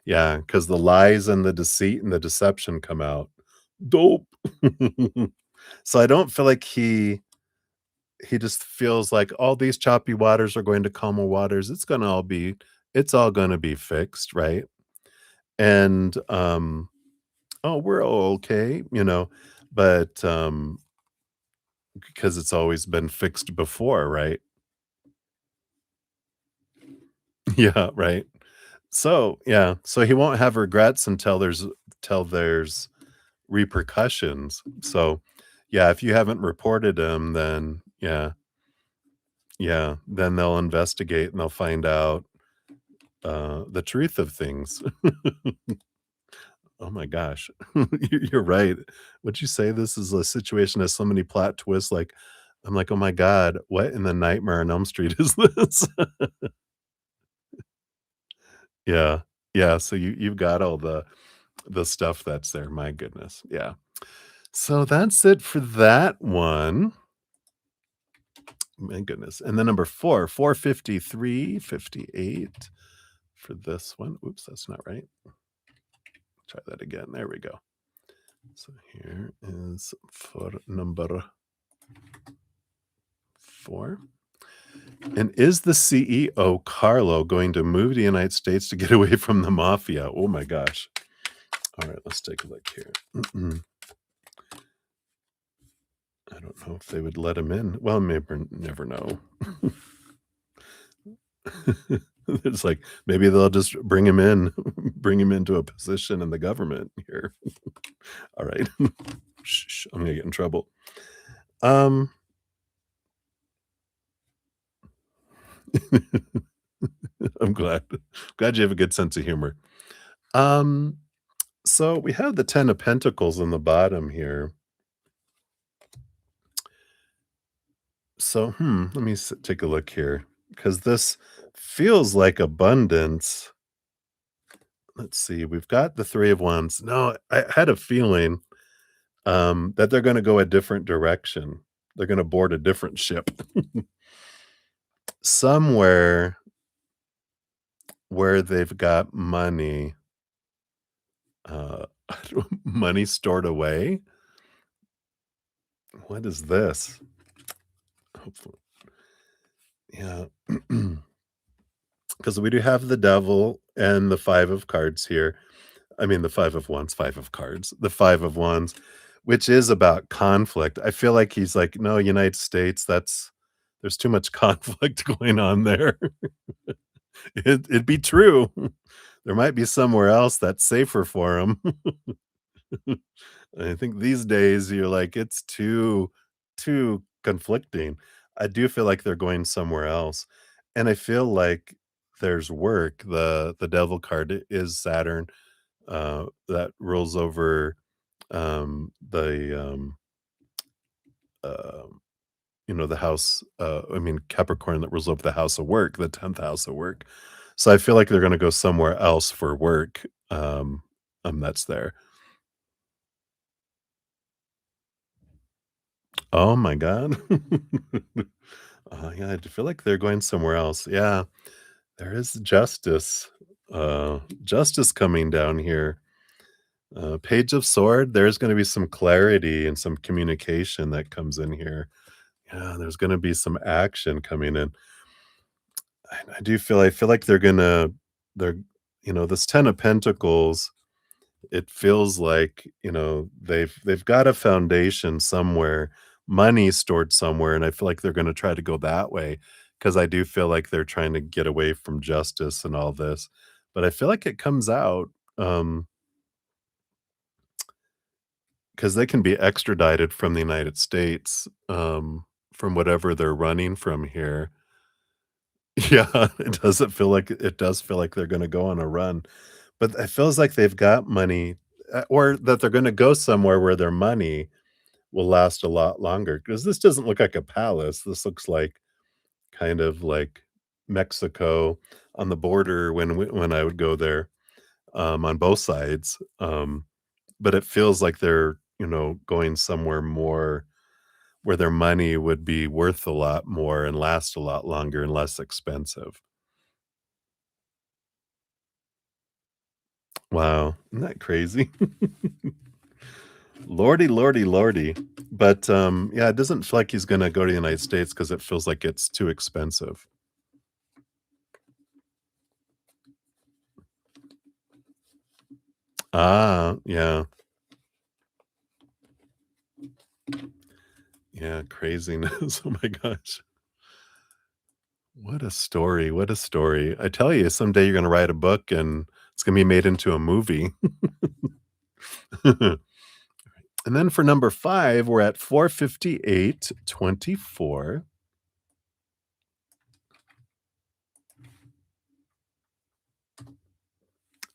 Yeah, because the lies and the deceit and the deception come out. Dope. So I don't feel like he just feels like all these choppy waters are going to calmer waters. It's all gonna be fixed, right? And, "Oh, we're all okay," but, because it's always been fixed before, right? Yeah, right. So, yeah, so he won't have regrets until there's repercussions. So, yeah, if you haven't reported him, then yeah, then they'll investigate and they'll find out, the truth of things. Oh my gosh. You're right. Would you say this is a situation has so many plot twists? Like, I'm like, "Oh my god, what in the Nightmare on Elm Street is this?" Yeah. Yeah, so you've got all the stuff that's there, my goodness, yeah. So that's it for that one. My goodness, and then number 4, 453, 58 for this one. Oops, that's not right. Try that again, there we go. So here is for number 4. And is the CEO, Carlo, going to move to the United States to get away from the mafia? Oh my gosh. Alright, let's take a look here. I don't know if they would let him in. Well, maybe never know. It's like, maybe they'll just bring him in, bring him into a position in the government here. Alright. Shh, I'm gonna get in trouble. Um, I'm glad you have a good sense of humor. Um, so we have the 10 of Pentacles in the bottom here. So, let me take a look here because this feels like abundance. Let's see. We've got the 3 of Wands. No, I had a feeling that they're going to go a different direction. They're going to board a different ship somewhere where they've got money, money stored away. What is this? Hopefully, yeah. Because we do have the devil and the 5 of cards here. I mean, the 5 of Wands, 5 of cards, the 5 of Wands, which is about conflict. I feel like he's like, "No, United States, there's too much conflict going on there." It'd be true. There might be somewhere else that's safer for him. I think these days you're like, it's too conflicting. I do feel like they're going somewhere else, and I feel like there's work. The devil card is Saturn, that rules over, um, the house, I mean, Capricorn that rules over the house of work, the 10th house of work. So I feel like they're gonna go somewhere else for work, that's there. Oh my god. Yeah, I feel like they're going somewhere else. Yeah, there is justice coming down here. Page of Sword, there's gonna be some clarity and some communication that comes in here. Yeah, there's gonna be some action coming in. I feel like they're this 10 of Pentacles, it feels like, they've got a foundation somewhere, money stored somewhere, and I feel like they're gonna try to go that way because I do feel like they're trying to get away from justice and all this. But I feel like it comes out, because they can be extradited from the United States, from whatever they're running from here. Yeah, it does feel like they're gonna go on a run, but it feels like they've got money, or that they're gonna go somewhere where their money will last a lot longer. Because this doesn't look like a palace, this looks like kind of like Mexico on the border when I would go there, on both sides, but it feels like they're, going somewhere more where their money would be worth a lot more and last a lot longer and less expensive. Wow, isn't that crazy? Lordy, lordy, lordy. But, yeah, it doesn't feel like he's gonna go to the United States because it feels like it's too expensive. Ah, yeah. Yeah, craziness. Oh my gosh. What a story, what a story. I tell you, someday you're gonna write a book and it's gonna be made into a movie. And then for number 5, we're at 458.24.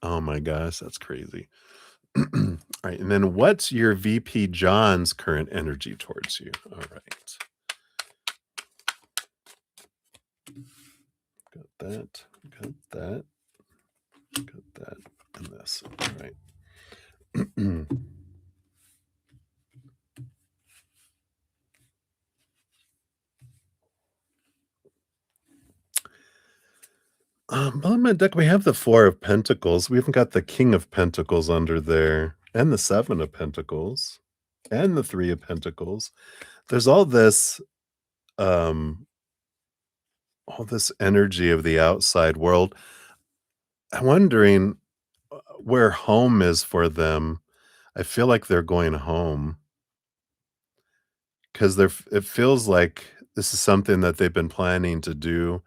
Oh my gosh, that's crazy. Alright, and then what's your VP John's current energy towards you? Alright, got that, got that, got that, and this. Alright. On my deck, we have the 4 of Pentacles. We haven't got the King of Pentacles under there, and the 7 of Pentacles, and the 3 of Pentacles. There's um, all this energy of the outside world. I'm wondering where home is for them. I feel like they're going home because it feels like this is something that they've been planning to do.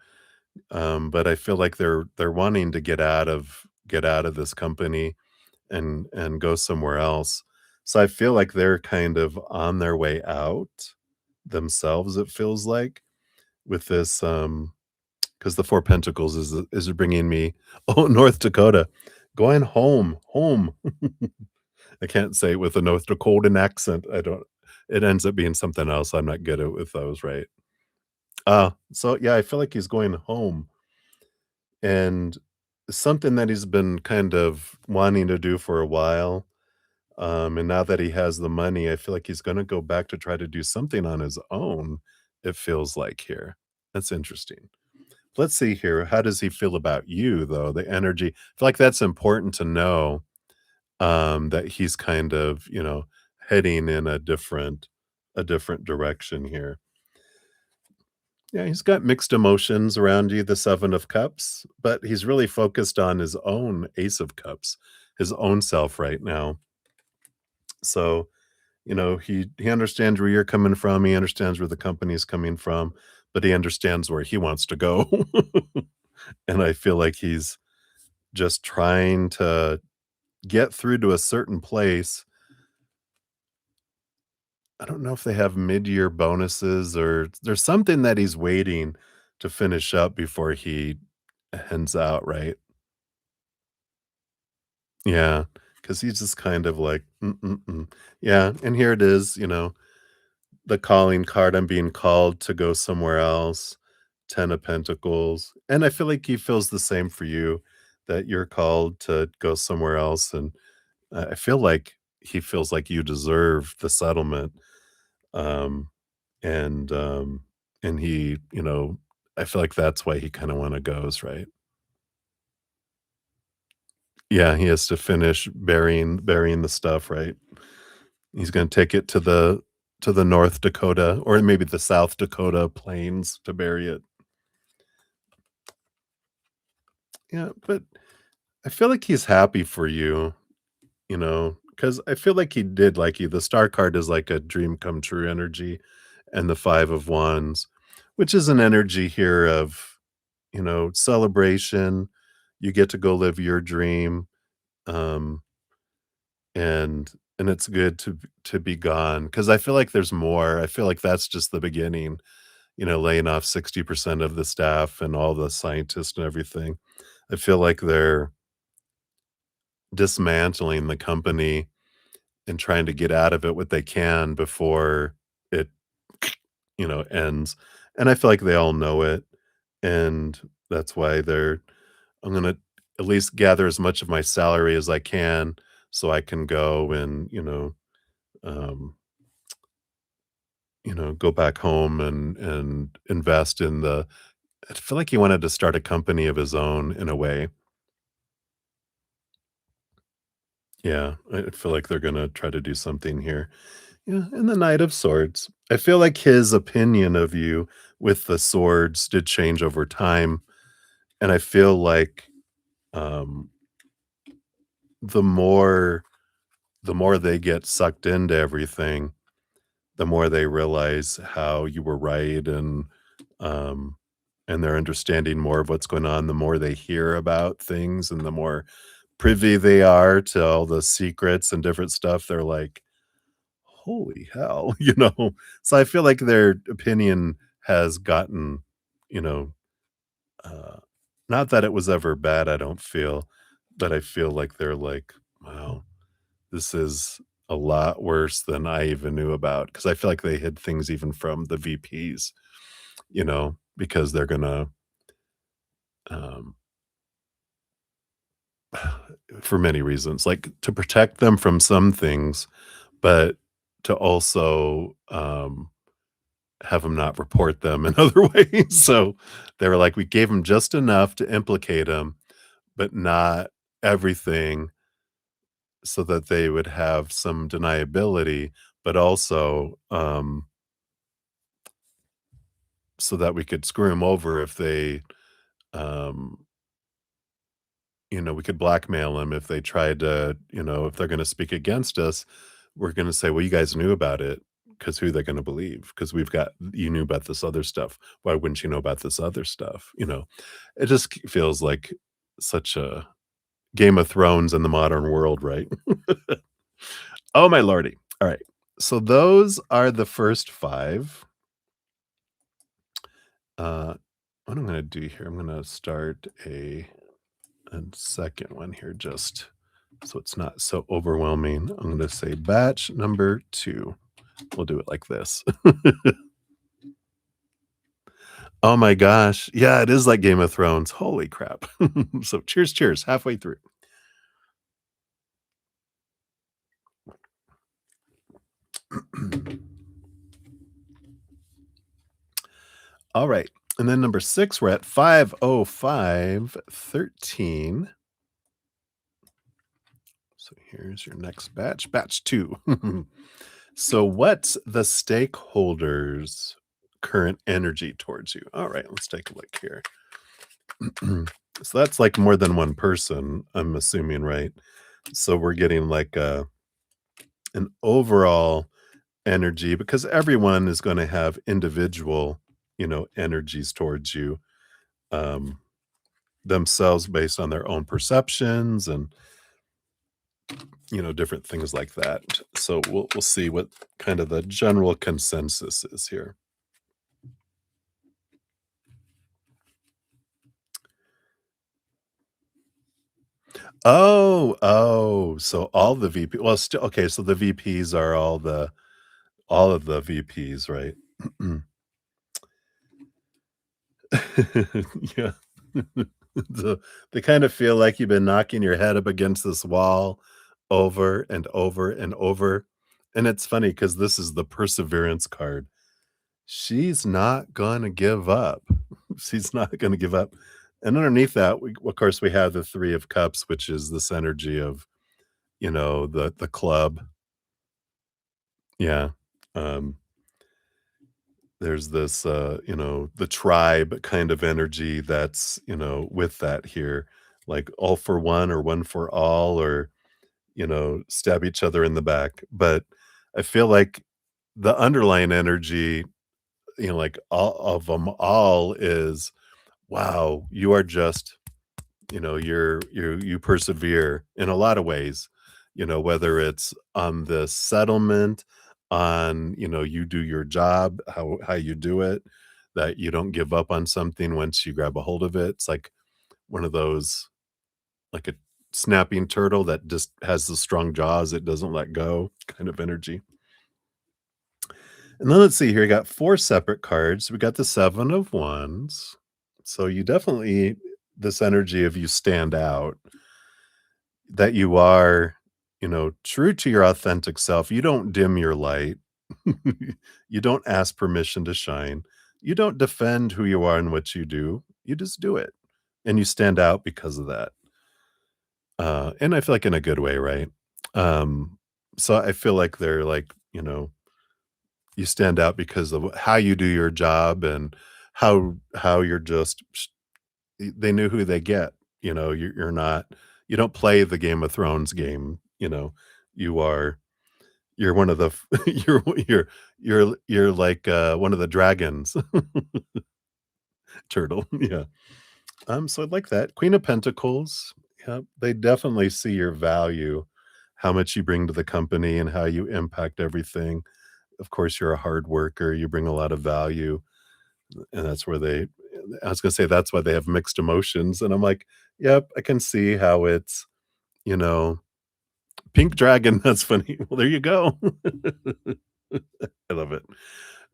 But I feel like they're wanting to get out of this company and go somewhere else. So I feel like they're kind of on their way out themselves, it feels like, with this, because the 4 Pentacles is bringing me oh, North Dakota, going home, home. I can't say it with a North Dakotan accent. I don't it ends up being something else. I'm not good at with those, right? So yeah, I feel like he's going home. And something that he's been kind of wanting to do for a while, and now that he has the money, I feel like he's gonna go back to try to do something on his own, it feels like here. That's interesting. Let's see here, how does he feel about you, though? The energy I feel like that's important to know, that he's kind of, heading in a different direction here. Yeah, he's got mixed emotions around you, the 7 of Cups, but he's really focused on his own Ace of Cups, his own self right now. So, he understands where you're coming from, he understands where the company's coming from, but he understands where he wants to go. And I feel like he's just trying to get through to a certain place. I don't know if they have mid-year bonuses or there's something that he's waiting to finish up before he heads out, right? Yeah, because he's just kind of like, "Mm, mm, mm." Yeah, and here it is, the calling card, I'm being called to go somewhere else, 10 of Pentacles, and I feel like he feels the same for you, that you're called to go somewhere else, and I feel like he feels like you deserve the settlement, um, and, um, and he, I feel like that's why he kinda wanna goes, right? Yeah, he has to finish burying the stuff, right? He's gonna take it to the North Dakota or maybe the South Dakota plains to bury it. Yeah, but I feel like he's happy for you, because I feel like he did like you. The star card is like a dream come true energy, and the 5 of Wands, which is an energy here of, celebration. You get to go live your dream, um, and it's good to be gone because I feel like there's more. I feel like that's just the beginning, laying off 60% of the staff and all the scientists and everything. I feel like they're dismantling the company and trying to get out of it what they can before it, ends. And I feel like they all know it. and that's why I'm gonna at least gather as much of my salary as I can so I can go and, um, go back home and invest in the I feel like he wanted to start a company of his own in a way. Yeah, I feel like they're gonna try to do something here. Yeah, and the Knight of Swords. I feel like his opinion of you with the swords did change over time, and I feel like, um, the more the more they get sucked into everything, the more they realize how you were right um, and they're understanding more of what's going on, the more they hear about things and the more privy they are to all the secrets and different stuff, they're like, "Holy hell," you know? So I feel like their opinion has gotten, you know, uh not that it was ever bad, I don't feel, but I feel like they're like, "Wow, this is a lot worse than I even knew about." Because I feel like they hid things even from the VPs, because they're gonna, um for many reasons, like, to protect them from some things, but to also, have them not report them in other ways. So they were like, we gave them just enough to implicate him, but not everything so that they would have some deniability, but also so that we could screw him over if um, we could blackmail them if they tried to, if they're going to speak against us, we're going to say, well, you guys knew about it because who they're going to believe? Because you knew about this other stuff. Why wouldn't you know about this other stuff? It just feels like such a Game of Thrones in the modern world, right? Oh, my lordy. All right. So those are the first five. What I'm going to do here, I'm going to start a second one here just so it's not so overwhelming. I'm going to say batch number 2. We'll do it like this. Oh my gosh. Yeah, it is like Game of Thrones. Holy crap. So cheers, cheers. Halfway through. All right. And then number 6, we're at 50513. So here's your next batch, batch 2. So what's the stakeholders' current energy towards you? All right, let's take a look here. So that's like more than one person, I'm assuming, right? So we're getting like an overall energy because everyone is going to have individual, energies towards you um, themselves based on their own perceptions and different things like that. So we'll see what kind of the general consensus is here. Oh, so all the VP well, still okay, so the VPs are all of the VPs, right? Yeah. So, they kind of feel like you've been knocking your head up against this wall over and over and over, and it's funny because this is the perseverance card. She's not gonna give up. She's not gonna give up, and underneath that, we of course, we have the 3 of cups, which is this energy of, the club. Yeah. Um, there's this, the tribe kind of energy that's, with that here, like all for one or one for all, or, stab each other in the back. But I feel like the underlying energy, like all of them all is, wow, you are just you persevere in a lot of ways, whether it's on the settlement, on, you do your job, how you do it, that you don't give up on something once you grab a hold of it. It's like one of those, like a snapping turtle that just has the strong jaws, it doesn't let go kind of energy. And then let's see here, we got 4 separate cards. We got the 7 of wands. So you definitely this energy of you stand out, that you are, true to your authentic self. You don't dim your light. You don't ask permission to shine. You don't defend who you are and what you do. You just do it. And you stand out because of that. And I feel like in a good way, right? Um, so I feel like they're like, you stand out because of how you do your job and how you're just they knew who they get. You're not you don't play the Game of Thrones game. You are you're one of the you're like one of the dragons turtle. Yeah. So I'd like that. Queen of Pentacles. Yeah, they definitely see your value, how much you bring to the company and how you impact everything. Of course, you're a hard worker, you bring a lot of value, and that's where I was gonna say that's why they have mixed emotions, and I'm like, "Yep, I can see how it's, you know, pink dragon." That's funny. Well, there you go. I love it.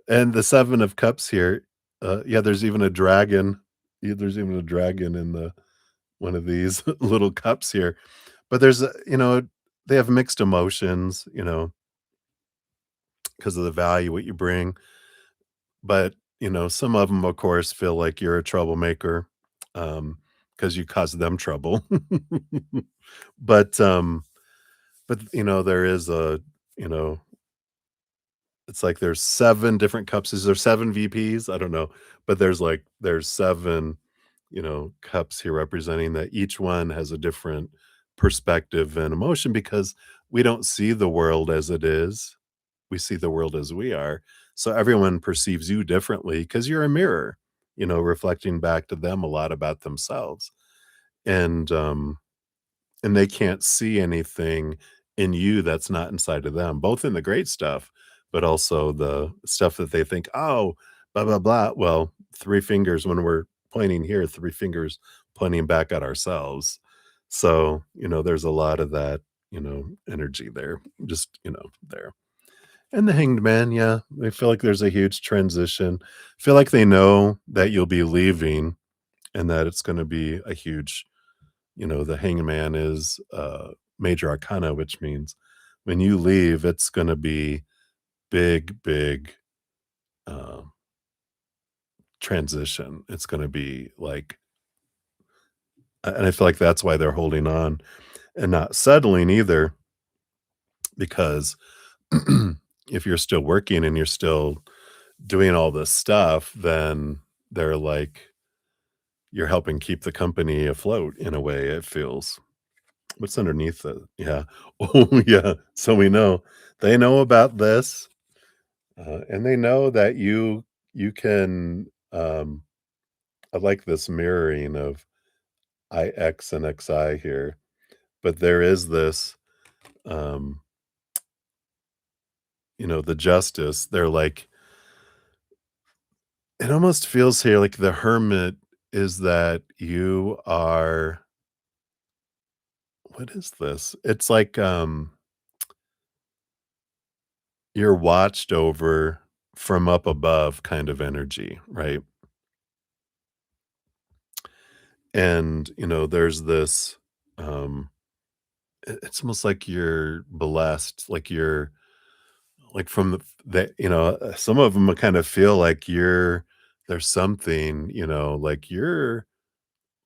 And the 7 of Cups here, yeah, there's even a dragon. Yeah, there's even a dragon in the one of these little cups here. But they have mixed emotions, because of the value what you bring. But, some of them, of course, feel like you're a troublemaker, because you cause them trouble. But, there is you know, it's like there's 7 different cups. Is there 7 VPs? I don't know. But there's 7, cups here representing that each one has a different perspective and emotion because we don't see the world as it is. We see the world as we are. So everyone perceives you differently because you're a mirror, reflecting back to them a lot about themselves. And and they can't see anything in you that's not inside of them, both in the great stuff, but also the stuff that they think, "Oh, blah, blah, blah." Well, 3 fingers when we're pointing here, 3 fingers pointing back at ourselves. So, there's a lot of that, energy there, just, there. And the Hanged Man, yeah, I feel like there's a huge transition. Feel like they know that you'll be leaving and that it's gonna be a huge the hangman is major arcana, which means when you leave, it's going to be big, big uh, transition. It's going to be like, and I feel like that's why they're holding on and not settling either, because if you're still working and you're still doing all this stuff, then they're like, you're helping keep the company afloat in a way, it feels. What's underneath it? Yeah. Oh, yeah. So we know. They know about this, and they know that you can, I like this mirroring of IX and XI here, but there is this, um, the justice. They're like it almost feels here like the hermit is that you are what is this? It's like, you're watched over from up above kind of energy, right? And, there's this, it's almost like you're blessed, like you're like from some of them kind of feel like there's something, like you're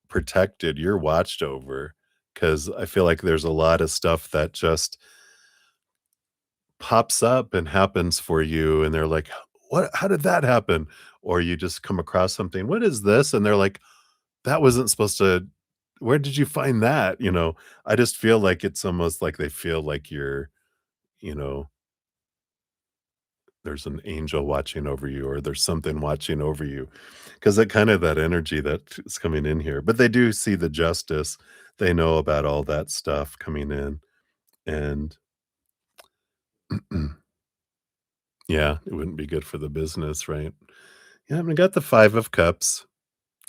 protected, you're watched over. Cause I feel like there's a lot of stuff that just pops up and happens for you. And they're like, what, how did that happen? Or you just come across something, what is this? And they're like, that wasn't supposed to where did you find that? I just feel like it's almost like they feel like you know, there's an angel watching over you or there's something watching over you. Because that kind of that energy that is coming in here. But they do see the justice. They know about all that stuff coming in. And yeah, it wouldn't be good for the business, right? Yeah, I got the 5 of Cups.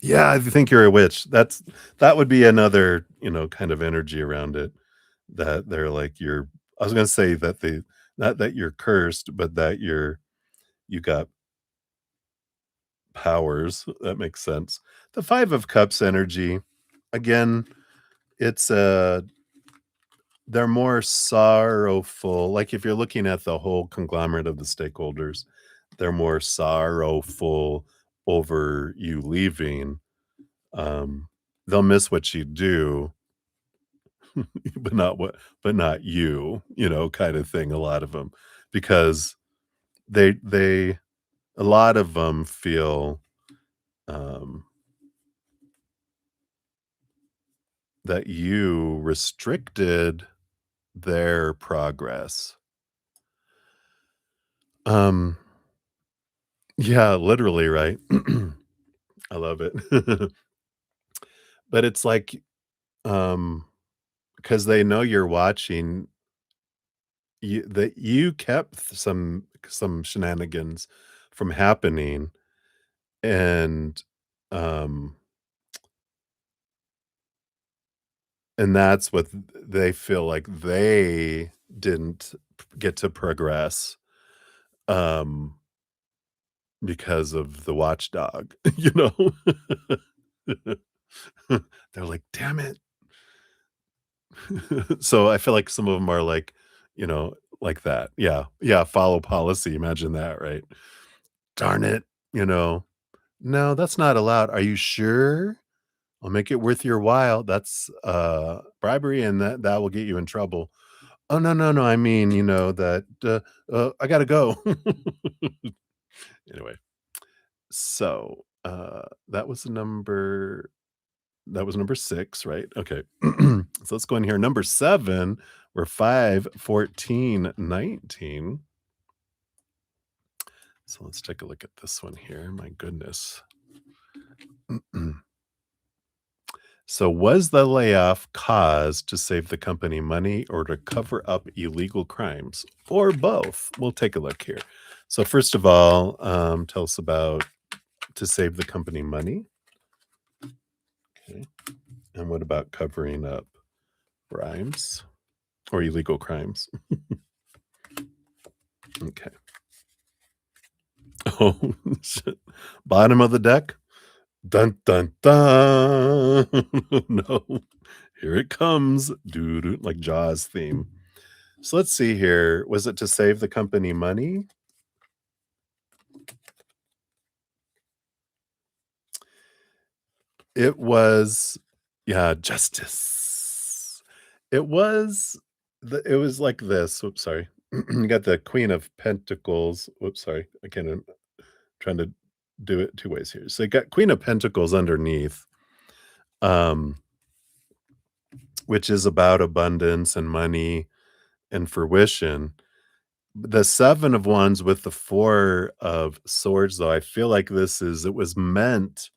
Yeah, I think you're a witch. That would be another, kind of energy around it that they're like you're I was gonna say that they not that you're cursed, but that you got powers. That makes sense. The 5 of Cups energy, again, it's, they're more sorrowful. Like, if you're looking at the whole conglomerate of the stakeholders, they're more sorrowful over you leaving. Um, they'll miss what you do, but not you, kind of thing, a lot of them, because they a lot of them feel, um, that you restricted their progress. Um, yeah, literally, right? I love it. But it's like, um, because they know you're watching, you kept some shenanigans from happening, and, um, and that's what they feel like they didn't get to progress, um, because of the watchdog, you know? They're like, "Damn it." So I feel like some of them are like, like that. Yeah. Yeah, follow policy, imagine that, right? "Darn it," you know? "No, that's not allowed." "Are you sure? I'll make it worth your while." That's, bribery, and that will get you in trouble. "Oh, no, no, no, I mean, that, I gotta go." Anyway, so, that was number 6, right? Okay. So let's go in here. Number 7, we're 5, 14, 19. So let's take a look at this one here. My goodness. So was the layoff caused to save the company money or to cover up illegal crimes, or both? We'll take a look here. So first of all, tell us about to save the company money. Okay. And what about covering up crimes or illegal crimes? Okay. Oh, shit. Bottom of the deck? Dun, dun, dun. No. Here it comes. Doo-doo, like Jaws theme. So let's see here. Was it to save the company money? It was, yeah, justice. It was like this. Oops, sorry. You got the Queen of Pentacles. Whoops, sorry. I can't, I'm trying to do it 2 ways here. So you got Queen of Pentacles underneath, um, which is about abundance and money and fruition. The 7 of Wands with the 4 of Swords, though, I feel like it was meant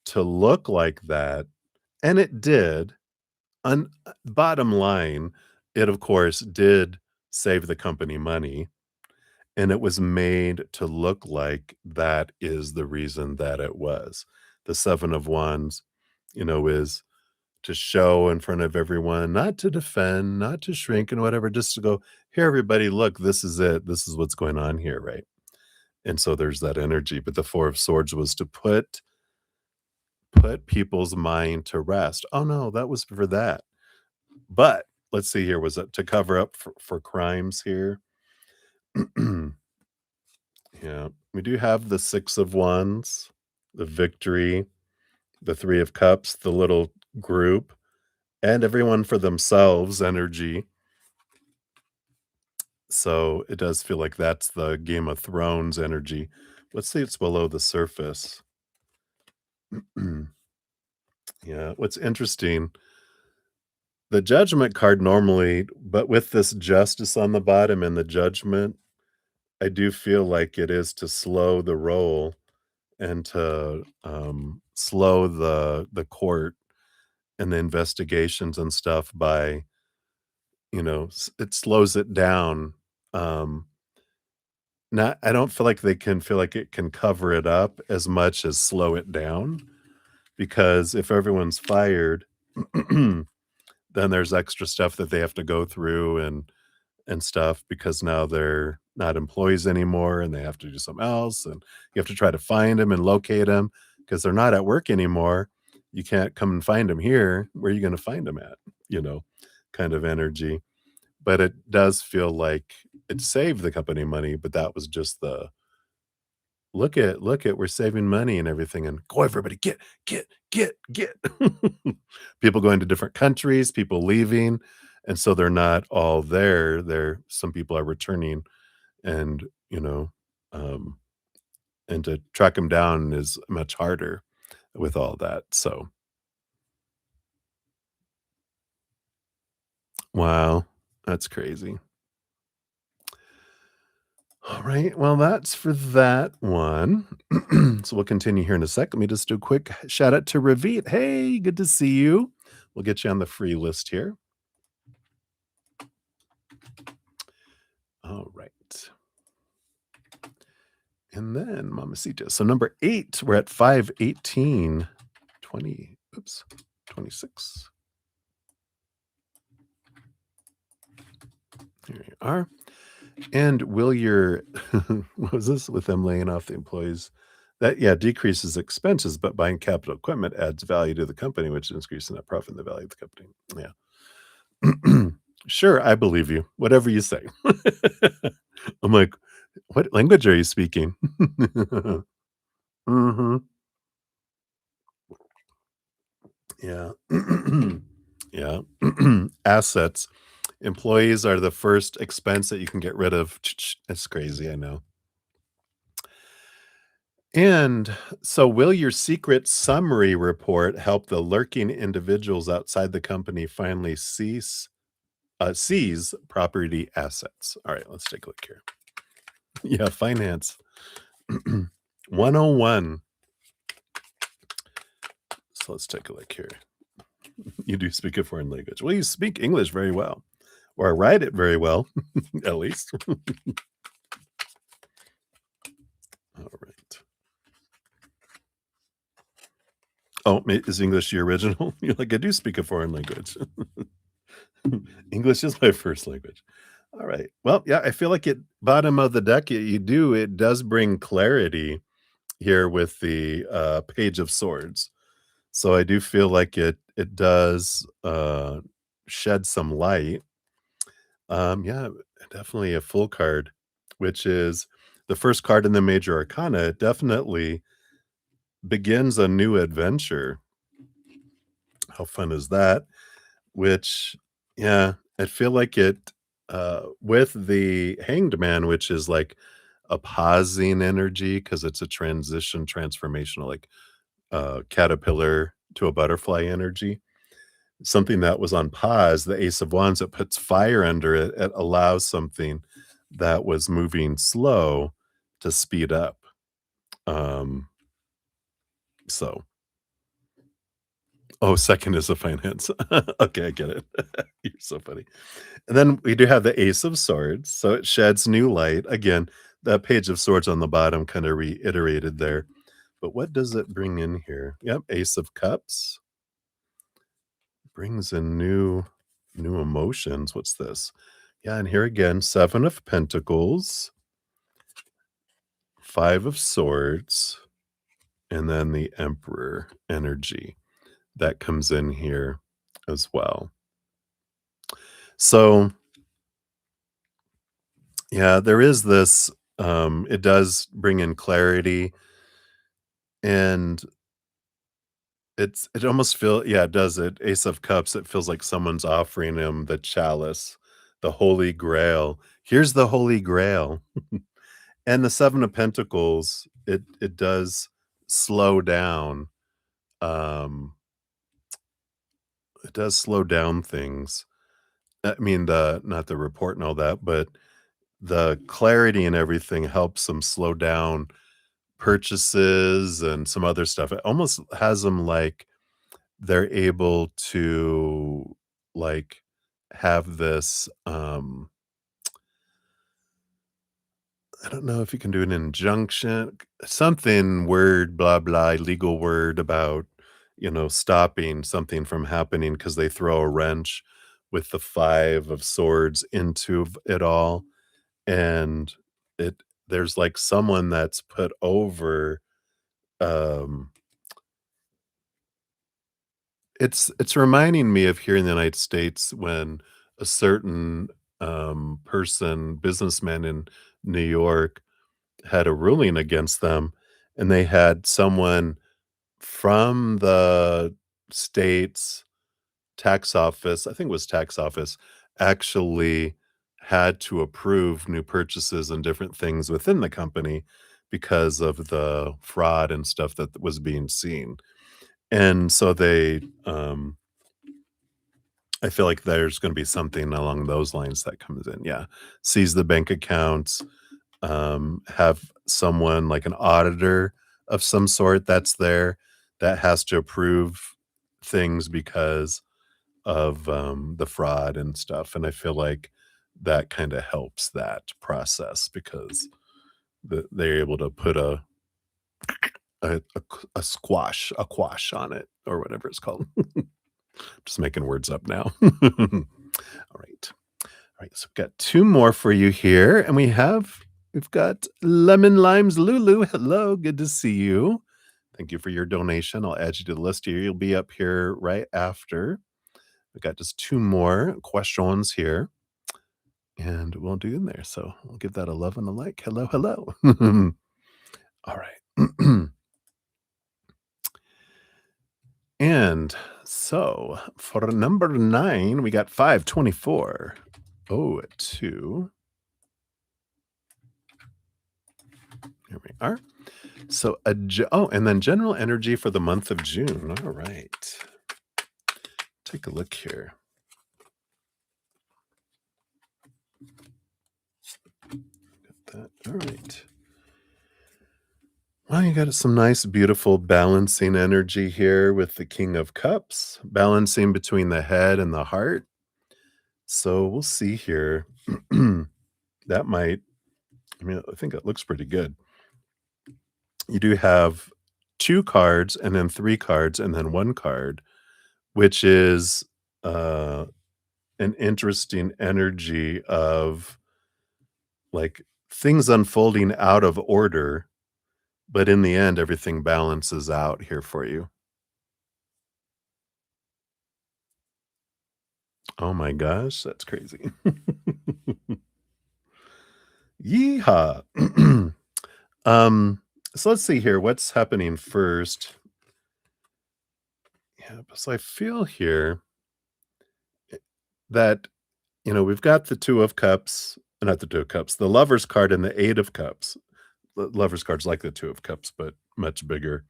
to look like that, and it did. Bottom line, it, of course, did save the company money, and it was made to look like that is the reason that it was. The 7 of Wands, is to show in front of everyone, not to defend, not to shrink and whatever, just to go, "Here, everybody, look, this is it. This is what's going on here," right? And so there's that energy, but the 4 of Swords was to put people's mind to rest. "Oh, no, that was for that." But let's see here, was it to cover up for crimes here? Yeah, we do have the 6 of Wands, the victory, the 3 of Cups, the little group, and everyone for themselves energy. So it does feel like that's the Game of Thrones energy. Let's see, it's below the surface. Yeah, what's interesting, the Judgment card normally, but with this Justice on the bottom and the Judgment, I do feel like it is to slow the roll and to, slow the court and the investigations and stuff by, it slows it down. Um, not I don't feel like they can feel like it can cover it up as much as slow it down, because if everyone's fired, then there's extra stuff that they have to go through and stuff, because now they're not employees anymore, and they have to do something else, and you have to try to find them and locate them because 'cause they're not at work anymore. You can't come and find them here. Where are you gonna find them at? You know, kind of energy. But it does feel like it saved the company money, but that was just the, "Look at, we're saving money and everything," and, "Go everybody, get." People going to different countries, people leaving, and so they're not all there. Some people are returning and, um, and to track them down is much harder with all that, so wow, that's crazy. All right. Well, that's for that one. So we'll continue here in a sec. Let me just do a quick shout out to Ravit. Hey, good to see you. We'll get you on the free list here. All right. And then Mamacita. So number 8, we're at 518, 20. Oops, 26. Here you are. And will your what was this with them laying off the employees? That yeah, decreases expenses, but buying capital equipment adds value to the company, which increases net profit and the value of the company. Yeah. Sure, I believe you. Whatever you say. I'm like, what language are you speaking? hmm Yeah. Yeah. Assets. Employees are the first expense that you can get rid of. That's crazy, I know. And so, will your secret summary report help the lurking individuals outside the company finally seize property assets? All right, let's take a look here. Yeah, finance 101. So let's take a look here. You do speak a foreign language. Well, you speak English very well, or write it very well, at least. All right. Oh, is English your original? You're like, I do speak a foreign language. English is my first language. All right. Well, yeah, I feel like at bottom of the deck, it does bring clarity here with the Page of Swords. So I do feel like it does shed some light. Yeah, definitely a full card, which is the first card in the major arcana. It definitely begins a new adventure. How fun is that? Which, yeah, I feel like it with the Hanged Man, which is like a pausing energy because it's a transition, transformational, like caterpillar to a butterfly energy. Something that was on pause, the Ace of Wands, that puts fire under it, it allows something that was moving slow to speed up. Um, so, oh, second is the finance. Okay, I get it. You're so funny. And then we do have the Ace of Swords, so it sheds new light. Again, that Page of Swords on the bottom kind of reiterated there. But what does it bring in here? Yep, Ace of Cups brings in new emotions. What's this? Yeah, and here again, 7 of Pentacles, 5 of Swords, and then the Emperor energy that comes in here as well. So, yeah, there is this it does bring in clarity, and it almost feel yeah, it does it. Ace of Cups, it feels like someone's offering him the chalice, the Holy Grail. Here's the Holy Grail. And the 7 of Pentacles, it does slow down, um, it does slow down things. I mean, the not the report and all that, but the clarity and everything helps them slow down purchases and some other stuff. It almost has them like they're able to, like, have this, I don't know if you can do an injunction, something word, blah, blah, legal word about, stopping something from happening because they throw a wrench with the 5 of swords into it all. And it there's like someone that's put over, um it's reminding me of here in the United States when a certain, person, businessman in New York had a ruling against them, and they had someone from the state's tax office, I think it was tax office, actually had to approve new purchases and different things within the company because of the fraud and stuff that was being seen. And so I feel like there's gonna be something along those lines that comes in, yeah. Seize the bank accounts, have someone like an auditor of some sort that's there that has to approve things because of, the fraud and stuff, and I feel like that kinda helps that process because they're able to put a squash a quash on it or whatever it's called. Just making words up now. All right. All right, so we've got 2 more for you here, and we've got Lemon Limes Lulu. Hello, good to see you. Thank you for your donation. I'll add you to the list here. You'll be up here right after. We've got just 2 more questions here, and we'll do in there. So we'll give that a love and a like. Hello, hello. All right. And so for number 9, we got 524. Oh, 2. Here we are. So and then general energy for the month of June. All right. Take a look here. Got that. All right. Well, you got some nice, beautiful balancing energy here with the King of Cups, balancing between the head and the heart. So we'll see here. That might, I mean, I think it looks pretty good. You do have 2 cards and then 3 cards and then 1 card, which is uh an interesting energy of like things unfolding out of order, but in the end, everything balances out here for you. Oh my gosh, that's crazy. Yeehaw. um, so let's see here. What's happening first? Yeah, so I feel here that we've got the Two of Cups, not the Two of Cups, the Lover's card and the Eight of Cups. The Lover's card's like the Two of Cups, but much bigger.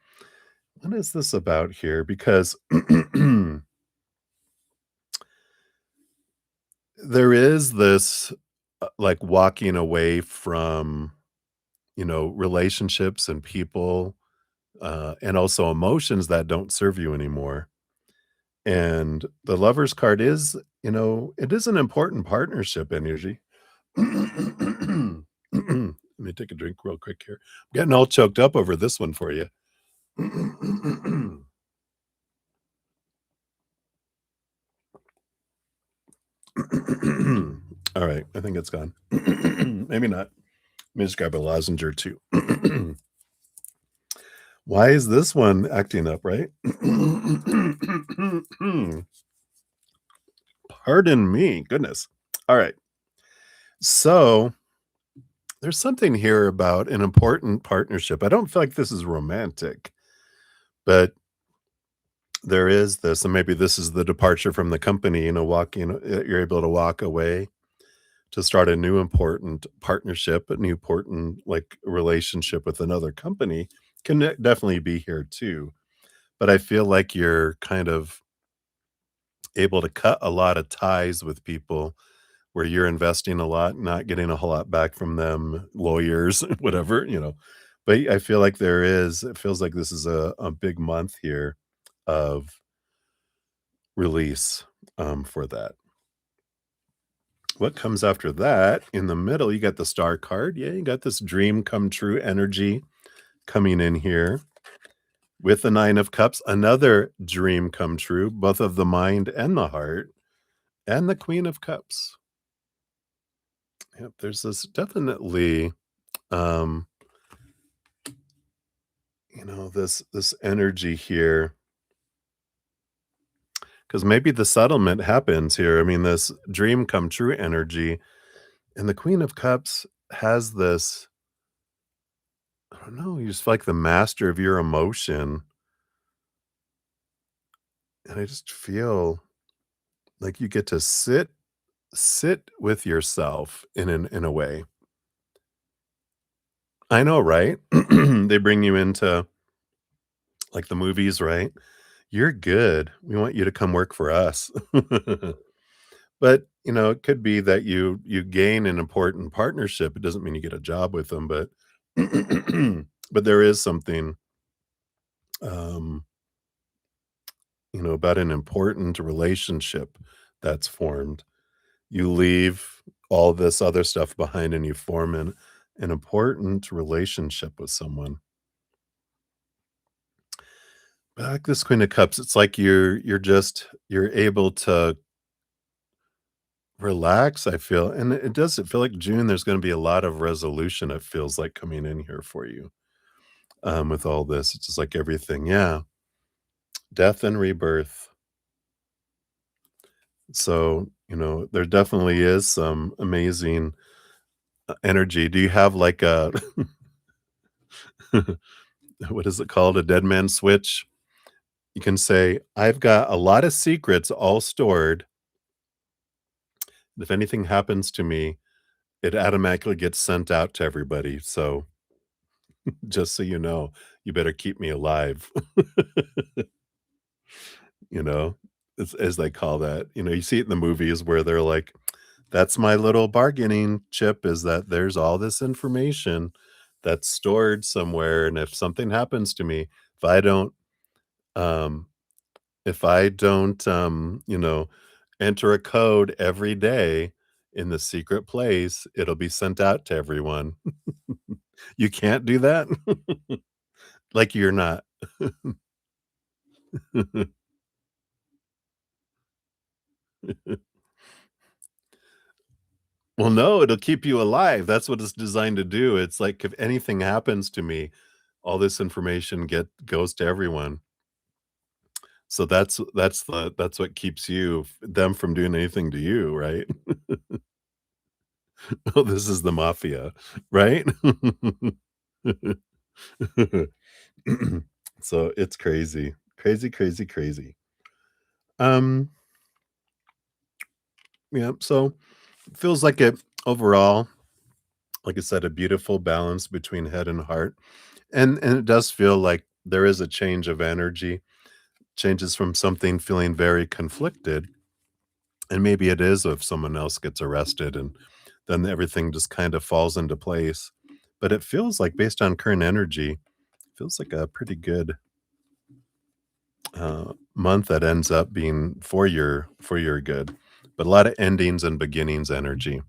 What is this about here? Because there is this like walking away from, relationships and people, and also emotions that don't serve you anymore. And the Lover's card is, it is an important partnership energy. Let me take a drink real quick here. I'm getting all choked up over this one for you. All right, I think it's gone. Maybe not. Let me just grab a lozenge or two. Why is this one acting up, right? Pardon me. Goodness. All right. So there's something here about an important partnership. I don't feel like this is romantic, but there is this, and maybe this is the departure from the company, you're able to walk away to start a new important partnership, a new important like relationship with another company can definitely be here too. But I feel like you're kind of able to cut a lot of ties with people where you're investing a lot, not getting a whole lot back from them, lawyers, whatever. But I feel like it feels like this is a big month here of release for that. What comes after that? In the middle, you got the star card. Yeah, you got this dream come true energy coming in here with the 9 of cups, another dream come true, both of the mind and the heart, and the Queen of Cups. Yep, there's this definitely. Um, this energy here, because maybe the settlement happens here. I mean, this dream come true energy, and the Queen of Cups has this, I don't know, you just feel like the master of your emotion, and I just feel like you get to sit with yourself in a way. I know, right? They bring you into, like, the movies, right? "You're good. We want you to come work for us." But, it could be that you gain an important partnership. It doesn't mean you get a job with them, but but there is something, um, about an important relationship that's formed. You leave all this other stuff behind and you form an important relationship with someone. But I like this Queen of Cups. It's like you're able to relax, I feel. And it does it feel like June, there's gonna be a lot of resolution, it feels like, coming in here for you, with all this. It's just like everything, yeah. Death and rebirth. So, there definitely is some amazing, energy. Do you have like a what is it called? A dead man switch? You can say, "I've got a lot of secrets all stored. If anything happens to me, it automatically gets sent out to everybody. So, just so you know, you better keep me alive." You know, as they call that. You see it in the movies where they're like, "That's my little bargaining chip, is that there's all this information that's stored somewhere, and if something happens to me, if I don't, um if I don't, enter a code every day in the secret place, it'll be sent out to everyone." You can't do that? Like, you're not. Well, no, it'll keep you alive. That's what it's designed to do. It's like, if anything happens to me, all this information get goes to everyone. So that's what keeps them from doing anything to you, right? Oh, this is the mafia, right? So it's crazy. Crazy, crazy, crazy. Um, yeah, so it feels like it overall, like I said, a beautiful balance between head and heart. And it does feel like there is a change of energy, changes from something feeling very conflicted. And maybe it is if someone else gets arrested and then everything just kind of falls into place. But it feels like, based on current energy, feels like a pretty good month that ends up being for your good. But a lot of endings and beginnings energy,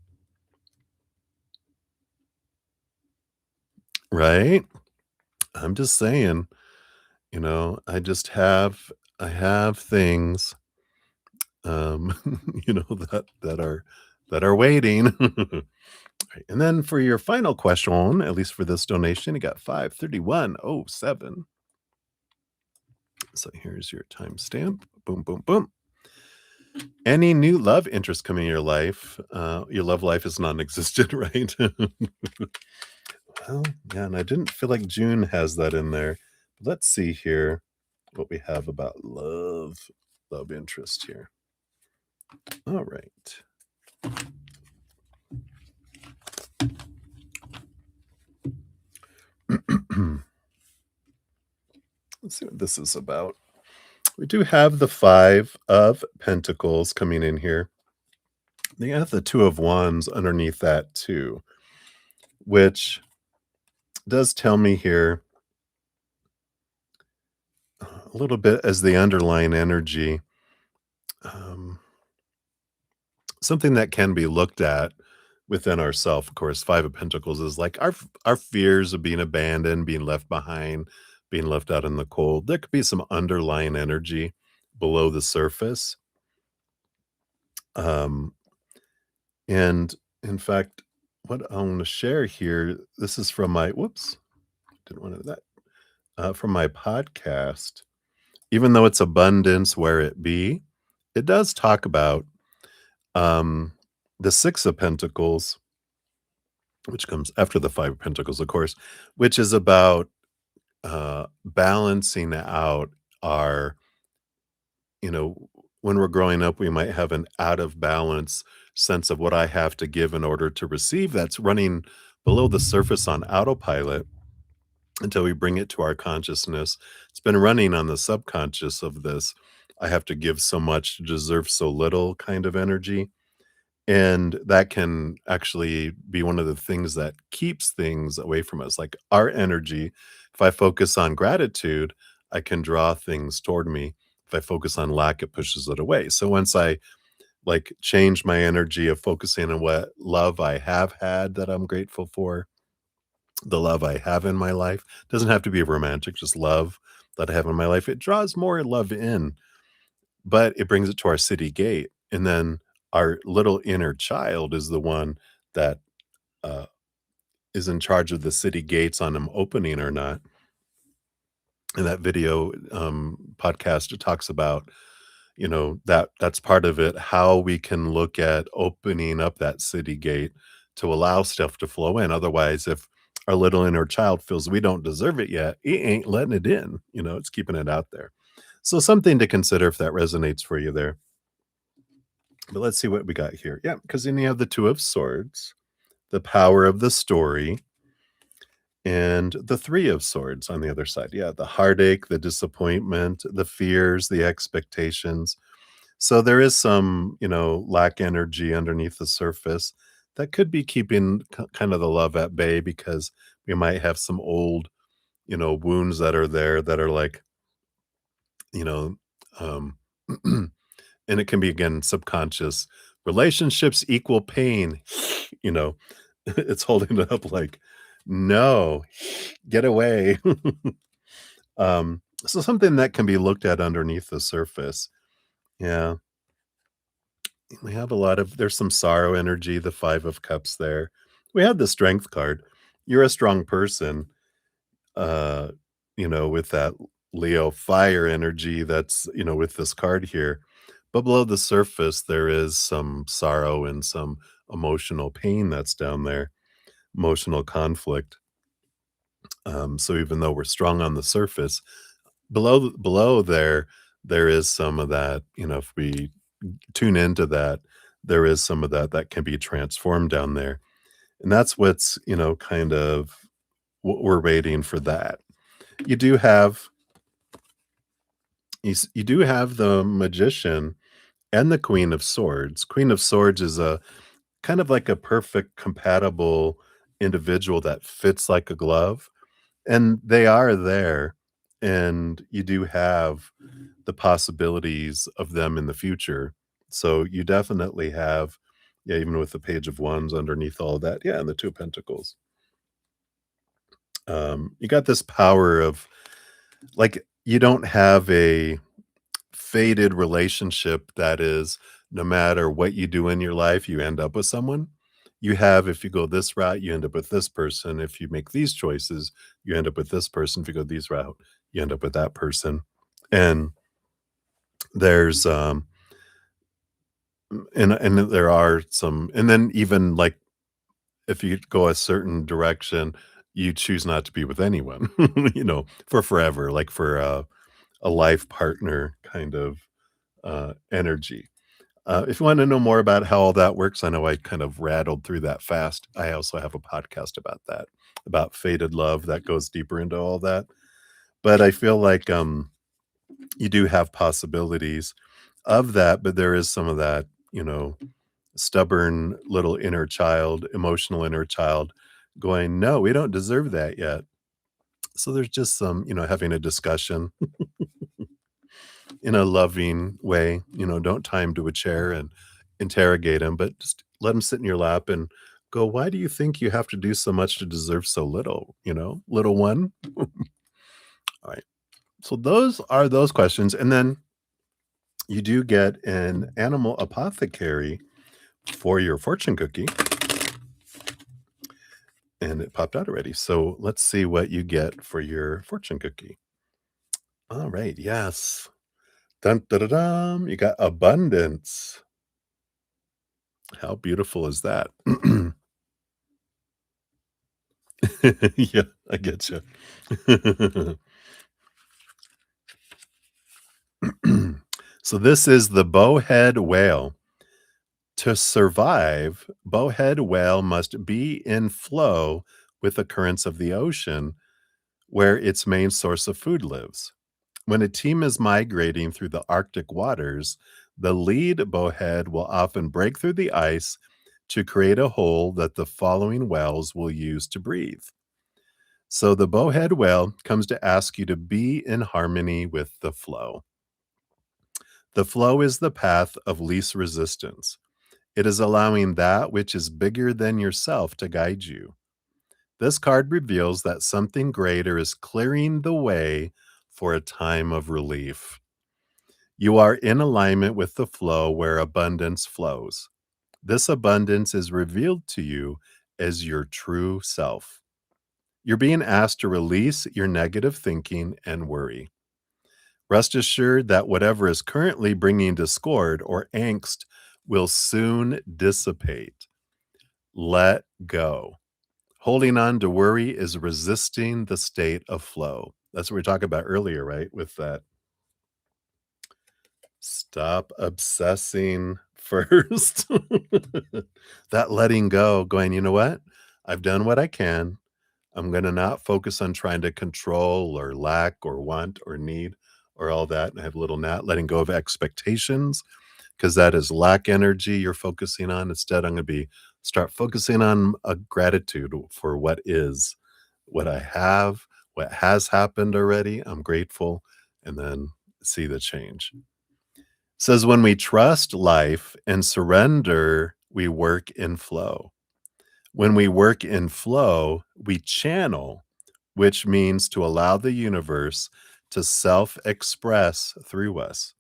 right? I'm just saying, I have things, um, that are waiting. Right, and then for your final question, at least for this donation, you got 53107. So here's your timestamp. Boom, boom, boom. Any new love interest coming in your life? Your love life is non-existent, right? Well, yeah, and I didn't feel like June has that in there. Let's see here what we have about love interest here. All right. Let's see what this is about. We do have the 5 of Pentacles coming in here. They have the 2 of Wands underneath that too, which does tell me here a little bit as the underlying energy, um, something that can be looked at within ourself. Of course, 5 of Pentacles is like our fears of being abandoned, being left behind, being left out in the cold. There could be some underlying energy below the surface. Um, and in fact, what I want to share here, this is from my whoops, didn't want to do that. From my podcast. Even though it's abundance where it be, it does talk about um the Six of Pentacles, which comes after the Five of Pentacles, of course, which is about balancing out our, you know, when we're growing up, we might have an out of balance sense of what I have to give in order to receive that's running below the surface on autopilot until we bring it to our consciousness. It's been running on the subconscious of this I have to give so much to deserve so little kind of energy. And that can actually be one of the things that keeps things away from us. Like our energy, if I focus on gratitude, I can draw things toward me. If I focus on lack, it pushes it away. So once I like change my energy of focusing on what love I have had that I'm grateful for, the love I have in my life, doesn't have to be romantic, just love that I have in my life. It draws more love in, but it brings it to our city gate. And then our little inner child is the one that uh, is in charge of the city gates on them opening or not. In that video podcast, it talks about, you know, that's part of it, how we can look at opening up that city gate to allow stuff to flow in. Otherwise, if our little inner child feels we don't deserve it yet, it ain't letting it in. You know, it's keeping it out there. So something to consider if that resonates for you there. But let's see what we got here. Yeah, because then you have the Two of Swords, the power of the story, and the Three of Swords on the other side. Yeah, the heartache, the disappointment, the fears, the expectations. So there is some, you know, lack energy underneath the surface that could be keeping kind of the love at bay because we might have some old, you know, wounds that are there that are like, you know, um, and it can be again subconscious. Relationships equal pain, you know, it's holding it up like, no, get away. So something that can be looked at underneath the surface. Yeah. We have a lot of there's some sorrow energy, the 5 of cups there. We have the strength card. You're a strong person, uh, you know, with that Leo fire energy that's, you know, with this card here. But below the surface, there is some sorrow and some emotional pain that's down there, emotional conflict. So even though we're strong on the surface, below there, there is some of that, you know, if we tune into that, there is some of that that can be transformed down there. And that's what's, you know, kind of what we're waiting for that. You do have you do have the Magician and the Queen of Swords. Queen of Swords is a kind of like a perfect compatible individual that fits like a glove, and they are there, and you do have the possibilities of them in the future. So you definitely have, yeah, even with the Page of Wands underneath all of that, yeah, and the Two of Pentacles. You got this power of like you don't have a fated relationship that is no matter what you do in your life, you end up with someone. You have, if you go this route, you end up with this person. If you make these choices, you end up with this person. If you go these route, you end up with that person. And there's and there are some, and then even like if you go a certain direction, you choose not to be with anyone, you know, for forever, like for a life partner kind of energy. If you want to know more about how all that works, I know I kind of rattled through that fast. I also have a podcast about that, about fated love that goes deeper into all that. But I feel like you do have possibilities of that, but there is some of that, you know, stubborn little inner child, emotional inner child going, no, we don't deserve that yet. So there's just some, you know, having a discussion in a loving way, you know, don't tie him to a chair and interrogate him, but just let him sit in your lap and go, why do you think you have to do so much to deserve so little? You know, little one. All right. So those are those questions. And then you do get an animal apothecary for your fortune cookie. And it popped out already. So let's see what you get for your fortune cookie. All right. Yes. Dun, da, da, dum. You got abundance. How beautiful is that? Yeah, I get you. So this is the bowhead whale. To survive, bowhead whale must be in flow with the currents of the ocean where its main source of food lives. When a team is migrating through the Arctic waters, the lead bowhead will often break through the ice to create a hole that the following whales will use to breathe. So the bowhead whale comes to ask you to be in harmony with the flow. The flow is the path of least resistance. It is allowing that which is bigger than yourself to guide you. This card reveals that something greater is clearing the way for a time of relief. You are in alignment with the flow where abundance flows. This abundance is revealed to you as your true self. You're being asked to release your negative thinking and worry. Rest assured that whatever is currently bringing discord or angst will soon dissipate. Let go. Holding on to worry is resisting the state of flow. That's what we talked about earlier, right? With that stop obsessing first. That letting go, going, you know what? I've done what I can. I'm going to not focus on trying to control or lack or want or need or all that. And I have a little not letting go of expectations because that is lack energy you're focusing on. Instead, I'm going to be start focusing on a gratitude for what is, what I have, what has happened already. I'm grateful, and then see the change. Says when we trust life and surrender, we work in flow. When we work in flow, we channel, which means to allow the universe to self express through us.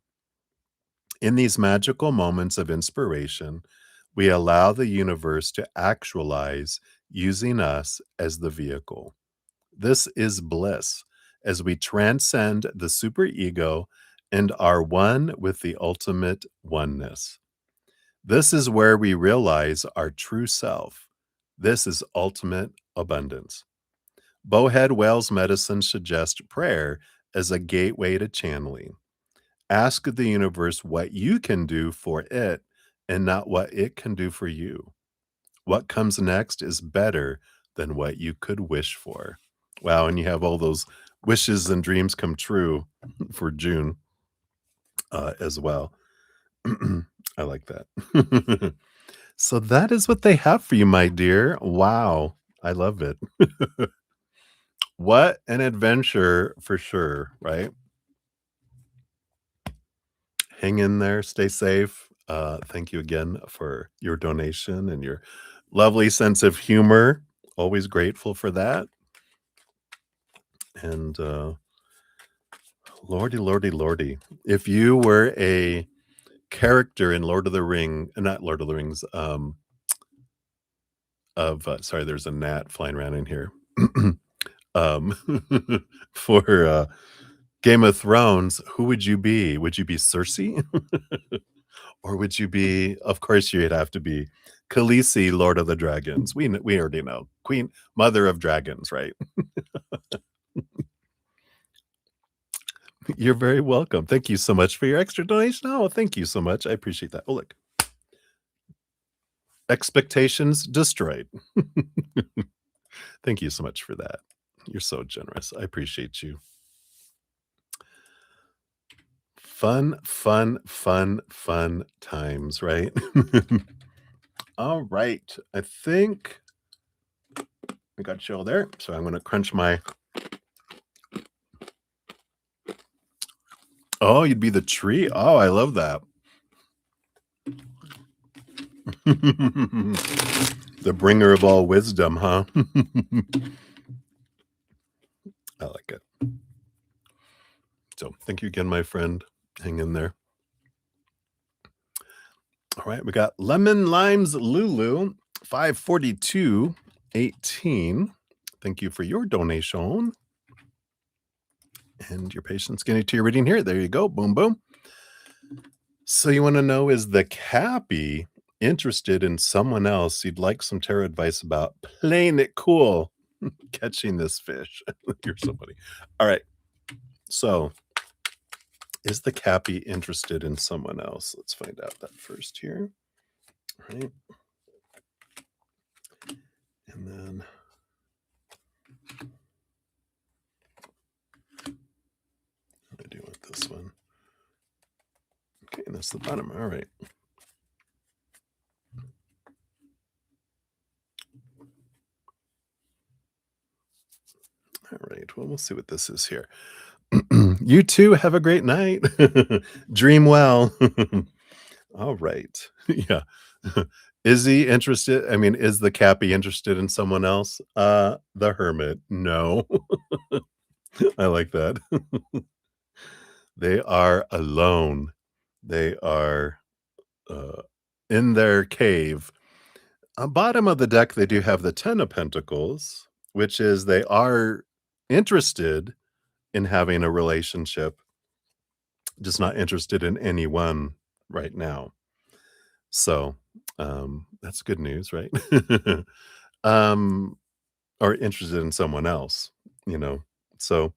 In these magical moments of inspiration, we allow the universe to actualize using us as the vehicle. This is bliss as we transcend the superego and are one with the ultimate oneness. This is where we realize our true self. This is ultimate abundance. Bowhead Whale's medicine suggests prayer as a gateway to channeling. Ask the universe what you can do for it and not what it can do for you. What comes next is better than what you could wish for. Wow, and you have all those wishes and dreams come true for June as well. I like that. So that is what they have for you, my dear. Wow, I love it. What an adventure for sure, right? Hang in there, stay safe. Thank you again for your donation and your lovely sense of humor. Always grateful for that. And lordy, lordy, lordy. If you were a character in Lord of the Ring, not Lord of the Rings, sorry, there's a gnat flying around in here. um, for Game of Thrones, who would you be? Would you be Cersei? Or would you be, of course, you'd have to be Khaleesi, Lord of the Dragons. We already know. Queen, Mother of Dragons, right? You're very welcome. Thank you so much for your extra donation. Oh, thank you so much. I appreciate that. Oh, look. Expectations destroyed. Thank you so much for that. You're so generous. I appreciate you. Fun, fun, fun, fun times, right? All right. I think I got you all there. So I'm going to crunch my. Oh, you'd be the tree. Oh, I love that. The bringer of all wisdom, huh? I like it. So thank you again, my friend. Hang in there. All right, we got Lemon Limes Lulu, 542. 18. Thank you for your donation. And your patient's getting to your reading here. There you go. Boom, boom. So you want to know, is the cappy interested in someone else you'd like some tarot advice about playing it cool, catching this fish? You're so funny. All right. So is the cappy interested in someone else? Let's find out that first here. Right. And then I do want this one. Okay, and that's the bottom. All right. All right. Well, we'll see what this is here. You too. Have a great night. Dream well. All right. Yeah. Is he interested? I mean, is the cappy interested in someone else? The hermit. No. I like that. They are alone. They are uh, in their cave. On bottom of the deck, they do have the 10 of Pentacles, which is they are interested in having a relationship, just not interested in anyone right now. So, that's good news, right? Um, or interested in someone else, you know? So,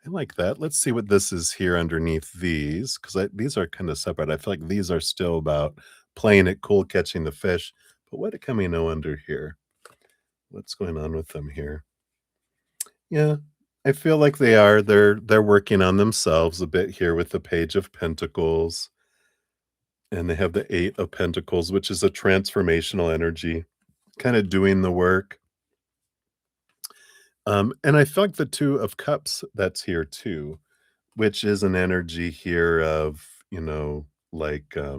I like that. Let's see what this is here underneath these, 'cause these are kinda separate. I feel like these are still about playing it cool, catching the fish, but what can we know under here? What's going on with them here? Yeah, I feel like they're working on themselves a bit here with the Page of Pentacles, and they have the 8 of Pentacles, which is a transformational energy, kinda doing the work. And I feel like the 2 of Cups that's here too, which is an energy here of, like, I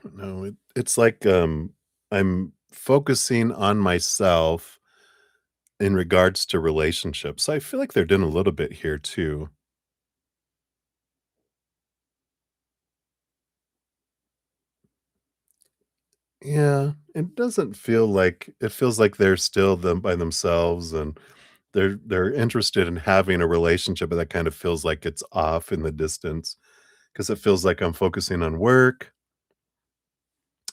don't know, it's like, I'm focusing on myself in regards to relationships. I feel like they're doing a little bit here too. Yeah, it doesn't feel like it feels like they're still them by themselves, and they're interested in having a relationship, but that kind of feels like it's off in the distance because it feels like I'm focusing on work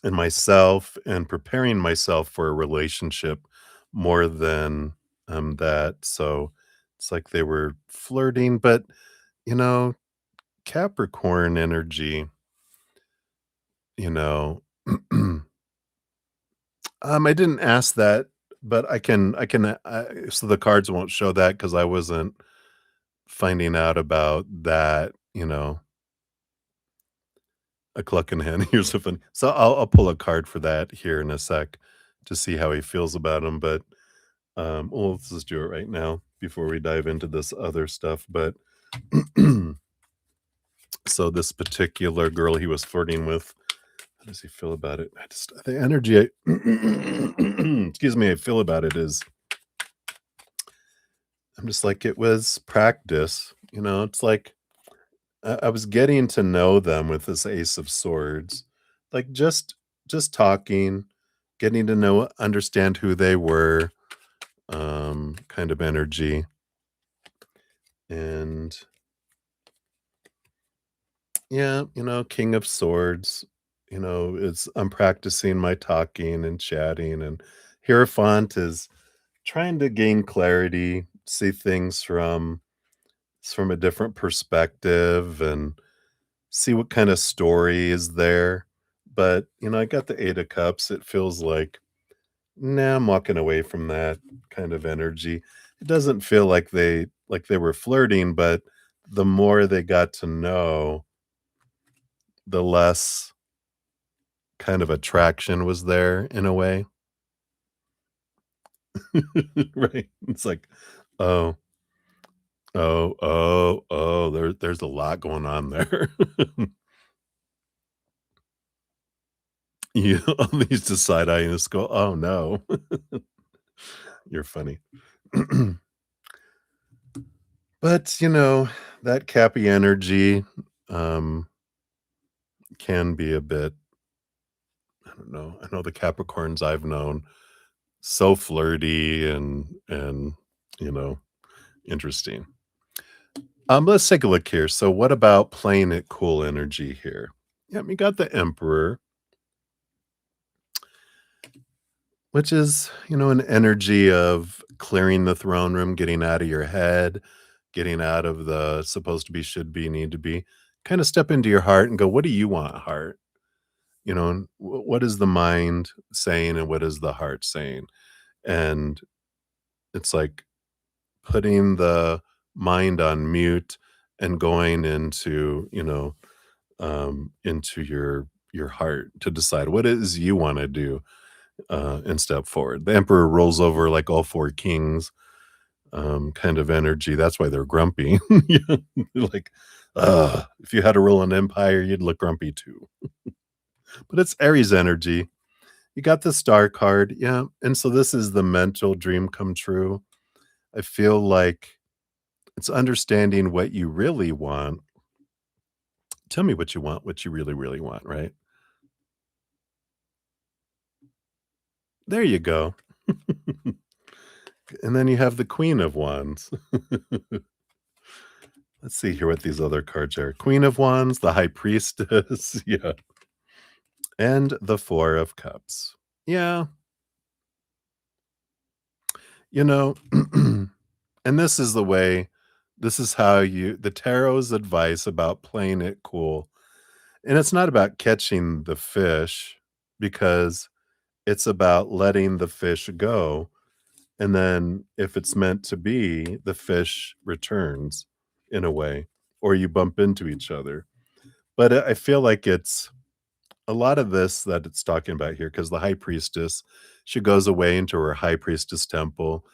and myself and preparing myself for a relationship more than that. So it's like they were flirting, but you know, Capricorn energy, you know, I didn't ask that, but so the cards won't show that because I wasn't finding out about that, a clucking hen. Here's a funny. So I'll pull a card for that here in a sec to see how he feels about him. But well, let's just do it right now before we dive into this other stuff. But so this particular girl he was flirting with, how does he feel about it? The energy excuse me, I feel about it is I'm just like, it was practice, it's like I was getting to know them with this Ace of Swords, like just talking, getting to know, understand who they were, kind of energy. And yeah, King of Swords, it's I'm practicing my talking and chatting, and Hierophant is trying to gain clarity, see things from a different perspective and see what kind of story is there. But, I got the 8 of Cups. It feels like, nah, I'm walking away from that kind of energy. It doesn't feel like they were flirting, but the more they got to know, the less kind of attraction was there in a way. Right? It's like, oh, there's a lot going on there. You all these to side eye and just go, "Oh, no." You're funny. But, that cappy energy, um, can be a bit, I don't know. I know the Capricorns I've known, so flirty and, you know, interesting. Let's take a look here. So what about playing it cool energy here? Yeah, we got the Emperor, which is, an energy of clearing the throne room, getting out of your head, getting out of the supposed to be, should be, need to be. Kind of step into your heart and go, what do you want, heart? And what is the mind saying and what is the heart saying? And it's like putting the mind on mute and going into your heart to decide what it is you want to do, and step forward. The emperor rolls over like all four kings, kind of energy. That's why they're grumpy. Yeah, like, if you had to rule an empire, you'd look grumpy too. But it's Aries energy. You got the star card, yeah. And so this is the mental dream come true. I feel like it's understanding what you really want. Tell me what you want, what you really, really want, right? There you go. And then you have the Queen of Wands. Let's see here what these other cards are. Queen of Wands, the High Priestess, yeah, and the Four of Cups. Yeah, you know, and this is how the tarot's advice about playing it cool. And it's not about catching the fish because it's about letting the fish go. And then if it's meant to be, the fish returns in a way, or you bump into each other. But I feel like it's a lot of this that it's talking about here because the high priestess, she goes away into her high priestess temple,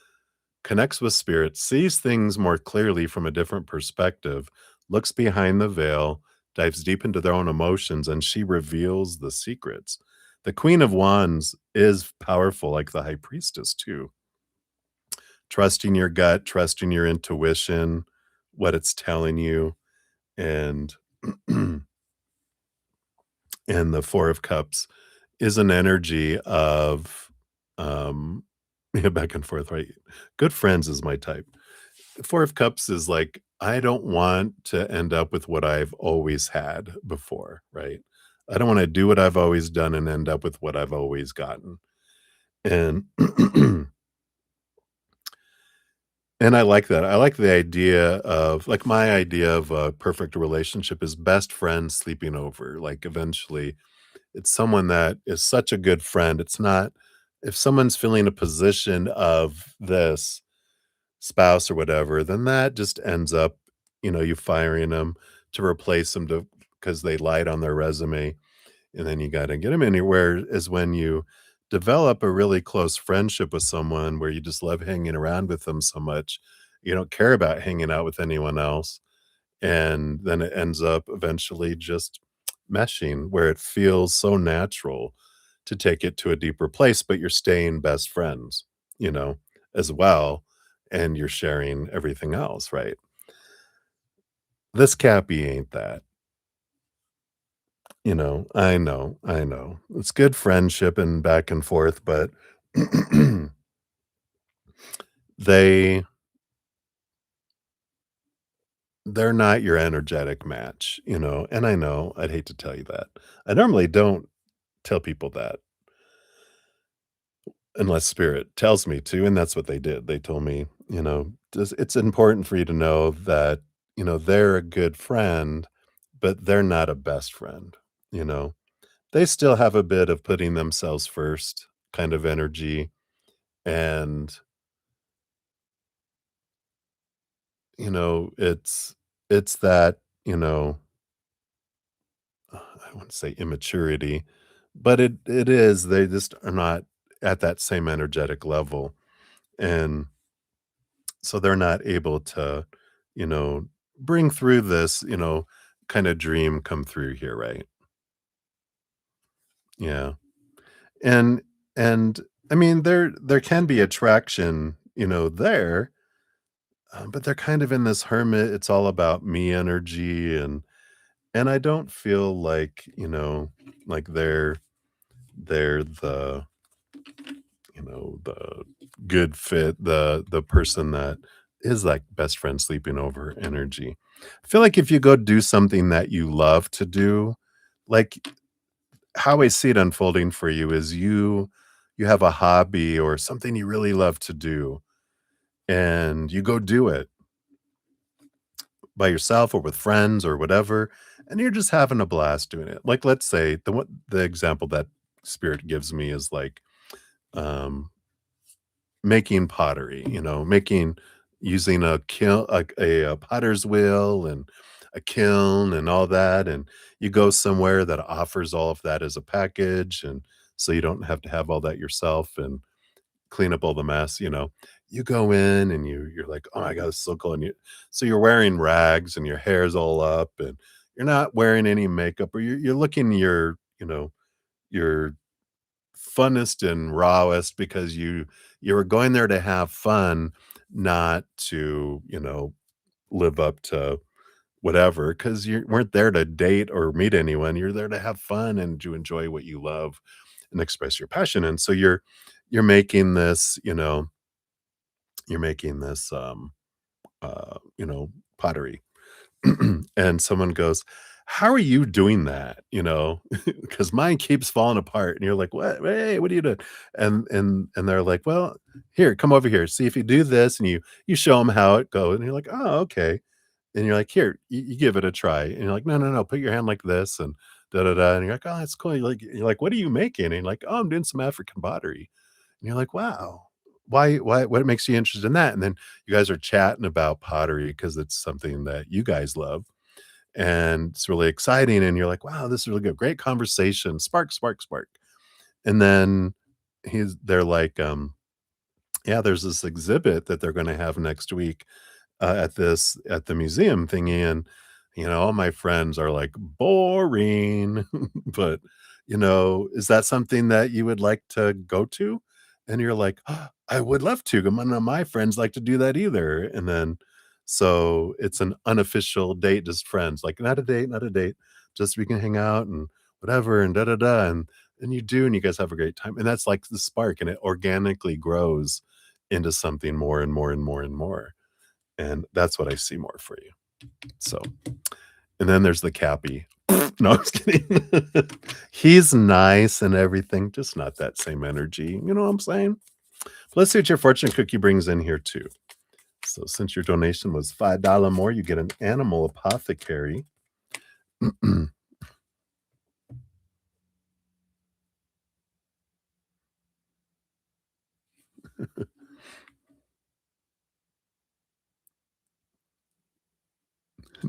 connects with spirit, sees things more clearly from a different perspective, looks behind the veil, dives deep into their own emotions, and she reveals the secrets. The Queen of Wands is powerful, like the High Priestess, too. Trusting your gut, trusting your intuition, what it's telling you, and and the Four of Cups is an energy of, yeah, back and forth, right? Good friends is my type. Four of Cups is like, I don't want to end up with what I've always had before, right? I don't wanna do what I've always done and end up with what I've always gotten. And and I like that. I like the idea of like, my idea of a perfect relationship is best friends sleeping over. Like, eventually, it's someone that is such a good friend. It's not if someone's feeling a position of this spouse or whatever, then that just ends up, you firing them to replace them to because they lied on their resume, and then you gotta get them anywhere is when you develop a really close friendship with someone where you just love hanging around with them so much, you don't care about hanging out with anyone else, and then it ends up eventually just meshing where it feels so natural to take it to a deeper place, but you're staying best friends, you know, as well, and you're sharing everything else, right? This Cappy ain't that, I know. It's good friendship and back and forth, but they they're not your energetic match, and I know I'd hate to tell you that. I normally don't tell people that unless spirit tells me to, and that's what they did. They told me, "Just it's important for you to know that, they're a good friend, but they're not a best friend," you know? They still have a bit of putting themselves first kind of energy, and, it's that, I wouldn't say immaturity, but it is, they just are not at that same energetic level, and so they're not able to, you know, bring through this, kinda dream come through here, right? Yeah, and and, I mean, there can be attraction, there, but they're kind of in this hermit, it's all about me energy, and I don't feel like, like they're the good fit, the person that is like best friend sleeping over energy. I feel like if you go do something that you love to do, like how I see it unfolding for you is you have a hobby or something you really love to do, and you go do it by yourself or with friends or whatever, and you're just having a blast doing it. Like, let's say the example that spirit gives me is like, um, making pottery, making using a kiln, a potter's wheel and a kiln and all that, and you go somewhere that offers all of that as a package, and so you don't have to have all that yourself and clean up all the mess, You go in and you're like, "Oh my god, this is so cool," and you're wearing rags and your hair's all up and you're not wearing any makeup or you're looking your funnest and rawest because you were going there to have fun, not to, live up to whatever, because you weren't there to date or meet anyone. You're there to have fun and to enjoy what you love and express your passion. And so you're making this, you're making this pottery. And someone goes, "How are you doing that?" Because mine keeps falling apart. And you're like, "What? Hey, what are you doing?" And they're like, "Well, here, come over here. See if you do this," and you show them how it goes, and you're like, "Oh, okay." And you're like, "Here, you give it a try." And you're like, "No, no, no, put your hand like this and da da da." And you're like, "Oh, that's cool." You're like, "What are you making?" And you're like, "Oh, I'm doing some African pottery." And you're like, "Wow. Why what makes you interested in that?" And then you guys are chatting about pottery because it's something that you guys love, and it's really exciting, and you're like, "Wow, this is really good. Great conversation. Spark, spark, spark." And then they're like, "Yeah, there's this exhibit that they're gonna have next week, at the museum thingy," and, all my friends are like, "Boring." But, "Is that something that you would like to go to?" And you're like, "I would love to, but none of my friends like to do that either." And then so it's an unofficial date, just friends, like, "Not a date, not a date, just we can hang out and whatever and da da da," and you do, and you guys have a great time, and that's like the spark, and it organically grows into something more and more and more and more. And that's what I see more for you. So, and then there's the Cappy. No, I'm just kidding. He's nice and everything, just not that same energy. You know what I'm saying? Let's see what your fortune cookie brings in here too. So, since your donation was $5 more, you get an animal apothecary.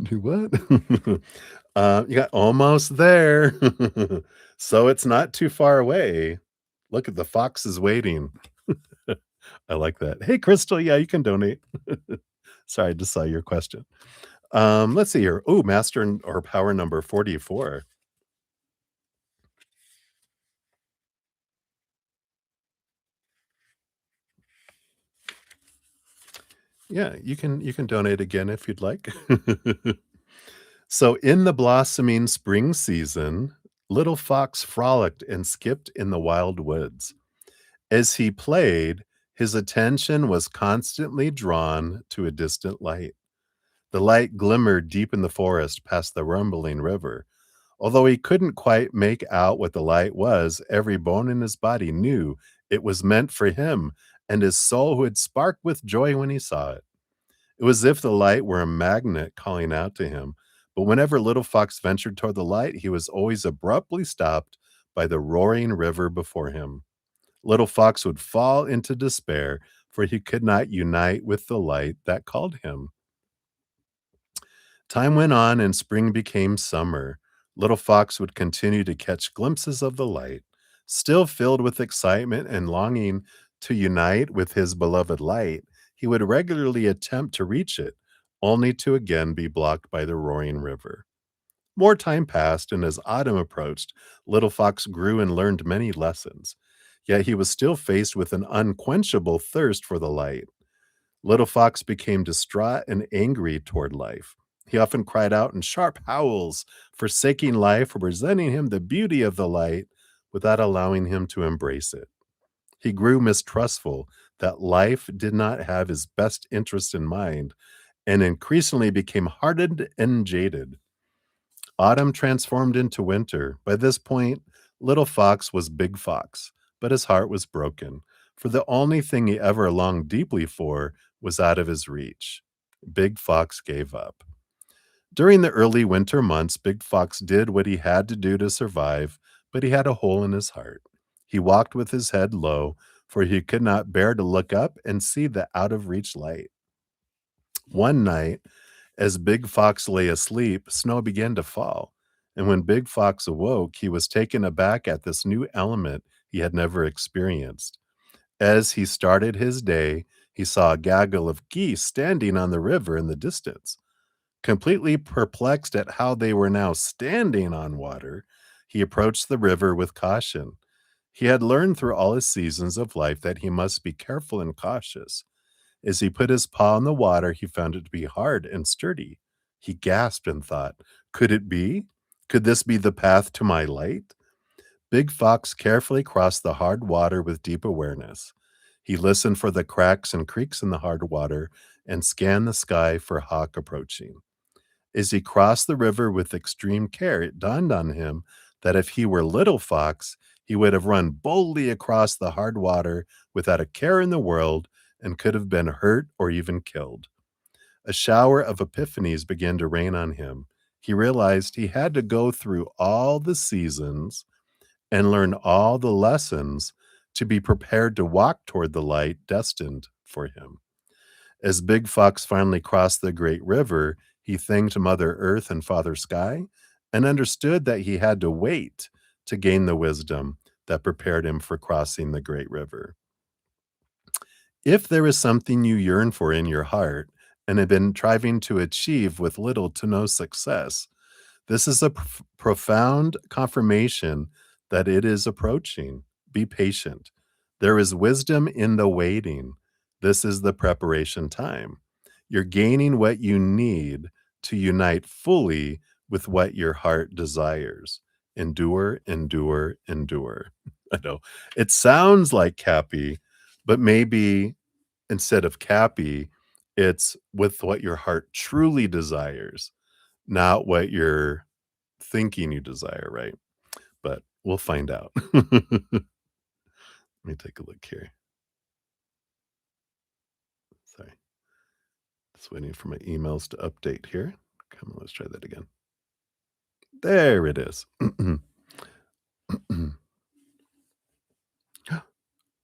Do what? You got almost there. So it's not too far away. Look at the fox is waiting. I like that. Hey, Crystal, yeah, you can donate. Sorry, I just saw your question. Let's see here. Oh, master or power number 44. Yeah, you can donate again if you'd like. So in the blossoming spring season, little fox frolicked and skipped in the wild woods. As he played, his attention was constantly drawn to a distant light. The light glimmered deep in the forest past the rumbling river. Although he couldn't quite make out what the light was, every bone in his body knew it was meant for him, and his soul would spark with joy when he saw it. It was as if the light were a magnet calling out to him. But whenever little fox ventured toward the light, he was always abruptly stopped by the roaring river before him. Little Fox would fall into despair, for he could not unite with the light that called him. Time went on and spring became summer. Little Fox would continue to catch glimpses of the light, still filled with excitement and longing to unite with his beloved light. He would regularly attempt to reach it, only to again be blocked by the roaring river. More time passed, and as autumn approached, Little Fox grew and learned many lessons. Yet he was still faced with an unquenchable thirst for the light. Little Fox became distraught and angry toward life. He often cried out in sharp howls, forsaking life or presenting him the beauty of the light, without allowing him to embrace it. He grew mistrustful that life did not have his best interest in mind and increasingly became hardened and jaded. Autumn transformed into winter. By this point, little Fox was Big Fox, but his heart was broken, for the only thing he ever longed deeply for was out of his reach. Big Fox gave up. During the early winter months, Big Fox did what he had to do to survive, but he had a hole in his heart. He walked with his head low, for he could not bear to look up and see the out of reach light. One night, as Big Fox lay asleep, snow began to fall. And when Big Fox awoke, he was taken aback at this new element he had never experienced. As he started his day, he saw a gaggle of geese standing on the river in the distance. Completely perplexed at how they were now standing on water, he approached the river with caution. He had learned through all his seasons of life that he must be careful and cautious. As he put his paw in the water, he found it to be hard and sturdy. He gasped and thought, could it be? Could this be the path to my light? Big Fox carefully crossed the hard water with deep awareness. He listened for the cracks and creaks in the hard water and scanned the sky for hawk approaching. As he crossed the river with extreme care, it dawned on him that if he were Little Fox, he would have run boldly across the hard water without a care in the world and could have been hurt or even killed. A shower of epiphanies began to rain on him. He realized he had to go through all the seasons and learn all the lessons to be prepared to walk toward the light destined for him. As Big Fox finally crossed the great river, he thanked Mother Earth and Father Sky and understood that he had to wait to gain the wisdom that prepared him for crossing the great river. If there is something you yearn for in your heart and have been striving to achieve with little to no success, this is a profound confirmation that it is approaching. Be patient. There is wisdom in the waiting. This is the preparation time. You're gaining what you need to unite fully with what your heart desires. Endure, endure, endure. I know it sounds like Cappy, but maybe instead of Cappy, it's with what your heart truly desires, not what you're thinking you desire, right? But we'll find out. Let me take a look here. Sorry. Just waiting for my emails to update here. Come on, let's try that again. There it is.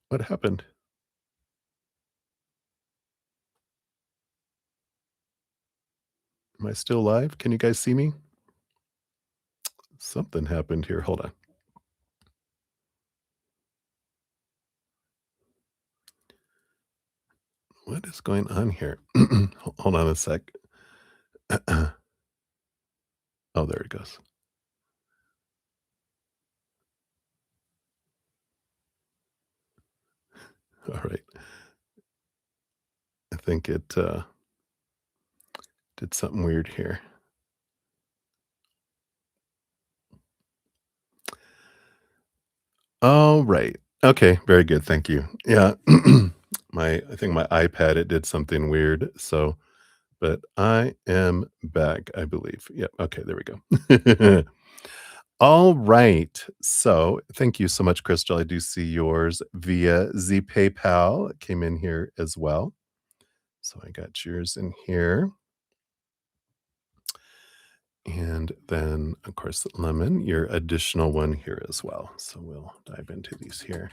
What happened? Am I still live? Can you guys see me? Something happened here. Hold on. What is going on here? Hold on a sec. Oh, there it goes. All right. I think it did something weird here. Oh, right. Okay, very good, thank you. Yeah, I think my iPad, it did something weird, so but I am back, I believe. Yep, okay, there we go. All right, so thank you so much, Crystal. I do see yours via Z PayPal. It came in here as well. So I got yours in here. And then, of course, Lemon, your additional one here as well. So we'll dive into these here.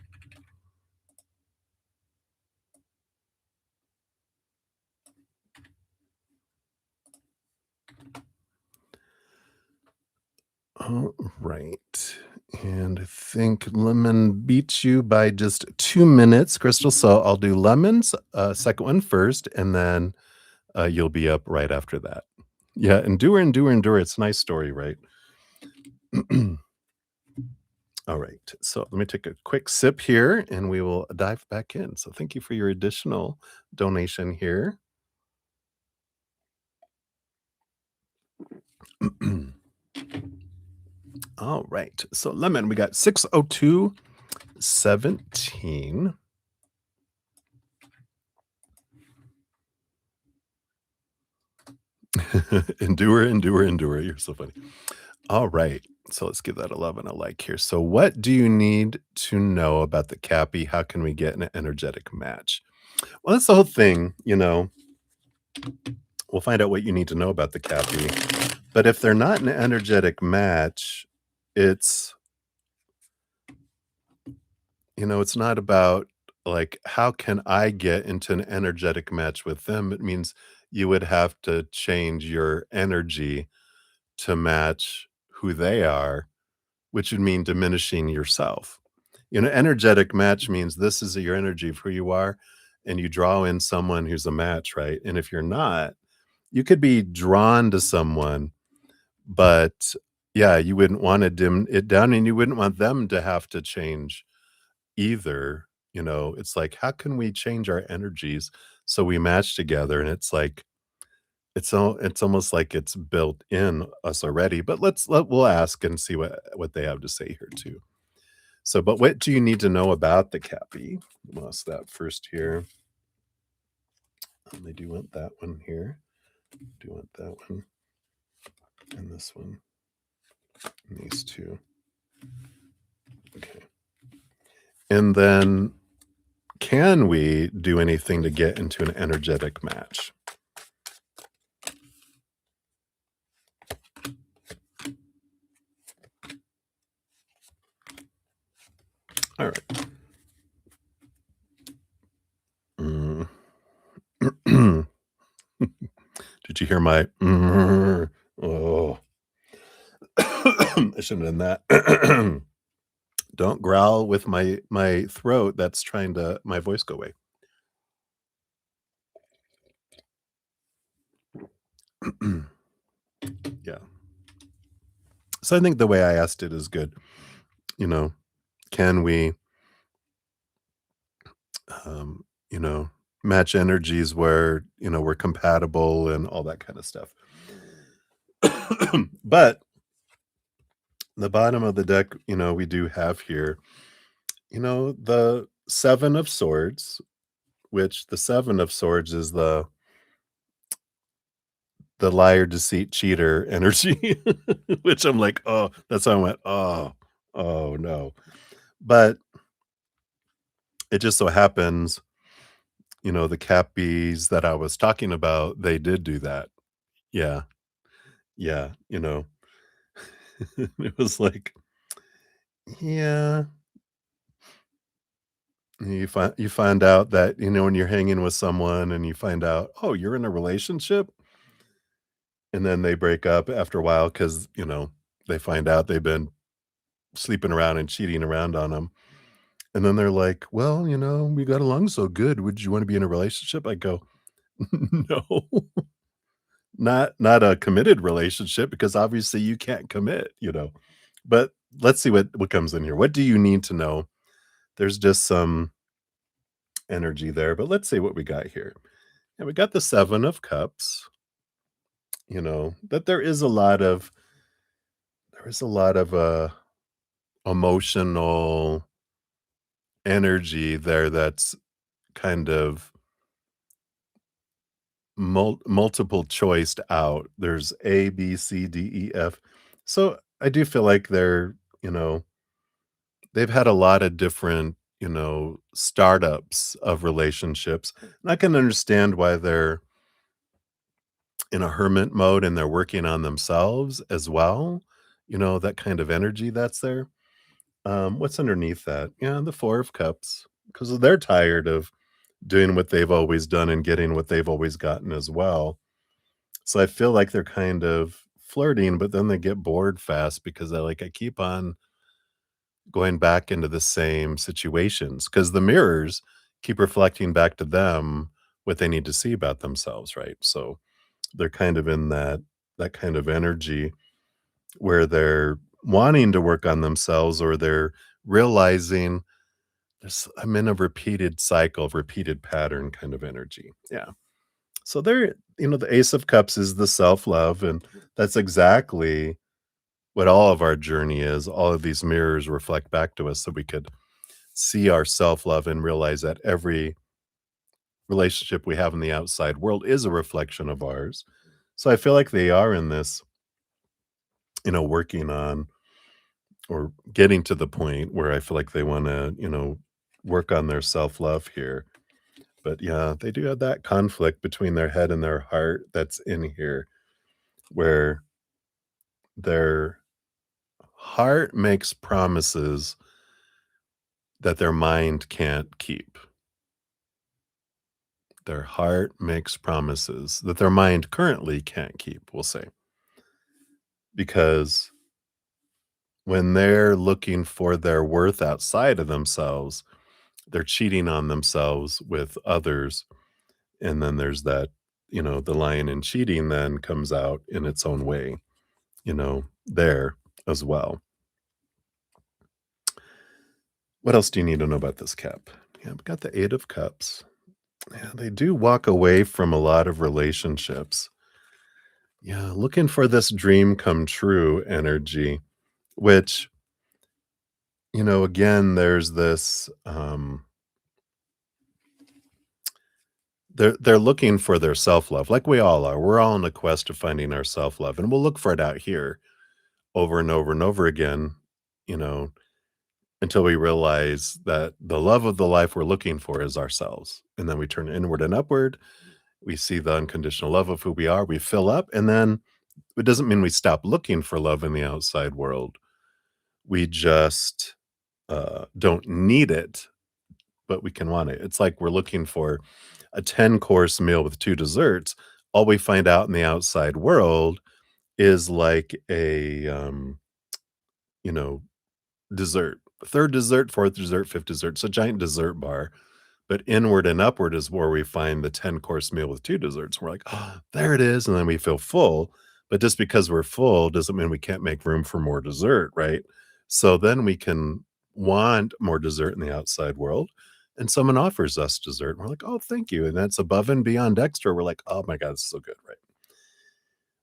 All right. And I think Lemon beats you by just 2 minutes, Crystal. So I'll do Lemon's second one first, and then you'll be up right after that. Yeah, endure, endure, endure. It's a nice story, right? All right. So let me take a quick sip here and we will dive back in. So thank you for your additional donation here. All right. So lemon, we got 60217. Endure, endure, endure. You're so funny. All right. So let's give that 11 a like here. So, what do you need to know about the Cappy? How can we get an energetic match? Well, that's the whole thing. We'll find out what you need to know about the Cappy. But if they're not an energetic match, it's, it's not about like, how can I get into an energetic match with them? It means you would have to change your energy to match who they are, which would mean diminishing yourself. Energetic match means this is your energy of who you are, and you draw in someone who's a match, right? And if you're not, you could be drawn to someone, but yeah, you wouldn't want to dim it down and you wouldn't want them to have to change either. It's like, how can we change our energies so we match together? And it's like, it's almost like it's built in us already, but we'll ask and see what they have to say here too. So, but what do you need to know about the Cappy? We'll ask that first here. They do want that one here. Do want that one and this one and these two. Okay. And then can we do anything to get into an energetic match? All right. Mm. Did you hear my oh. I shouldn't have done that. Don't growl with my throat. That's trying to my voice go away. Yeah. So I think the way I asked it is good. You know, can we, um, you know, match energies where, we're compatible and all that kind of stuff. But the bottom of the deck, we do have here, the 7 of Swords, which the 7 of Swords is the liar, deceit, cheater energy, which I'm like, oh, that's how I went, oh no. But it just so happens, the Cappies that I was talking about, they did do that. Yeah. Yeah. It was like, yeah. You find out that, when you're hanging with someone and you find out, oh, you're in a relationship, and then they break up after a while because, they find out they've been sleeping around and cheating around on them. And then they're like, well, we got along so good. Would you want to be in a relationship? I go, no, not a committed relationship because obviously you can't commit. But let's see what comes in here. What do you need to know? There's just some energy there, but let's see what we got here. And we got the 7 of Cups, that there is a lot of emotional energy there that's kind of multiple choiced out. There's A, B, C, D, E, F. So I do feel like they've had a lot of different, startups of relationships. And I can understand why they're in a hermit mode and they're working on themselves as well. That kind of energy that's there. What's underneath that? Yeah, the 4 of Cups, because they're tired of doing what they've always done and getting what they've always gotten as well. So I feel like they're kind of flirting, but then they get bored fast because I keep on going back into the same situations because the mirrors keep reflecting back to them what they need to see about themselves, right? So they're kind of in that kind of energy where they're wanting to work on themselves or they're realizing I'm in a repeated cycle, repeated pattern kind of energy. Yeah. So the Ace of Cups is the self-love, and that's exactly what all of our journey is. All of these mirrors reflect back to us so we could see our self-love and realize that every relationship we have in the outside world is a reflection of ours. So I feel like they are in this, working on or getting to the point where I feel like they wanna, work on their self-love here. But yeah, they do have that conflict between their head and their heart that's in here, where their heart makes promises that their mind can't keep. Their heart makes promises that their mind currently can't keep, we'll say, because when they're looking for their worth outside of themselves, they're cheating on themselves with others. And then there's that, the lying and cheating then comes out in its own way, there as well. What else do you need to know about this cap? Yeah, we got the Eight of Cups. Yeah, they do walk away from a lot of relationships. Yeah, looking for this dream come true energy, which, again, there's this they're looking for their self-love, like we all are. We're all on a quest of finding our self-love, and we'll look for it out here over and over and over again, you know, until we realize that the love of the life we're looking for is ourselves. And then we turn inward and upward. We see the unconditional love of who we are. We fill up, and then it doesn't mean we stop looking for love in the outside world. We just don't need it, but we can want it. It's like we're looking for a 10-course meal with 2 desserts. All we find out in the outside world is like a, you know, dessert. 3rd dessert, 4th dessert, 5th dessert. It's a giant dessert bar, but inward and upward is where we find the 10-course meal with 2 desserts. We're like, "Oh, there it is," and then we feel full, but just because we're full doesn't mean we can't make room for more dessert, right? So then we can want more dessert in the outside world, and someone offers us dessert, and we're like, "Oh, thank you," and that's above and beyond extra. We're like, "Oh my god, it's so good," right?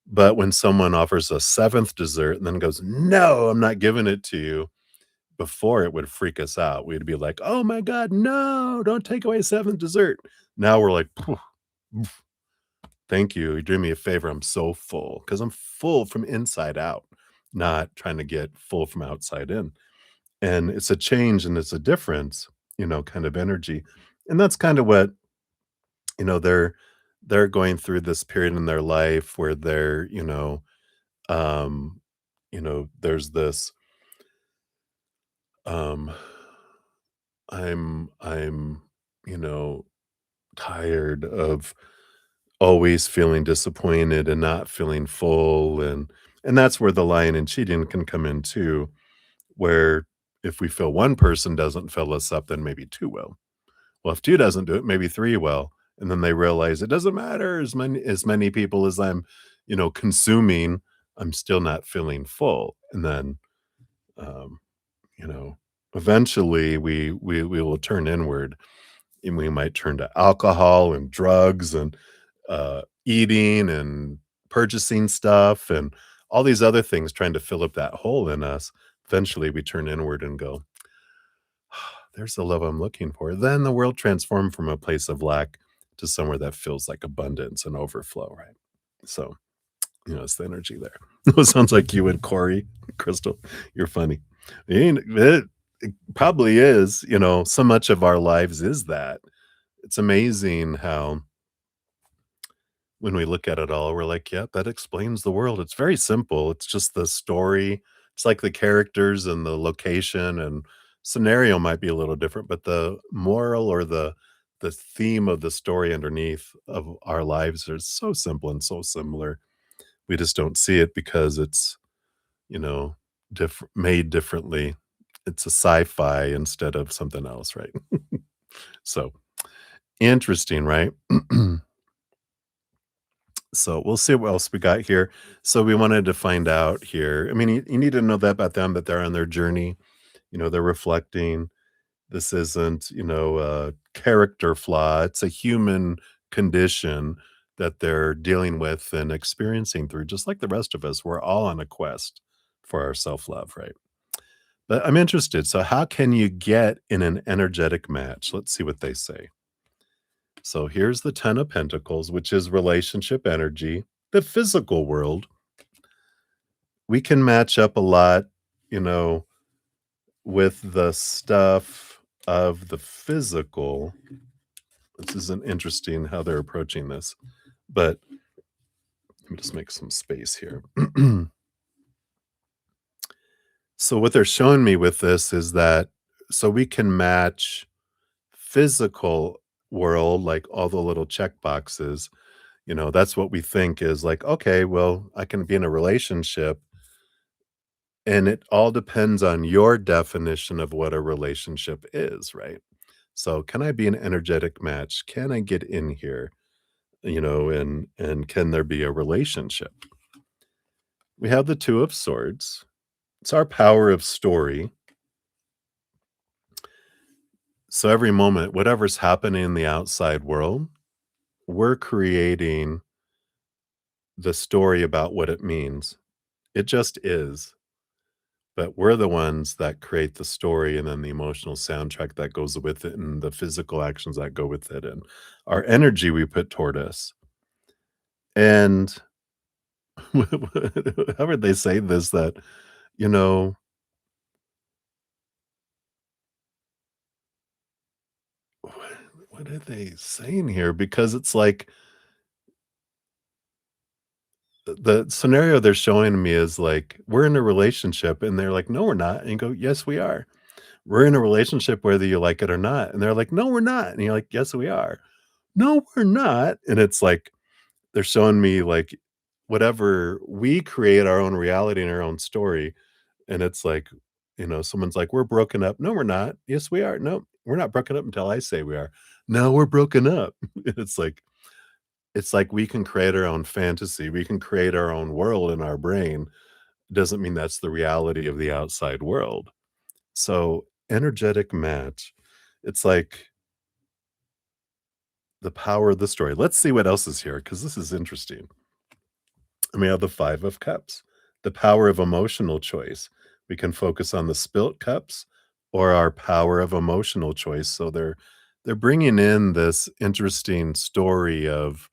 But when someone offers a 7th dessert and then goes, "No, I'm not giving it to you," before it would freak us out. We'd be like, "Oh my god, no, don't take away 7th dessert." Now we're like, "Phew, oof, thank you, you did me a favor, I'm so full because 'cause I'm full from inside out, not trying to get full from outside in." And it's a change and it's a difference, kind of energy. And that's kind of what, they're going through this period in their life where they're, um, there's this, um, I'm, you know, tired of always feeling disappointed and not feeling full, and that's where the lying and cheating can come in too, where if we feel one person doesn't fill us up, then maybe 2 will. Well, if 2 doesn't do it, maybe 3 will, and then they realize it doesn't matter as many people as I'm, consuming, I'm still not feeling full, and then, um, you know, eventually we will turn inward, and we might turn to alcohol and drugs and, eating and purchasing stuff and all these other things trying to fill up that hole in us. Eventually, we turn inward and go, there's the love I'm looking for. Then the world transformed from a place of lack to somewhere that feels like abundance and overflow, right? So, it's the energy there. It sounds like you and Corey, Crystal. You're funny. It probably is, so much of our lives is that. It's amazing how when we look at it all, we're like, "Yep, that explains the world." It's very simple. It's just the story. It's like the characters and the location and scenario might be a little different, but the moral or the theme of the story underneath of our lives are so simple and so similar. We just don't see it because it's, you know, made differently. It's a sci-fi instead of something else, right? So, interesting, right? So we'll see what else we got here. So we wanted to find out here. I mean, you need to know that about them, that they're on their journey. They're reflecting. This isn't, a character flaw. It's a human condition that they're dealing with and experiencing through, just like the rest of us. We're all on a quest for our self-love, right? But I'm interested. So how can you get in an energetic match? Let's see what they say. So here's the 10 of Pentacles, which is relationship energy, the physical world. We can match up a lot, you know, with the stuff of the physical. This isn't interesting how they're approaching this, but let me just make some space here. So what they're showing me with this is that so we can match physical world, like all the little check boxes, that's what we think is like, okay, well, I can be in a relationship, and it all depends on your definition of what a relationship is, right? So can I be an energetic match? Can I get in here? And can there be a relationship? We have the Two of Swords. It's our power of story. So every moment, whatever's happening in the outside world, we're creating the story about what it means. It just is. But we're the ones that create the story and then the emotional soundtrack that goes with it and the physical actions that go with it and our energy we put toward us. And how would they say this? That, you know, what what are they saying here? Because it's like the scenario they're showing me is like we're in a relationship and they're like, no, we're not. And you go, yes, we are. We're in a relationship whether you like it or not. And they're like, no, we're not. And you're like, yes, we are. No, we're not. And it's like they're showing me like whatever we create our own reality and our own story. And it's like, someone's like, we're broken up. No, we're not. Yes, we are. No, we're not broken up until I say we are. No, we're broken up. It's like we can create our own fantasy. We can create our own world in our brain. Doesn't mean that's the reality of the outside world. So, energetic match. It's like the power of the story. Let's see what else is here because this is interesting. And we have the 5 of Cups, the power of emotional choice. We can focus on the spilt cups or our power of emotional choice. So they're bringing in this interesting story of,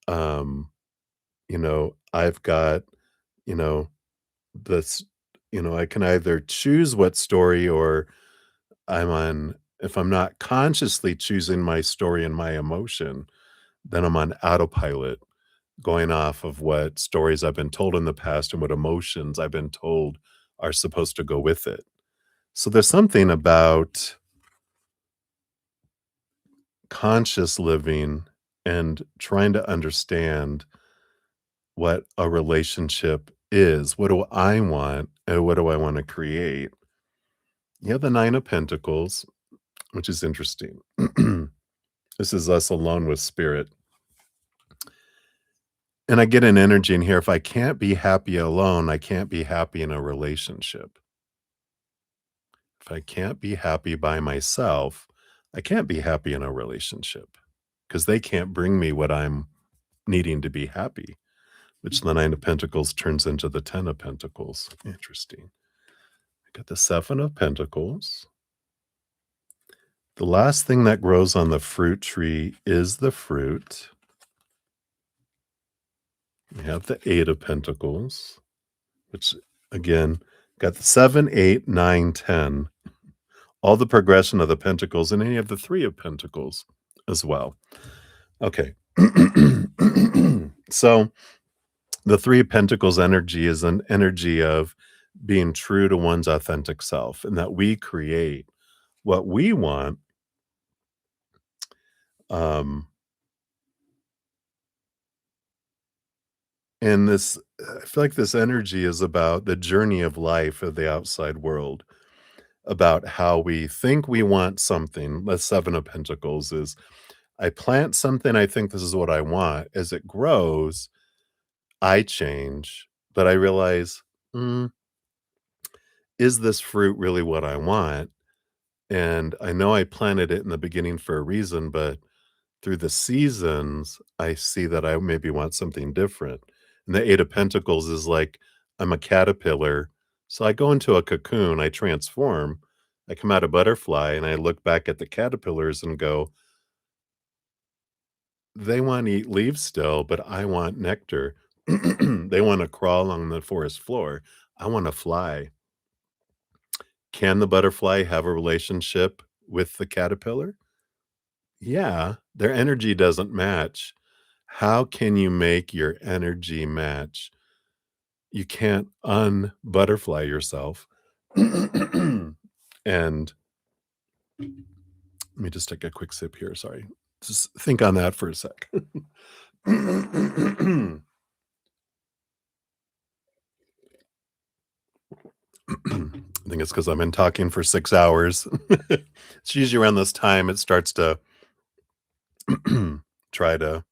um, I've got, you know, this, I can either choose what story or I'm on if I'm not consciously choosing my story and my emotion, then I'm on autopilot going off of what stories I've been told in the past and what emotions I've been told are supposed to go with it. So there's something about conscious living and trying to understand what a relationship is. What do I want and what do I want to create? You have the 9 of Pentacles, which is interesting. This is us alone with spirit. And I get an energy in here. If I can't be happy alone, I can't be happy in a relationship. If I can't be happy by myself, I can't be happy in a relationship because they can't bring me what I'm needing to be happy, which the 9 of Pentacles turns into the 10 of Pentacles. Interesting. I got the 7 of Pentacles. The last thing that grows on the fruit tree is the fruit. We have the 8 of Pentacles, which again got the 7, 8, 9, 10. All the progression of the Pentacles and any of the 3 of Pentacles as well. Okay. So the 3 of Pentacles energy is an energy of being true to one's authentic self and that we create what we want. Um, and this, I feel like this energy is about the journey of life of the outside world, about how we think we want something. The 7 of Pentacles is I plant something, I think this is what I want. As it grows, I change, but I realize, "Mm, is this fruit really what I want?" And I know I planted it in the beginning for a reason, but through the seasons, I see that I maybe want something different. And the 8 of Pentacles is like, I'm a caterpillar. So I go into a cocoon, I transform, I come out a butterfly, and I look back at the caterpillars and go, they want to eat leaves still, but I want nectar. They want to crawl on the forest floor. I want to fly. Can the butterfly have a relationship with the caterpillar? Yeah, their energy doesn't match. How can you make your energy match? You can't unbutterfly yourself. And let me just take a quick sip here, sorry. Just think on that for a sec. I think it's because 'cause I've been talking for 6 hours. It's usually around this time it starts to try to,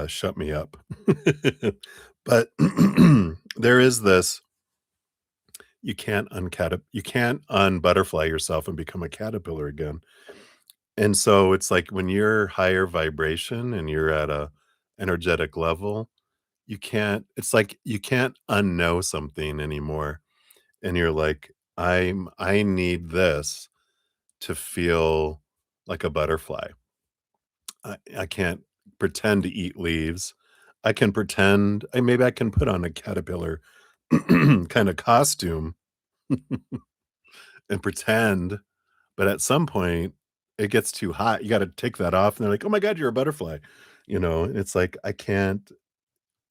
shut me up. But there is this you can't unbutterfly yourself and become a caterpillar again. And so it's like when you're higher vibration and you're at a energetic level, you can't it's like you can't unknow something anymore. And you're like, I need this to feel like a butterfly. I can't pretend to eat leaves. I can pretend maybe I can put on a caterpillar kind of costume and pretend, but at some point it gets too hot. You got to take that off and they're like, "Oh my god, you're a butterfly." And it's like I can't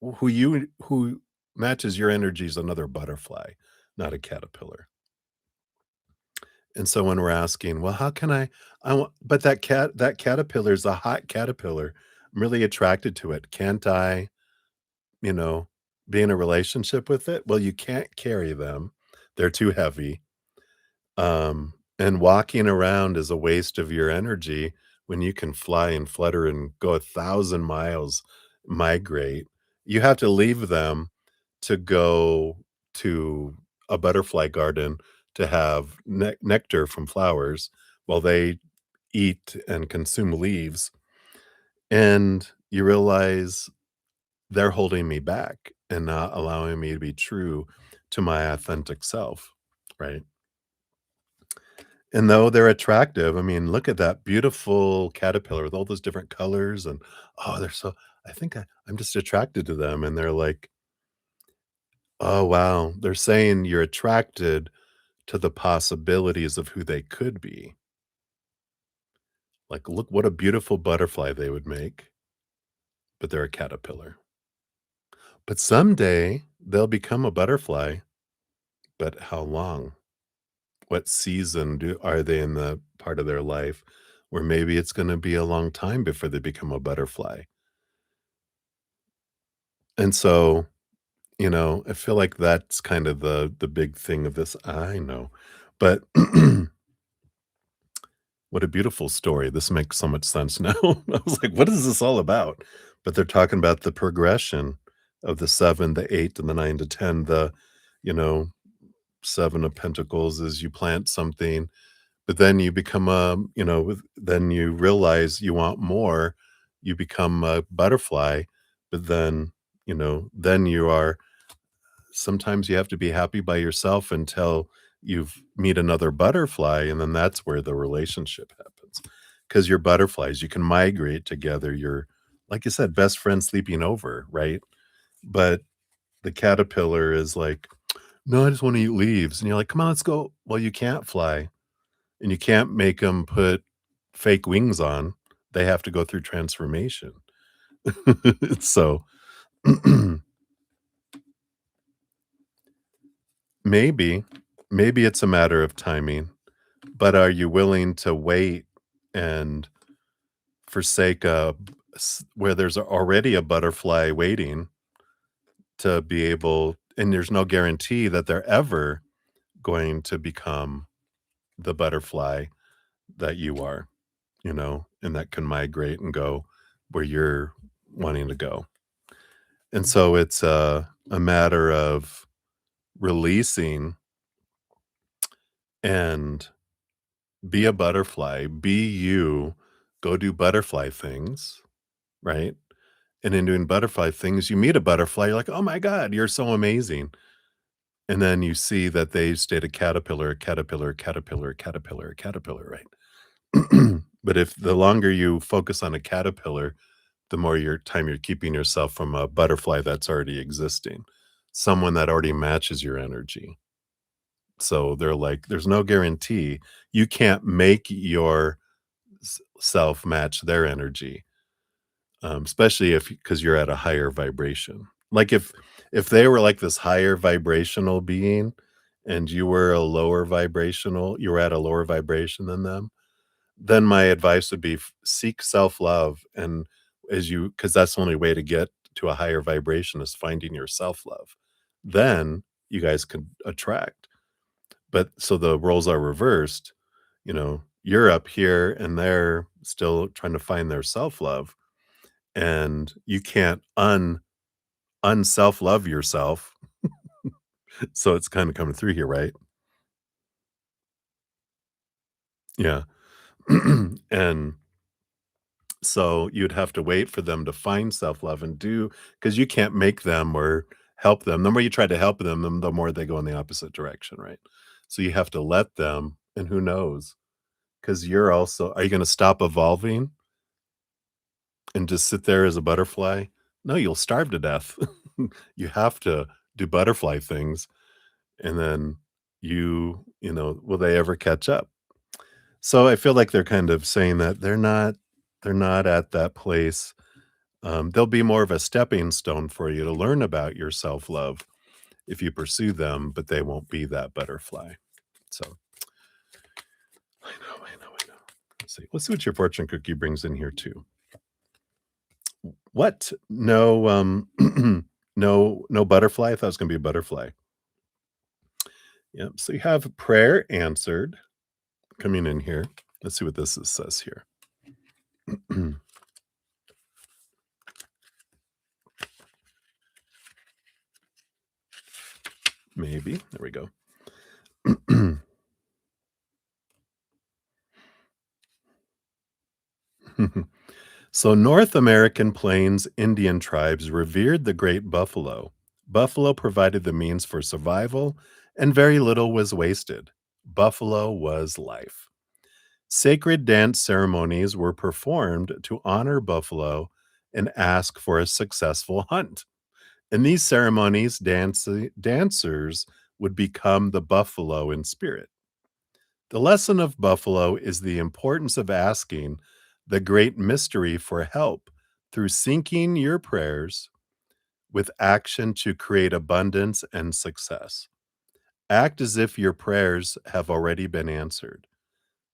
who matches your energy is another butterfly, not a caterpillar. And so when we're asking, "Well, how can I want but that caterpillar is a hot caterpillar. I'm really attracted to it. Can't I, you know, be in a relationship with it?" Well, you can't carry them. They're too heavy. And walking around is a waste of your energy when you can fly and flutter and go 1,000 miles, migrate. You have to leave them to go to a butterfly garden to have nectar from flowers while they eat and consume leaves. And you realize they're holding me back and not allowing me to be true to my authentic self, right? And though they're attractive, I mean, look at that beautiful caterpillar with all those different colors and, oh, they're so I think I'm just attracted to them, and they're like, "Oh, wow." They're saying you're attracted to the possibilities of who they could be. Like, look what a beautiful butterfly they would make, but they're a caterpillar. But someday, they'll become a butterfly, but how long? What season are they in the part of their life where maybe it's gonna be a long time before they become a butterfly? And so, I feel like that's kind of the big thing of this I know. But what a beautiful story. This makes so much sense now. I was like, "What is this all about?" But they're talking about the progression of the 7, the 8, and the 9 to 10. You know, 7 of Pentacles is you plant something, but then you become then you realize you want more. You become a butterfly, but then you are sometimes you have to be happy by yourself until you've meet another butterfly, and then that's where the relationship happens. Because 'cause you're butterflies, you can migrate together, you're like you said, best friends sleeping over, right? But the caterpillar is like, "No, I just wanna eat leaves," and you're like, "Come on, let's go." Well, you can't fly, and you can't make them put fake wings on. They have to go through transformation. So, maybe, maybe it's a matter of timing. But are you willing to wait and forsake where there's already a butterfly waiting to be able and there's no guarantee that they're ever going to become the butterfly that you are, and that can migrate and go where you're wanting to go. And so it's a matter of releasing and be a butterfly, be you, go do butterfly things, right? And in doing butterfly things, you meet a butterfly, you're like, "Oh my god, you're so amazing." and then you see that they stayed a caterpillar, caterpillar, caterpillar, caterpillar, caterpillar, right? But if the longer you focus on a caterpillar, the more your time you're keeping yourself from a butterfly that's already existing, someone that already matches your energy. So they're like, there's no guarantee. You can't make your self match their energy, especially if because you're at a higher vibration. Like if they were like this higher vibrational being and you were a lower vibrational, you were at a lower vibration than them, then my advice would be seek self-love, and as you because that's the only way to get to a higher vibration is finding your self-love. Then you guys could attract. But so the roles are reversed, you're up here and they're still trying to find their self-love, and you can't unself-love yourself. So it's kinda coming through here, right? Yeah. And so you'd have to wait for them to find self-love and do because you can't make them or help them. The more you try to help them, the more they go in the opposite direction, right? So you have to let them, and who knows? Because you're also are you gonna stop evolving and just sit there as a butterfly? No, you'll starve to death. You have to do butterfly things, and then will they ever catch up? So I feel like they're kind of saying that they're not at that place. They'll be more of a stepping stone for you to learn about your self-love if you pursue them, but they won't be that butterfly. So I know. Let's see what your fortune cookie brings in here too. What? No, no butterfly? I thought it was gonna be a butterfly. Yep. So you have prayer answered coming in here. Let's see what says here. Maybe. There we go. So, North American Plains Indian tribes revered the great buffalo. Buffalo provided the means for survival, and very little was wasted. Buffalo was life. Sacred dance ceremonies were performed to honor buffalo and ask for a successful hunt. In these ceremonies, dancers would become the buffalo in spirit. The lesson of Buffalo is the importance of asking the great mystery for help through syncing your prayers with action to create abundance and success. Act as if your prayers have already been answered.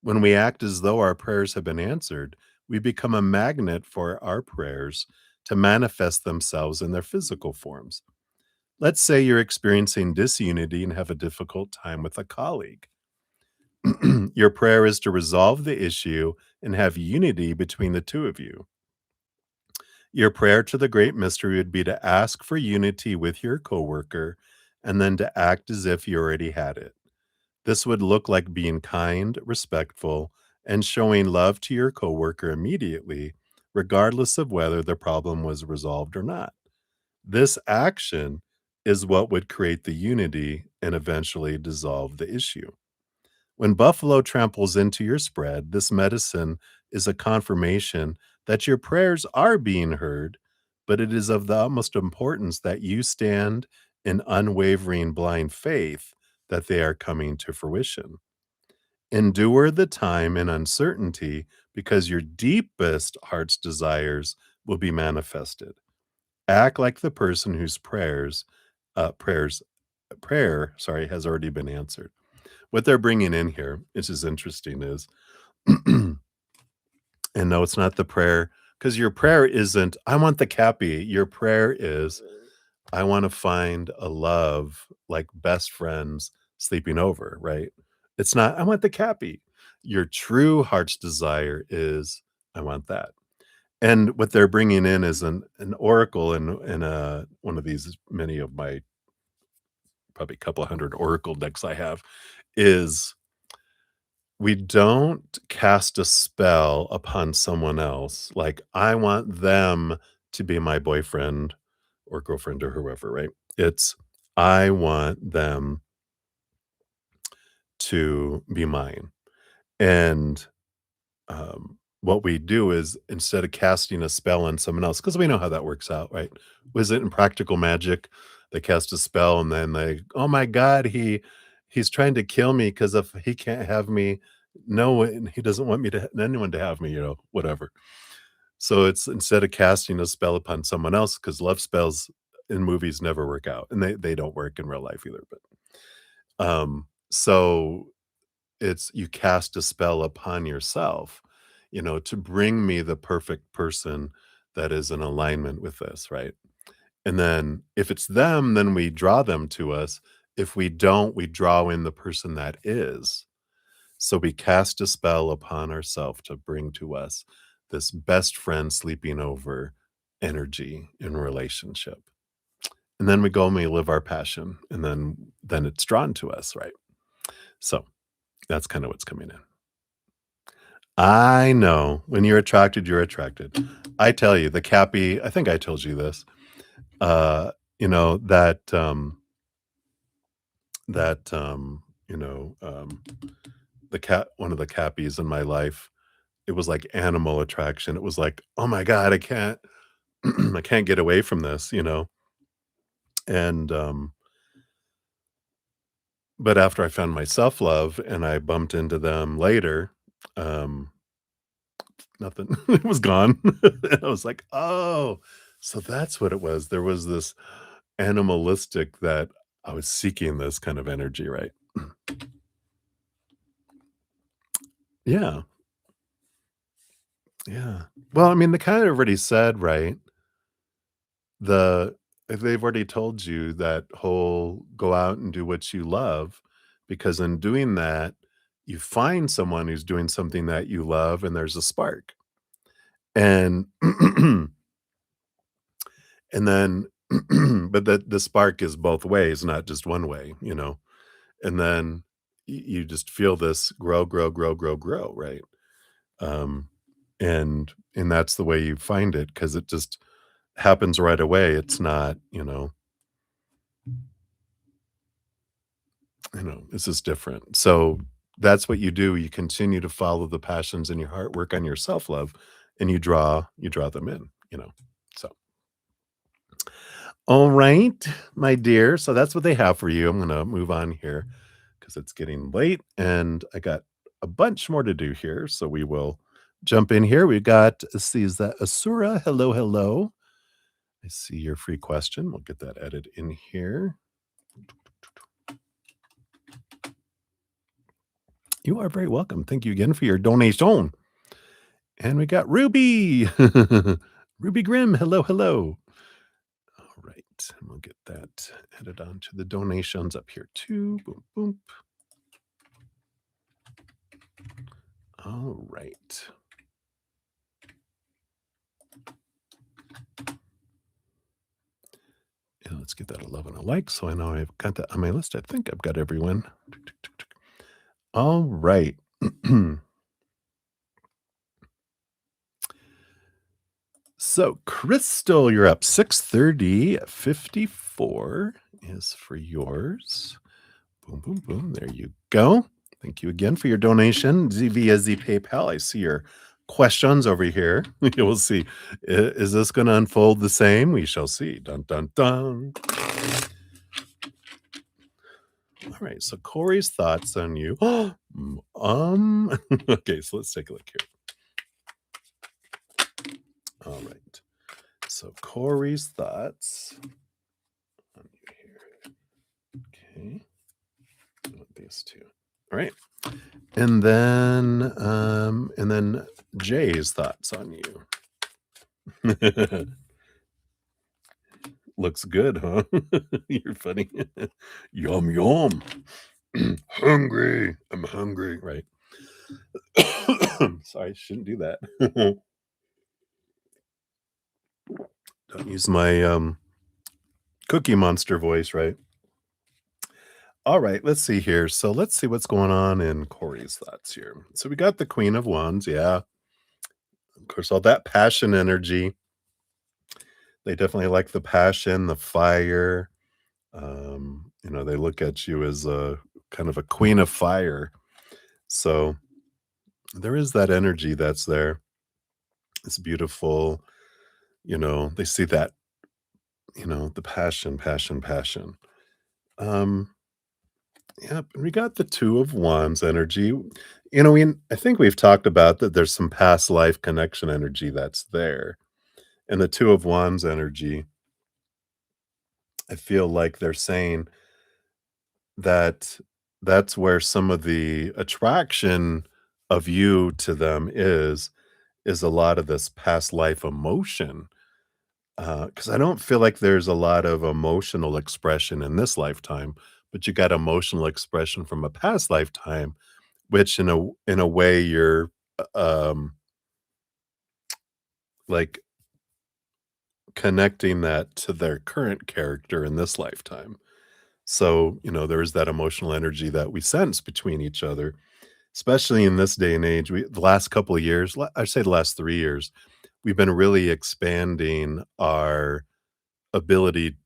When we act as though our prayers have been answered, we become a magnet for our prayers to manifest themselves in their physical forms. Let's say you're experiencing disunity and have a difficult time with a colleague. Your prayer is to resolve the issue and have unity between the two of you. Your prayer to the great mystery would be to ask for unity with your coworker and then to act as if you already had it. This would look like being kind, respectful, and showing love to your coworker immediately, regardless of whether the problem was resolved or not. This action is what would create the unity and eventually dissolve the issue. When buffalo tramples into your spread, this medicine is a confirmation that your prayers are being heard, but it is of the utmost importance that you stand in unwavering blind faith that they are coming to fruition. Endure the time and uncertainty because your deepest heart's desires will be manifested. Act like the person whose prayers prayer, sorry, has already been answered. What they're bringing in here, which is interesting, is and no, it's not the prayer because your prayer isn't, "I want the cappy." Your prayer is, "I wanna find a love like best friends sleeping over," right? It's not, "I want the cappy." Your true heart's desire is, "I want that." And what they're bringing in is an oracle in one of these many of my probably couple 100 oracle decks I have, is we don't cast a spell upon someone else, like, I want them to be my boyfriend or girlfriend or whoever, right? It's, I want them to be mine. And what we do is instead of casting a spell on someone else, because we know how that works out, right? Was it in Practical Magic? They cast a spell and then they, oh my God, he's trying to kill me because if he can't have me, no, and he doesn't want me to anyone to have me, whatever. So it's instead of casting a spell upon someone else, because love spells in movies never work out, and they don't work in real life either. But so it's you cast a spell upon yourself, to bring me the perfect person that is in alignment with this, right? And then if it's them, then we draw them to us. If we don't, we draw in the person that is. So we cast a spell upon ourselves to bring to us this best friend sleeping over energy in relationship. And then we go and we live our passion, and then it's drawn to us, right? So that's kind of what's coming in. I know. When you're attracted, you're attracted. I tell you, the Cappy, I think I told you this, uh, you know, that, that, you know, the cat, one of the Cappies in my life, it was like animal attraction. It was like, oh my God, I can't, I can't get away from this. And, but after I found my self love and I bumped into them later, um, nothing. It was gone. I was like, "Oh, so that's what it was." There was this animalistic that I was seeking this kind of energy, right? Yeah, yeah. Well, I mean, they kind of already said, right? The if they've already told you that whole go out and do what you love, because in doing that, you find someone who's doing something that you love and there's a spark. And and then but the spark is both ways, not just one way. And then you just feel this grow, grow, grow, grow, grow, right? Um, and that's the way you find it because it just happens right away. It's not, it's just different. So that's what you do. You continue to follow the passions in your heart, work on your self-love, and you draw them in. So all right, my dear. So that's what they have for you. I'm gonna move on here because it's getting late and I got a bunch more to do here. So we will jump in here. We got, let's see, is that Asura? Hello, hello. I see your free question. We'll get that added in here. You are very welcome. Thank you again for your donation. And we got Ruby. Ruby Grimm. Hello, hello. All right. And we'll get that added onto the donations up here too. Boom, boom. All right. And let's get that 11 a like. So I know I've got that on my list. I think I've got everyone. All right. So Crystal, you're up. 630.54 is for yours. Boom, boom, boom. There you go. Thank you again for your donation via Z PayPal. I see your questions over here. You will see. Is this going to unfold the same? We shall see. Dun, dun, dun. All right. So Corey's thoughts on you. Okay. So let's take a look here. All right. So Corey's thoughts on you here. Okay. These two. All right. And then Jay's thoughts on you. Looks good, huh? You're funny. Yum yum. Hungry. I'm hungry. Right. Sorry, shouldn't do that. Don't use my Cookie Monster voice, right? All right, let's see here. So let's see what's going on in Corey's thoughts here. So we got the Queen of Wands, yeah. Of course, all that passion energy. They definitely like the passion, the fire. They look at you as a kind of a queen of fire. So there is that energy that's there. It's beautiful. They see that, the passion, passion, passion. Um, Yep, and we got the Two of Wands energy. I think we've talked about that there's some past life connection energy that's there. And the Two of Wands energy, I feel like they're saying that that's where some of the attraction of you to them is a lot of this past life emotion. Because I don't feel like there's a lot of emotional expression in this lifetime, but you got emotional expression from a past lifetime, which in a way you're, like, connecting that to their current character in this lifetime. So, there is that emotional energy that we sense between each other, especially in this day and age. The last couple of years, I'd say the last 3 years, we've been really expanding our ability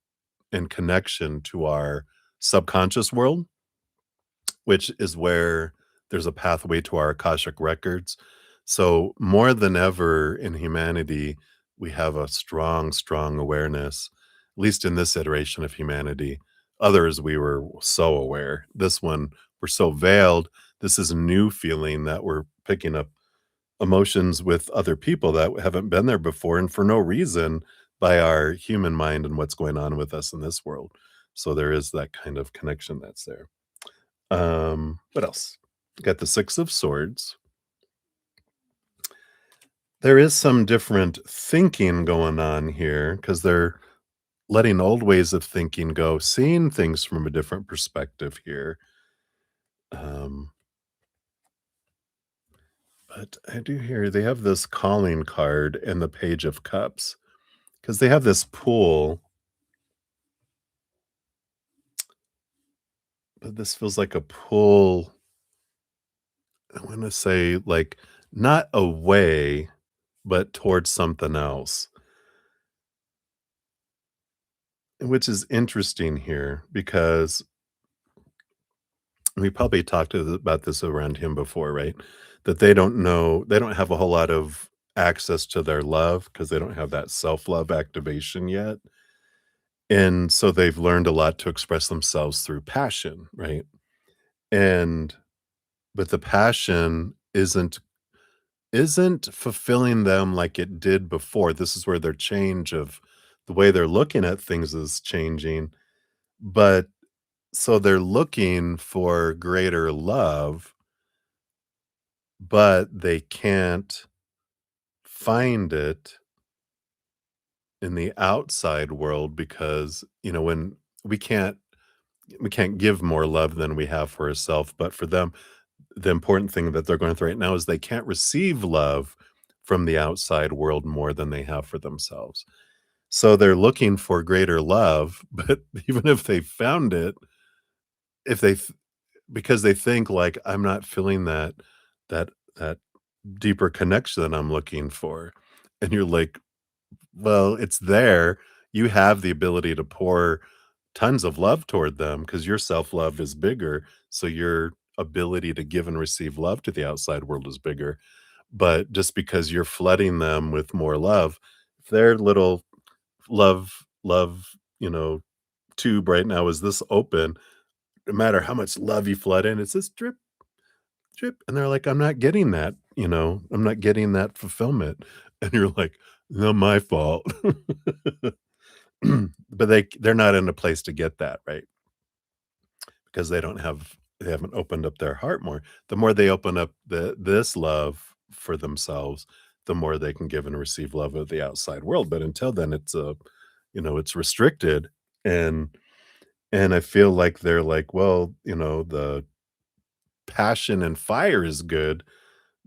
and connection to our subconscious world, which is where there's a pathway to our Akashic records. So, more than ever in humanity, we have a strong, strong awareness, at least in this iteration of humanity. Others, we were so aware. This one, we're so veiled. This is a new feeling that we're picking up emotions with other people that haven't been there before and for no reason by our human mind and what's going on with us in this world. So, there is that kind of connection that's there. What else? Got the Six of Swords. There is some different thinking going on here because they're letting old ways of thinking go, seeing things from a different perspective here. Um, but I do hear they have this calling card and the Page of Cups because they have this pool, but this feels like a pull. I want to say, like, not away, but towards something else. Which is interesting here because we probably talked about this around him before, right? That they don't have a whole lot of access to their love because they don't have that self-love activation yet. And so they've learned a lot to express themselves through passion, right? And but the passion isn't fulfilling them like it did before. This is where their change of the way they're looking at things is changing. But so they're looking for greater love, but they can't find it in the outside world because, when we can't we can't give more love than we have for ourselves. But for them, the important thing that they're going through right now is they can't receive love from the outside world more than they have for themselves. So they're looking for greater love, but even if they found it, if they because they think like, "I'm not feeling that that deeper connection that I'm looking for." And you're like, "Well, it's there. You have the ability to pour tons of love toward them because your self-love is bigger, so your ability to give and receive love to the outside world is bigger." But just because you're flooding them with more love, if their little love, tube right now is this open, no matter how much love you flood in, it's this drip, drip, and they're like, "I'm not getting that, I'm not getting that fulfillment." And you're like, "Not my fault." But they're not in a place to get that, right? Because they haven't opened up their heart more. The more they open up this love for themselves, the more they can give and receive love of the outside world. But until then, it's restricted, and I feel like they're like, well, the passion and fire is good,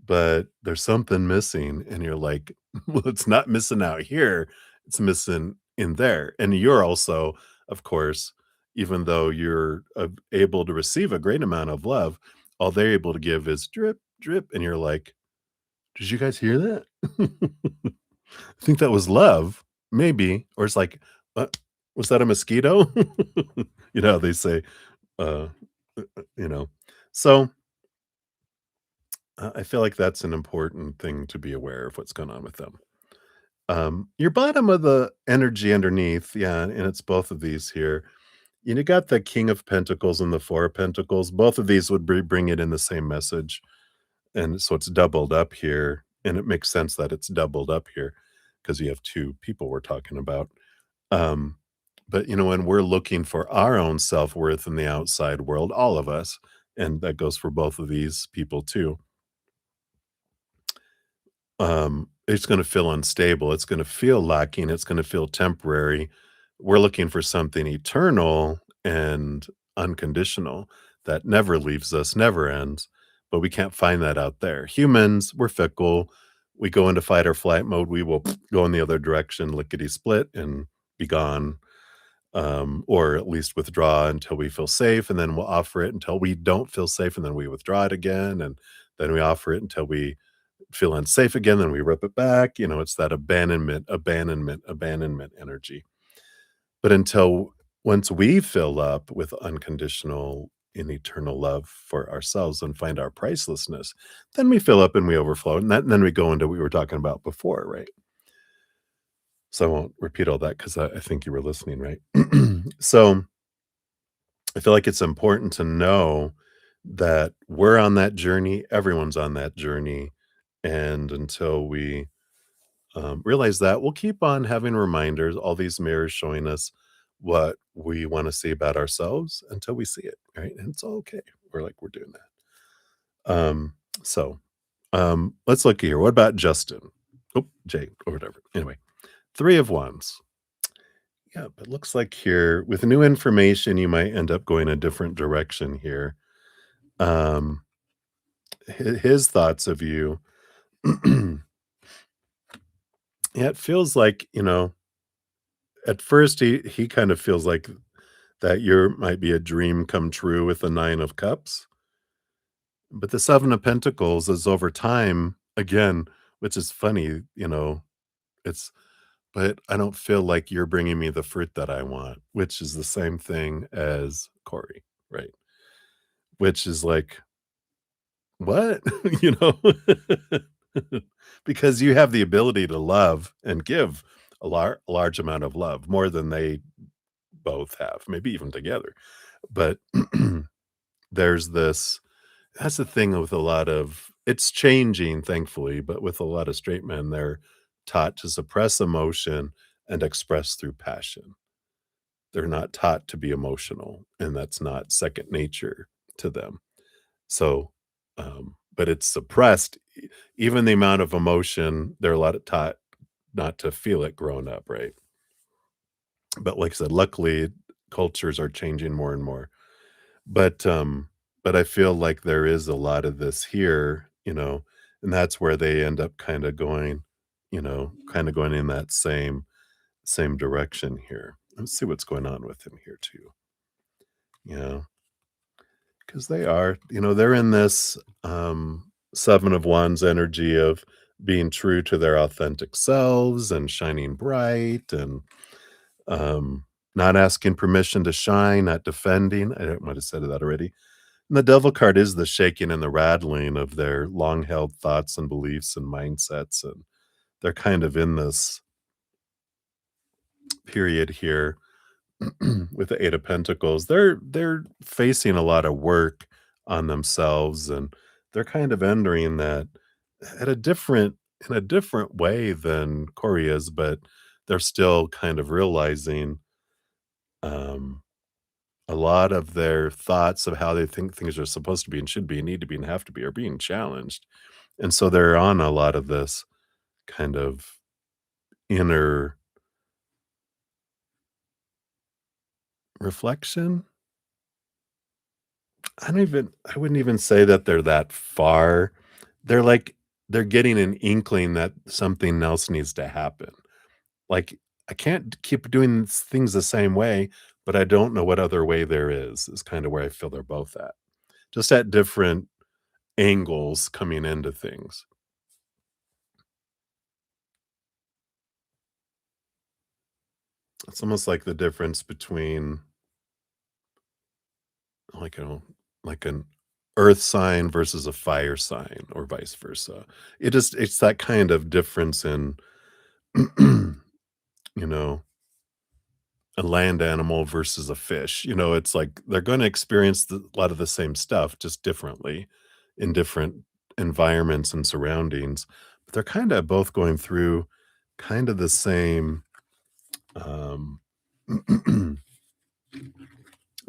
but there's something missing, and you're like, "Well, it's not missing out here, it's missing in there." And you're also, of course, even though you're, able to receive a great amount of love, all they're able to give is drip, drip, and you're like, "Did you guys hear that?" I think that was love, maybe, or it's like, Was that a mosquito? You know, they say, uh, you know. So, I feel like that's an important thing to be aware of what's going on with them. Your bottom of the energy underneath, yeah, and it's both of these here. You got the King of Pentacles and the Four of Pentacles. Both of these would bring it in the same message, and so it's doubled up here, and it makes sense that it's doubled up here because you have 2 people we're talking about. Um, but, when we're looking for our own self-worth in the outside world, all of us, and that goes for both of these people too, it's gonna feel unstable, it's gonna feel lacking, it's gonna feel temporary. We're looking for something eternal and unconditional that never leaves us, never ends, but we can't find that out there. Humans, we're fickle. We go into fight or flight mode, we will go in the other direction, lickety split, and be gone, or at least withdraw until we feel safe, and then we'll offer it until we don't feel safe, and then we withdraw it again, and then we offer it until we feel unsafe again, then we rip it back. It's that abandonment, abandonment, abandonment energy. But until once we fill up with unconditional and eternal love for ourselves and find our pricelessness, then we fill up and we overflow. And then we go into what we were talking about before, right? So I won't repeat all that because I think you were listening, right? So I feel like it's important to know that we're on that journey, everyone's on that journey. And until we realize that, we'll keep on having reminders, all these mirrors showing us what we want to see about ourselves until we see it, right? And it's all okay. We're doing that. Let's look here. What about Justin? Oh, Jay, or whatever. Anyway, 3 of Wands. Yeah, but looks like here with new information, you might end up going a different direction here. Um, his thoughts of you. Yeah, it feels like, at first he kind of feels like that you might be a dream come true with the 9 of Cups, but the 7 of Pentacles is over time again, which is funny, it's but I don't feel like you're bringing me the fruit that I want, which is the same thing as Corey, right? Which is like, what? You know? Because you have the ability to love and give a large amount of love, more than they both have, maybe even together. But there's this that's the thing with a lot of it's changing, thankfully, but with a lot of straight men, they're taught to suppress emotion and express through passion. They're not taught to be emotional, and that's not second nature to them. So, but it's suppressed. Even the amount of emotion, they're a lot of taught not to feel it growing up, right? But like I said, luckily, cultures are changing more and more. But, but I feel like there is a lot of this here, and that's where they end up kinda going in that same direction here. Let's see what's going on with him here too. Yeah, because they're in this, 7 of Wands energy of being true to their authentic selves and shining bright and, um, not asking permission to shine, not defending. I might have said that already. And the devil card is the shaking and the rattling of their long held thoughts and beliefs and mindsets. And they're kind of in this period here with the 8 of Pentacles. They're facing a lot of work on themselves, and they're kind of entering that at a different in a different way than Corey is, but they're still kind of realizing um a lot of their thoughts of how they think things are supposed to be and should be and need to be and have to be are being challenged. And so they're on a lot of this kind of inner reflection. I wouldn't even say that they're that far. They're like they're getting an inkling that something else needs to happen. Like I can't keep doing things the same way, but I don't know what other way there is kind of where I feel they're both at. Just at different angles coming into things. It's almost like the difference between like a like an earth sign versus a fire sign or vice versa. It's that kind of difference in you know, a land animal versus a fish. It's like they're gonna experience a lot of the same stuff, just differently in different environments and surroundings, but they're kinda both going through kind of the same, um,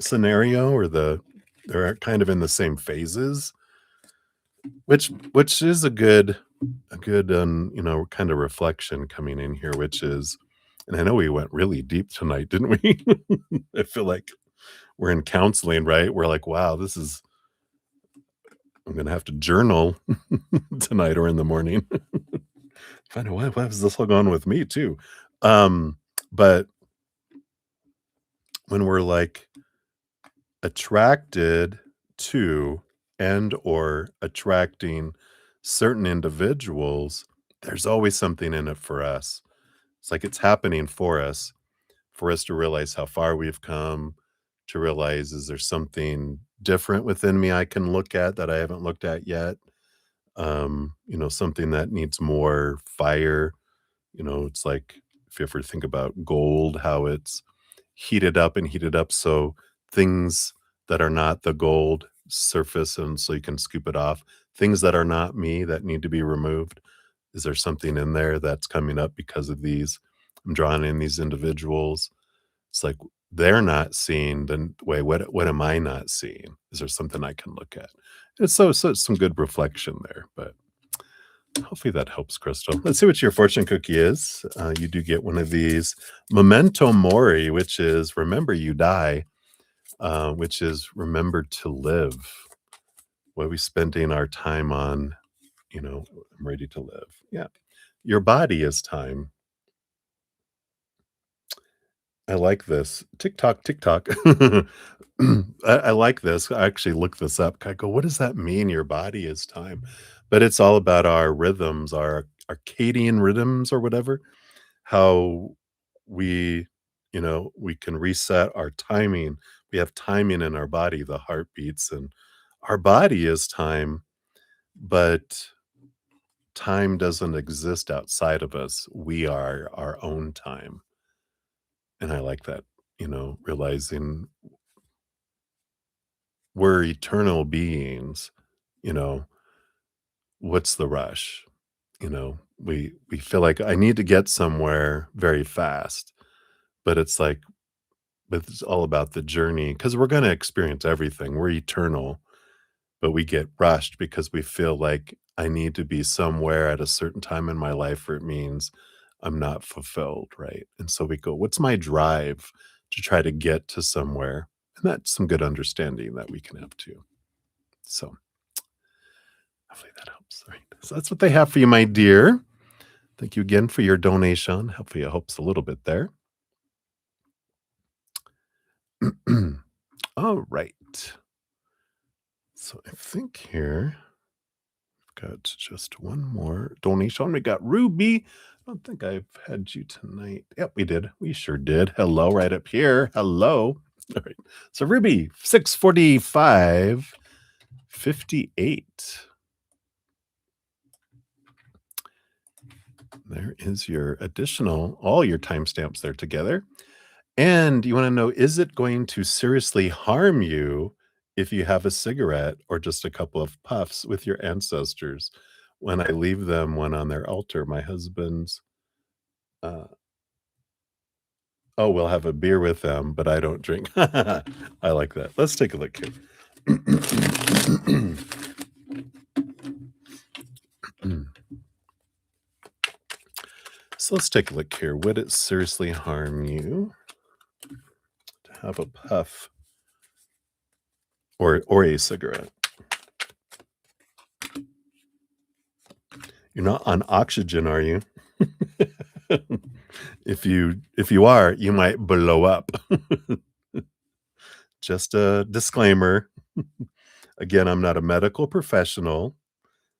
scenario or they're kind of in the same phases, which is a good, kind of reflection coming in here, which is and I know we went really deep tonight, didn't we? I feel like we're in counseling, right? We're like, "Wow, this is I'm gonna have to journal tonight or in the morning." Find out what is this all going with me too? Um, but when we're, like, attracted to and or attracting certain individuals, there's always something in it for us. It's like it's happening for us to realize how far we've come, to realize, is there something different within me I can look at that I haven't looked at yet? Something that needs more fire. It's like if you ever think about gold, how it's heated up so things that are not the gold surface and so you can scoop it off. Things that are not me that need to be removed. Is there something in there that's coming up because of these? I'm drawing in these individuals. It's like they're not seeing the way. What am I not seeing? Is there something I can look at? So it's some good reflection there, but hopefully that helps, Crystal. Let's see what your fortune cookie is. You do get one of these memento mori, which is remember you die, which is remember to live. What are we spending our time on? I'm ready to live. Yeah. Your body is time. I like this. TikTok, TikTok. I like this. I actually looked this up. I go, what does that mean? Your body is time. But it's all about our rhythms, our circadian rhythms or whatever, how we, we can reset our timing. We have timing in our body, the heartbeats, and our body is time, but time doesn't exist outside of us. We are our own time. And I like that, realizing we're eternal beings, you know, what's the rush? We feel like I need to get somewhere very fast, but it's all about the journey because we're going to experience everything. We're eternal, but we get rushed because we feel like I need to be somewhere at a certain time in my life or it means I'm not fulfilled, right? And so we go, what's my drive to try to get to somewhere? And that's some good understanding that we can have too. So hopefully that helps. Right. So that's what they have for you, my dear. Thank you again for your donation. Hopefully it helps a little bit there. All right. So I think here we've got just one more donation. We got Ruby. I don't think I've had you tonight. Yep, we did. We sure did. Hello, right up here. Hello. All right. So Ruby, 645.58. There is your additional, all your timestamps there together. And you want to know, is it going to seriously harm you if you have a cigarette or just a couple of puffs with your ancestors? When I leave them one on their altar, my husband's, uh, oh, we'll have a beer with them, but I don't drink. I like that. Let's take a look here. So let's take a look here. Would it seriously harm you to have a puff or a cigarette? You're not on oxygen, are you? If you are, you might blow up. Just a disclaimer. Again, I'm not a medical professional,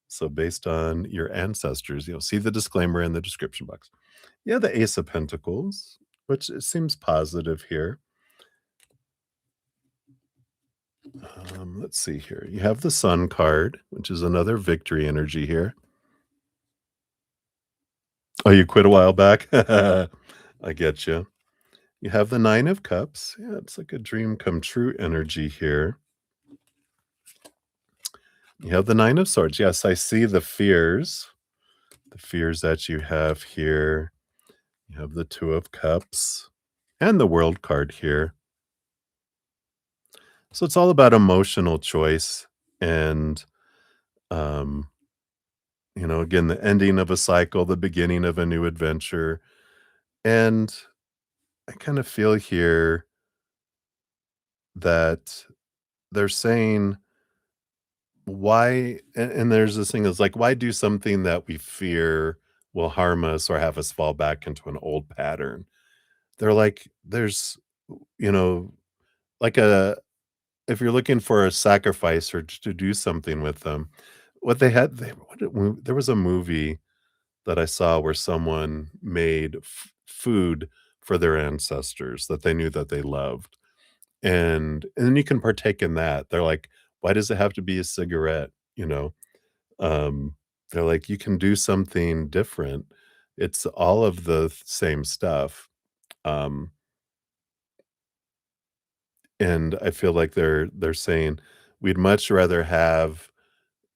so based on your ancestors, see the disclaimer in the description box. Yeah, the Ace of Pentacles. which it seems positive here. Let's see here. You have the Sun card, which is another victory energy here. Oh, you quit a while back? I get you. You have the Nine of Cups. Yeah, it's like a dream come true energy here. You have the Nine of Swords. Yes, I see the fears that you have here. You have the Two of Cups and the World card here. So it's all about emotional choice and, um, again, the ending of a cycle, the beginning of a new adventure. And I kind of feel here that they're saying, why? And there's this thing is like, why do something that we fear will harm us or have us fall back into an old pattern? They're like, there's, you know, like if you're looking for a sacrifice or to do something with them, what they had, there was a movie that I saw where someone made food for their ancestors that they knew that they loved. And then you can partake in that. They're like, "Why does it have to be a cigarette?" You know? Um, they're like, "You can do something different. It's all of the same stuff." Um, and I feel like they're saying, "We'd much rather have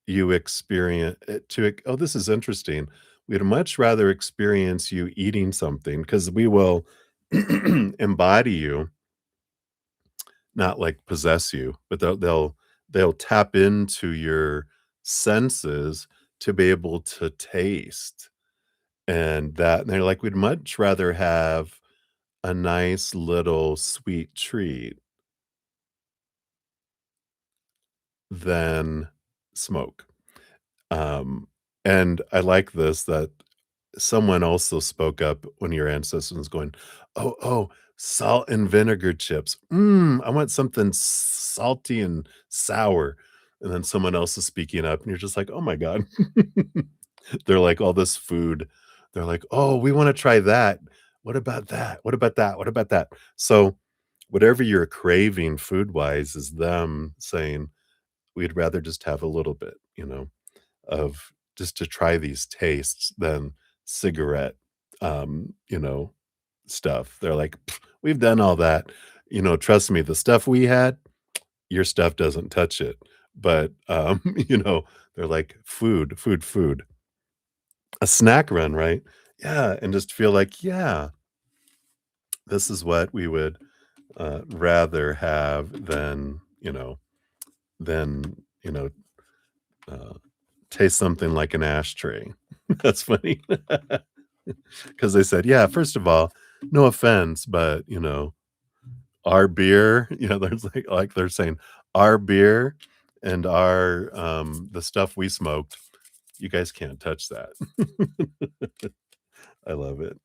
you experience it to ex oh, this is interesting. We'd much rather experience you eating something because we will embody you, not, like, possess you, but they'll tap into your senses to be able to taste, and they're like, "We'd much rather have a nice little sweet treat than smoke." Um, and I like this that someone also spoke up when your ancestors was going, "Oh, salt and vinegar chips. I want something salty and sour." And then someone else is speaking up, and you're just like, "Oh my god." They're like, all this food. They're like, "Oh, we wanna try that. What about that? What about that? What about that?" So, whatever you're craving food-wise is them saying, "We'd rather just have a little bit," of just to try these tastes than cigarette, stuff. They're like, "Pff, we've done all that. Trust me, the stuff we had, your stuff doesn't touch it." But, they're like, "Food, food, food." A snack run, right? Yeah, and just feel like, yeah, this is what we would, rather have than, uh, taste something like an ashtray. That's funny. 'Cause they said, "Yeah, first of all, no offense, but, our beer," there's like they're saying, "Our beer and the stuff we smoked, you guys can't touch that." I love it.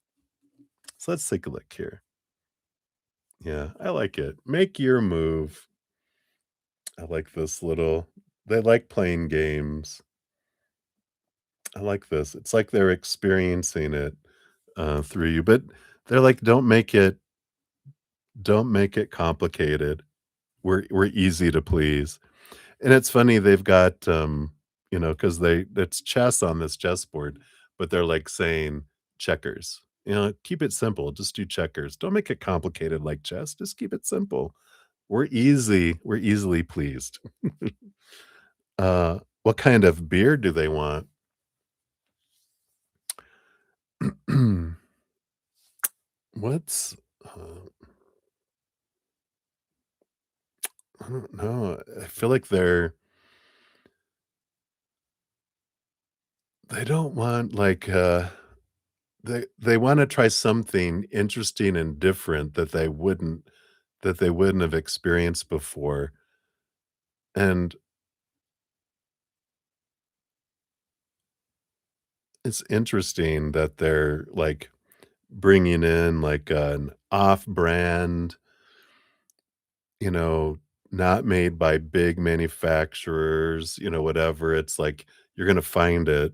So let's take a look here. Yeah, I like it. Make your move. I like this little they like playing games. I like this. It's like they're experiencing it, through you, but they're like, don't make it complicated. We're easy to please." And it's funny, they've got, because it's chess on this chessboard, but they're, like, saying checkers. "Keep it simple, just do checkers. Don't make it complicated like chess, just keep it simple. We're easily pleased." What kind of beer do they want? What's I don't know. I feel like they don't want, like, they wanna try something interesting and different that they wouldn't have experienced before, and it's interesting that they're, like, bringing in, like, an off-brand, you know, not made by big manufacturers, whatever, it's like, you're gonna find it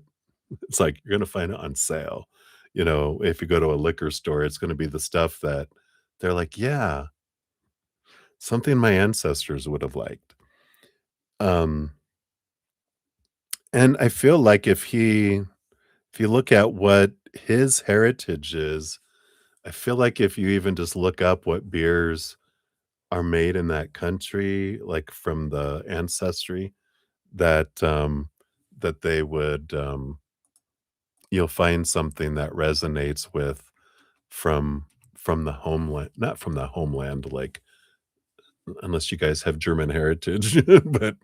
it's like, you're gonna find it on sale, if you go to a liquor store, it's gonna be the stuff that they're like, "Yeah, something my ancestors would have liked." Um, and I feel like if you look at what his heritage is, I feel like if you even just look up what beers are made in that country, like, from the ancestry, that, that they would, you'll find something that resonates with from from the homeland, not from the homeland, like, unless you guys have German heritage, but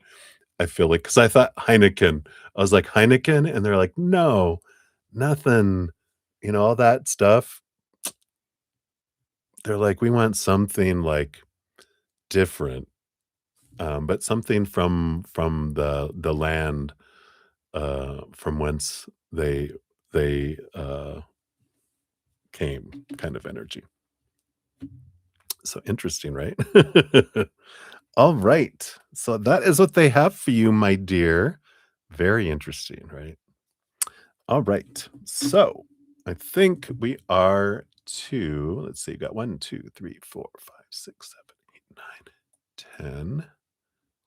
I feel like, because I thought Heineken. I was like, "Heineken?" And they're like, "No, nothing." All that stuff. They're like, "We want something, like, different, but something from the land, from whence they came," kind of energy. So interesting, right? All right. So that is what they have for you, my dear. Very interesting, right? All right. So I think we are to, let's see, got 1, 2, 3, 4, 5, 6, 7, 8, 9, 10,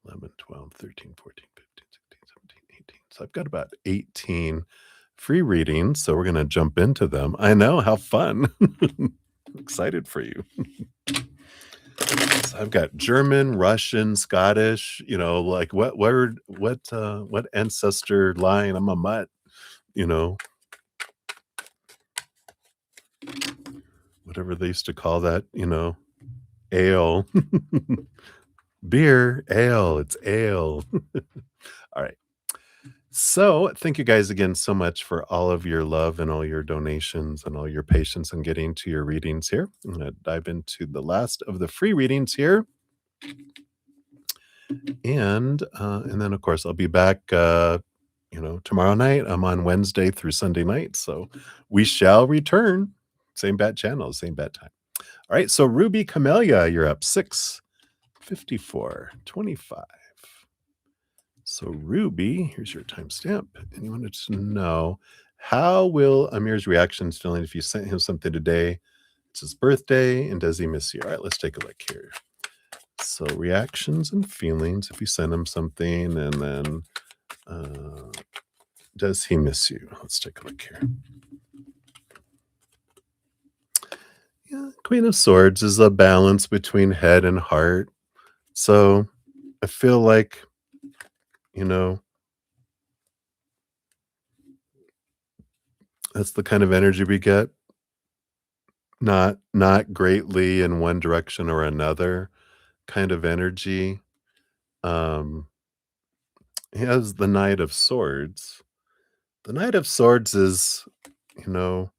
11, 12, 13, 14, 15, 16, 17, 18. So I've got about 18 free readings. So we're going to jump into them. I know, how fun. Excited for you. So I've got German, Russian, Scottish, like what word, what ancestor line? I'm a mutt, you know, whatever they used to call that, ale. Beer, ale, it's ale. All right. So, thank you guys again so much for all of your love and all your donations and all your patience in getting to your readings here. I'm going to dive into the last of the free readings here. And then, of course, I'll be back, tomorrow night. I'm on Wednesday through Sunday night. So we shall return. Same bat channel, same bat time. All right. So, Ruby Camellia, you're up 6:54:25. So, Ruby, here's your timestamp. And you wanted to know, how will Amir's reactions feeling if you sent him something today? It's his birthday, and does he miss you? All right, let's take a look here. So, reactions and feelings if you send him something, and then does he miss you? Let's take a look here. Yeah, Queen of Swords is a balance between head and heart. So, I feel like, you know, that's the kind of energy we get. Not greatly in one direction or another kind of energy. Um, he has the Knight of Swords. The Knight of Swords is, you know,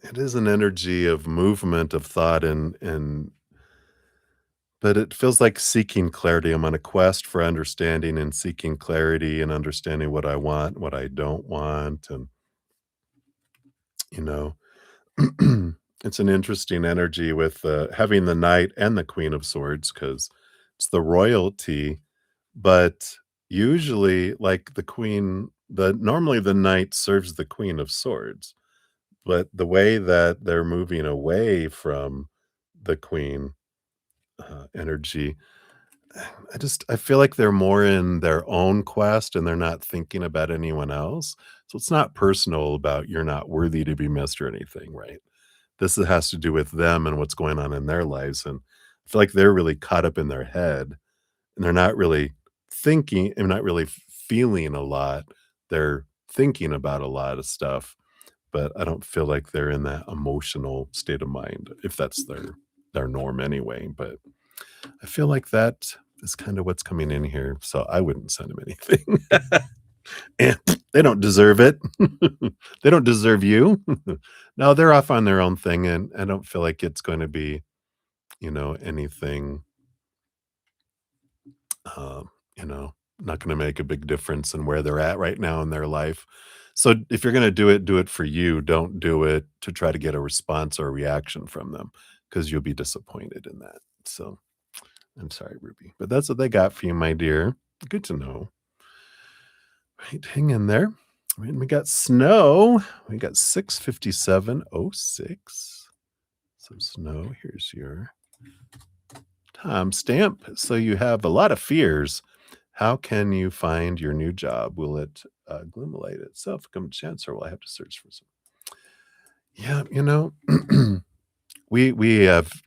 it is an energy of movement, of thought, and but it feels like seeking clarity. I'm on a quest for understanding and seeking clarity and understanding what I want, what I don't want, and, you know, it's an interesting energy with, having the Knight and the Queen of Swords because it's the royalty. But usually, like, normally the knight serves the Queen of Swords, but the way that they're moving away from the queen, energy, I feel like they're more in their own quest and they're not thinking about anyone else. So it's not personal about you're not worthy to be missed or anything, right? Has to do with them and what's going on in their lives, and I feel like they're really caught up in their head and they're not really thinking and not really feeling a lot. They're thinking about a lot of stuff, but I don't feel like they're in that emotional state of mind, if that's their norm anyway. But I feel like that is kind of what's coming in here. So I wouldn't send them anything. And they don't deserve it. They don't deserve you. No, they're off on their own thing, and I don't feel like it's going to be, anything um, you know, not gonna make a big difference in where they're at right now in their life. So if you're gonna do it for you. Don't do it to try to get a response or a reaction from them, because 'cause you'll be disappointed in that. So, I'm sorry, Ruby, but that's what they got for you, my dear. Good to know. Right, hang in there. And we got snow. We got 6:57:06. So snow, here's your timestamp. So you have a lot of fears. How can you find your new job? Will it glimulate itself, come to chance, or will I have to search for some? Yeah,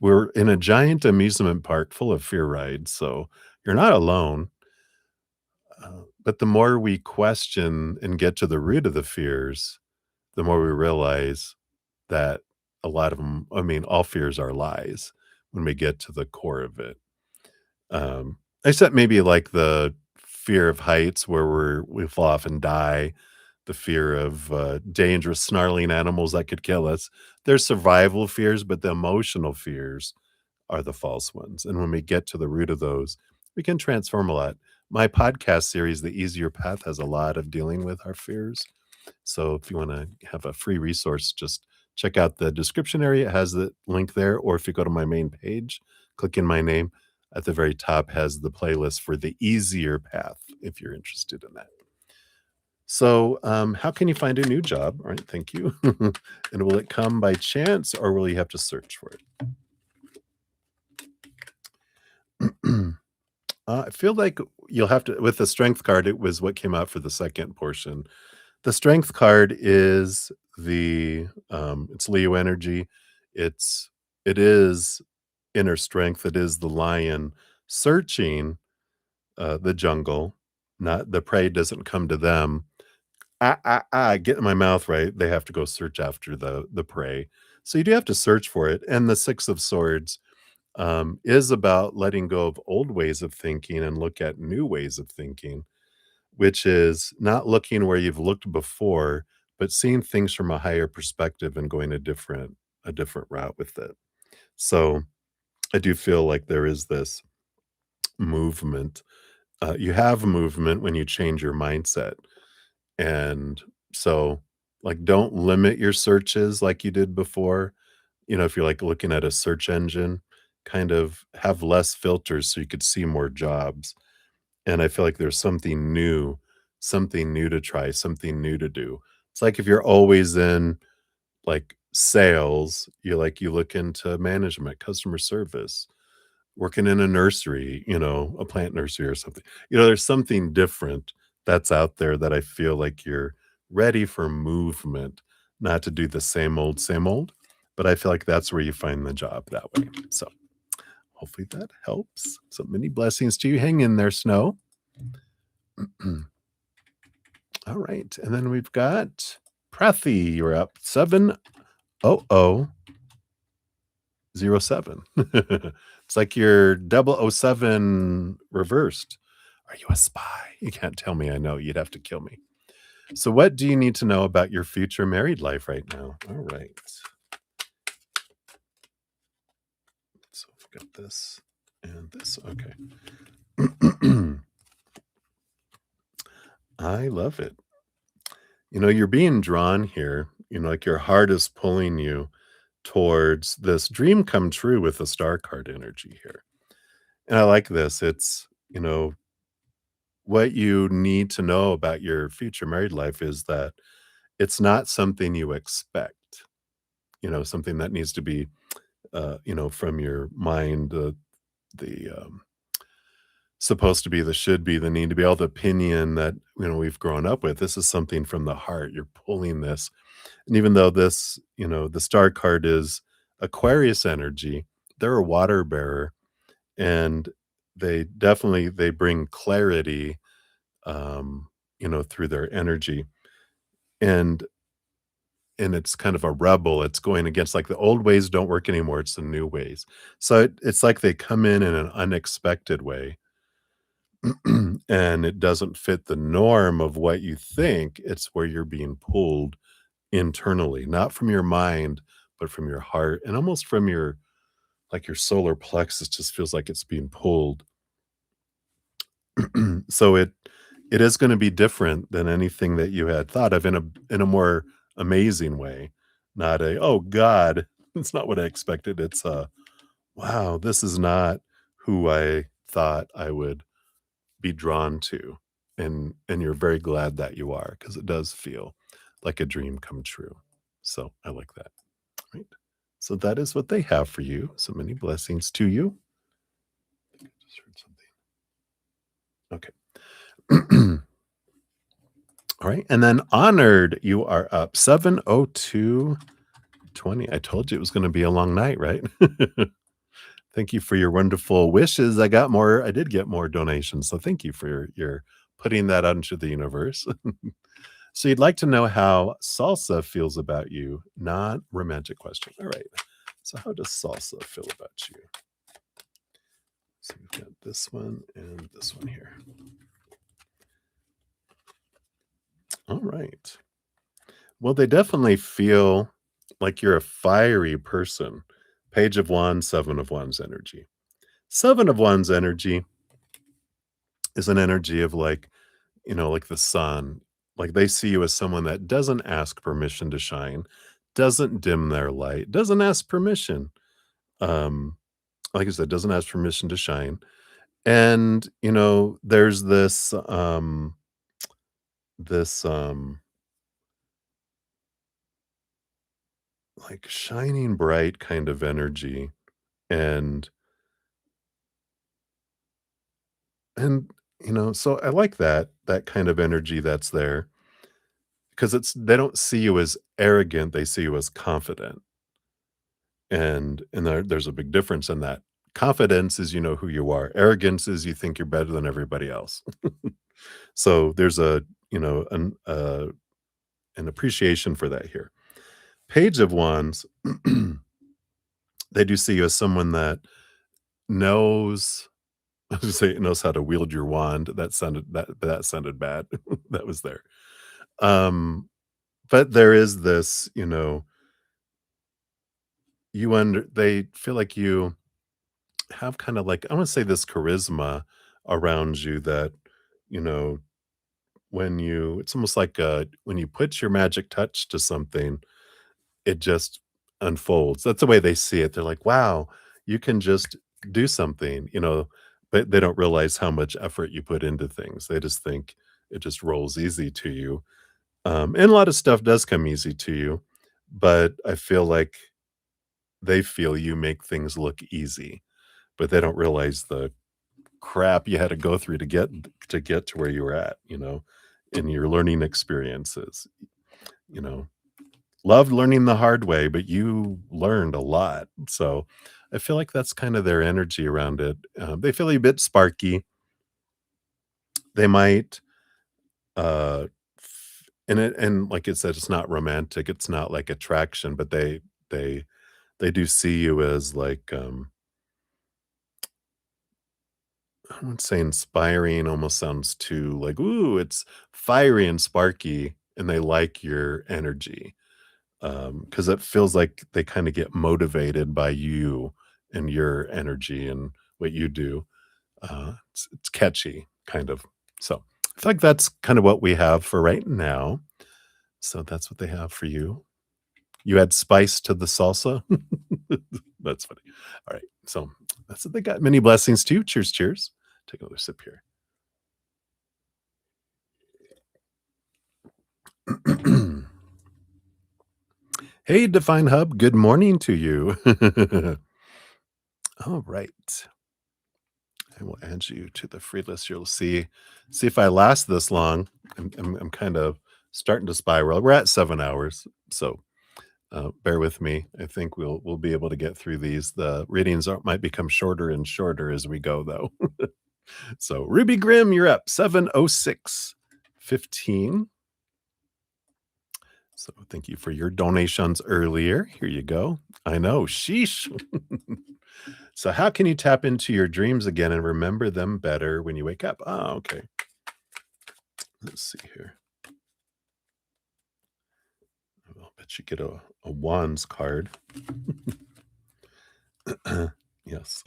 we're in a giant amusement park full of fear rides, so you're not alone. But the more we question and get to the root of the fears, the more we realize that a lot of them, I mean, all fears are lies when we get to the core of it. Except maybe like the fear of heights where we fall off and die, the fear of dangerous snarling animals that could kill us. There's survival fears, but the emotional fears are the false ones. And when we get to the root of those, we can transform a lot. My podcast series, The Easier Path, has a lot of dealing with our fears. So if you want to have a free resource, just check out the description area. It has the link there. Or if you go to my main page, click in my name. At the very top has the playlist for The Easier Path if you're interested in that. So, how can you find a new job? All right, thank you. And will it come by chance or will you have to search for it? I feel like you'll have to, with the strength card, it was what came out for the second portion. The strength card is it's Leo energy. It is inner strength. It is the lion searching the jungle. Not the prey doesn't come to them. Get in my mouth right. They have to go search after the prey. So you do have to search for it. And the Six of Swords is about letting go of old ways of thinking and look at new ways of thinking, which is not looking where you've looked before, but seeing things from a higher perspective and going a different route with it. So I do feel like there is this movement. You have movement when you change your mindset. And so, like, don't limit your searches like you did before. If you're like looking at a search engine, kind of have less filters so you could see more jobs. And I feel like there's something new to try, something new to do. It's like if you're always in like sales, you look into management, customer service, working in a nursery, a plant nursery or something. There's something different that's out there that I feel like you're ready for movement, not to do the same old. But I feel like that's where you find the job that way. So hopefully that helps. So many blessings to you. Hang in there, Snow. All right. And then we've got Prathi. You're up 70007. It's like your 007 reversed. Are you a spy? You can't tell me I know. You'd have to kill me. So what do you need to know about your future married life right now? All right. So we've got this and this. Okay. I love it. You're being drawn here, like your heart is pulling you towards this dream come true with the star card energy here. And I like this. It's, what you need to know about your future married life is that it's not something you expect, something that needs to be, from your mind, the supposed to be, the should be, the need to be, all the opinion that, we've grown up with. This is something from the heart. You're pulling this. And even though this, the star card is Aquarius energy, they're a water bearer and they bring clarity, through their energy. And it's kind of a rebel. It's going against, like, the old ways don't work anymore. It's the new ways. So it's like they come in an unexpected way. And it doesn't fit the norm of what you think. It's where you're being pulled internally, not from your mind, but from your heart and almost from your solar plexus just feels like it's being pulled. So it is going to be different than anything that you had thought of in a more amazing way. Not a, oh God, it's not what I expected. It's a, wow, this is not who I thought I would be drawn to. and you're very glad that you are, because it does feel like a dream come true. So I like that. Right. So that is what they have for you. So many blessings to you. I just heard something. Okay. All right. And then honored, you are up 7:02:20. I told you it was going to be a long night, right? Thank you for your wonderful wishes. I did get more donations. So thank you for your putting that out into the universe. So you'd like to know how salsa feels about you, not romantic question. All right. So how does salsa feel about you? So we've got this one and this one here. All right. Well, they definitely feel like you're a fiery person. Page of Wands, Seven of Wands energy. Seven of Wands energy is an energy of like, like the sun. Like they see you as someone that doesn't ask permission to shine, doesn't dim their light, doesn't ask permission. Um, like I said, doesn't ask permission to shine. And, there's this like shining bright kind of energy. And and so I like that kind of energy that's there, because they don't see you as arrogant, they see you as confident. And there's a big difference in that. Confidence is you know who you are. Arrogance is you think you're better than everybody else. So there's an appreciation for that here. Page of Wands, they do see you as someone that knows I was gonna say knows how to wield your wand. That sounded bad. That was there. Um, but there is this, they feel like you have kind of like, I want to say, this charisma around you that, you know, it's almost like when you put your magic touch to something, it just unfolds. That's the way they see it. They're like, wow, you can just do something, but they don't realize how much effort you put into things. They just think it just rolls easy to you. And a lot of stuff does come easy to you, but I feel like they feel you make things look easy, but they don't realize the crap you had to go through to get to where you were at, in your learning experiences, you know. Loved learning the hard way, but you learned a lot. So I feel like that's kind of their energy around it. They feel a bit sparky. They might, and like I said, it's not romantic. It's not like attraction, but they they do see you as like, I wouldn't say inspiring. Almost sounds too like, ooh, it's fiery and sparky, and they like your energy. Because it feels like they kinda get motivated by you and your energy and what you do. It's catchy, kind of. So, I feel like that's kind of what we have for right now. So that's what they have for you. You add spice to the salsa? That's funny. Alright, so that's what they got. Many blessings to you. Cheers, cheers. Take another sip here. Hey, Define Hub, good morning to you. Alright. I will add you to the free list. You'll see if I last this long. I'm kind of starting to spiral. We're at 7 hours, so bear with me. I think we'll be able to get through these. The readings might become shorter and shorter as we go, though. So Ruby Grimm, you're up 7:06:15. So thank you for your donations earlier. Here you go. I know. Sheesh. So how can you tap into your dreams again and remember them better when you wake up? Oh, okay. Let's see here. I'll bet you get a wands card. Yes.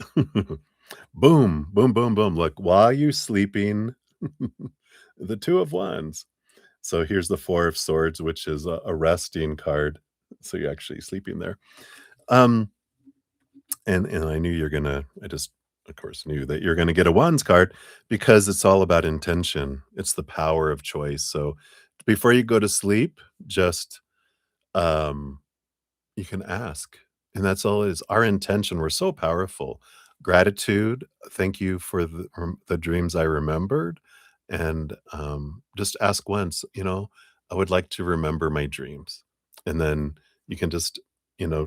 Boom, boom, boom, boom. Look, while you sleeping, the two of wands. So here's the four of swords, which is a resting card. So you're actually sleeping there. Um, and I knew you're gonna. of course, knew that you're gonna get a Wands card because it's all about intention. It's the power of choice. So before you go to sleep, just, um you can ask, and that's all it is. Our intention, we're so powerful. Gratitude, thank you for the dreams I remembered, and, just ask once, "I would like to remember my dreams." And then you can just,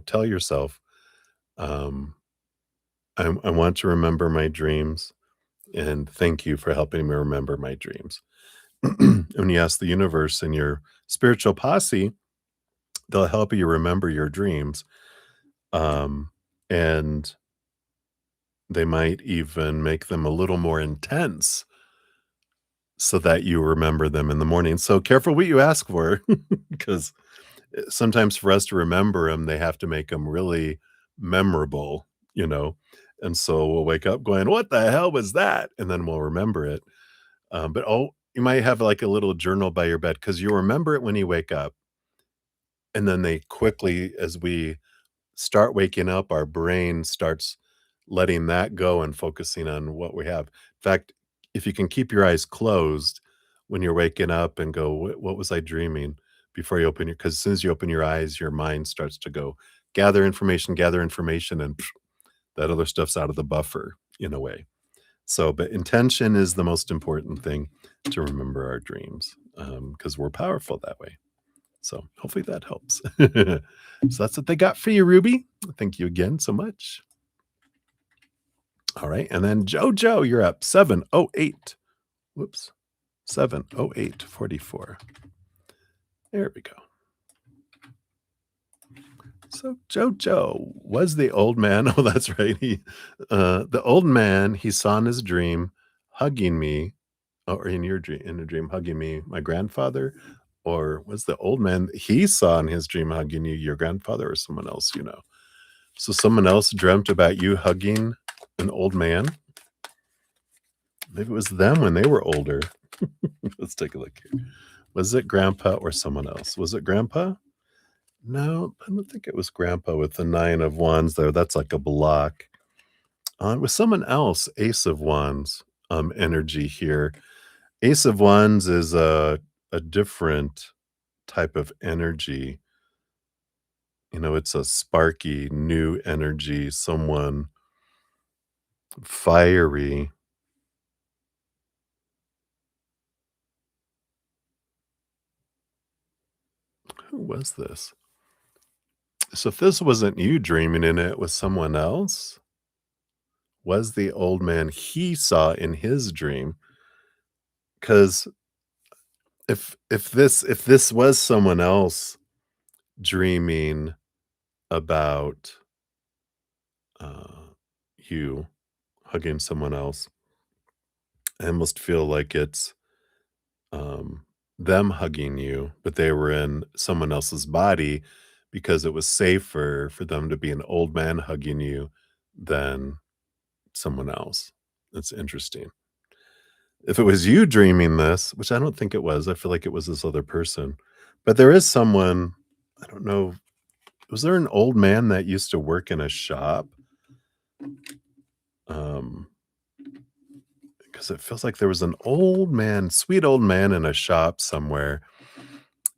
tell yourself, um, I want to remember my dreams, and thank you for helping me remember my dreams." When you ask the universe and your spiritual posse, they'll help you remember your dreams. Um, and they might even make them a little more intense so that you remember them in the morning. So careful what you ask for because sometimes for us to remember them, they have to make them really memorable, you know? And so we'll wake up going, "What the hell was that?" And then we'll remember it. But you might have like a little journal by your bed because you remember it when you wake up. And then they quickly, as we start waking up, our brain starts letting that go and focusing on what we have. In fact, if you can keep your eyes closed when you're waking up and go, what was I dreaming?" Before you open your, because as soon as you open your eyes, your mind starts to go gather information, and that other stuff's out of the buffer in a way. So, but intention is the most important thing to remember our dreams because we're powerful that way. So hopefully that helps. So that's what they got for you, Ruby. Thank you again so much. All right. And then Jojo, you're up 708. Whoops. 70844. There we go. So Jojo was the old man. Oh, that's right. The old man he saw in his dream hugging me, or in a dream hugging me, my grandfather, or was the old man he saw in his dream hugging you, your grandfather, or someone else, So someone else dreamt about you hugging an old man? Maybe it was them when they were older. Let's take a look here. Was it grandpa or someone else? Was it grandpa? No, I don't think it was grandpa with the 9 of wands there. That's like a block. It was someone else, ace of wands, energy here. Ace of wands is a different type of energy. It's a sparky, new energy, someone fiery. Who was this? So if this wasn't you dreaming in it was someone else, was the old man he saw in his dream? Because if this was someone else dreaming about uh, you hugging someone else, I almost feel like it's um, them hugging you, but they were in someone else's body because it was safer for them to be an old man hugging you than someone else. That's interesting. If it was you dreaming this, which I don't think it was, I feel like it was this other person. But there is someone, I don't know, was there an old man that used to work in a shop? Um, because it feels like there was an old man, sweet old man in a shop somewhere.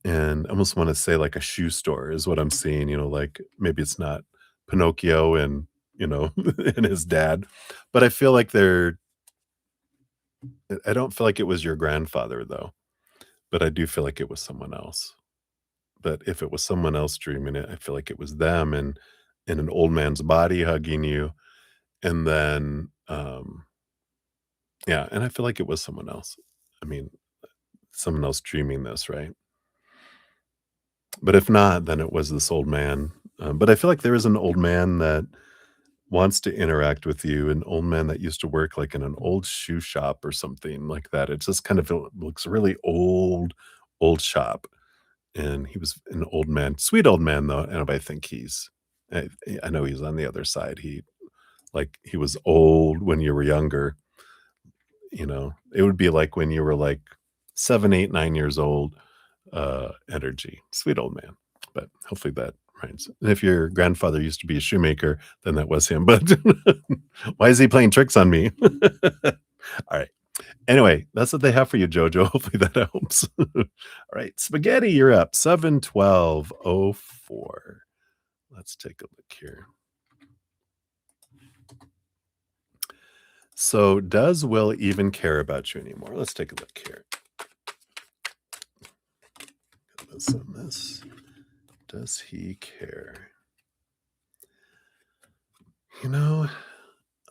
And I almost want to say like a shoe store is what I'm seeing, like maybe it's not Pinocchio and, and his dad, but I feel like I don't feel like it was your grandfather though, but I do feel like it was someone else. But if it was someone else dreaming it, I feel like it was them and in an old man's body hugging you. And then, yeah, and I feel like it was someone else. I mean, someone else dreaming this, right? But if not, then it was this old man. But I feel like there is an old man that wants to interact with you, an old man that used to work like in an old shoe shop or something like that. It just kind of looks really old, old shop. And he was an old man, sweet old man though, and I think I I know he's on the other side. He was old when you were younger, it would be like when you were like 7, 8, 9 years old, energy. Sweet old man. But hopefully that Right. And if your grandfather used to be a shoemaker, then that was him. But why is he playing tricks on me? All right. Anyway, that's what they have for you, Jojo. Hopefully that helps. All right. Spaghetti, you're up. 71204. Let's take a look here. So, does Will even care about you anymore? Let's take a look here. This and this. Does he care? You know,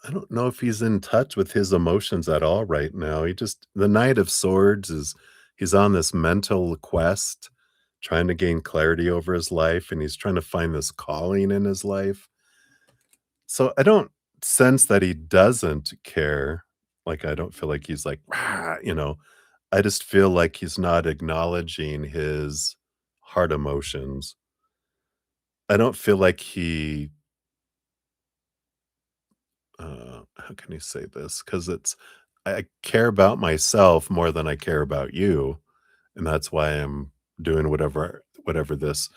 I don't know if he's in touch with his emotions at all right now. The Knight of Swords is he's on this mental quest, trying to gain clarity over his life, and he's trying to find this calling in his life. So I don't sense that he doesn't care. Like, I don't feel like he's like, "Rah," I just feel like he's not acknowledging his heart emotions. I don't feel like how can you say this? Because I care about myself more than I care about you, and that's why I'm doing whatever this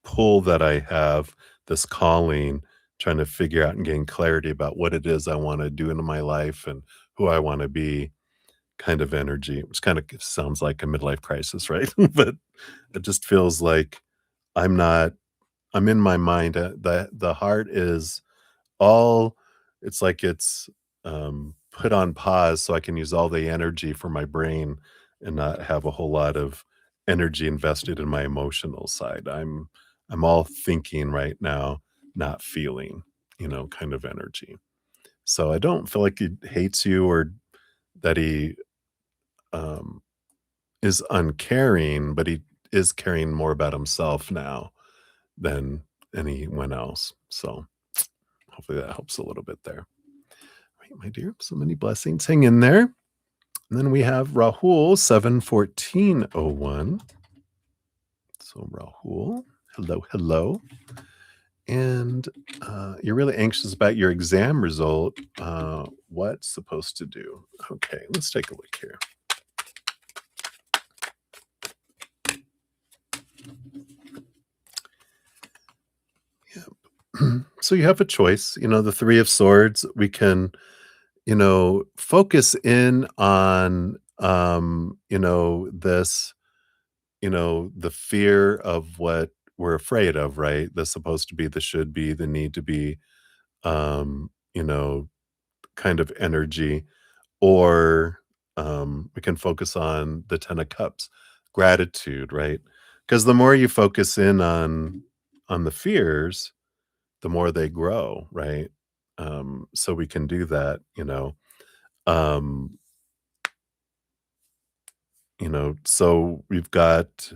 pull that I have, this calling, trying to figure out and gain clarity about what it is I wanna do in my life and who I wanna be kind of energy, which kinda sounds like a midlife crisis, right? But it just feels like I'm not I'm in my mind, the heart is all it's like put on pause so I can use all the energy for my brain and not have a whole lot of energy invested in my emotional side. I'm all thinking right now, not feeling, kind of energy. So I don't feel like he hates you or that he um, is uncaring, but he is caring more about himself now than anyone else. So hopefully that helps a little bit there. Right, my dear. So many blessings. Hang in there. And then we have Rahul 71401. So Rahul, hello, hello. And you're really anxious about your exam result. What's supposed to do? Okay, let's take a look here. Yep. So you have a choice. The Three of Swords. We can focus in on, this, the fear of what we're afraid of, right? The supposed to be, the should be, the need to be, um, you know, kind of energy. Or we can focus on the 10 of Cups, gratitude, right? Because the more you focus in on the fears, the more they grow, right? So we can do that, um so we've got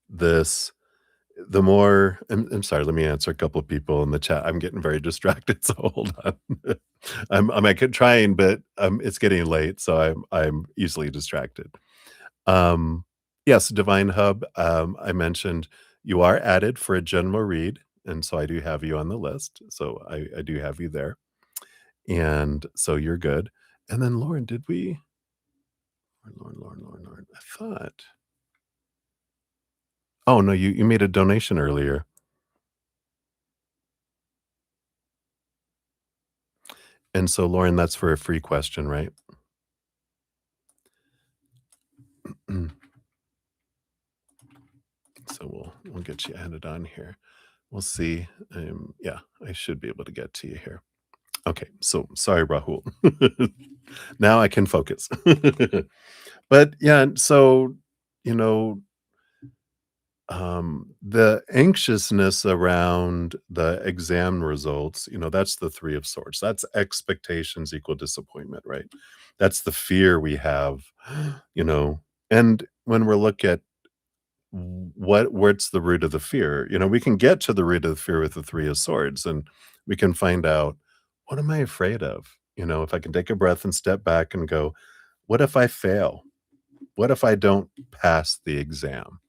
this the more I'm sorry, let me answer a couple of people in the chat. I'm getting very distracted, so hold on. I'm like trying, but it's getting late, so I'm easily distracted. Um, yes, Divine Hub. I mentioned you are added for a general read, and so I do have you on the list. So I do have you there, and so you're good. And then Lauren, did we? Lauren. I thought. Oh, no, you made a donation earlier. And so, Lauren, that's for a free question, right? So we'll get you added on here. We'll see. Yeah, I should be able to get to you here. Okay, so sorry, Rahul. Now I can focus. But yeah, so you know, the anxiousness around the exam results, that's the Three of Swords. That's expectations equal disappointment, right? That's the fear we have, you know. And when we look at what's the root of the fear, we can get to the root of the fear with the Three of Swords, and we can find out, what am I afraid of? If I can take a breath and step back and go, what if I fail? What if I don't pass the exam?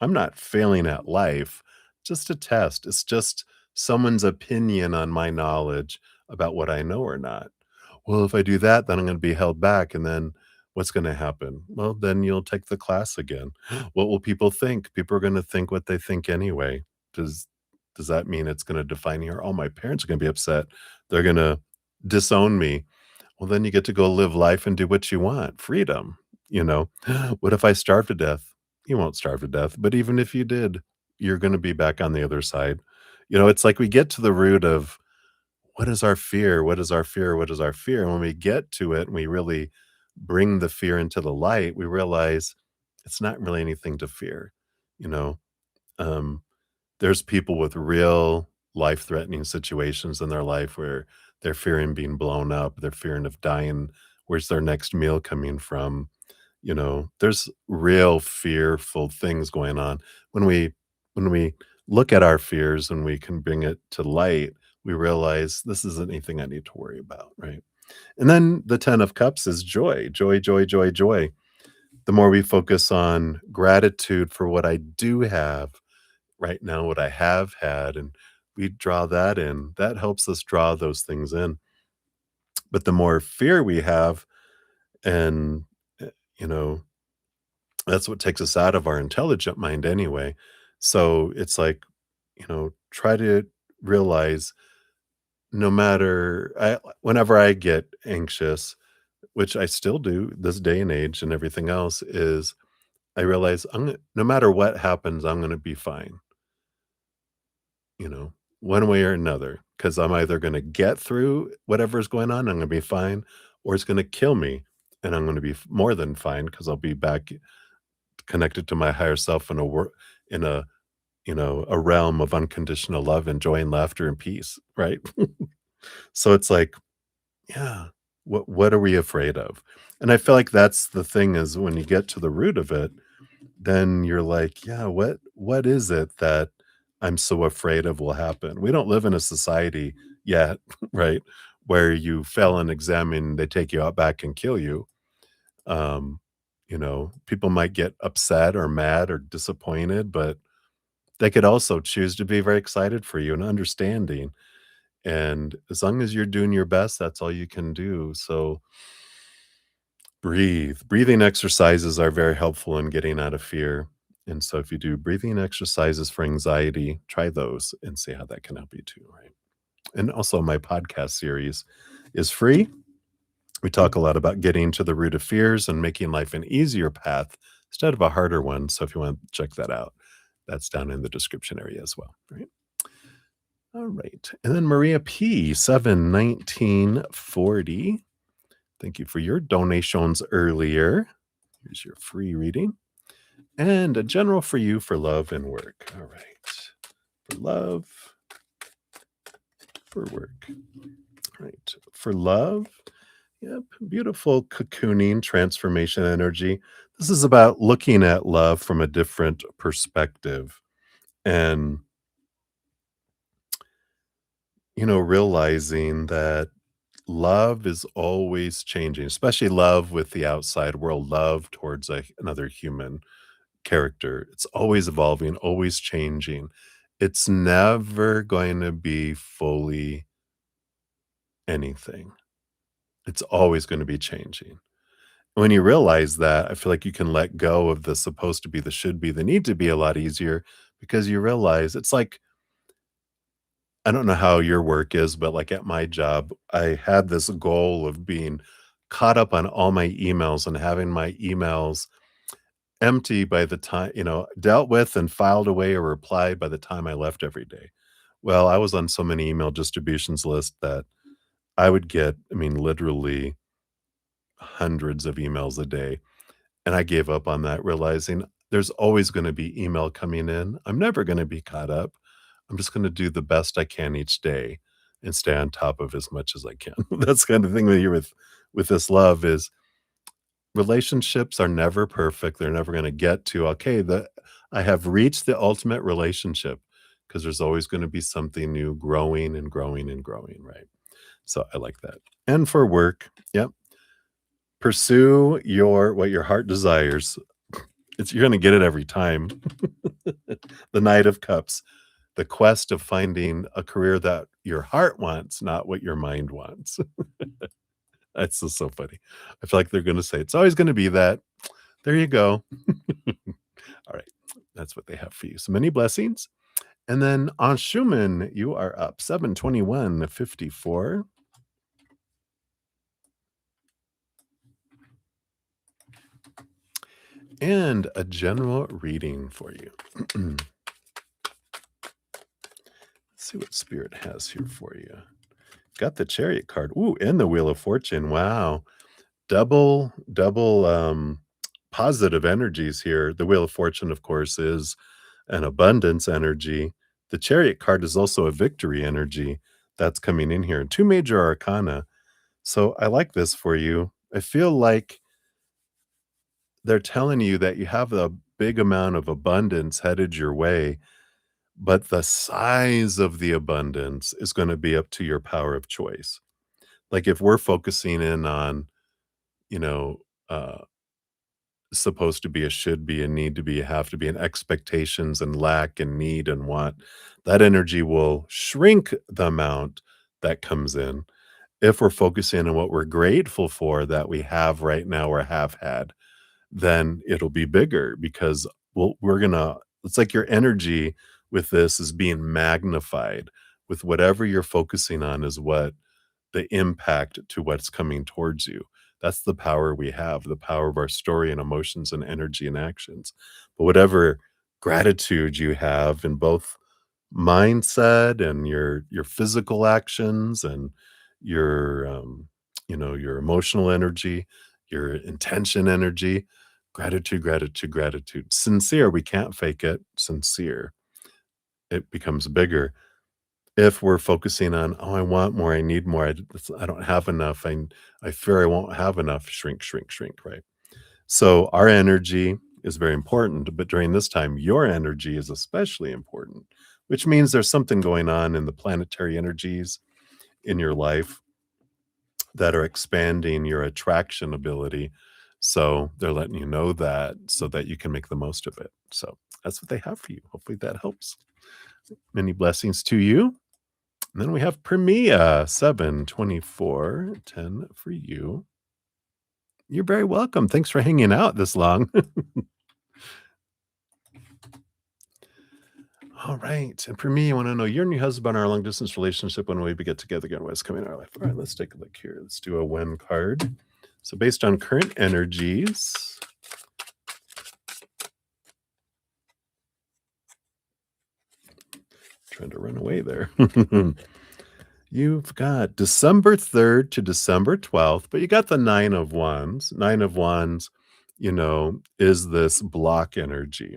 I'm not failing at life, just a test. It's just someone's opinion on my knowledge about what I know or not. Well, if I do that, then I'm going to be held back. And then what's going to happen? Well, then you'll take the class again. What will people think? People are going to think what they think anyway. Does does that mean it's gonna define you? Or, "Oh, my parents are gonna be upset. They're gonna disown me." Well, then you get to go live life and do what you want. Freedom, you know? What if I starve to death? You won't starve to death, but even if you did, you're gonna be back on the other side. It's like we get to the root of what is our fear? What is our fear? What is our fear? And when we get to it and we really bring the fear into the light, we realize it's not really anything to fear. You know, um, there's people with real life threatening situations in their life where they're fearing being blown up, they're fearing of dying. Where's their next meal coming from? There's real fearful things going on. When we look at our fears and we can bring it to light, we realize this isn't anything I need to worry about, right? And then the 10 of cups is joy, joy, joy, joy, joy. The more we focus on gratitude for what I do have right now, what I have had, and we draw that in, that helps us draw those things in. But the more fear we have, and uh, you know that's what takes us out of our intelligent mind anyway. So it's like, try to realize no matter whenever I get anxious, which I still do this day and age and everything else, is I realize no matter what happens, I'm going to be fine, you know, one way or another, because I'm either going to get through whatever's going on, I'm going to be fine, or it's going to kill me. And I'm going to be more than fine because I'll be back connected to my higher self in a realm of unconditional love and joy and laughter and peace, right? So it's like, yeah, what are we afraid of? And I feel like that's the thing, is when you get to the root of it, then you're like, yeah, what is it that I'm so afraid of will happen? We don't live in a society yet, right, where you fail an exam and they take you out back and kill you. People might get upset or mad or disappointed, but they could also choose to be very excited for you and understanding. And as long as you're doing your best, that's all you can do. So breathe. Breathing exercises are very helpful in getting out of fear. And so if you do breathing exercises for anxiety, try those and see how that can help you too, right? And also my podcast series is free. We talk a lot about getting to the root of fears and making life an easier path instead of a harder one. So if you want to check that out, that's down in the description area as well, right? All right. And then Maria P, 71940. Thank you for your donations earlier. Here's your free reading. And a general for you for love and work. All right. For love, for work. All right. For love, yep. Beautiful cocooning transformation energy. This is about looking at love from a different perspective and, realizing that love is always changing, especially love with the outside world, love towards another human character. It's always evolving, always changing. It's never going to be fully anything. It's always going to be changing. When you realize that, I feel like you can let go of the supposed to be, the should be, the need to be a lot easier, because you realize it's like, I don't know how your work is, but like at my job, I had this goal of being caught up on all my emails and having my emails empty by the time, dealt with and filed away or replied by the time I left every day. Well, I was on so many email distributions list that I would get, I mean, literally hundreds of emails a day. And I gave up on that, realizing there's always going to be email coming in. I'm never going to be caught up. I'm just going to do the best I can each day and stay on top of as much as I can. That's kind of thing that here with this love is relationships are never perfect. They're never going to get to, okay, I have reached the ultimate relationship, because there's always going to be something new growing and growing and growing, right? So I like that. And for work, yep. Pursue what your heart desires. You're going to get it every time. The Knight of Cups, the quest of finding a career that your heart wants, not what your mind wants. That's just so funny. I feel like they're going to say it's always going to be that. There you go. All right. That's what they have for you. So many blessings. And then on Schumann, you are up 721.54. And a general reading for you. Let's see what Spirit has here for you. Got the Chariot card. Ooh, and the Wheel of Fortune. Wow. Double positive energies here. The Wheel of Fortune, of course, is an abundance energy. The Chariot card is also a victory energy that's coming in here. Two major arcana. So I like this for you. I feel like they're telling you that you have a big amount of abundance headed your way, but the size of the abundance is going to be up to your power of choice. Like if we're focusing in on, you know, uh, supposed to be, a should be, a need to be, a have to be, and expectations and lack and need and want, that energy will shrink the amount that comes in. If we're focusing on what we're grateful for that we have right now or have had, then it'll be bigger because we're gonna, it's like your energy with this is being magnified with whatever you're focusing on is what the impact to what's coming towards you. That's the power we have, the power of our story and emotions and energy and actions. But whatever gratitude you have in both mindset and your physical actions and your your emotional energy, your intention energy, gratitude, gratitude, gratitude. Sincere, we can't fake it. Sincere, it becomes bigger. If we're focusing on, "Oh, I want more, I need more, I don't have enough, I fear I won't have enough," shrink, shrink, shrink, right? So, our energy is very important, but during this time, your energy is especially important, which means there's something going on in the planetary energies in your life that are expanding your attraction ability. So, they're letting you know that so that you can make the most of it. So, that's what they have for you. Hopefully that helps. Many blessings to you. And then we have Premia 72410 for you. You're very welcome. Thanks for hanging out this long. All right. And for me, I want to know you're and your husband are a long distance relationship. When will we get together again? What's coming in our life? All right, let's take a look here. Let's do a when card. So, based on current energies, trying to run away there. You've got December 3rd to December 12th, but you got the 9 of Wands. 9 of Wands, is this block energy.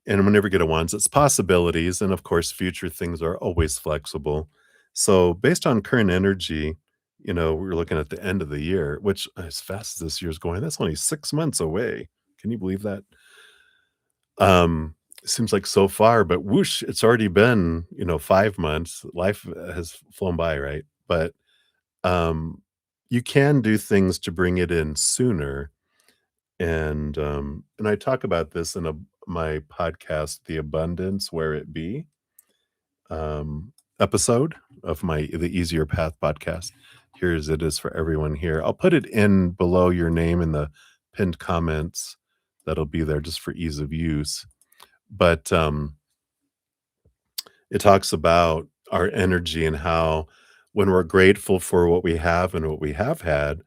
And whenever you get a wands, it's possibilities. And of course, future things are always flexible. So, based on current energy, we're looking at the end of the year, which as fast as this year's going, that's only 6 months away. Can you believe that? It seems like so far, but whoosh, it's already been, 5 months. Life has flown by, right? But um, you can do things to bring it in sooner. And I talk about this in my podcast, The Abundance Where It Be, episode of the Easier Path podcast. Here's it is for everyone here. I'll put it in below your name in the pinned comments. That'll be there just for ease of use. But it talks about our energy and how when we're grateful for what we have and what we have had,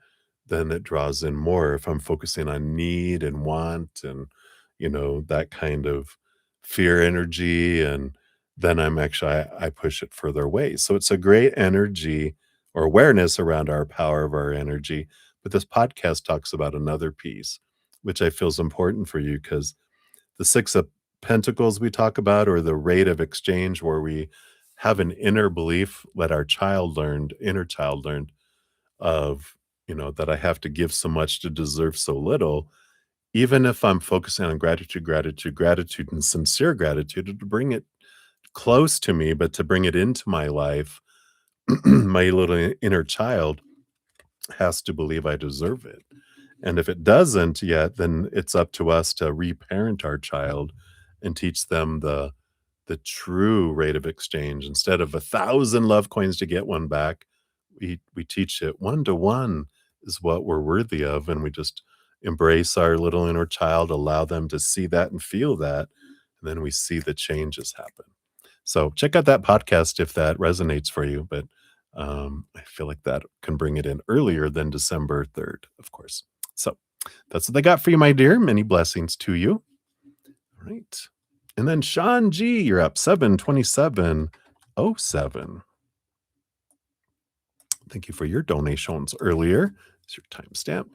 then it draws in more. If I'm focusing on need and want and, that kind of fear energy, and then I push it further away. So it's a great energy or awareness around our power of our energy. But this podcast talks about another piece, which I feel is important for you because the Six of Pentacles we talk about, or the rate of exchange, where we have an inner belief that our inner child learned of, that I have to give so much to deserve so little. Even if I'm focusing on gratitude, gratitude, gratitude, and sincere gratitude to bring it close to me, but to bring it into my life, my little inner child has to believe I deserve it. And if it doesn't yet, then it's up to us to reparent our child and teach them the true rate of exchange. Instead of 1,000 love coins to get one back, we teach it 1 to 1 is what we're worthy of, and we just embrace our little inner child, allow them to see that and feel that, and then we see the changes happen. So check out that podcast if that resonates for you. But I feel like that can bring it in earlier than December 3rd, of course. So that's what I got for you, my dear. Many blessings to you. All right. And then Sean G, you're up 72707. Thank you for your donations earlier. It's your timestamp.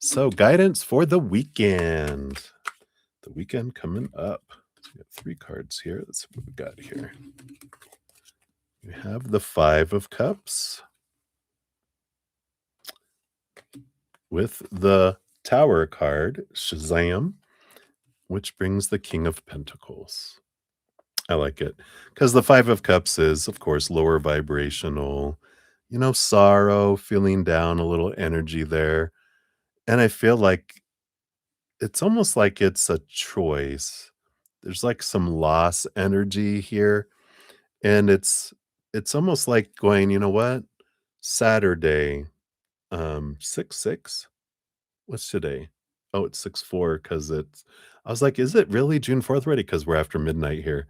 So guidance for the weekend. The weekend coming up. So we got 3 cards here. Let's see what we got here. You have the 5 of Cups with the Tower card, Shazam, which brings the King of Pentacles. I like it because the 5 of Cups is, of course, lower vibrational, sorrow, feeling down, a little energy there. And I feel like it's almost like it's a choice. There's like some loss energy here. And it's almost like going, you know what? Saturday, 6/6. What's today? Oh, it's 6/4 because I was like, is it really June 4th already? Because we're after midnight here.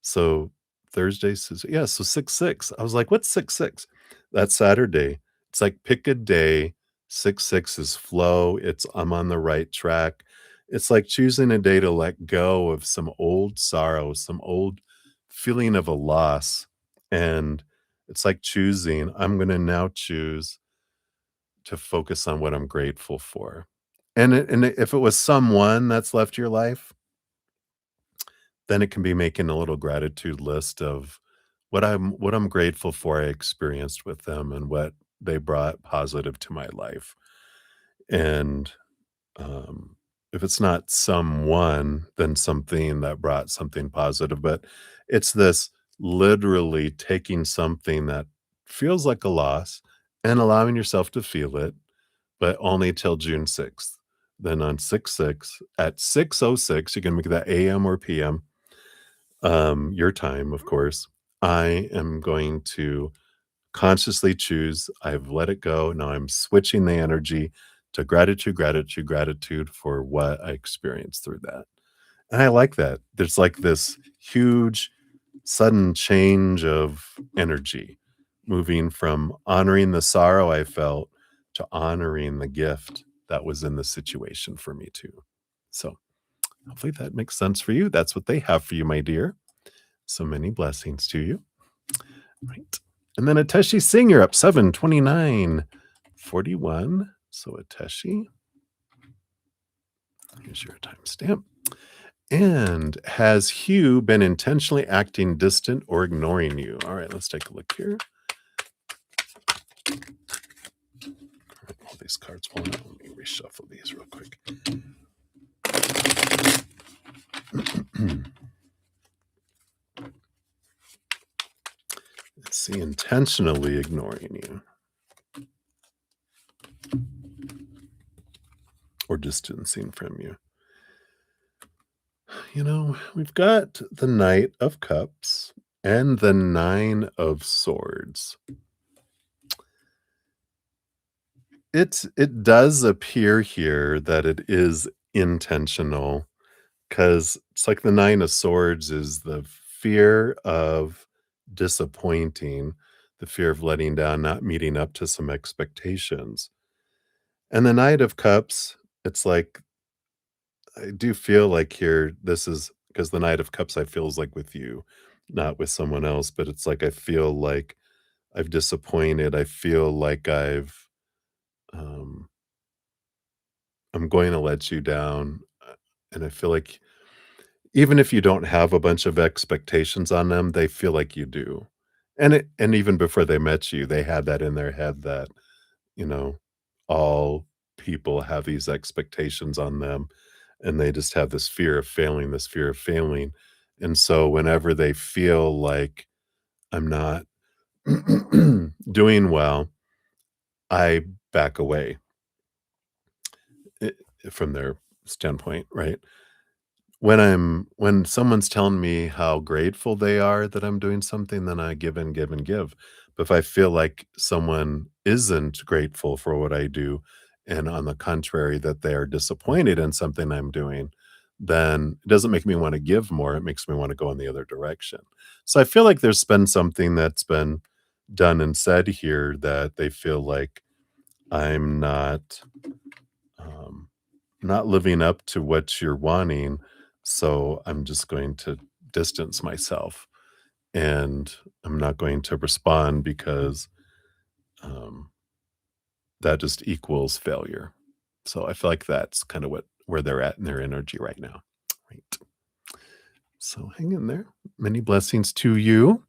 So Thursday, yeah, so 6/6. I was like, what's 6/6? That's Saturday. It's like pick a day. 6/6 is flow. I'm on the right track. It's like choosing a day to let go of some old sorrow, some old feeling of a loss. And it's like I'm going to now choose to focus on what I'm grateful for. And if it was someone that's left your life, then it can be making a little gratitude list of what I'm grateful for I experienced with them and what they brought positive to my life. And um, if it's not someone, then something that brought something positive. But it's this literally taking something that feels like a loss and allowing yourself to feel it, but only till June 6th. Then on 6/6 at 6:06, you can make that AM or PM, your time, of course. I am going to consciously choose. I've let it go. Now I'm switching the energy to gratitude, gratitude, gratitude for what I experienced through that. And I like that. There's like this huge, sudden change of energy, moving from honoring the sorrow I felt to honoring the gift that was in the situation for me too. So hopefully that makes sense for you. That's what they have for you, my dear. So many blessings to you. Right. And then Ateshi Singh, you're up 72941. So Ateshi, here's your timestamp. And has Hugh been intentionally acting distant or ignoring you? All right, let's take a look here. All right, all these cards pulling out. Let me reshuffle these real quick. Let's see, intentionally ignoring you. Or distancing from you. We've got the Knight of Cups and the 9 of Swords. It does appear here that it is intentional because it's like the 9 of Swords is the fear of disappointing, the fear of letting down, not meeting up to some expectations. And the Knight of Cups, it's like I do feel like here, this is because the Knight of Cups I feel is like with you, not with someone else, but it's like I feel like I've disappointed. I feel like um, I'm going to let you down. And I feel like even if you don't have a bunch of expectations on them, they feel like you do. And even before they met you, they had that in their head that, you know, all people have these expectations on them and they just have this fear of failing, this fear of failing. And so whenever they feel like I'm not doing well, I back away i- from their standpoint, right? When someone's telling me how grateful they are that I'm doing something, then I give and give and give. But if I feel like someone isn't grateful for what I do, and on the contrary, that they are disappointed in something I'm doing, then it doesn't make me wanna give more, it makes me wanna go in the other direction. So I feel like there's been something that's been done and said here that they feel like I'm um, not living up to what you're wanting, so I'm just going to distance myself, and I'm not going to respond because, um, that just equals failure. So I feel like that's kinda what where they're at in their energy right now. Right. So hang in there. Many blessings to you.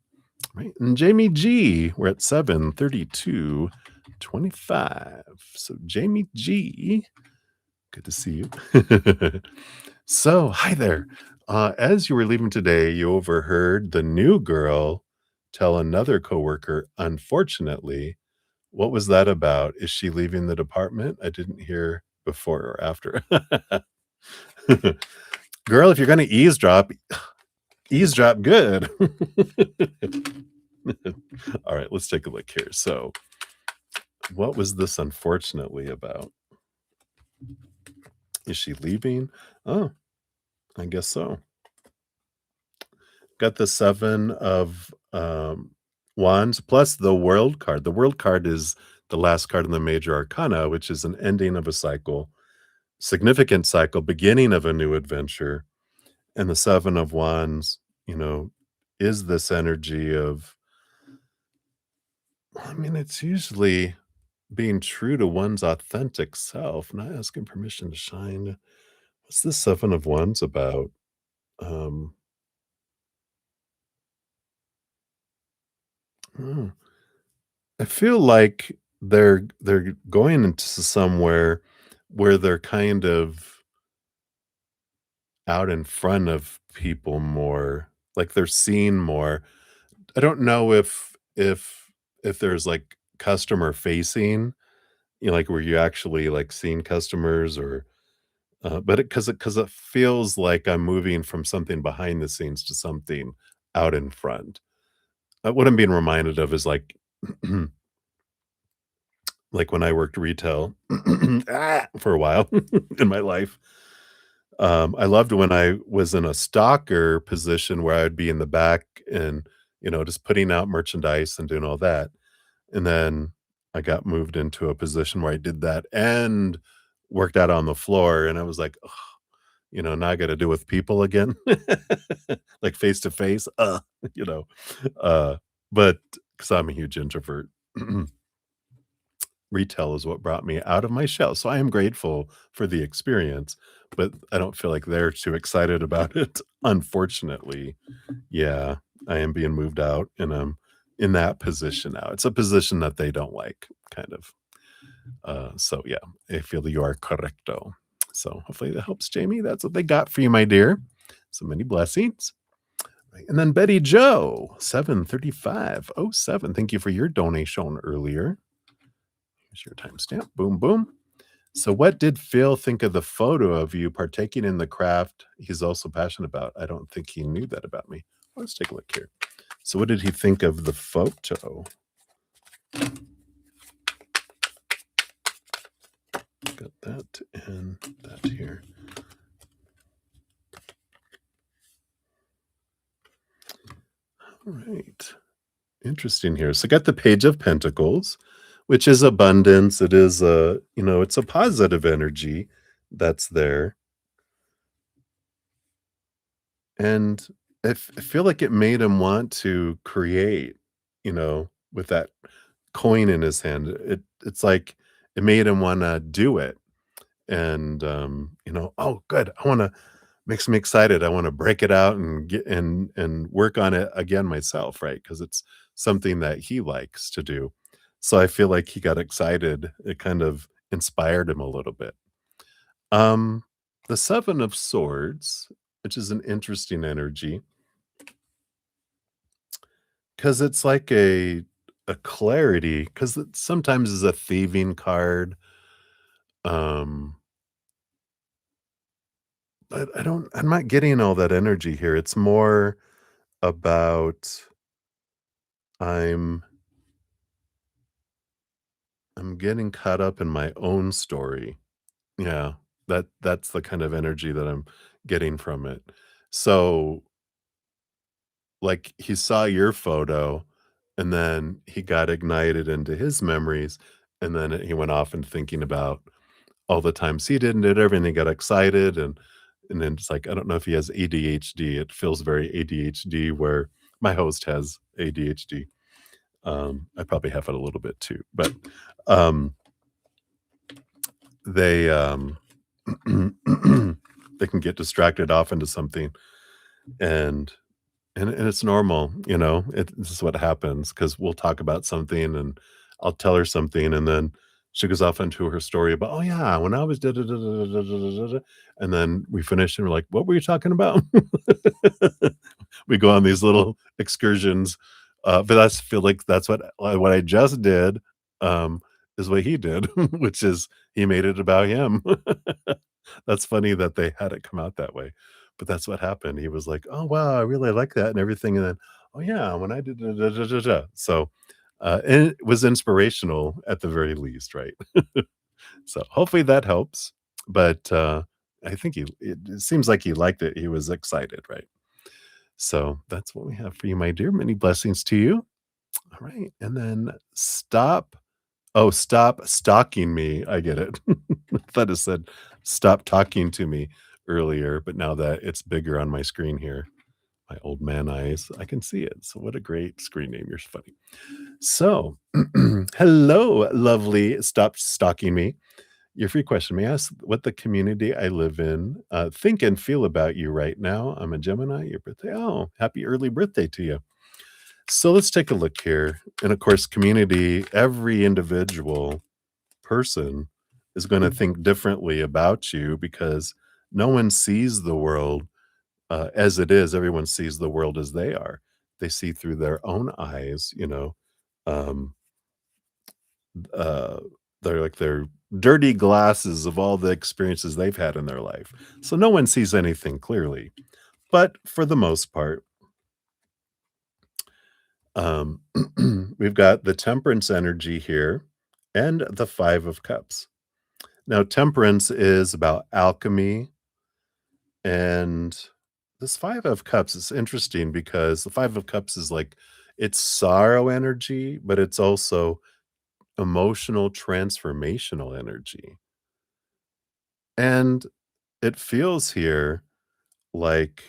Right. And Jamie G, we're at 7:32:25. So Jamie G, good to see you. So, hi there. As you were leaving today, you overheard the new girl tell another coworker, unfortunately. What was that about? Is she leaving the department? I didn't hear before or after. Girl, if you're going to eavesdrop good. All right, let's take a look here. So, what was this unfortunately about? Is she leaving? Oh, I guess so. Got the 7 of, wands plus the world card. The world card is the last card in the major arcana, which is an ending of a cycle, significant cycle, beginning of a new adventure. And the 7 of wands, you know, is this energy of, I mean, it's usually being true to one's authentic self, not asking permission to shine. What's the 7 of wands about? Um, oh, I feel like they're going into somewhere where they're kind of out in front of people more, like they're seen more. I don't know if there's like customer facing, you know, like where you actually like seeing customers or but because it feels like I'm moving from something behind the scenes to something out in front. What I'm being reminded of is like when I worked retail for a while in my life. I loved when I was in a stalker position where I'd be in the back and, you know, just putting out merchandise and doing all that. And then I got moved into a position where I did that and worked out on the floor. And I was like, "Ugh," you know, now I got to deal with people again, like face to face. You know, uh, but because I'm a huge introvert. Retail is what brought me out of my shell, so I am grateful for the experience, but I don't feel like they're too excited about it, unfortunately. Yeah, I am being moved out, and I'm in that position now. It's a position that they don't like, kind of. So yeah, I feel that you are correcto. So hopefully that helps, Jamie. That's what they got for you, my dear. So many blessings. Right, and then Betty Joe, 7:35:07. Thank you for your donation earlier. Here's your timestamp. Boom, boom. So, what did Phil think of the photo of you partaking in the craft he's also passionate about? I don't think he knew that about me. Let's take a look here. So, what did he think of the photo? Got that and that here. All right. Interesting here. So, got the Page of Pentacles, which is abundance. It is a, you know, it's a positive energy that's there. And I feel like it made him want to create, you know, with that coin in his hand. It's like it made him wanna do it, and, you know, "Oh, good, I wanna" makes me excited, I wanna break it out and get and work on it again myself, right? Because it's something that he likes to do. So I feel like he got excited, it kind of inspired him a little bit. Um, the 7 of Swords, which is an interesting energy, 'cause it's like a clarity, 'cause it sometimes is a thieving card, um, but I'm not getting all that energy here. It's more about I'm I'm getting caught up in my own story. Yeah. That's the kind of energy that I'm getting from it. So, like, he saw your photo, and then he got ignited into his memories, and then he went off and thinking about all the times he did everything, he got excited, and then it's like, I don't know if he has ADHD, it feels very ADHD where my host has ADHD. I probably have it a little bit too, but, um, they, they can get distracted off into something, and and it's normal, you know, this is what happens because 'cause we'll talk about something, and I'll tell her something, and then she goes off into her story about, "Oh, yeah, when I was da da da da da da da da da," and then we finish, and we're like, "What were you talking about?" We go on these little excursions, but that's feel like that's what I just did, um, is what he did, which is he made it about him. That's funny that they had it come out that way, but that's what happened. He was like, "Oh, wow, I really like that and everything," and then, "Oh, yeah, when I did da da da da da." So, and it was inspirational at the very least, right? So, hopefully that helps, but, I think it seems like he liked it. He was excited, right? So, that's what we have for you, my dear. Many blessings to you. All right, and then stop stalking me. I get it. I thought it said, "Stop talking to me," earlier, but now that it's bigger on my screen here, my old man eyes, I can see it. So what a great screen name. You're funny. So, hello, lovely stop stalking me. Your free question, may I ask what the community I live in, think and feel about you right now? I'm a Gemini, your birthday. Oh, happy early birthday to you. So let's take a look here. And of course, community, every individual person is going to think differently about you because no one sees the world as it is. Everyone sees the world as they are. They see through their own eyes, you know. Um, uh, they're like their dirty glasses of all the experiences they've had in their life. So no one sees anything clearly. But for the most part, um, we've got the temperance energy here and the Five of Cups. Now, temperance is about alchemy, and this Five of Cups is interesting because the Five of Cups is like it's sorrow energy, but it's also emotional transformational energy. And it feels here like,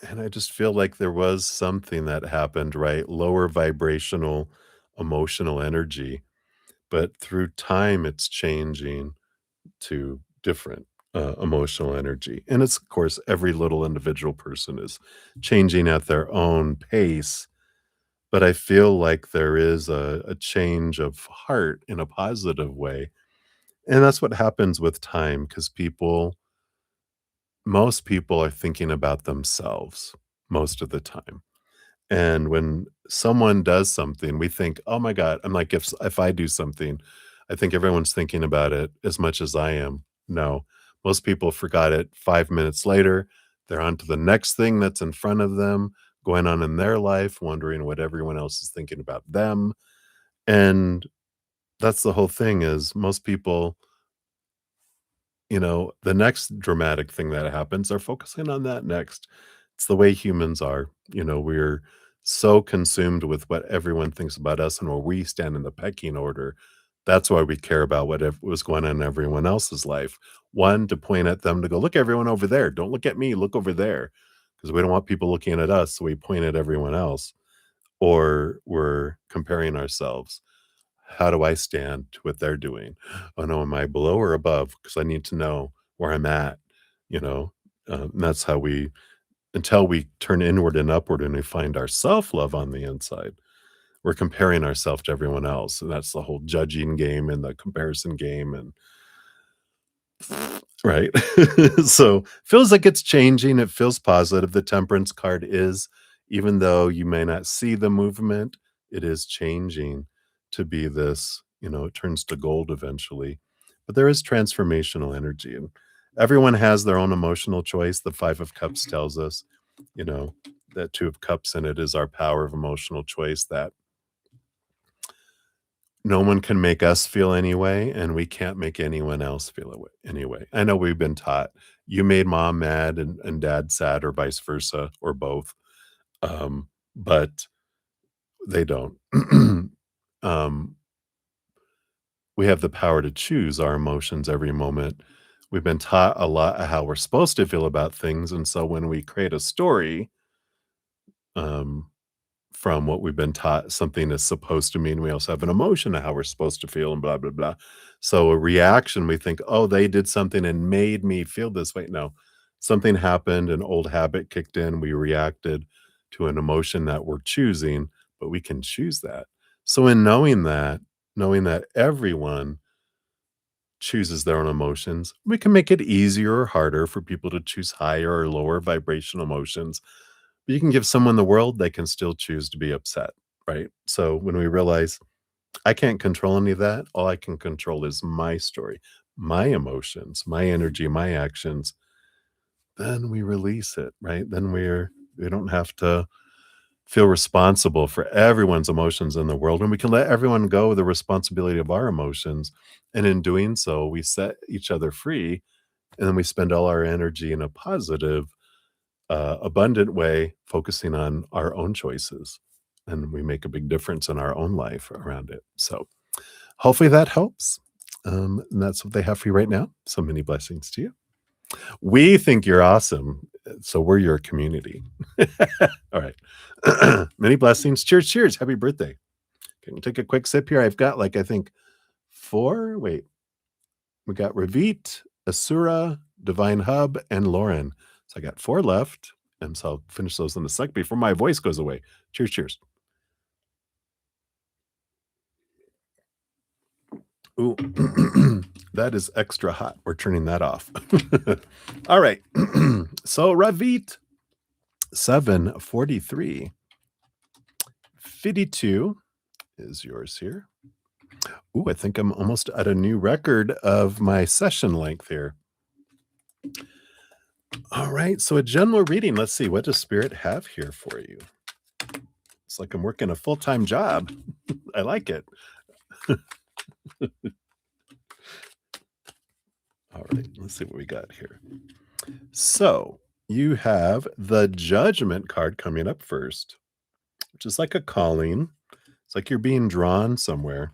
and I just feel like there was something that happened, right? Lower vibrational emotional energy, but through time, it's changing to different emotional energy. And it's, of course, every little individual person is changing at their own pace. But I feel like there is a change of heart in a positive way. And that's what happens with time because most people are thinking about themselves most of the time. And when someone does something, we think, "Oh my god," I'm like, if I do something, I think everyone's thinking about it as much as I am. No, most people forgot it 5 minutes later. They're on to the next thing that's in front of them, going on in their life, wondering what everyone else is thinking about them. And that's the whole thing is most people, you know, the next dramatic thing that happens, they're focusing on that next. It's the way humans are. You know, we're so consumed with what everyone thinks about us and where we stand in the pecking order. That's why we care about was going on in everyone else's life. One, to point at them to go, look, everyone over there. Don't look at me, look over there. Because we don't want people looking at us. So we point at everyone else. Or we're comparing ourselves. How do I stand to what they're doing? Oh, no, am I below or above? Because I need to know where I'm at, you know? And that's how we until we turn inward and upward and we find our self-love on the inside, we're comparing ourselves to everyone else, and that's the whole judging game and the comparison game and right? So, feels like it's changing, it feels positive. The temperance card is, even though you may not see the movement, it is changing to be this, you know, it turns to gold eventually. But there is transformational energy, and everyone has their own emotional choice. The 5 of Cups tells us, you know, that 2 of Cups, and it is our power of emotional choice that no one can make us feel any way, and we can't make anyone else feel a way anyway. I know we've been taught, you made mom mad and dad sad or vice versa or both, but they don't. Um, we have the power to choose our emotions every moment. We've been taught a lot of how we're supposed to feel about things, and so when we create a story, um, from what we've been taught something is supposed to mean, we also have an emotion of how we're supposed to feel and blah, blah, blah. So a reaction, we think, "Oh, they did something and made me feel this way." No, something happened, an old habit kicked in, we reacted to an emotion that we're choosing, but we can choose that. So in knowing that everyone chooses their own emotions, we can make it easier or harder for people to choose higher or lower vibrational emotions. But you can give someone the world, they can still choose to be upset, right? So when we realize I can't control any of that, all I can control is my story, my emotions, my energy, my actions, then we release it, right? Then we don't have to feel responsible for everyone's emotions in the world, and we can let everyone go with the responsibility of our emotions. And in doing so, we set each other free, and then we spend all our energy in a positive, abundant way, focusing on our own choices, and we make a big difference in our own life around it. So hopefully that helps. And that's what they have for you right now. So many blessings to you. We think you're awesome. So we're your community. All right. Many blessings. Cheers, cheers. Happy birthday. Can we take a quick sip here? I've got like, I think, four. Wait, we got Ravit, Asura, Divine Hub, and Lauren. So I got four left. And so I'll finish those in a sec before my voice goes away. Cheers, cheers. Ooh, that is extra hot. We're turning that off. All right. So Ravit, 743. 52 is yours here. Ooh, I think I'm almost at a new record of my session length here. All right, so a general reading. Let's see, what does Spirit have here for you? It's like I'm working a full-time job. I like it. All right, let's see what we got here. So you have the Judgment card coming up first, which is like a calling. It's like you're being drawn somewhere.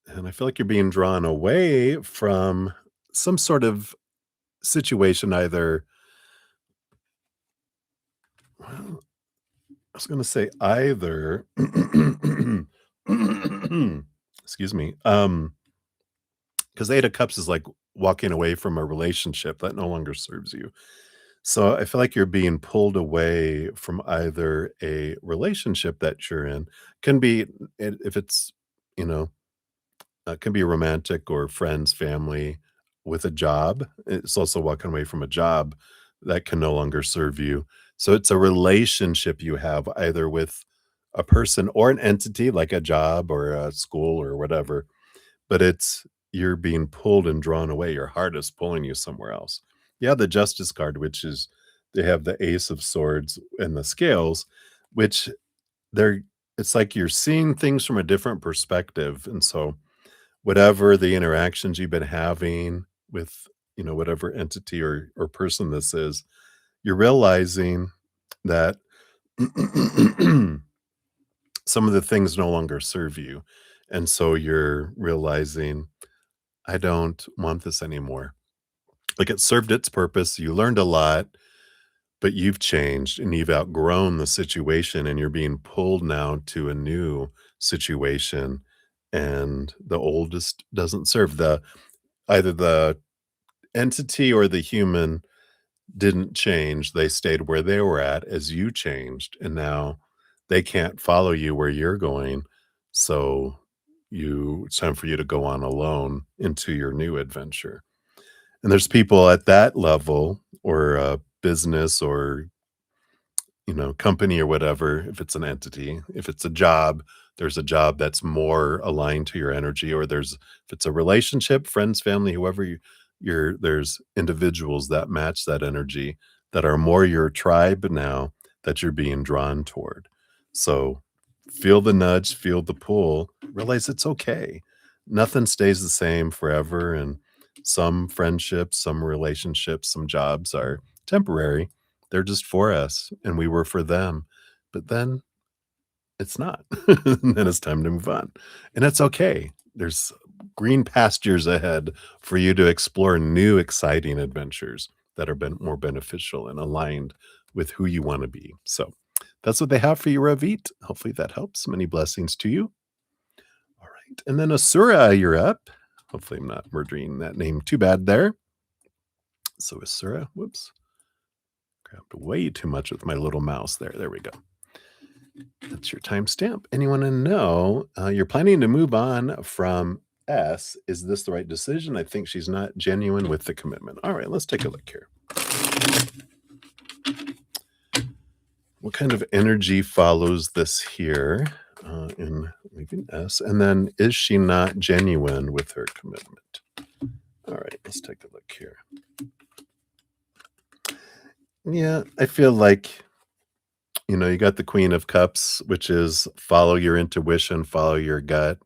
And I feel like you're being drawn away from some sort of situation, either, well, I was gonna say either excuse me, because the Eight of Cups is like walking away from a relationship that no longer serves you. So I feel like you're being pulled away from either a relationship that you're in, can be if it's, you know, can be romantic or friends, family, with a job. It's also walking away from a job that can no longer serve you. So it's a relationship you have either with a person or an entity like a job or a school or whatever, but it's you're being pulled and drawn away. Your heart is pulling you somewhere else. Yeah, the Justice card, which is they have the Ace of Swords and the Scales, which they're it's like you're seeing things from a different perspective. And so whatever the interactions you've been having with, you know, whatever entity or person this is, you're realizing that some of the things no longer serve you. And so you're realizing, I don't want this anymore. Like it served its purpose. You learned a lot, but you've changed and you've outgrown the situation and you're being pulled now to a new situation. And the oldest doesn't serve the either the entity or the human didn't change. They stayed where they were at as you changed, and now they can't follow you where you're going. So it's time for you to go on alone into your new adventure. And there's people at that level or business or, you know, company or whatever, if it's an entity, if it's a job, there's a job that's more aligned to your energy, or there's if it's a relationship, friends, family, whoever you're there's individuals that match that energy that are more your tribe now that you're being drawn toward. So feel the nudge, feel the pull, realize it's okay. Nothing stays the same forever. And some friendships, some relationships, some jobs are temporary. They're just for us, and we were for them. But then it's not. And then it's time to move on. And it's okay. There's green pastures ahead for you to explore new, exciting adventures that are more beneficial and aligned with who you want to be. So that's what they have for you, Ravit. Hopefully that helps. Many blessings to you. All right. And then Asura, you're up. Hopefully I'm not murdering that name too bad there. So Asura, whoops. Grabbed way too much with my little mouse there. There we go. That's your timestamp. Anyone to know? You're planning to move on from S. Is this the right decision? I think she's not genuine with the commitment. All right, let's take a look here. What kind of energy follows this here in leaving S? And then is she not genuine with her commitment? All right, let's take a look here. Yeah, I feel like, you got the Queen of Cups, which is follow your intuition, follow your gut.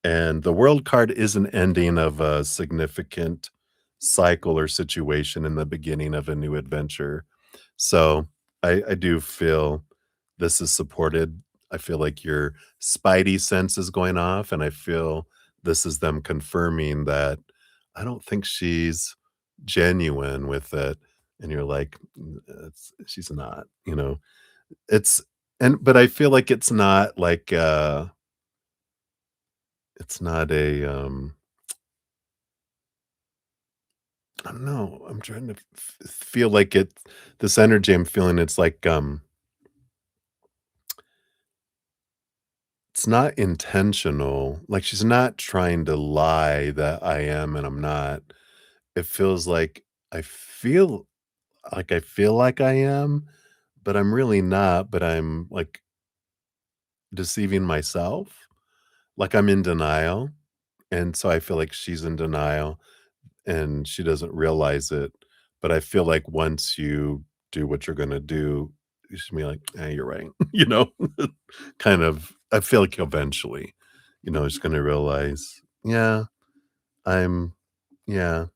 And the World card is an ending of a significant cycle or situation in the beginning of a new adventure. So I do feel this is supported. I feel like your spidey sense is going off, and I feel this is them confirming that I don't think she's genuine with it. And you're like, she's not, it's, but I feel like it's not like, it's not a, I don't know, I'm trying to feel like this energy I'm feeling, it's like, it's not intentional, like, she's not trying to lie that I am and I'm not. It feels like I feel like I am, but I'm really not, but I'm, like, deceiving myself, like, I'm in denial, and so I feel like she's in denial, and she doesn't realize it, but I feel like once you do what you're gonna do, you should be like, "Eh, you're right," you know? Kind of I feel like eventually, she's gonna realize, "Yeah, I'm yeah,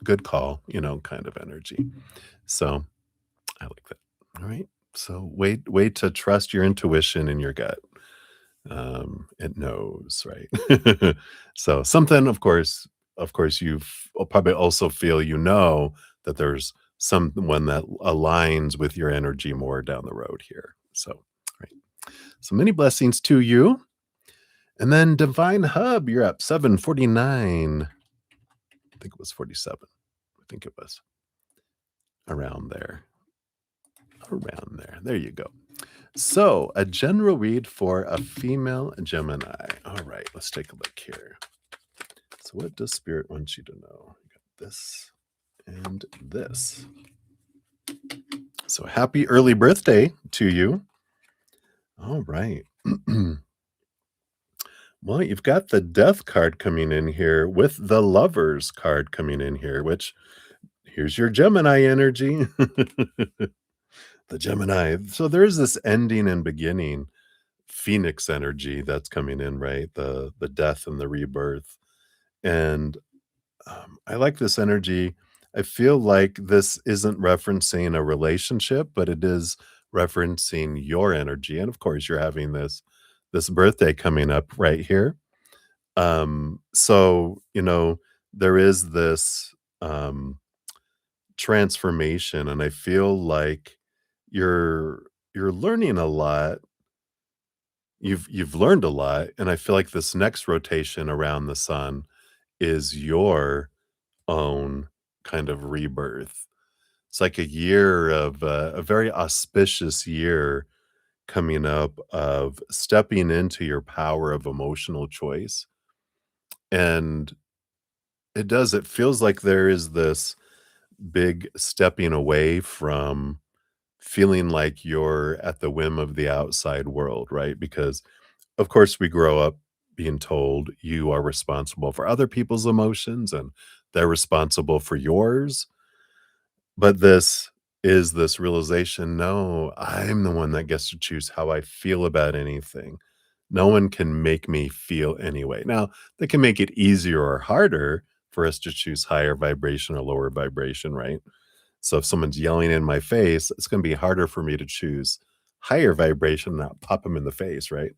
good call," kind of energy. So, I like that. Alright. So, wait to trust your intuition and your gut. It knows, right? So something, of course, you'll probably also feel, that there's someone that aligns with your energy more down the road here. So, right. So many blessings to you. And then Divine Hub, you're up 749. I think it was 47. I think it was around there. Around there. There you go. So, a general read for a female Gemini. All right, let's take a look here. So, what does Spirit want you to know? You got this and this. So, happy early birthday to you. All right. Well, you've got the Death card coming in here with the Lovers card coming in here, which here's your Gemini energy. The Gemini. So, there's this ending and beginning Phoenix energy that's coming in, right? The death and the rebirth. And I like this energy. I feel like this isn't referencing a relationship, but it is referencing your energy. And of course, you're having this birthday coming up right here. So, there is this transformation, and I feel like you're learning a lot. You've learned a lot, and I feel like this next rotation around the sun is your own kind of rebirth. It's like a year of a very auspicious year coming up of stepping into your power of emotional choice. And it feels like there is this big stepping away from feeling like you're at the whim of the outside world, right? Because of course, we grow up being told you are responsible for other people's emotions and they're responsible for yours. But this is this realization, no, I'm the one that gets to choose how I feel about anything. No one can make me feel anyway. Now, they can make it easier or harder for us to choose higher vibration or lower vibration, right? So if someone's yelling in my face, it's gonna be harder for me to choose higher vibration, not pop them in the face, right?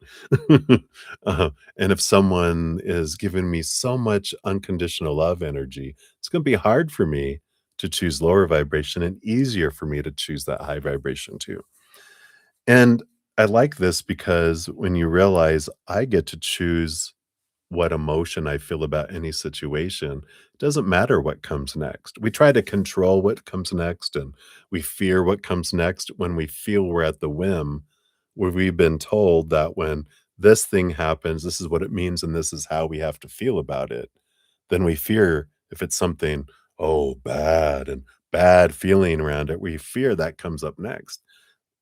And if someone is giving me so much unconditional love energy, it's gonna be hard for me to choose lower vibration and easier for me to choose that high vibration too. And I like this because when you realize I get to choose what emotion I feel about any situation, it doesn't matter what comes next. We try to control what comes next and we fear what comes next when we feel we're at the whim, where we've been told that when this thing happens, this is what it means and this is how we have to feel about it. Then we fear if it's something, oh, bad and bad feeling around it, we fear that comes up next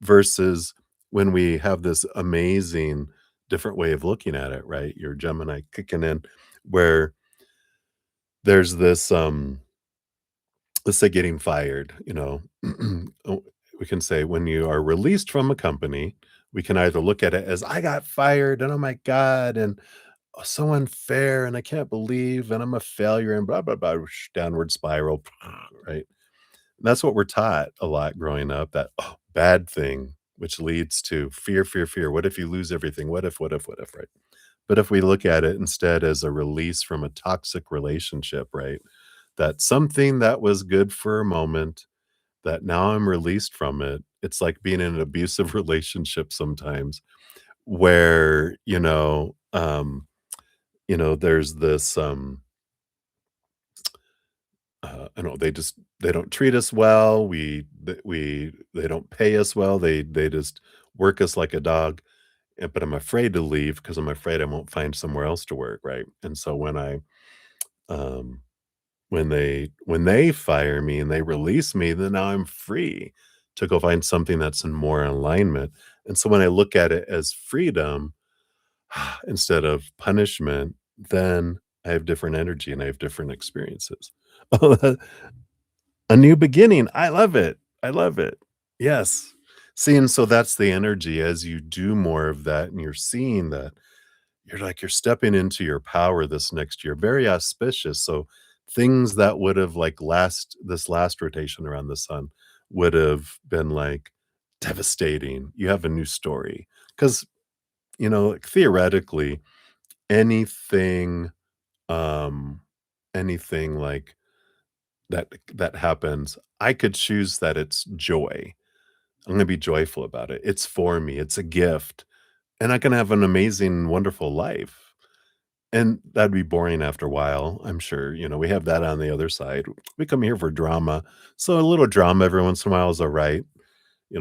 versus when we have this amazing different way of looking at it, right? Your Gemini kicking in where there's this let's say getting fired, oh, we can say when you are released from a company, we can either look at it as I got fired and oh my god and oh, so unfair and I can't believe and I'm a failure and blah blah blah downward spiral, right? That's what we're taught a lot growing up, that, oh, bad thing, which leads to fear, fear, fear. What if you lose everything? What if, right? But if we look at it instead as a release from a toxic relationship, right? That something that was good for a moment, that now I'm released from it. It's like being in an abusive relationship sometimes where, there's this I don't know, they don't treat us well, they don't pay us well, they just work us like a dog, but I'm afraid to leave because 'cause I'm afraid I won't find somewhere else to work, right? And so um, when they fire me and they release me, then now I'm free to go find something that's in more alignment, and so when I look at it as freedom instead of punishment, then I have different energy and I have different experiences. A new beginning. I love it. I love it. Yes. See, and so that's the energy as you do more of that and you're seeing that, you're stepping into your power this next year, very auspicious. So things that would have like last rotation around the sun would have been like devastating. You have a new story. Because, like, theoretically, anything, um, anything like that happens, I could choose that it's joy. I'm gonna be joyful about it. It's for me, it's a gift, and I can have an amazing, wonderful life. And that'd be boring after a while, I'm sure, we have that on the other side. We come here for drama, so a little drama every once in a while is alright.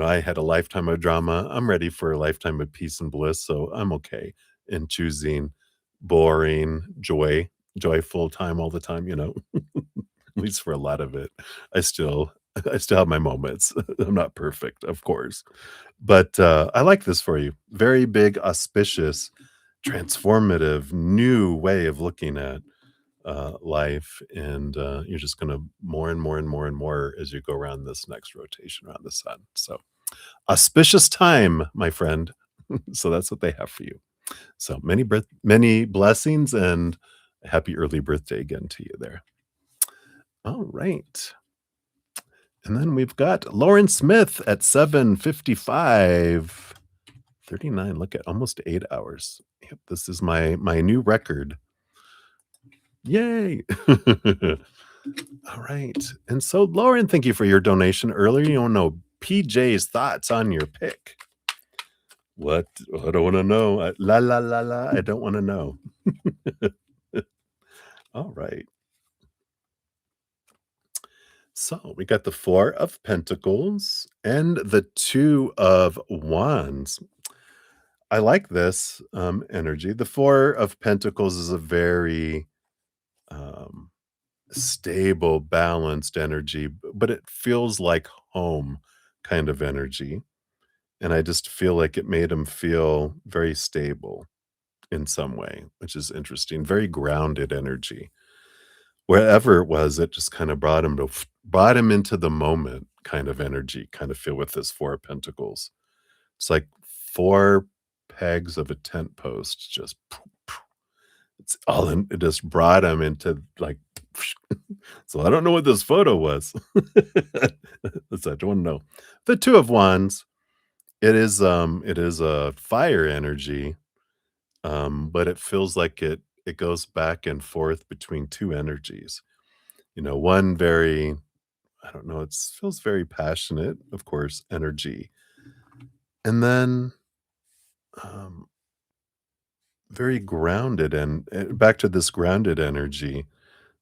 I had a lifetime of drama. I'm ready for a lifetime of peace and bliss, so I'm okay in choosing boring joyful time all the time, at least for a lot of it. I still I still have my moments. I'm not perfect, of course, but, I like this for you. Very big, auspicious, transformative, new way of looking at, life, and, you're just gonna more and more and more and more as you go around this next rotation around the sun, so auspicious time, my friend. So that's what they have for you. So many blessings and happy early birthday again to you there. All right. And then we've got Lauren Smith at 7:55. 39. Look at almost 8 hours. Yep, this is my new record. Yay. All right. And so Lauren, thank you for your donation earlier. You don't know PJ's thoughts on your pick. What? I don't wanna know. La, la, la, la, I don't wanna know. All right. So, we got the 4 of Pentacles and the 2 of Wands. I like this, energy. The 4 of Pentacles is a very, um, stable, balanced energy, but it feels like home kind of energy, and I just feel like it made him feel very stable in some way, which is interesting, very grounded energy. Wherever it was, it just kinda brought him into the moment kind of energy kind of feel with this Four of Pentacles. It's like four pegs of a tent post, just it's all in, it just brought him into like, so I don't know what this photo was. That's I don't know. The Two of Wands, it is a fire energy, but it feels like it goes back and forth between two energies. You know, one very, I don't know, it feels very passionate, of course, energy. And then um very grounded and back to this grounded energy.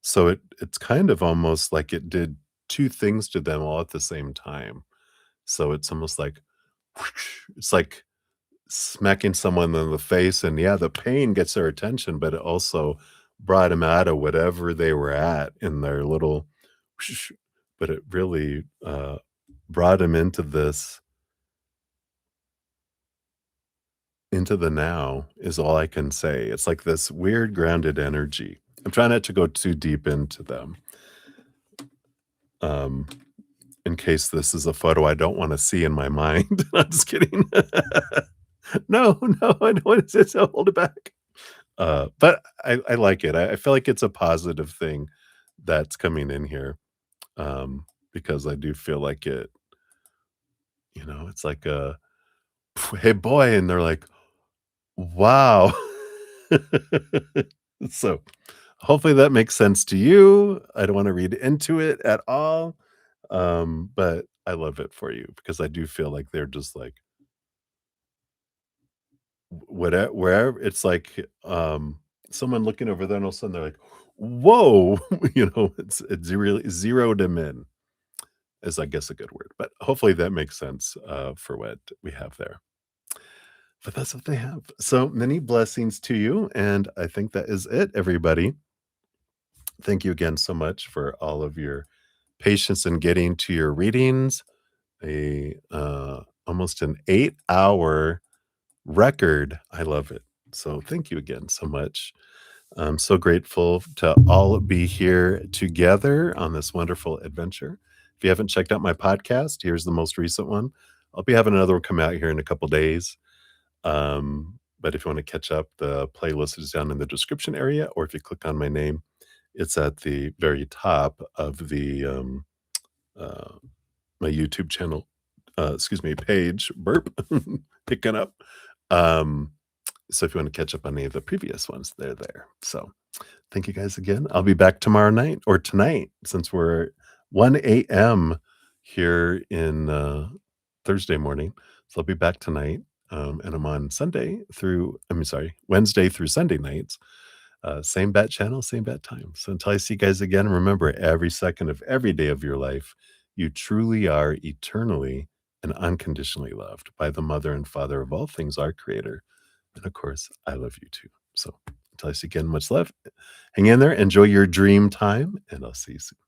So it's kind of almost like it did two things to them all at the same time. So it's almost like it's like smacking someone in the face, and yeah, the pain gets their attention, but it also brought them out of whatever they were at in their little but it really, brought them into the now is all I can say. It's like this weird grounded energy. I'm trying not to go too deep into them, um, in case this is a photo I don't wanna see in my mind. I'm just kidding. No, no, I don't wanna so hold it back. But I like it. I feel like it's a positive thing that's coming in here, because I do feel like it, it's like a, "Hey, boy," and they're like, "Wow." So, hopefully that makes sense to you. I don't wanna read into it at all, but I love it for you because I do feel like they're just like, wherever it's like, someone looking over there and all of a sudden they're like, "Whoa," it's really zeroed 'em in is, I guess, a good word, but hopefully that makes sense, for what we have there. But that's what they have. So many blessings to you, and I think that is it, everybody. Thank you again so much for all of your patience in getting to your readings. A almost an 8-hour record. I love it. So thank you again so much. I'm so grateful to all be here together on this wonderful adventure. If you haven't checked out my podcast, here's the most recent one. I'll be having another one come out here in a couple days. But if you want to catch up, the playlist is down in the description area, or if you click on my name, it's at the very top of the uh, my YouTube channel. Excuse me, page. Burp, picking up. Um, so if you want to catch up on any of the previous ones, they're there. So thank you guys again. I'll be back tomorrow night or tonight since we're 1 a.m. here in Thursday morning. So I'll be back tonight. And I'm on Wednesday through Sunday nights. Same bat channel, same bat time. So until I see you guys again, remember every second of every day of your life, you truly are eternally and unconditionally loved by the mother and father of all things, our creator. And of course, I love you too. So until I see you again, much love. Hang in there, enjoy your dream time, and I'll see you soon.